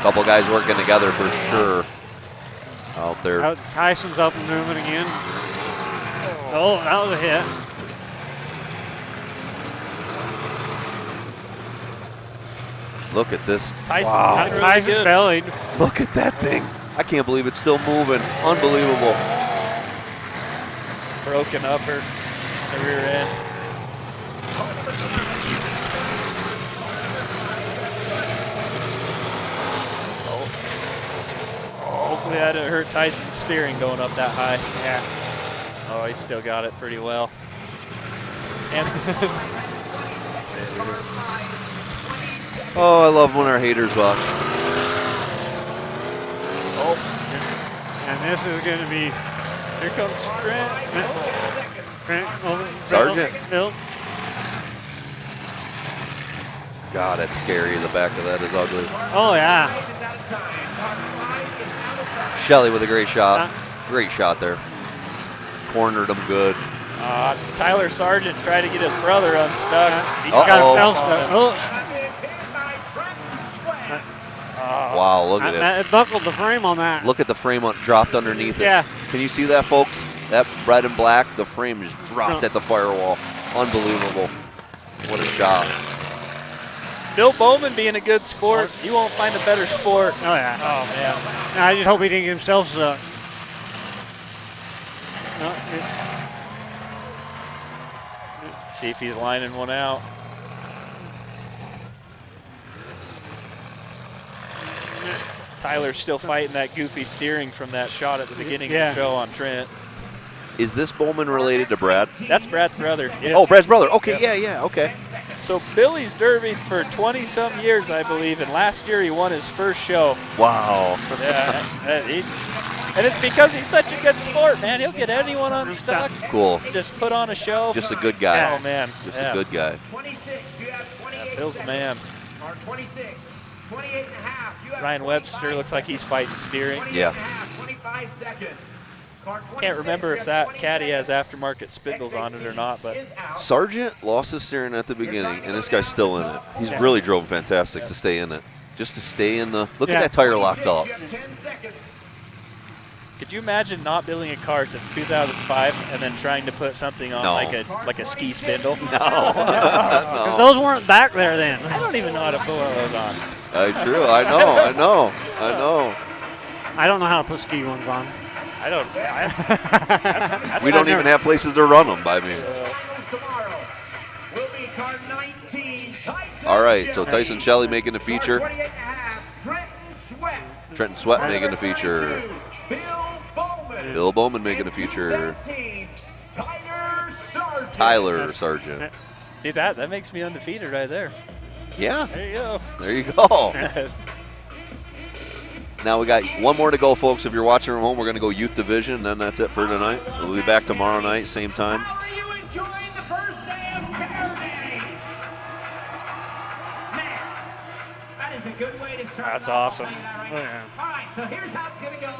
S3: Couple guys working together for sure out there.
S5: Tyson's up and moving again. Oh, that was a hit.
S3: Look at this.
S11: Tyson,
S3: Wow.
S11: really
S5: Tyson
S11: good.
S5: bellied.
S3: Look at that thing. I can't believe it's still moving. Unbelievable.
S11: Broken upper, the rear end. Hopefully that didn't hurt Tyson's steering going up that high.
S5: Yeah.
S11: Oh, he still got it pretty well. And
S3: Oh, I love when our haters watch.
S11: oh,
S5: And this is going to be
S11: here comes Trent.
S5: Trent over.
S3: Sargent.
S5: Bill.
S3: God, that's scary. The back of that is ugly.
S5: Oh, yeah.
S3: Shelly with a great shot. Great shot there. Cornered him good.
S11: Tyler Sargent tried to get his brother unstuck. He
S3: Uh-oh.
S11: got
S5: Fell
S11: himself
S5: stuck. Oh,
S3: Wow, look at it.
S5: it buckled the frame on that.
S3: Look at the frame dropped underneath it.
S5: Yeah.
S3: Can you see that, folks? That red and black, the frame just dropped at the firewall. Unbelievable. What a shot.
S11: Bill Bowman being a good sport. You won't find a better sport.
S5: Oh, yeah.
S11: Oh, man.
S5: I just hope he didn't get himself sucked.
S11: See if he's lining one out. Tyler's still fighting that goofy steering from that shot at the beginning of the show on Trent.
S3: Is this Bowman related to Brad?
S11: That's Brad's brother. Yeah.
S3: Oh, Brad's brother. Okay, yeah, okay.
S11: So Billy's derbied for 20-some years, I believe, and last year he won his first show.
S3: Wow.
S11: Yeah, and it's because he's such a good sport, man. He'll get anyone unstuck.
S3: Cool.
S11: Just put on a show.
S3: Just a good guy.
S11: Oh, man.
S3: Just a good guy.
S9: 26, you have 28.
S11: Bill's the man.
S9: Or 26, 28 and a half. You have
S11: Ryan Webster looks like he's fighting steering.
S3: Yeah.
S9: 25 seconds.
S11: Can't remember if that caddy has aftermarket spindles on it or not, but
S3: Sargent lost his steering at the beginning, and this guy's still in it. He's really drove fantastic to stay in it. Just to stay in the – look at that tire locked up.
S11: could you imagine not building a car since 2005 and then trying to put something on like a ski spindle?
S3: No.
S5: Those weren't back there then.
S11: I don't even know how to put one of those on.
S3: True. I know.
S5: I don't know how to put ski ones on.
S11: I don't.
S3: We don't even have places to run them by me. All right, so Tyson Shelley making the feature. Trenton Sweat making the feature. Bill Bowman making the feature. Tyler Sargent.
S11: Dude, that makes me undefeated right there.
S3: Yeah.
S11: There you go.
S3: There you go. Now we got one more to go, folks. If you're watching from home, we're going to go Youth Division, then that's it for tonight. We'll be back tomorrow night, same time.
S9: How are you enjoying the first day of Bear Days? Man, that is a good way to start.
S11: That's awesome.
S9: All right,
S8: so here's how it's going to go.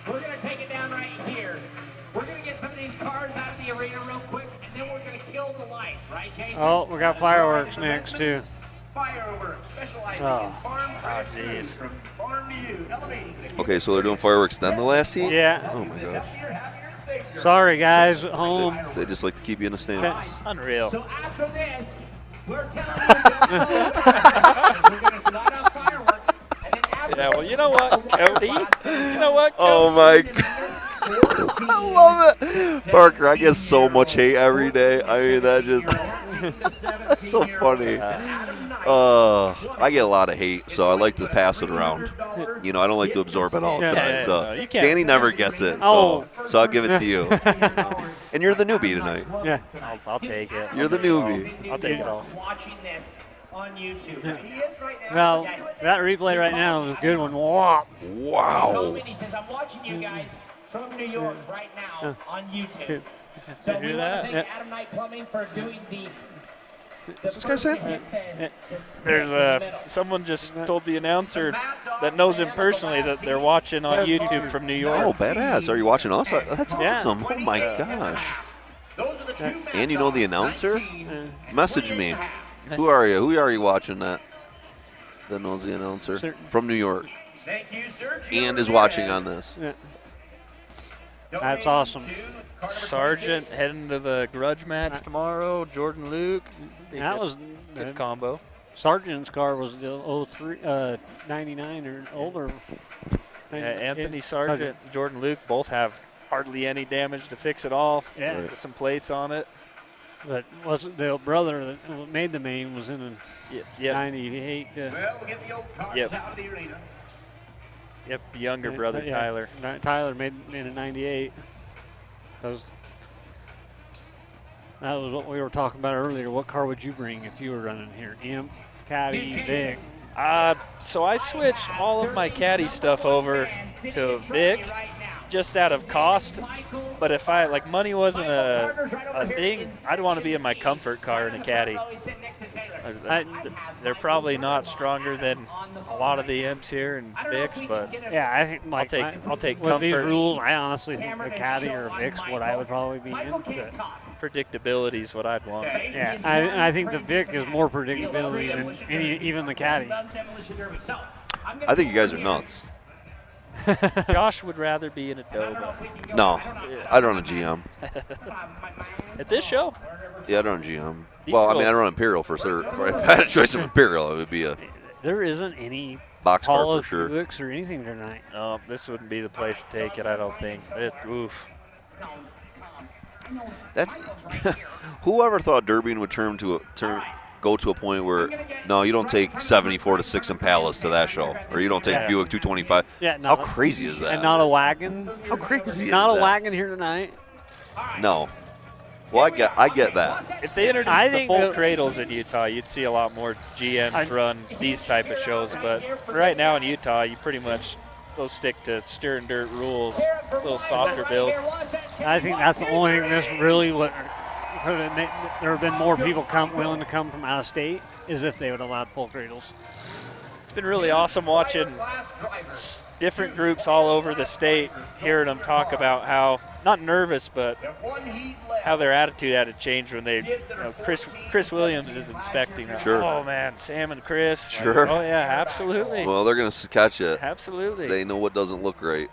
S8: We're going to take it down right here. We're going to get some of these cars out of the arena real quick, and then we're going to kill the lights, right, Jason?
S5: Oh, we got fireworks next, too.
S9: Fireworks, specializing in farm fresh from farm to you. Elevating the
S3: Okay, so they're doing fireworks then the last heat?
S5: Yeah.
S3: Oh my gosh.
S5: Sorry, guys at home.
S3: They just like to keep you in the stands.
S11: Unreal.
S8: So after this, we're telling you we're going to light up fireworks, and then after
S11: Yeah, well, you know what, Cody? You know what, Cody?
S3: Oh my god. I love it. Parker, I get so much hate every day. I mean, that just, that's so funny. I get a lot of hate, so I like to pass it around. You know, I don't like to absorb it all the time. So
S11: you can't.
S3: Danny never gets it,
S5: Oh.
S3: so I'll give it to you. And you're the newbie tonight.
S5: Yeah.
S11: I'll take it.
S3: You're the newbie.
S11: I'll take it all.
S8: watching this on YouTube.
S5: Well, that replay right now is a good one. Wow.
S3: Wow.
S8: He says, I'm watching you guys from New York right now on YouTube. So
S11: Did you
S8: we
S11: hear
S8: want to
S11: that?
S8: thank Adam Knight Plumbing for doing the
S3: This guy said?
S11: There's someone just told the announcer that knows him personally that they're watching on YouTube from New York.
S3: Oh, badass. Are you watching us? That's awesome. Oh my gosh. And you know the announcer? Message me. Who are you? Who are you watching that knows the announcer? From New York. And is watching on this.
S5: Yeah. That's awesome.
S11: Sargent heading to the grudge match tomorrow. Jordan Luke.
S5: That was
S11: good combo.
S5: Sargent's car was the 99 or older.
S11: Anthony Sargent, Jordan Luke both have hardly any damage to fix it all.
S5: Yeah.
S11: Put some plates on it.
S5: But wasn't the brother that made the main was in a 98.
S9: Well, we'll get the old cars out of the arena.
S11: Yep, the younger brother, Tyler.
S5: Tyler made in a 98. That was what we were talking about earlier. What car would you bring if you were running here? Imp, Caddy, Vic?
S11: So I switched all of my Caddy stuff over to Vic just out of cost. But if money wasn't a thing, I'd want to be in my comfort car in a Caddy. They're probably not stronger than a lot of the Imps here and Vics, but
S5: yeah, I think
S11: I'll take
S5: with
S11: comfort.
S5: these rules, I honestly think a Caddy or a Vic's what I would probably be in.
S11: Predictability is what I'd want.
S5: Yeah, I think the Vic is more predictability than even the Caddy.
S3: I think you guys are nuts.
S11: Josh would rather be in a Doba.
S3: No, I'd run a GM.
S11: At this show?
S3: Yeah, I'd run a GM. Well, I mean, I'd run Imperial for sure. If I had a choice of Imperial, it would be a
S5: There isn't any
S3: box car
S5: Hall
S3: for
S5: of
S3: sure.
S5: Buicks or anything tonight.
S11: No, this wouldn't be the place to take it, I don't think. Oof.
S3: That's whoever thought Derbying would go to a point where no, you don't take 74 to 6 Impalas to that show, or you don't take Buick 225.
S5: Yeah,
S3: how crazy is that?
S5: And not a wagon.
S3: How crazy is
S5: not
S3: that?
S5: a wagon here tonight.
S3: No. Well, I get that.
S11: If they introduced the full cradles in Utah, you'd see a lot more GMs run these type of shows. But right now in Utah, you pretty much go stick to stir and dirt rules, a little softer build.
S5: I think that's the only thing that's really what there have been more people willing to come from out of state is if they would allowed full cradles.
S11: It's been really awesome watching different groups all over the state, hearing them talk about how, not nervous, but how their attitude had to change when they, Chris Williams is inspecting them.
S3: Sure.
S11: Oh man, Sam and Chris.
S3: Sure.
S11: Oh yeah, absolutely.
S3: Well, they're going to catch it.
S11: Absolutely.
S3: They know what doesn't look right.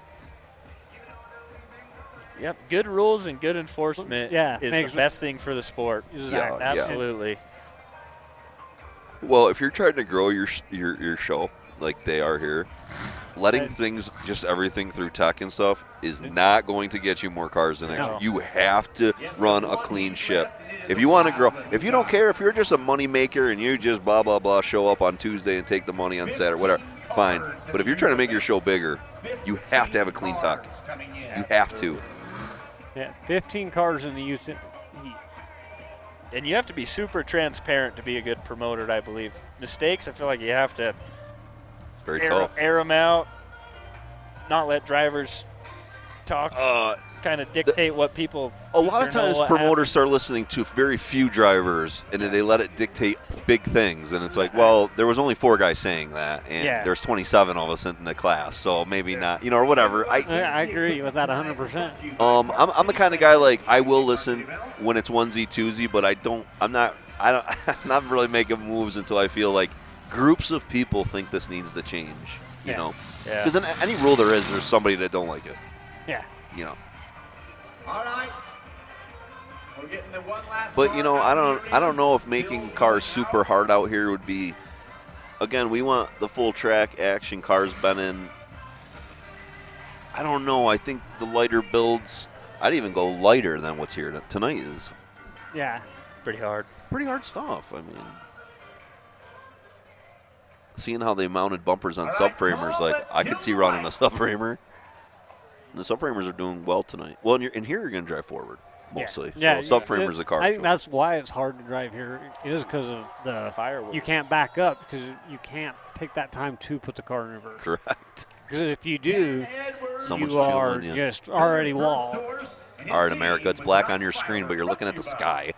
S11: Yep, good rules and good enforcement is the best thing for the sport.
S3: Yeah,
S11: absolutely.
S3: Well, if you're trying to grow your show like they are here, letting everything through tech and stuff is not going to get you more cars the next year. You have to run a clean ship. If you want to grow, if you don't care, if you're just a money maker and you just blah, blah, blah, show up on Tuesday and take the money on Saturday, whatever, fine. But if you're trying to make your show bigger, you have to have a clean tech. You have to.
S5: Yeah, 15 cars in the youth.
S11: And you have to be super transparent to be a good promoter, I believe. Mistakes, I feel like you have to
S3: very tough.
S11: Air them out, not let drivers talk kind of dictate what people.
S3: A lot of times promoters start listening to very few drivers, and then they let it dictate big things. And it's like, well, there was only 4 guys saying that, and there's 27 of us in the class, so maybe not, or whatever.
S5: I agree with that 100%.
S3: I'm the kind of guy, like, I will listen when it's onesie, twosie, but I'm not really making moves until I feel like groups of people think this needs to change, you know? Because in any rule there's somebody that don't like it.
S5: Yeah.
S9: All right. We're getting the one last.
S3: But I don't know if making cars super hard out here would be. Again, we want the full track action cars been in. I don't know. I think the lighter builds. I'd even go lighter than what's here tonight is.
S5: Yeah.
S11: Pretty hard.
S3: Pretty hard stuff. I mean, seeing how they mounted bumpers on subframers, like I could see running a subframer. The subframers are doing well tonight. Well, in here you're going to drive forward mostly.
S5: Yeah.
S3: So subframers the car.
S5: I think that's why it's hard to drive here. It is because of the
S11: fireworks.
S5: You can't back up because you can't take that time to put the car in reverse.
S3: Correct.
S5: Because if you do,
S3: Someone's
S5: you are
S3: fueling you.
S5: just already wall.
S3: All right, America, it's black on your screen, but you're looking at the sky.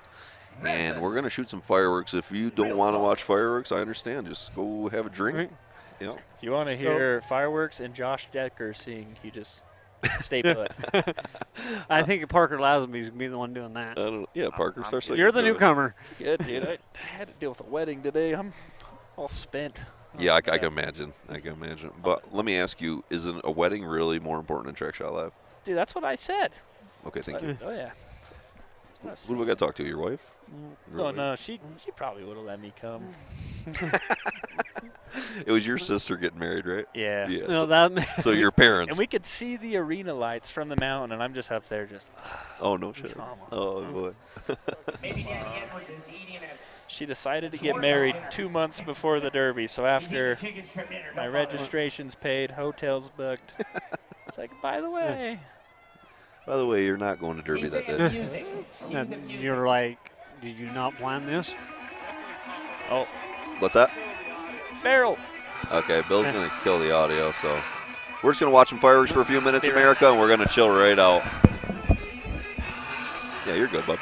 S3: And we're going to shoot some fireworks. If you don't want to watch fireworks, I understand. Just go have a drink.
S11: If you want to hear fireworks and Josh Decker sing, you just stay put.
S5: I think Parker Lazenby's going to be the one doing that.
S3: Parker starts singing.
S5: You're the newcomer.
S11: Good, dude. I had to deal with a wedding today. I'm all spent.
S3: Yeah, I can imagine. But let me ask you, isn't a wedding really more important than TrackShotLive?
S11: Dude, that's what I said.
S3: Okay, thank you.
S11: Oh, yeah.
S3: Who do we got to talk to? Your wife?
S11: Oh, no, she probably would have let me come.
S3: It was your sister getting married, right?
S11: Yeah.
S5: No,
S3: so your parents.
S11: And we could see the arena lights from the mountain, and I'm just up there just.
S3: Oh, no shit. Oh, boy.
S11: She decided to get married 2 months before the Derby, so after my registration's paid, hotels booked, it's like, by the way.
S3: By the way, you're not going to Derby that day.
S5: And you're like, did you not plan this?
S11: Oh.
S3: What's that?
S11: Barrel.
S3: Okay, Bill's going to kill the audio, so we're just going to watch some fireworks for a few minutes, America, and we're going to chill right out. Yeah, you're good, bud.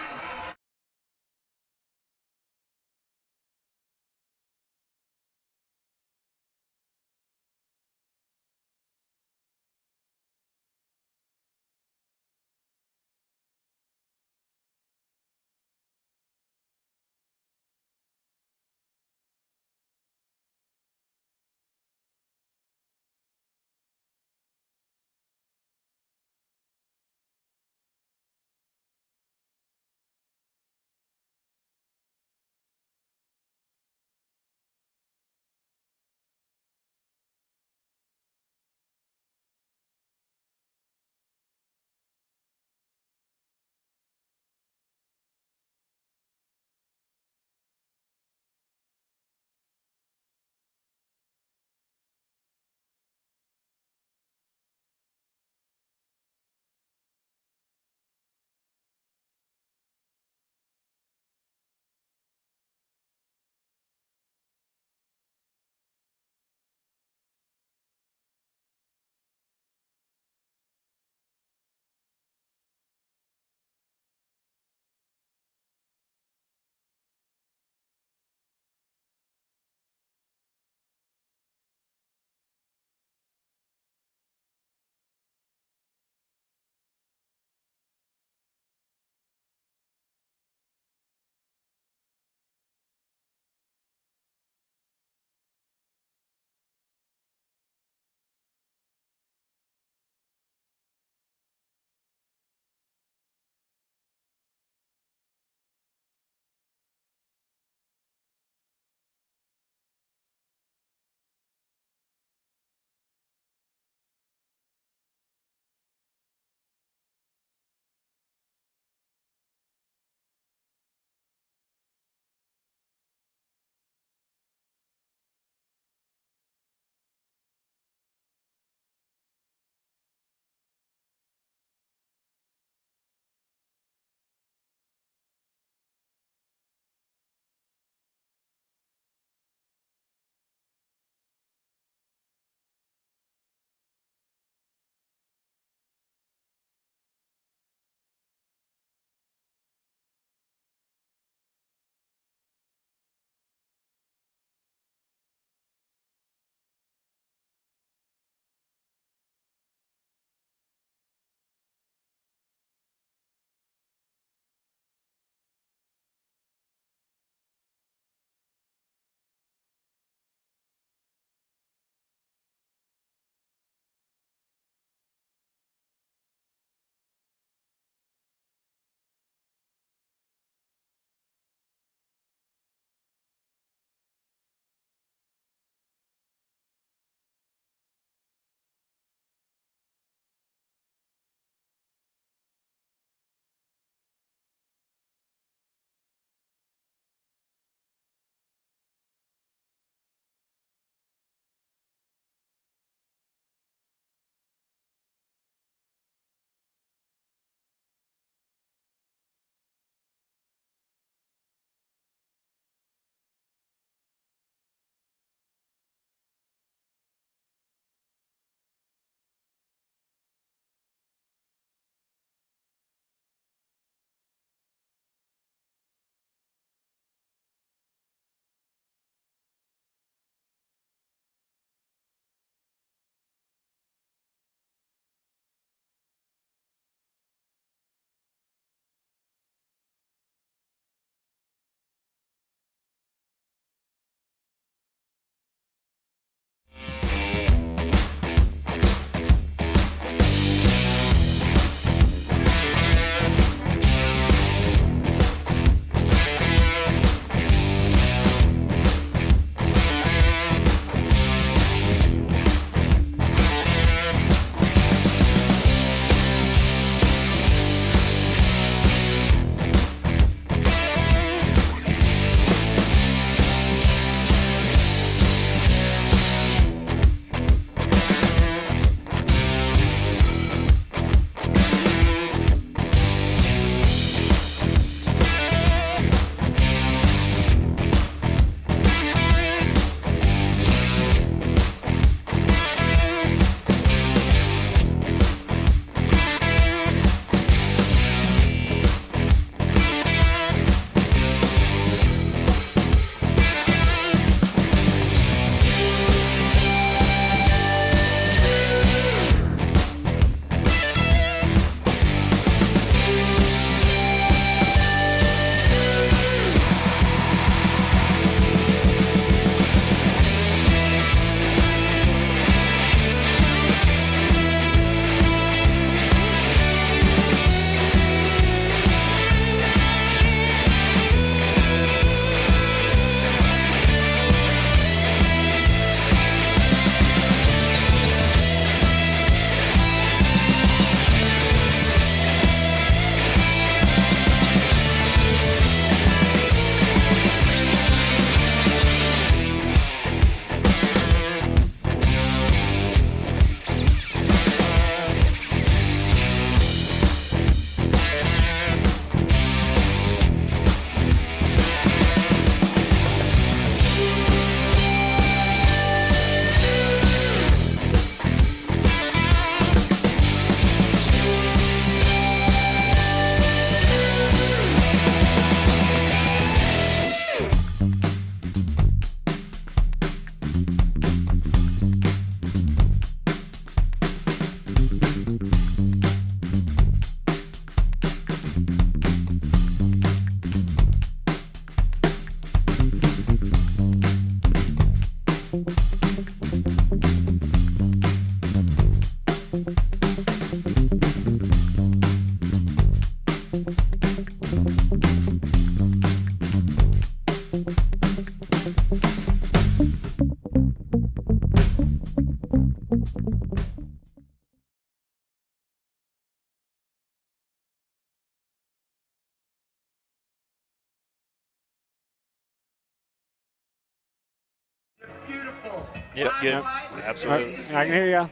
S11: Yep, good. Absolutely.
S5: I can hear you.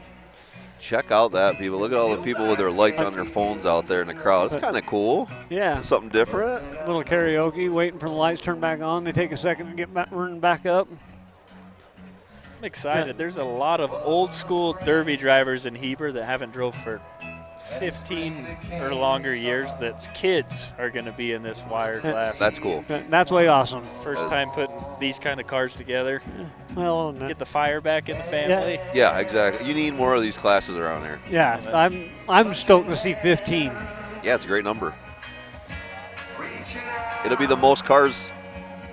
S3: Check out that, people. Look at all the people with their lights on their phones out there in the crowd. It's kind of cool.
S5: Yeah.
S3: Something different.
S5: A little karaoke, waiting for the lights to turn back on. They take a second to get running back up.
S11: I'm excited. There's a lot of old school derby drivers in Heber that haven't drove for 15 or longer years. That's kids are going to be in this wire class.
S3: That's cool.
S5: That's way awesome.
S11: First time putting these kind of cars together.
S5: Well,
S11: get the fire back in the family.
S3: Yeah, exactly. You need more of these classes around here.
S5: Yeah, I'm stoked to see 15.
S3: Yeah, it's a great number. It'll be the most cars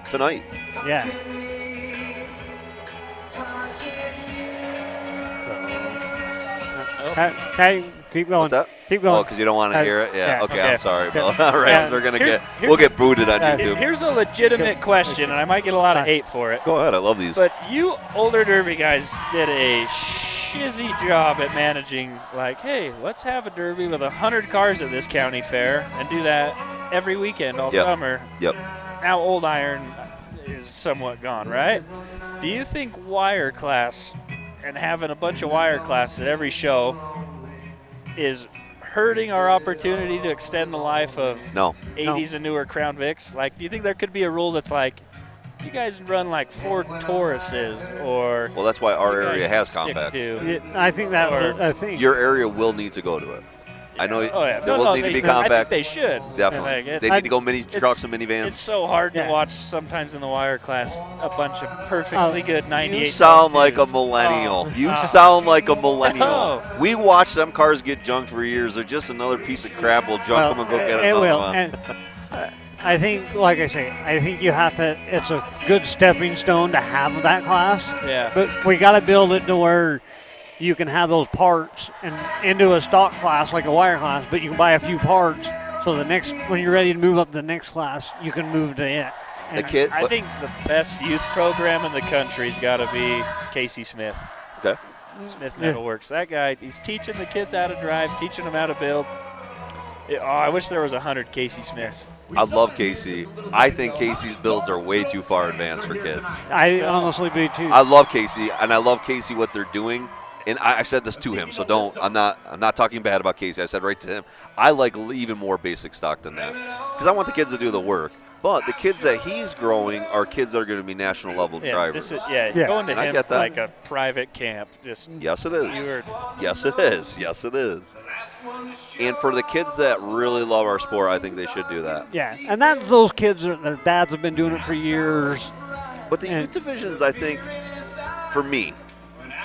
S3: tonight.
S5: Yeah. Okay, keep going.
S3: What's that?
S5: Keep going.
S3: Oh, because you don't want to hear it? Yeah. Okay, I'm sorry, Bill.
S5: Okay.
S3: All right, we'll get booted on YouTube.
S11: Here's a legitimate question, and I might get a lot of hate for it.
S3: Go ahead, I love these.
S11: But you older derby guys did a shizzy job at managing, like, hey, let's have a derby with 100 cars at this county fair and do that every weekend all summer.
S3: Yep.
S11: Now old iron is somewhat gone, right? Do you think wire class and having a bunch of wire classes at every show is hurting our opportunity to extend the life of 80s and newer Crown Vics? Like, do you think there could be a rule that's like, you guys run like 4 Tauruses, or
S3: well, that's why our area has compacts.
S5: I think that
S3: your area will need to go to it. I know
S11: they
S3: will need to be compact.
S11: I think they should.
S3: Definitely. They need to go mini trucks and minivans.
S11: It's so hard to watch sometimes in the wire class a bunch of perfectly good 98.
S3: You sound like a millennial. You sound like a millennial.
S11: No.
S3: We watched them cars get junked for years. They're just another piece of crap. We'll junk them and go get another one.
S5: And, I think, like I say, I think you have to, it's a good stepping stone to have that class.
S11: Yeah.
S5: But we got to build it to where you can have those parts and into a stock class like a wire class, but you can buy a few parts so the next, when you're ready to move up to the next class, you can move to it.
S11: I think the best youth program in the country's got to be Casey Smith.
S3: Okay.
S11: Smith Metalworks. That guy, he's teaching the kids how to drive, teaching them how to build. I wish there was 100 Casey Smiths.
S3: I love Casey. I think Casey's builds are way too far advanced for kids.
S5: I honestly do too.
S3: I love Casey, and I love Casey what they're doing. And I've said this to him, so I'm not talking bad about Casey. I said right to him, I like even more basic stock than that, because I want the kids to do the work. But the kids that he's growing are kids that are going to be national level drivers.
S11: Going to him is like a private camp.
S3: Yes, it is. Yes, it is. Yes, it is. And for the kids that really love our sport, I think they should do that.
S5: Yeah, and that's those kids that their dads have been doing it for years.
S3: But the youth divisions, I think, for me,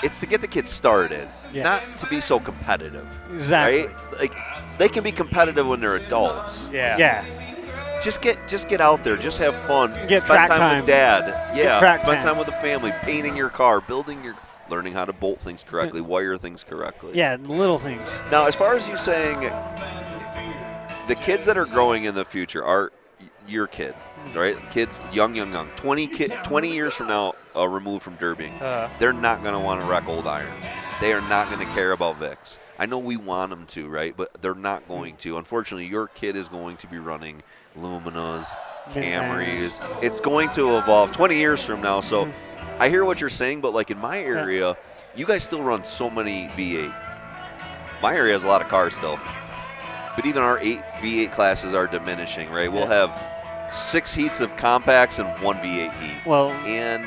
S3: it's to get the kids started, not to be so competitive.
S5: Exactly.
S3: Right? Like, they can be competitive when they're adults.
S5: Yeah.
S3: Just get out there. Just have fun.
S5: Get
S3: Spend
S5: track
S3: time with Dad. Yeah. Spend
S5: time
S3: with the family. Painting your car. Learning how to bolt things correctly. Wire things correctly.
S5: Yeah, little things.
S3: Now, as far as you saying, the kids that are growing in the future are your kid, right? Kids, young. 20 years from now, removed from derbying. They're not going to want to wreck old iron. They are not going to care about Vics. I know we want them to, right? But they're not going to. Unfortunately, your kid is going to be running Luminas, Camrys. It's going to evolve 20 years from now. So I hear what you're saying, but like in my area, you guys still run so many V8. My area has a lot of cars still. But even our 8 V8 classes are diminishing, right? We'll have 6 heats of compacts and 1 V8 heat. And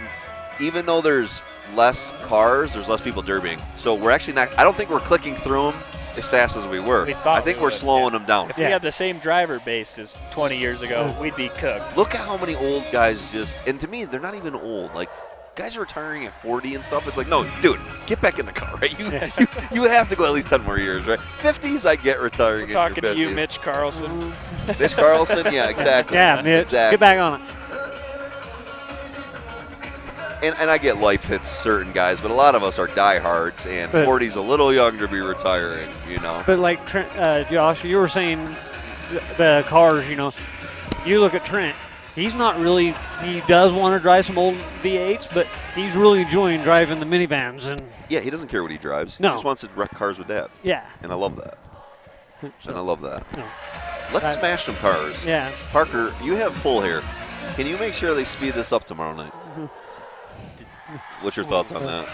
S3: even though there's less cars, there's less people derbying. So we're actually not, I don't think we're clicking through them as fast as we were. I think we're slowing them down.
S11: If we had the same driver base as 20 years ago, we'd be cooked.
S3: Look at how many old guys and to me, they're not even old. Like, guys are retiring at 40 and stuff. It's like, no, dude, get back in the car, right? You have to go at least 10 more years, right? 50s, I get retiring.
S11: We're talking to you, Mitch Carlson.
S3: Mitch Carlson, yeah, exactly.
S5: Yeah, Mitch, get back on it.
S3: And I get life hits certain guys, but a lot of us are diehards, and 40's a little young to be retiring, you know.
S5: But like Josh, you were saying the cars, you know, you look at Trent. He's not really, he does want to drive some old V8s, but he's really enjoying driving the minivans. And
S3: yeah, he doesn't care what he drives.
S5: No.
S3: He just wants to wreck cars with Dad.
S5: Yeah.
S3: And I love that.
S5: So,
S3: No. Let's smash some cars.
S5: Yeah.
S3: Parker, you have pull here. Can you make sure they speed this up tomorrow night? What's your thoughts on that?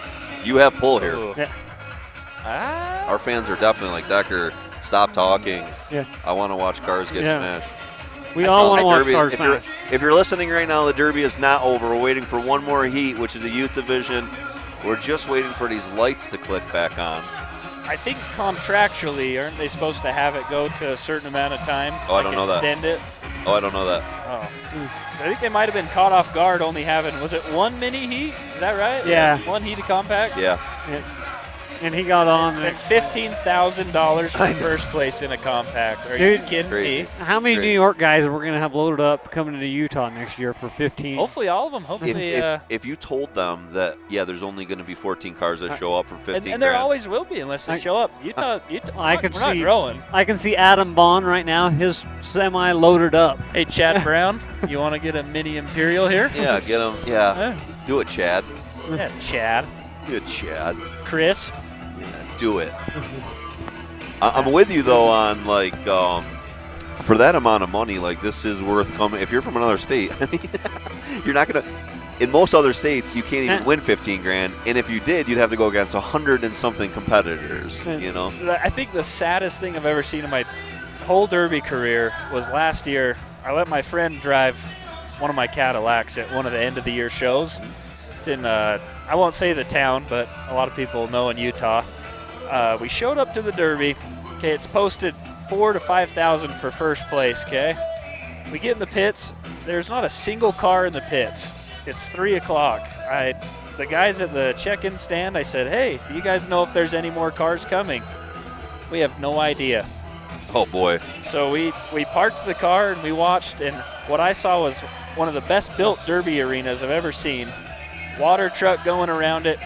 S3: You have pull here.
S5: Yeah.
S3: Our fans are definitely like, Decker, stop talking.
S5: Yeah.
S3: I want to watch cars get smashed.
S5: We all want to watch cars
S3: smashed. If you're listening right now, the Derby is not over. We're waiting for one more heat, which is the youth division. We're just waiting for these lights to click back on.
S11: I think contractually, aren't they supposed to have it go to a certain amount of time?
S3: Oh, I don't know that.
S11: Extend it?
S3: Oh, I don't know that.
S11: Oh. I think they might have been caught off guard only having, was it one mini heat? Is that right?
S5: Yeah.
S11: One heated compact?
S3: Yeah.
S5: And he got on.
S11: And $15,000 for first place in a compact. Are you kidding me?
S5: How many New York guys are we going to have loaded up coming into Utah next year for 15?
S11: Hopefully all of them. Hopefully.
S3: If you told them that, there's only going to be 14 cars that show up for 15
S11: and there always will be unless they show up. Utah we're not growing.
S5: I can see Adam Bond right now, his semi loaded up.
S11: Hey, Chad Brown, you want to get a mini Imperial here?
S3: Yeah, get him. Yeah. Do it, Chad.
S11: Yeah, Chad.
S3: Do it, Chad.
S11: Chris.
S3: Do it. I'm with you though on like for that amount of money, like this is worth coming. If you're from another state, I mean, you're not gonna. In most other states, you can't even win 15 grand, and if you did, you'd have to go against 100 and something competitors. You know.
S11: I think the saddest thing I've ever seen in my whole Derby career was last year. I let my friend drive one of my Cadillacs at one of the end of the year shows. It's in I won't say the town, but a lot of people know in Utah. We showed up to the Derby. Okay, it's posted 4,000 to 5,000 for first place. Okay, we get in the pits. There's not a single car in the pits. It's 3 o'clock. The guys at the check-in stand, I said, "Hey, do you guys know if there's any more cars coming?" We have no idea.
S3: Oh boy.
S11: So we parked the car and we watched, and what I saw was one of the best built Derby arenas I've ever seen. Water truck going around it.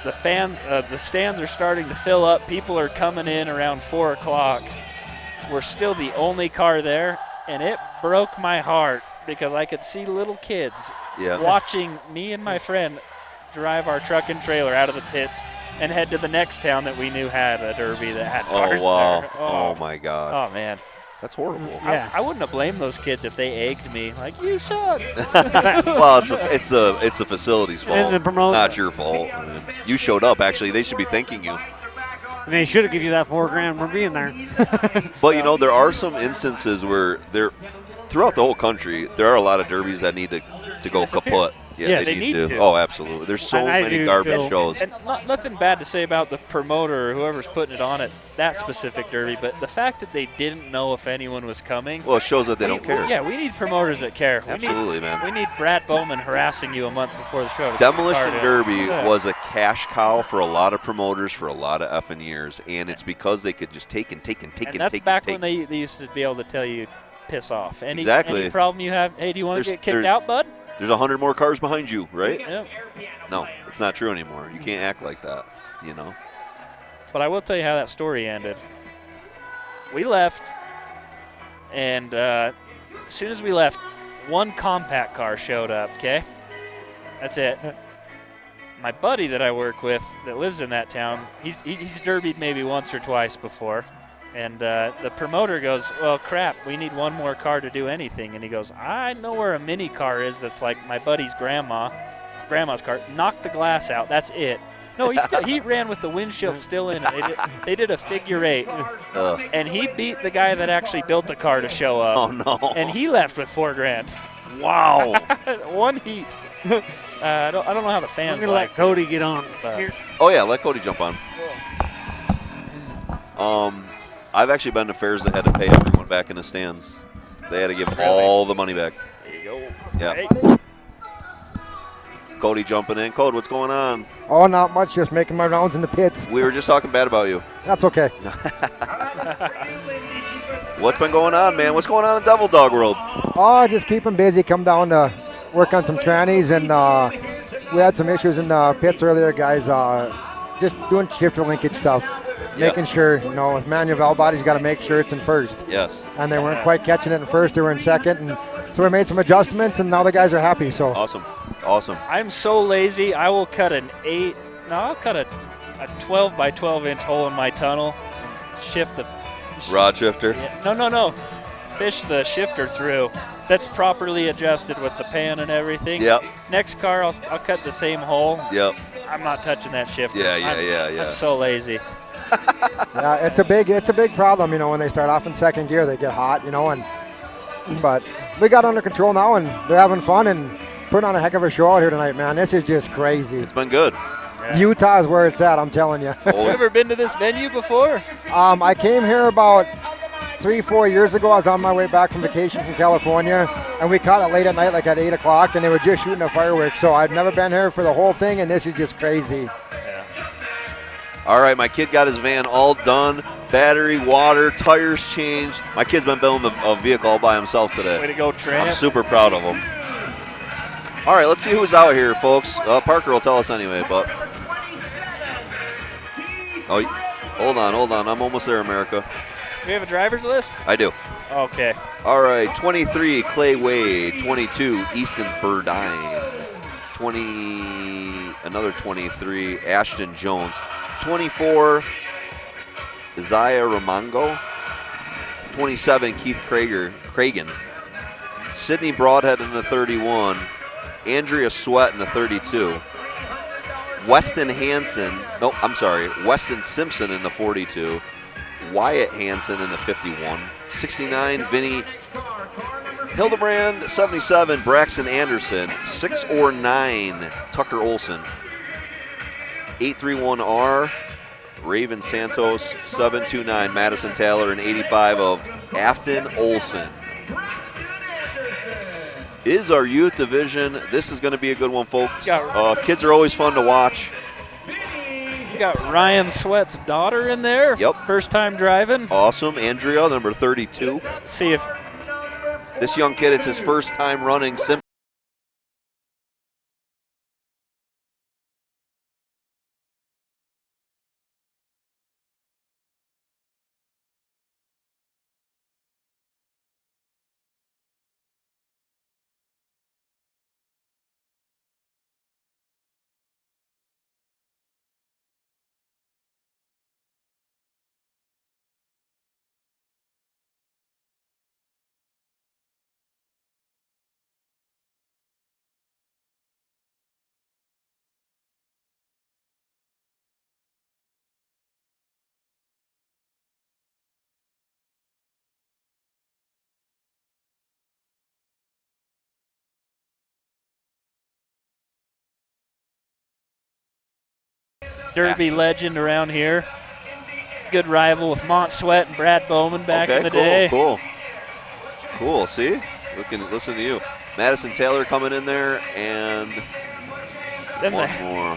S11: The stands are starting to fill up. People are coming in around 4 o'clock. We're still the only car there, and it broke my heart because I could see little kids watching me and my friend drive our truck and trailer out of the pits and head to the next town that we knew had a Derby that had cars there.
S3: Oh my God.
S11: Oh man.
S3: That's horrible.
S11: Yeah. I wouldn't have blamed those kids if they egged me. Like, you suck.
S3: Well, it's the facility's fault,
S5: And the
S3: not your fault. I mean, you showed up. Actually, they should be thanking you.
S5: And they should have given you that $4 grand for being there.
S3: But you know, there are some instances where throughout the whole country, there are a lot of derbies that need to go kaput.
S11: Yeah, they need to.
S3: Oh, absolutely. There's so many garbage shows.
S11: And nothing bad to say about the promoter or whoever's putting it on at that specific derby, but the fact that they didn't know if anyone was coming.
S3: Well, it shows that they don't care.
S11: Yeah, we need promoters that care.
S3: Absolutely, man.
S11: We need Brad Bowman harassing you a month before the show.
S3: Demolition Derby was a cash cow for a lot of promoters for a lot of effing years, and it's because they could just take and take and take
S11: and
S3: and
S11: that's
S3: take.
S11: back
S3: and take.
S11: when they used to be able to tell you, piss off. Any problem you have? Hey, do you want to get kicked out, bud?
S3: There's 100 more cars behind you, right?
S11: Yep.
S3: No, it's not true anymore. You can't act like that, you know.
S11: But I will tell you how that story ended. We left, and as soon as we left, one compact car showed up, okay? That's it. My buddy that I work with that lives in that town, he's derbied maybe once or twice before. And the promoter goes, well, crap, we need one more car to do anything. And he goes, I know where a mini car is that's like my buddy's grandma's car. Knock the glass out. That's it. No, he ran with the windshield still in it. They did a figure 8. And he beat the guy that actually built the car to show up.
S3: Oh, no.
S11: And he left with $4 grand.
S3: Wow.
S11: One heat. I don't know how the fans
S5: I'm going to let Cody get on.
S3: Oh, yeah, let Cody jump on. I've actually been to fairs that had to pay everyone back in the stands. They had to give all the money back.
S11: There you go.
S3: Yeah.
S11: Hey.
S3: Cody jumping in. Code, what's going on?
S13: Oh, not much. Just making my rounds in the pits.
S3: We were just talking bad about you.
S13: That's okay.
S3: What's been going on, man? What's going on in Devil Dog World?
S13: Oh, just keep them busy. Come down to work on some trannies, and we had some issues in the pits earlier, guys. Just doing shifter linkage stuff. Making sure, with manual valve bodies, you got to make sure it's in first.
S3: Yes.
S13: And they weren't quite catching it in first; they were in second, and so we made some adjustments, and now the guys are happy. So
S3: awesome.
S11: I'm so lazy. I will cut I'll cut a 12 by 12 inch hole in my tunnel, shift the
S3: rod shifter.
S11: Yeah. No. fish the shifter through. That's properly adjusted with the pan and everything.
S3: Yep.
S11: Next car, I'll cut the same hole.
S3: Yep.
S11: I'm not touching that shifter.
S3: Yeah.
S11: I'm so lazy.
S13: Yeah, it's a big problem, you know, when they start off in second gear, they get hot, you know, but we got under control now, and they're having fun and putting on a heck of a show out here tonight, man. This is just crazy.
S3: It's been good.
S11: Yeah.
S13: Utah is where it's at, I'm telling you.
S11: Have you ever been to this venue before?
S13: I came here about 3-4 years ago. I was on my way back from vacation from California, and we caught it late at night, like at 8 o'clock, and they were just shooting a fireworks. So I'd never been here for the whole thing, and this is just crazy.
S3: All right, my kid got his van all done. Battery, water, tires changed. My kid's been building a vehicle all by himself today.
S11: Way to go, Trent.
S3: I'm super proud of him. All right, let's see who's out here, folks. Parker will tell us anyway, but... Oh, hold on. I'm almost there, America.
S11: Do we have a driver's list?
S3: I do.
S11: Okay.
S3: All right, 23, Clay Wade. 22, Easton Burdine. Another 23, Ashton Jones. 24, Isaiah Ramongo. 27, Keith Cragen. Sydney Broadhead in the 31. Andrea Sweat in the 32. Weston Simpson in the 42. Wyatt Hansen in the 51. 69, Vinny Hildebrand. 77, Braxton Anderson. 6 or 9, Tucker Olson. 831R, Raven Santos. 729, Madison Taylor. And 85 of Afton Olson is our youth division. This is going to be a good one, folks. Kids are always fun to watch.
S11: You got Ryan Sweat's daughter in there.
S3: Yep.
S11: First time driving.
S3: Awesome. Andrea, number 32.
S11: See if
S3: this young kid, it's his first time running sim.
S11: Derby legend around here. Good rival with Mont Sweat and Brad Bowman back in the day.
S3: Cool. See? Listen to you. Madison Taylor coming in there, and
S11: then
S3: one more.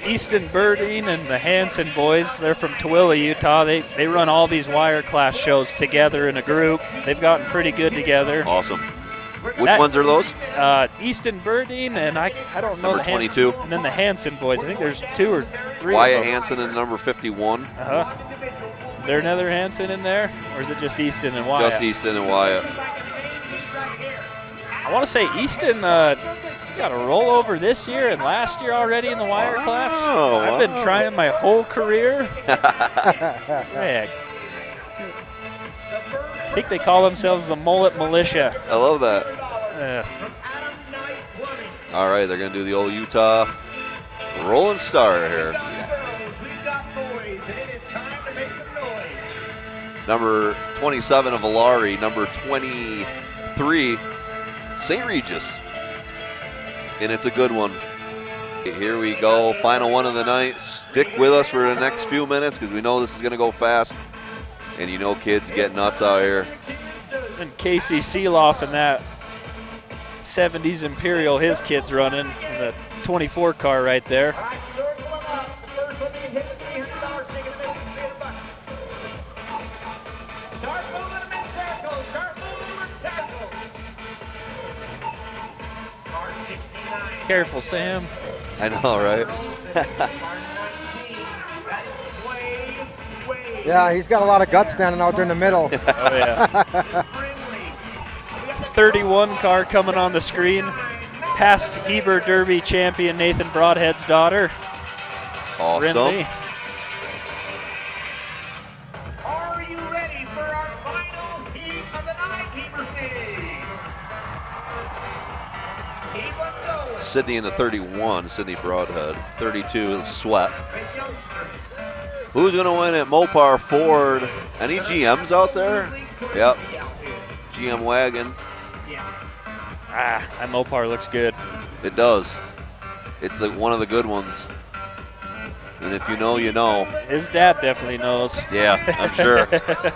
S11: Easton Birding and the Hanson boys. They're from Tooele, Utah. They run all these wire class shows together in a group. They've gotten pretty good together.
S3: Awesome. Which ones are those?
S11: Easton Birding and I don't know.
S3: Number 22.
S11: And then the Hanson boys. I think there's 2 or 3.
S3: Wyatt Hansen in number 51.
S11: Is there another Hanson in there, or is it just Easton and Wyatt?
S3: Just Easton and Wyatt.
S11: I want to say Easton got a rollover this year and last year already in the wire class. I've been trying my whole career. Heck. I think they call themselves the Mullet Militia.
S3: I love that. All right, they're going to do the old Utah Rolling Star here. Number 27 of Valari, number 23, St. Regis. And it's a good one. Here we go, final one of the night. Stick with us for the next few minutes because we know this is going to go fast. And you know kids get nuts out here.
S11: And Casey Seeloff in that 70s Imperial, his kid's running in the 24 car right there. Careful, Sam.
S3: I know, right?
S13: Yeah, he's got a lot of guts standing out there in the middle.
S11: Oh, yeah. 31 car coming on the screen. Past Heber Derby champion Nathan Broadhead's daughter.
S3: Awesome.
S11: Rinley.
S9: Are you ready for our final heat of the night
S3: Sydney in the 31, Sydney Broadhead. 32, Sweat. Who's going to win at Mopar Ford? Any GMs out there? Yep. GM wagon.
S11: That Mopar looks good.
S3: It does. It's like one of the good ones. And if you know, you know.
S11: His dad definitely knows.
S3: Yeah, I'm sure.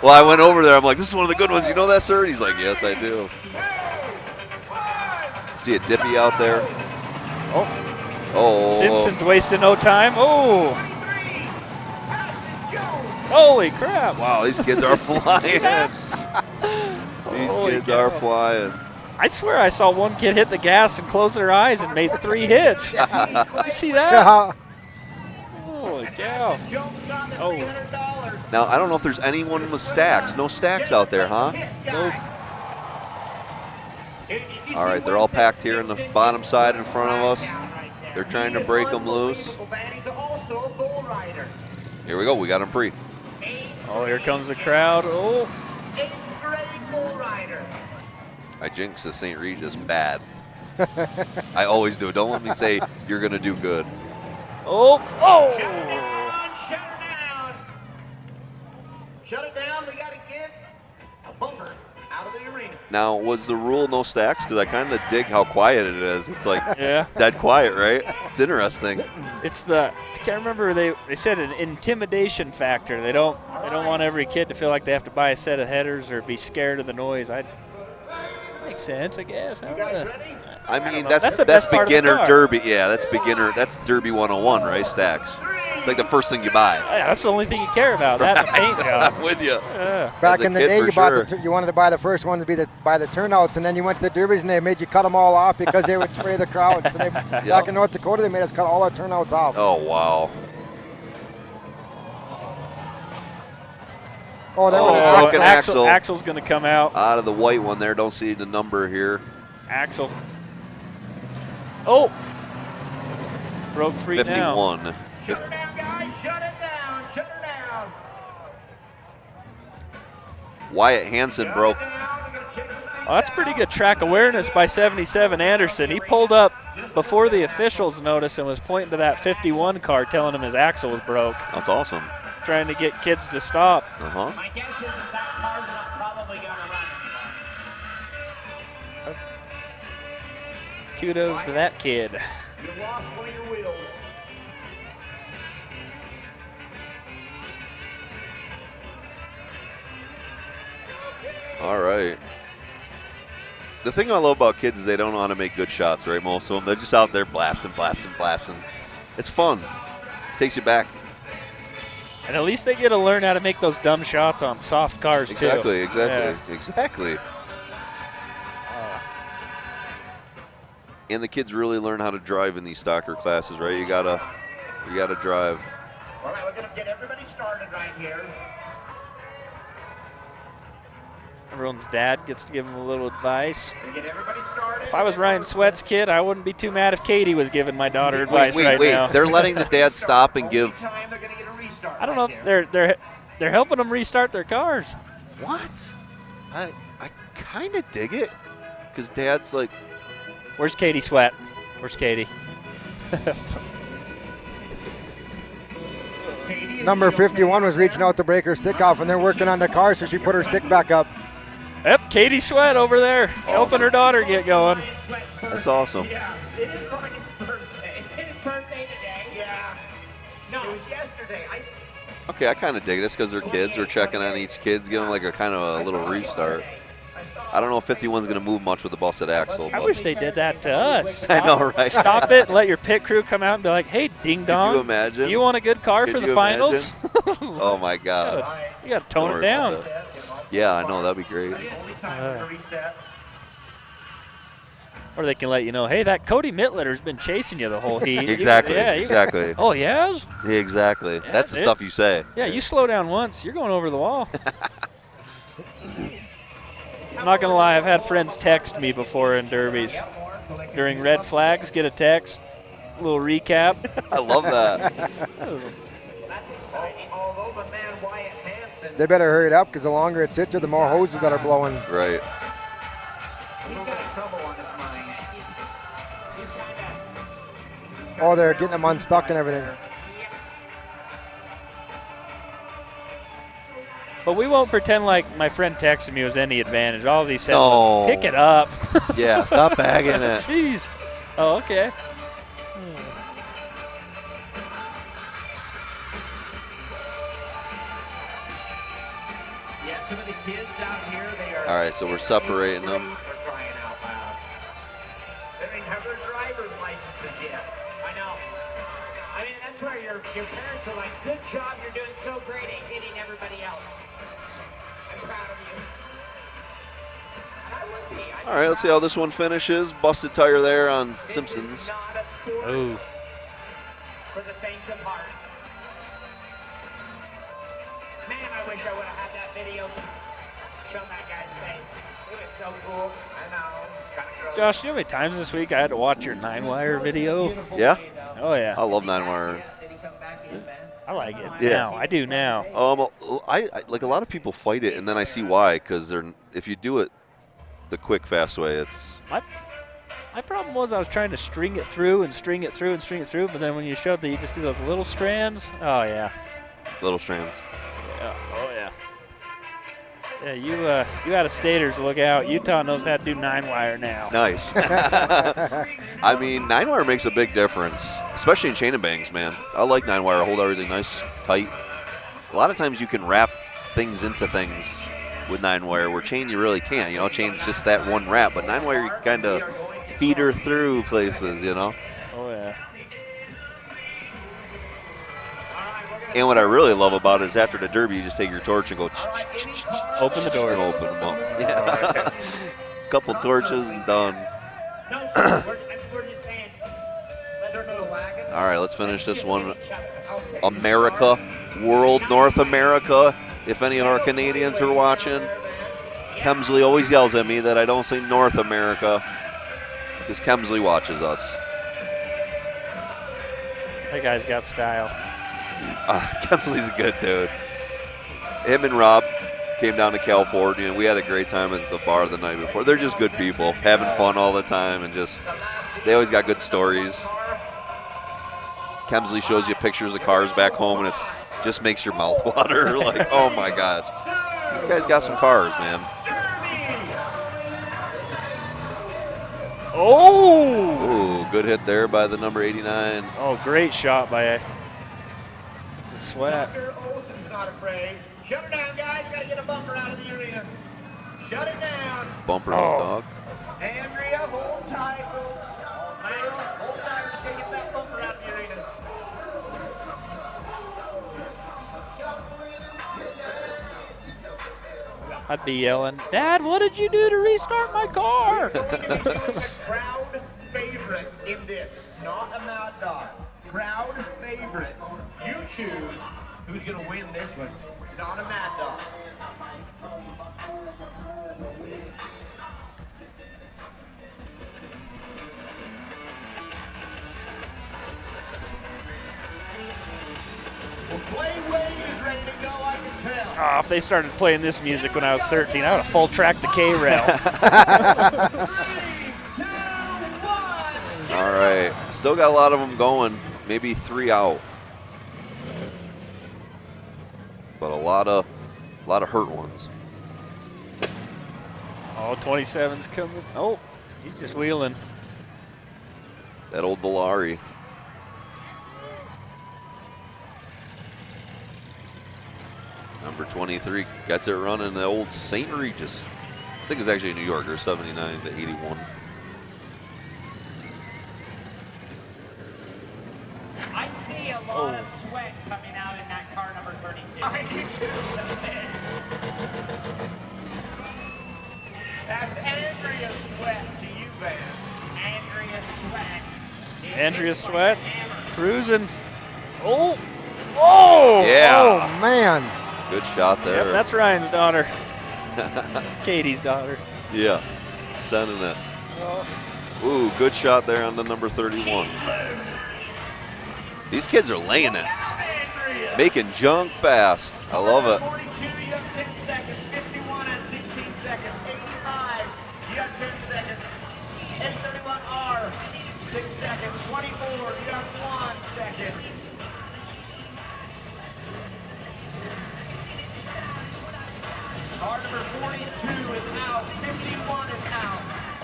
S3: Well, I went over there. I'm like, this is one of the good ones. You know that, sir? And he's like, yes, I do. See a Dippy out there. Oh.
S11: Simpson's wasting no time. Oh. Holy crap.
S3: Wow, these kids are flying. These kids are flying.
S11: I swear I saw one kid hit the gas and close their eyes and made 3 hits. You see that?
S13: Yeah.
S11: Holy cow. Oh.
S3: Now, I don't know if there's anyone with stacks. No stacks out there, huh?
S11: Nope.
S3: All right, they're all packed here on the bottom side in front of us. They're trying to break them loose. Here we go. We got them free.
S11: Oh, here comes the crowd. Oh.
S3: I jinxed the St. Regis bad. I always do. Don't let me say you're going to do good.
S11: Oh. Oh.
S9: Shut it down. Shut it down. Shut it down. We got to get a bumper out of the arena.
S3: Now, was the rule no stacks? Because I kind of dig how quiet it is. It's like
S11: Yeah.
S3: dead quiet, right? It's interesting.
S11: It's the, I can't remember, they said an intimidation factor. They don't want every kid to feel like they have to buy a set of headers or be scared of the noise. Makes sense, I guess.
S3: I mean,
S11: That's the
S3: that's
S11: best part of the
S3: beginner
S11: car.
S3: derby. Yeah, that's beginner. That's Derby 101, right? Stacks. It's like the first thing you buy.
S11: Yeah, that's the only thing you care about. That paint job.
S3: I'm with you.
S11: Yeah.
S13: Back
S3: As a
S13: in the
S3: kid,
S13: day,
S3: for
S13: you bought
S3: sure.
S13: you wanted to buy the first one to be buy the turnouts, and then you went to the derbies and they made you cut them all off because they would spray the crowd. So back in North Dakota, they made us cut all our turnouts off.
S3: Oh, wow.
S13: Oh, there
S3: Oh, broken axle.
S11: Axle's going to come out.
S3: Out of the white one there. Don't see the number here.
S11: Axle. Oh. Broke free
S3: 51.
S11: now.
S9: Shut her down, guys. Shut it down. Shut her down.
S3: Wyatt Hansen broke.
S11: Oh, that's pretty good track awareness by 77 Anderson. He pulled up before the officials noticed and was pointing to that 51 car telling him his axle was broke.
S3: That's awesome.
S11: Trying to get kids to stop.
S3: Uh-huh.
S8: My guess is that car's not probably going to run.
S11: Kudos to that kid.
S9: You lost one of your wheels.
S3: All right. The thing I love about kids is they don't know how to make good shots, right? Most of them. They're just out there blasting, blasting, blasting. It's fun. Takes you back.
S11: And at least they get to learn how to make those dumb shots on soft cars, too.
S3: Exactly. And the kids really learn how to drive in these stocker classes, right? You gotta drive.
S9: All right, we're going to get everybody started right here.
S11: Everyone's dad gets to give them a little advice.
S9: Get everybody started.
S11: If I was Ryan Sweat's kid, I wouldn't be too mad if Katie was giving my daughter advice
S3: wait,
S11: right now.
S3: They're letting the dad stop and give.
S11: I don't know if they're helping them restart their cars.
S3: What? I kind of dig it, because dad's like.
S11: Where's Katie Sweat? Where's Katie?
S13: Number 51 was reaching out to break her stick off, and they're working on the car, so she put her stick back up.
S11: Yep, Katie Sweat over there, helping her daughter get going.
S3: That's awesome.
S9: Yeah, it is Ryan's birthday. It's his birthday today. Yeah. No, it was yesterday.
S3: Okay, I kind of dig this because they're kids. We're checking on each kid, giving them like a kind of a little restart. I don't know if 51's going to move much with the busted axle.
S11: I wish they did that to us.
S3: I know, right?
S11: Stop it and let your pit crew come out and be like, hey, ding dong.
S3: Could you imagine?
S11: You want a good car for the finals?
S3: Oh, my God.
S11: You got to tone it down.
S3: Yeah, I know. That'd be great.
S11: Or they can let you know, hey, that Cody Mittletter's been chasing you the whole heat.
S3: Exactly. Exactly.
S11: Oh, he has?
S3: Yeah, exactly. That's the stuff you say.
S11: Yeah, you slow down once, you're going over the wall. I'm not going to lie, I've had friends text me before in derbies. During red flags, get a text, a little recap.
S3: I love that.
S9: That's exciting. Although the man Wyatt Hansen.
S13: They better hurry it up, because the longer it sits here, the more hoses that are blowing.
S3: Right.
S9: He's got trouble on his mind. He's kind of.
S13: Oh, they're getting them unstuck and everything.
S11: But we won't pretend like my friend texted me was any advantage. All he said
S3: No.
S11: was, pick it up.
S3: Yeah, stop bagging it.
S11: Jeez. Oh, okay.
S9: Yeah, some of the kids out here, they are.
S3: All right, so we're separating them.
S9: For crying out loud. They don't even have their driver's licenses yet.
S8: I know. I mean, that's where your parents are like, good job, you're doing so great at hitting everybody else. I'm proud of you. I would be.
S3: All right, let's see how this one finishes. Busted tire there on Simpsons.
S8: Not a sport
S11: Oh.
S8: for the faint of heart. Man, I wish I would have had that video shown that guy's face. It was so cool.
S9: I know. Kind of gross.
S11: Josh, you know how many times this week I had to watch your 9-wire video?
S3: Yeah?
S11: Oh, yeah.
S3: I love 9-wire.
S11: I like it
S3: Yeah.
S11: now. I do now.
S3: I like a lot of people fight it, and then I see why. Because if you do it the quick, fast way, it's
S11: My problem was I was trying to string it through and string it through and string it through, but then when you showed that you just do those little strands, oh, yeah.
S3: little strands.
S11: Yeah. Oh, yeah. Yeah, you out-of-staters, look out. Utah knows how to do 9-wire now.
S3: Nice. I mean, 9-wire makes a big difference, especially in chain and bangs, man. I like 9-wire. Hold everything nice, tight. A lot of times you can wrap things into things with 9-wire, where chain you really can't. You know, chain's just that one wrap, but 9-wire you kind of feed her through places, you know.
S11: Oh, yeah.
S3: And what I really love about it is after the derby, you just take your torch and go
S11: open the door
S3: and open them up. Yeah. Couple torches and done.
S8: We're just saying,
S3: All right, let's finish this one. America, World, North America. If any of our Canadians are watching, Kemsley always yells at me that I don't say North America because Kemsley watches us.
S11: That guy's got style.
S3: Kemsley's a good dude. Him and Rob came down to California, and we had a great time at the bar the night before. They're just good people, having fun all the time, and just they always got good stories. Kemsley shows you pictures of cars back home, and it just makes your mouth water. Like, oh my gosh, this guy's got some cars, man.
S11: Oh!
S3: Ooh, good hit there by the number 89.
S11: Oh, great shot by Sweat.
S9: Tucker Olsen's not afraid. Shut her down, guys. Got to get a bumper out of the arena. Shut it down.
S3: Bumper dog.
S9: Andrea, hold tight. Hold tight. We're just going to get that bumper out of the arena.
S11: I'd be yelling, Dad, what did you do to restart my car?
S9: Crowd favorite in this, not a mad dog. Crowd favorite. You choose who's going to win this one, not a mad dog. Well, Play Wade is ready to go, I can tell.
S11: Oh, if they started playing this music when I was 13, I would have full tracked the K-Rail.
S3: All right, still got a lot of them going. Maybe 3 out, but a lot of hurt ones.
S11: Oh, 27's coming. Oh, he's just wheeling.
S3: That old Volare. Number 23 gets it running. The old St. Regis. I think it's actually a New Yorker, 79 to 81.
S8: I see a lot of sweat coming out in that car number 32.
S9: I do too. That's Andrea Sweat to you, man.
S8: Andrea Sweat.
S11: Andrea Sweat cruising. Oh, oh,
S3: Yeah.
S13: Oh, man.
S3: Good shot there.
S11: Yep, that's Ryan's daughter. Katie's daughter.
S3: Yeah, sending it. Ooh, good shot there on the number 31. These kids are laying it. Making junk fast. I love it.
S9: 42, you have 10 seconds. 51 and 16 seconds. 85, you have 10 seconds.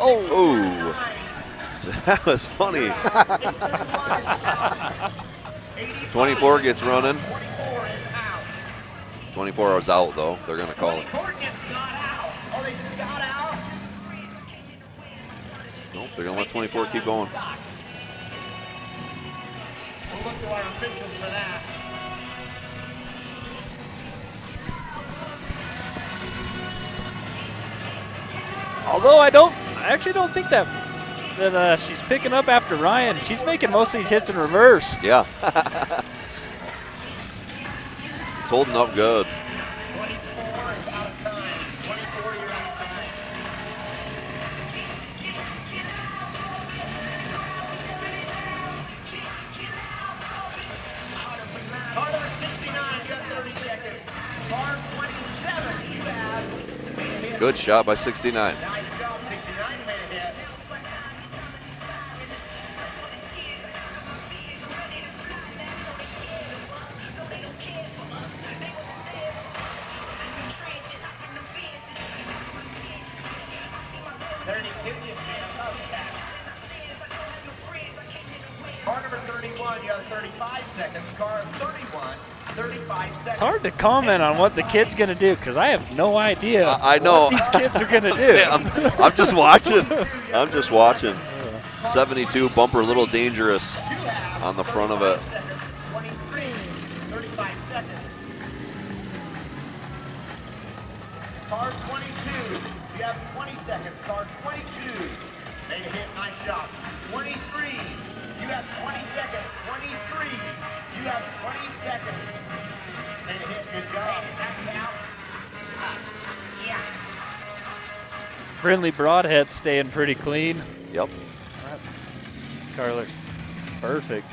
S3: Oh, that was funny. 24 gets running. 24 is out, though. They're going to call it. Nope, they're going to let 24 keep going.
S9: We'll look to our officials for that.
S11: Although I actually don't think that she's picking up after Ryan. She's making most of these hits in reverse.
S3: Yeah. It's holding up good.
S9: 24 is out of time. 24, you're out of time. Car number 69, you have 30 seconds. Car 27, you have.
S3: Good shot by 69.
S9: Nice job, 69 made a hit. Car number 31, you have 35 seconds. Car 31, 35 seconds.
S11: It's hard to comment on what the kid's going to do because I have no idea
S3: I know.
S11: what these kids are going to do.
S3: I'm just watching. I'm just watching. 72 bumper, a little dangerous on the front of it.
S9: 23, 35 seconds. Car 22, you have 20 seconds. Car 22, made a hit, nice shot. 23, you have 20 seconds. 23, you have 20 seconds. Made a hit, good job. Yeah.
S11: Brindley Broadhead staying pretty clean.
S3: Yep.
S11: Car looks perfect.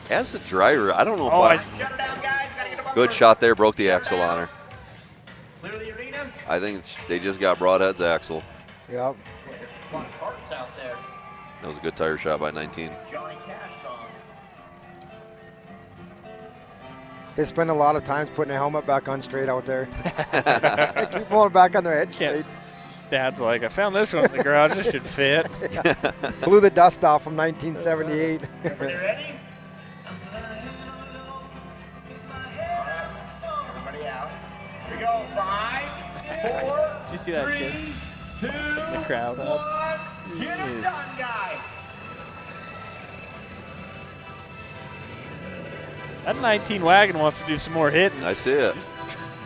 S3: As a driver, I don't know if
S9: Shut her down, guys. Gotta get the bumper.
S3: Good shot there, broke the axle on her.
S9: Clear the arena.
S3: I think they just got Broadhead's axle.
S13: Yep.
S9: A lot of parts out there.
S3: That was a good tire shot by 19.
S9: Johnny Cash song.
S13: They spend a lot of time putting a helmet back on straight out there. They keep pulling it back on their head straight.
S11: Dad's like, I found this one in the garage. This should fit.
S13: Blew the dust off from 1978.
S9: Everybody ready? Everybody out. Here we go. 5, 4,
S11: Did you see that
S9: 3,
S11: kid?
S9: 2,
S11: The crowd up.
S9: 1. Get him done, guys.
S11: That 19 wagon wants to do some more hitting.
S3: I see it.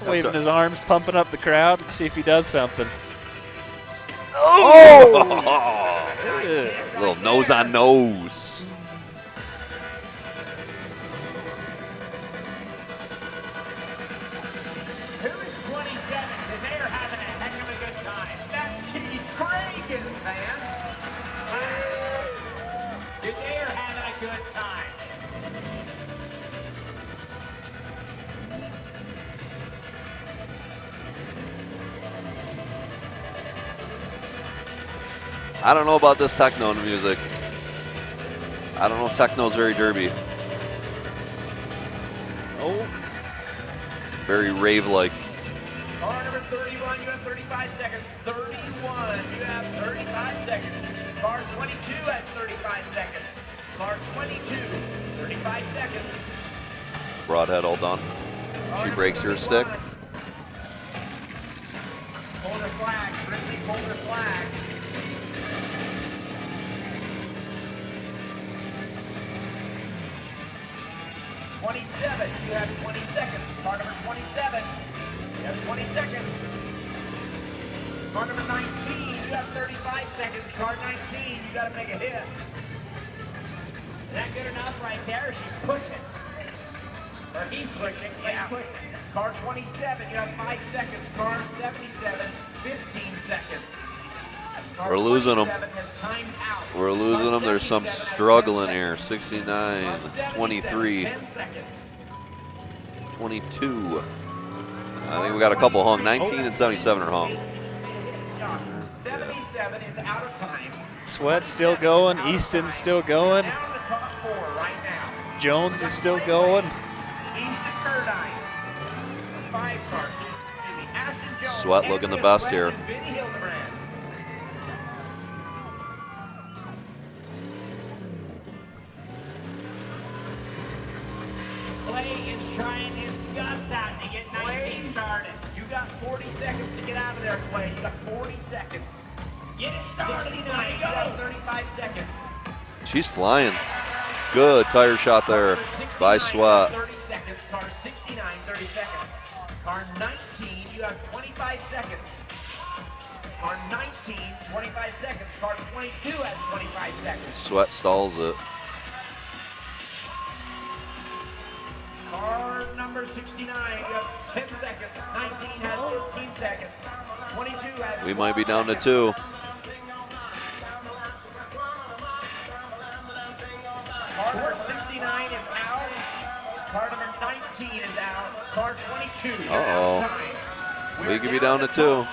S11: Waving his arms, pumping up the crowd. Let's see if he does something.
S3: Oh! Little nose on nose.
S9: Who is 27? Because they are having a heck of a good time. That's Keith Cragen, man. They are having a good time.
S3: I don't know about this techno music. I don't know if techno's very derby.
S11: Oh.
S3: Very rave-like.
S9: Car number 31, you have 35 seconds. 31, you have 35 seconds. Car 22 has 35 seconds. Car 22, 35 seconds.
S3: Broadhead all done. She breaks her stick.
S9: Hold her flag. Brindley, hold her flag. You have 20 seconds. Car number 27, you have 20 seconds. Car number 19, you have 35 seconds. Car 19, you got to make a hit.
S8: Is that good enough right there? She's pushing. Or he's pushing. Yeah.
S9: Car 27, you have 5 seconds. Car 77, 15 seconds. Car
S3: We're losing them.
S9: 27 has timed out.
S3: We're losing them. There's some
S9: 77 has
S3: struggling here. 69,
S9: 10
S3: 23,
S9: 10 seconds.
S3: 22. I think we got a couple hung. 19 and 77 are hung.
S9: 77 is out of time.
S11: Sweat's still going. Easton's still going.
S9: Down to the top 4 right now.
S11: Jones is still going.
S9: Easton Burdine. 5 cars. Excuse me. Ashton Jones.
S3: Sweat looking the best here.
S8: Clay is trying his guts out to get 19 started.
S9: You got 40 seconds to get out of there, Clay. You got 40 seconds.
S8: Get it started.
S9: 69, you got 35 seconds.
S3: She's flying. Good tire shot there by Sweat.
S9: 30 seconds. Car 69, 30 seconds. Car 19, you have 25 seconds. Car 19, 25 seconds. Car 22 has 25 seconds.
S3: Sweat stalls it.
S9: Car number 69, you have 10 seconds. 19 has 13 seconds. 22 has
S3: We might be down to 2.
S9: Car number 69 is out. Car number 19 is out. Car 22.
S3: Uh-oh. We could be down to 2.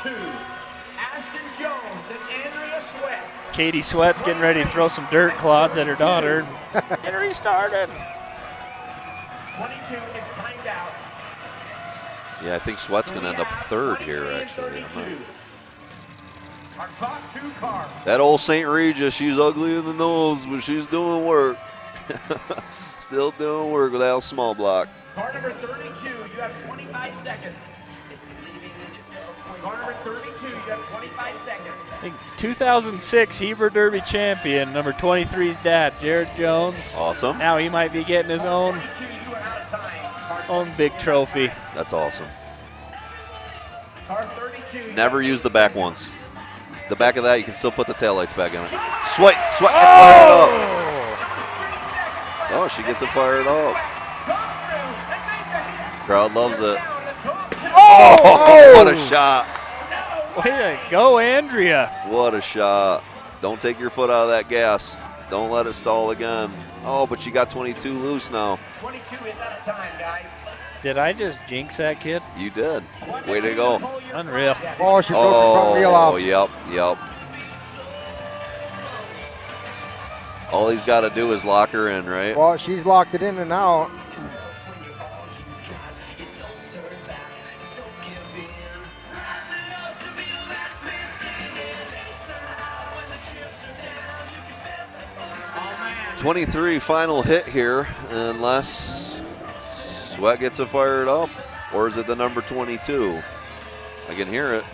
S9: Ashton Jones and Andrea Sweat.
S11: Katie Sweat's getting ready to throw some dirt clods at her daughter. Get her restarted.
S9: 22 is timed out.
S3: Yeah, I think Sweat's going to end up 3rd here, actually.
S9: Our top 2 cars.
S3: That old St. Regis, she's ugly in the nose, but she's doing work. Still doing work with Al Small Block.
S9: Car number 32, you have 25 seconds. Car number 32, you have 25 seconds.
S11: I think 2006 Heber Derby champion, number 23's dad, Jared Jones.
S3: Awesome.
S11: Now he might be getting his own big trophy.
S3: That's awesome.
S9: Car 32.
S3: Never use the back ones. The back of that, you can still put the taillights back in it. Sweat gets fired up. Oh, she gets it fired up. Crowd loves it. Oh, what a shot.
S11: Way to go, Andrea.
S3: What a shot. Don't take your foot out of that gas. Don't let it stall again. Oh, but she got 22 loose now.
S9: 22 is out of time, guys.
S11: Did I just jinx that kid?
S3: You did. Way to go.
S11: Unreal.
S13: Oh, she broke the front wheel off.
S3: Oh, yep. All he's got to do is lock her in, right?
S13: Well, she's locked it in and out.
S3: .23 final hit here, unless Sweat gets it fired up, or is it the number 22? I can hear it.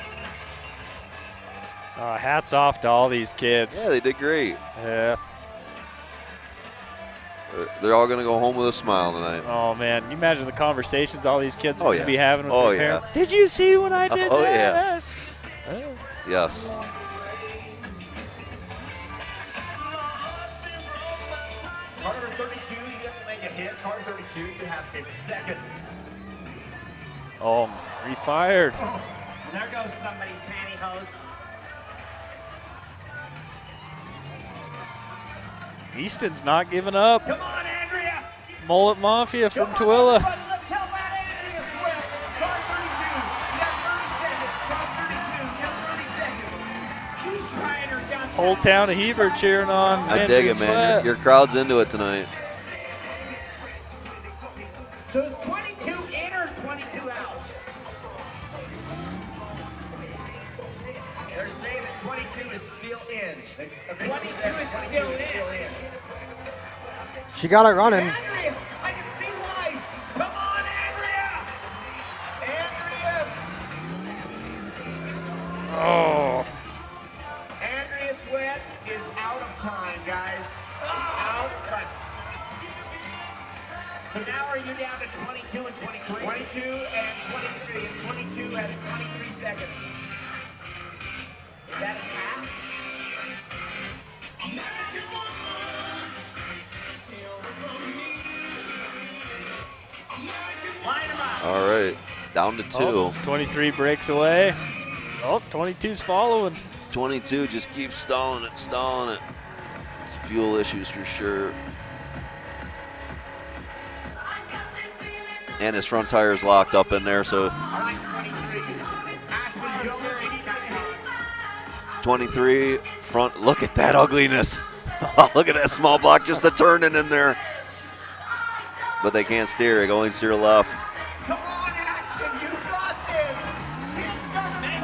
S11: Hats off to all these kids.
S3: Yeah, they did great.
S11: Yeah.
S3: They're all going to go home with a smile tonight.
S11: Oh, man. You imagine the conversations all these kids are going to be having with their parents.
S3: Yeah.
S11: Did you see what I did?
S3: Oh,
S11: that?
S3: yeah. Yes.
S9: Car number 32, you have to make a hit. Car 32, you have 50 seconds.
S11: Oh, refired.
S8: And there goes somebody's pantyhose.
S11: Easton's not giving up.
S8: Come on, Andrea.
S11: Mullet Mafia from Tooele.
S9: Let's help out Andrea Swift. Car 32, you have 30 seconds. Car 32, you have 30 seconds.
S8: She's trying her guts
S11: Whole town of Heber cheering on.
S3: I dig it, man. Your crowd's into it tonight.
S8: So is 22 in or 22 out?
S9: They're saying that 22 is still in.
S8: 22 is still in.
S13: She got it running.
S9: Andrea, I can see lights.
S8: Come on, Andrea.
S9: Andrea.
S11: Oh.
S9: Andrea Sweat is out of time, guys. Out of time.
S8: So now are you down to 22 and 23?
S9: 22 and 23. And 22 has 23 seconds.
S8: Is that a tap? Line them up.
S3: All right, down to 2.
S11: Oh, 23 breaks away. Oh, 22's following.
S3: 22 just keeps stalling it. It's fuel issues for sure. And his front tire is locked up in there, so 23 front. Look at that ugliness. Look at that small block just a turning in there. But they can't steer. They can only steer left.
S9: Come on, Ashton, you got this. He's done it.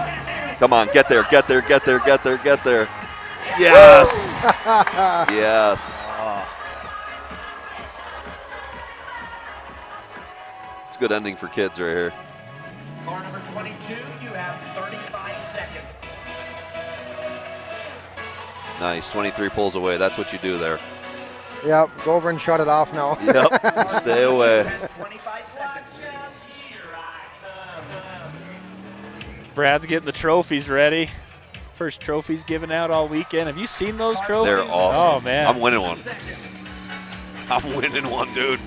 S3: Come on, get there, get there, get there, get there, get there. Yes. Yes. It's a good ending for kids right here.
S9: Car number 22, you have 35 seconds.
S3: Nice. 23 pulls away. That's what you do there.
S13: Yep, go over and shut it off now.
S3: Yep, stay away.
S9: 25 seconds.
S11: Brad's getting the trophies ready. First trophies given out all weekend. Have you seen those trophies?
S3: They're awesome.
S11: Oh, man.
S3: I'm winning one. I'm winning one, dude.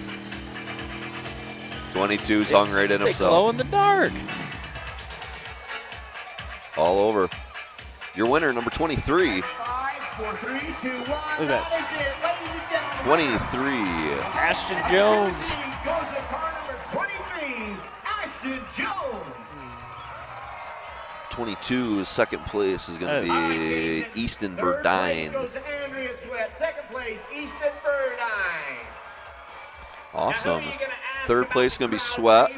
S3: 22's hung right in
S11: They
S3: himself.
S11: glow in the dark.
S3: All over. Your winner, number 23.
S9: 5, 4, 3, 2, 1.
S11: Look at that.
S9: That is it, ladies and gentlemen.
S3: 23.
S11: Ashton Jones.
S9: Goes to car number 23, Ashton Jones.
S3: 22, second place is going to be Easton
S9: Third place
S3: Burdine.
S9: goes to Andrea Sweat. Second place, Easton Burdine.
S3: Awesome. Third place is going to be Sweat.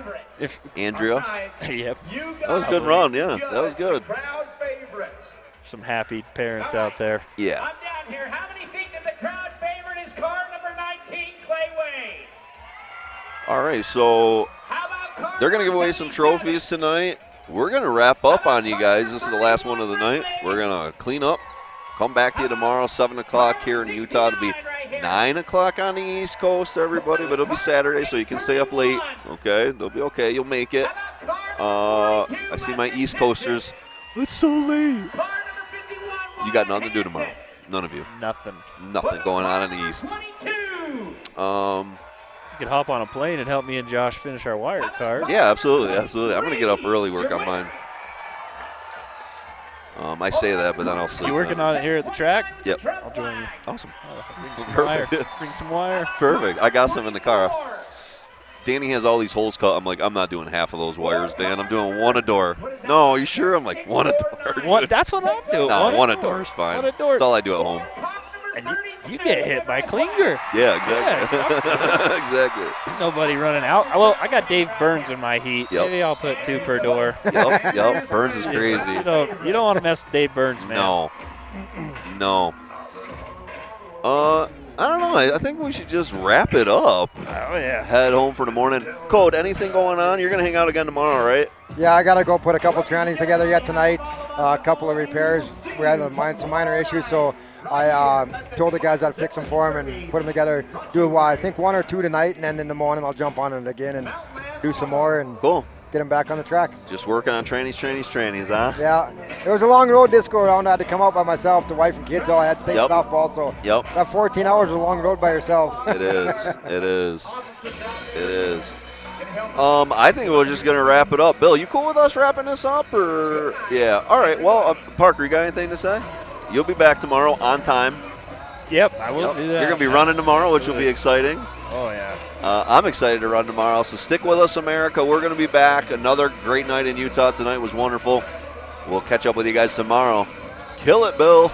S3: Andrea.
S11: Yep.
S3: That was a good run, yeah. That was good.
S9: Crowd favorite.
S11: Some happy parents out there.
S3: Yeah.
S8: I'm down here. How many think that the crowd favorite is car number 19, Clay Wade?
S3: All right, so they're going to give away some trophies tonight. We're going to wrap up on you guys. This is the last one of the night. We're going to clean up, come back to you tomorrow, 7 o'clock here in Utah. It'll be 9 o'clock on the East Coast, everybody, but it'll be Saturday, so you can stay up late, okay? They'll be okay. You'll make it. I see my East Coasters. It's so late. You got nothing to do tomorrow. None of you.
S11: Nothing.
S3: Nothing going on in the East.
S11: You could hop on a plane and help me and Josh finish our wired card.
S3: Yeah, absolutely, absolutely. I'm going to get up early, work on mine. I say that, but then I'll sleep.
S11: You working on it here at the track?
S3: Yep.
S11: I'll join you.
S3: Awesome.
S11: Bring some wire.
S3: Perfect.
S11: Bring some wire.
S3: Perfect. I got some in the car. Danny has all these holes cut. I'm like, I'm not doing half of those wires, Dan. I'm doing one a door. No, you sure? I'm like, one a door.
S11: One, that's what I'm doing.
S3: No, one a door is fine.
S11: One a door.
S3: That's all I do at home.
S11: And you get hit by Klinger.
S3: Yeah, exactly. Exactly.
S11: Nobody running out. Well, I got Dave Burns in my heat.
S3: Yep.
S11: Maybe I'll put 2 per door.
S3: Yep. Burns is crazy.
S11: You don't want to mess with Dave Burns, man.
S3: No. I don't know. I think we should just wrap it up.
S11: Oh, yeah.
S3: Head home for the morning. Code, anything going on? You're going to hang out again tomorrow, right?
S13: Yeah, I got to go put a couple trannies together yet tonight. A couple of repairs. We had some minor issues, so I told the guys I'd fix them for them and put them together. Do I think 1 or 2 tonight, and then in the morning I'll jump on it again and do some more and get them back on the track.
S3: Just working on trannies, huh?
S13: Yeah. It was a long road this go around. I had to come out by myself. The wife and kids all had state softball, so that 14 hours is a long road by yourself.
S3: It is. It is. It is. I think we're just going to wrap it up. Bill, you cool with us wrapping this up? Or yeah. All right. Well, Parker, you got anything to say? You'll be back tomorrow on time.
S11: Yep, I will do that.
S3: You're going to be running tomorrow, which will be exciting.
S11: Oh, yeah.
S3: I'm excited to run tomorrow, so stick with us, America. We're going to be back. Another great night in Utah tonight was wonderful. We'll catch up with you guys tomorrow. Kill it, Bill.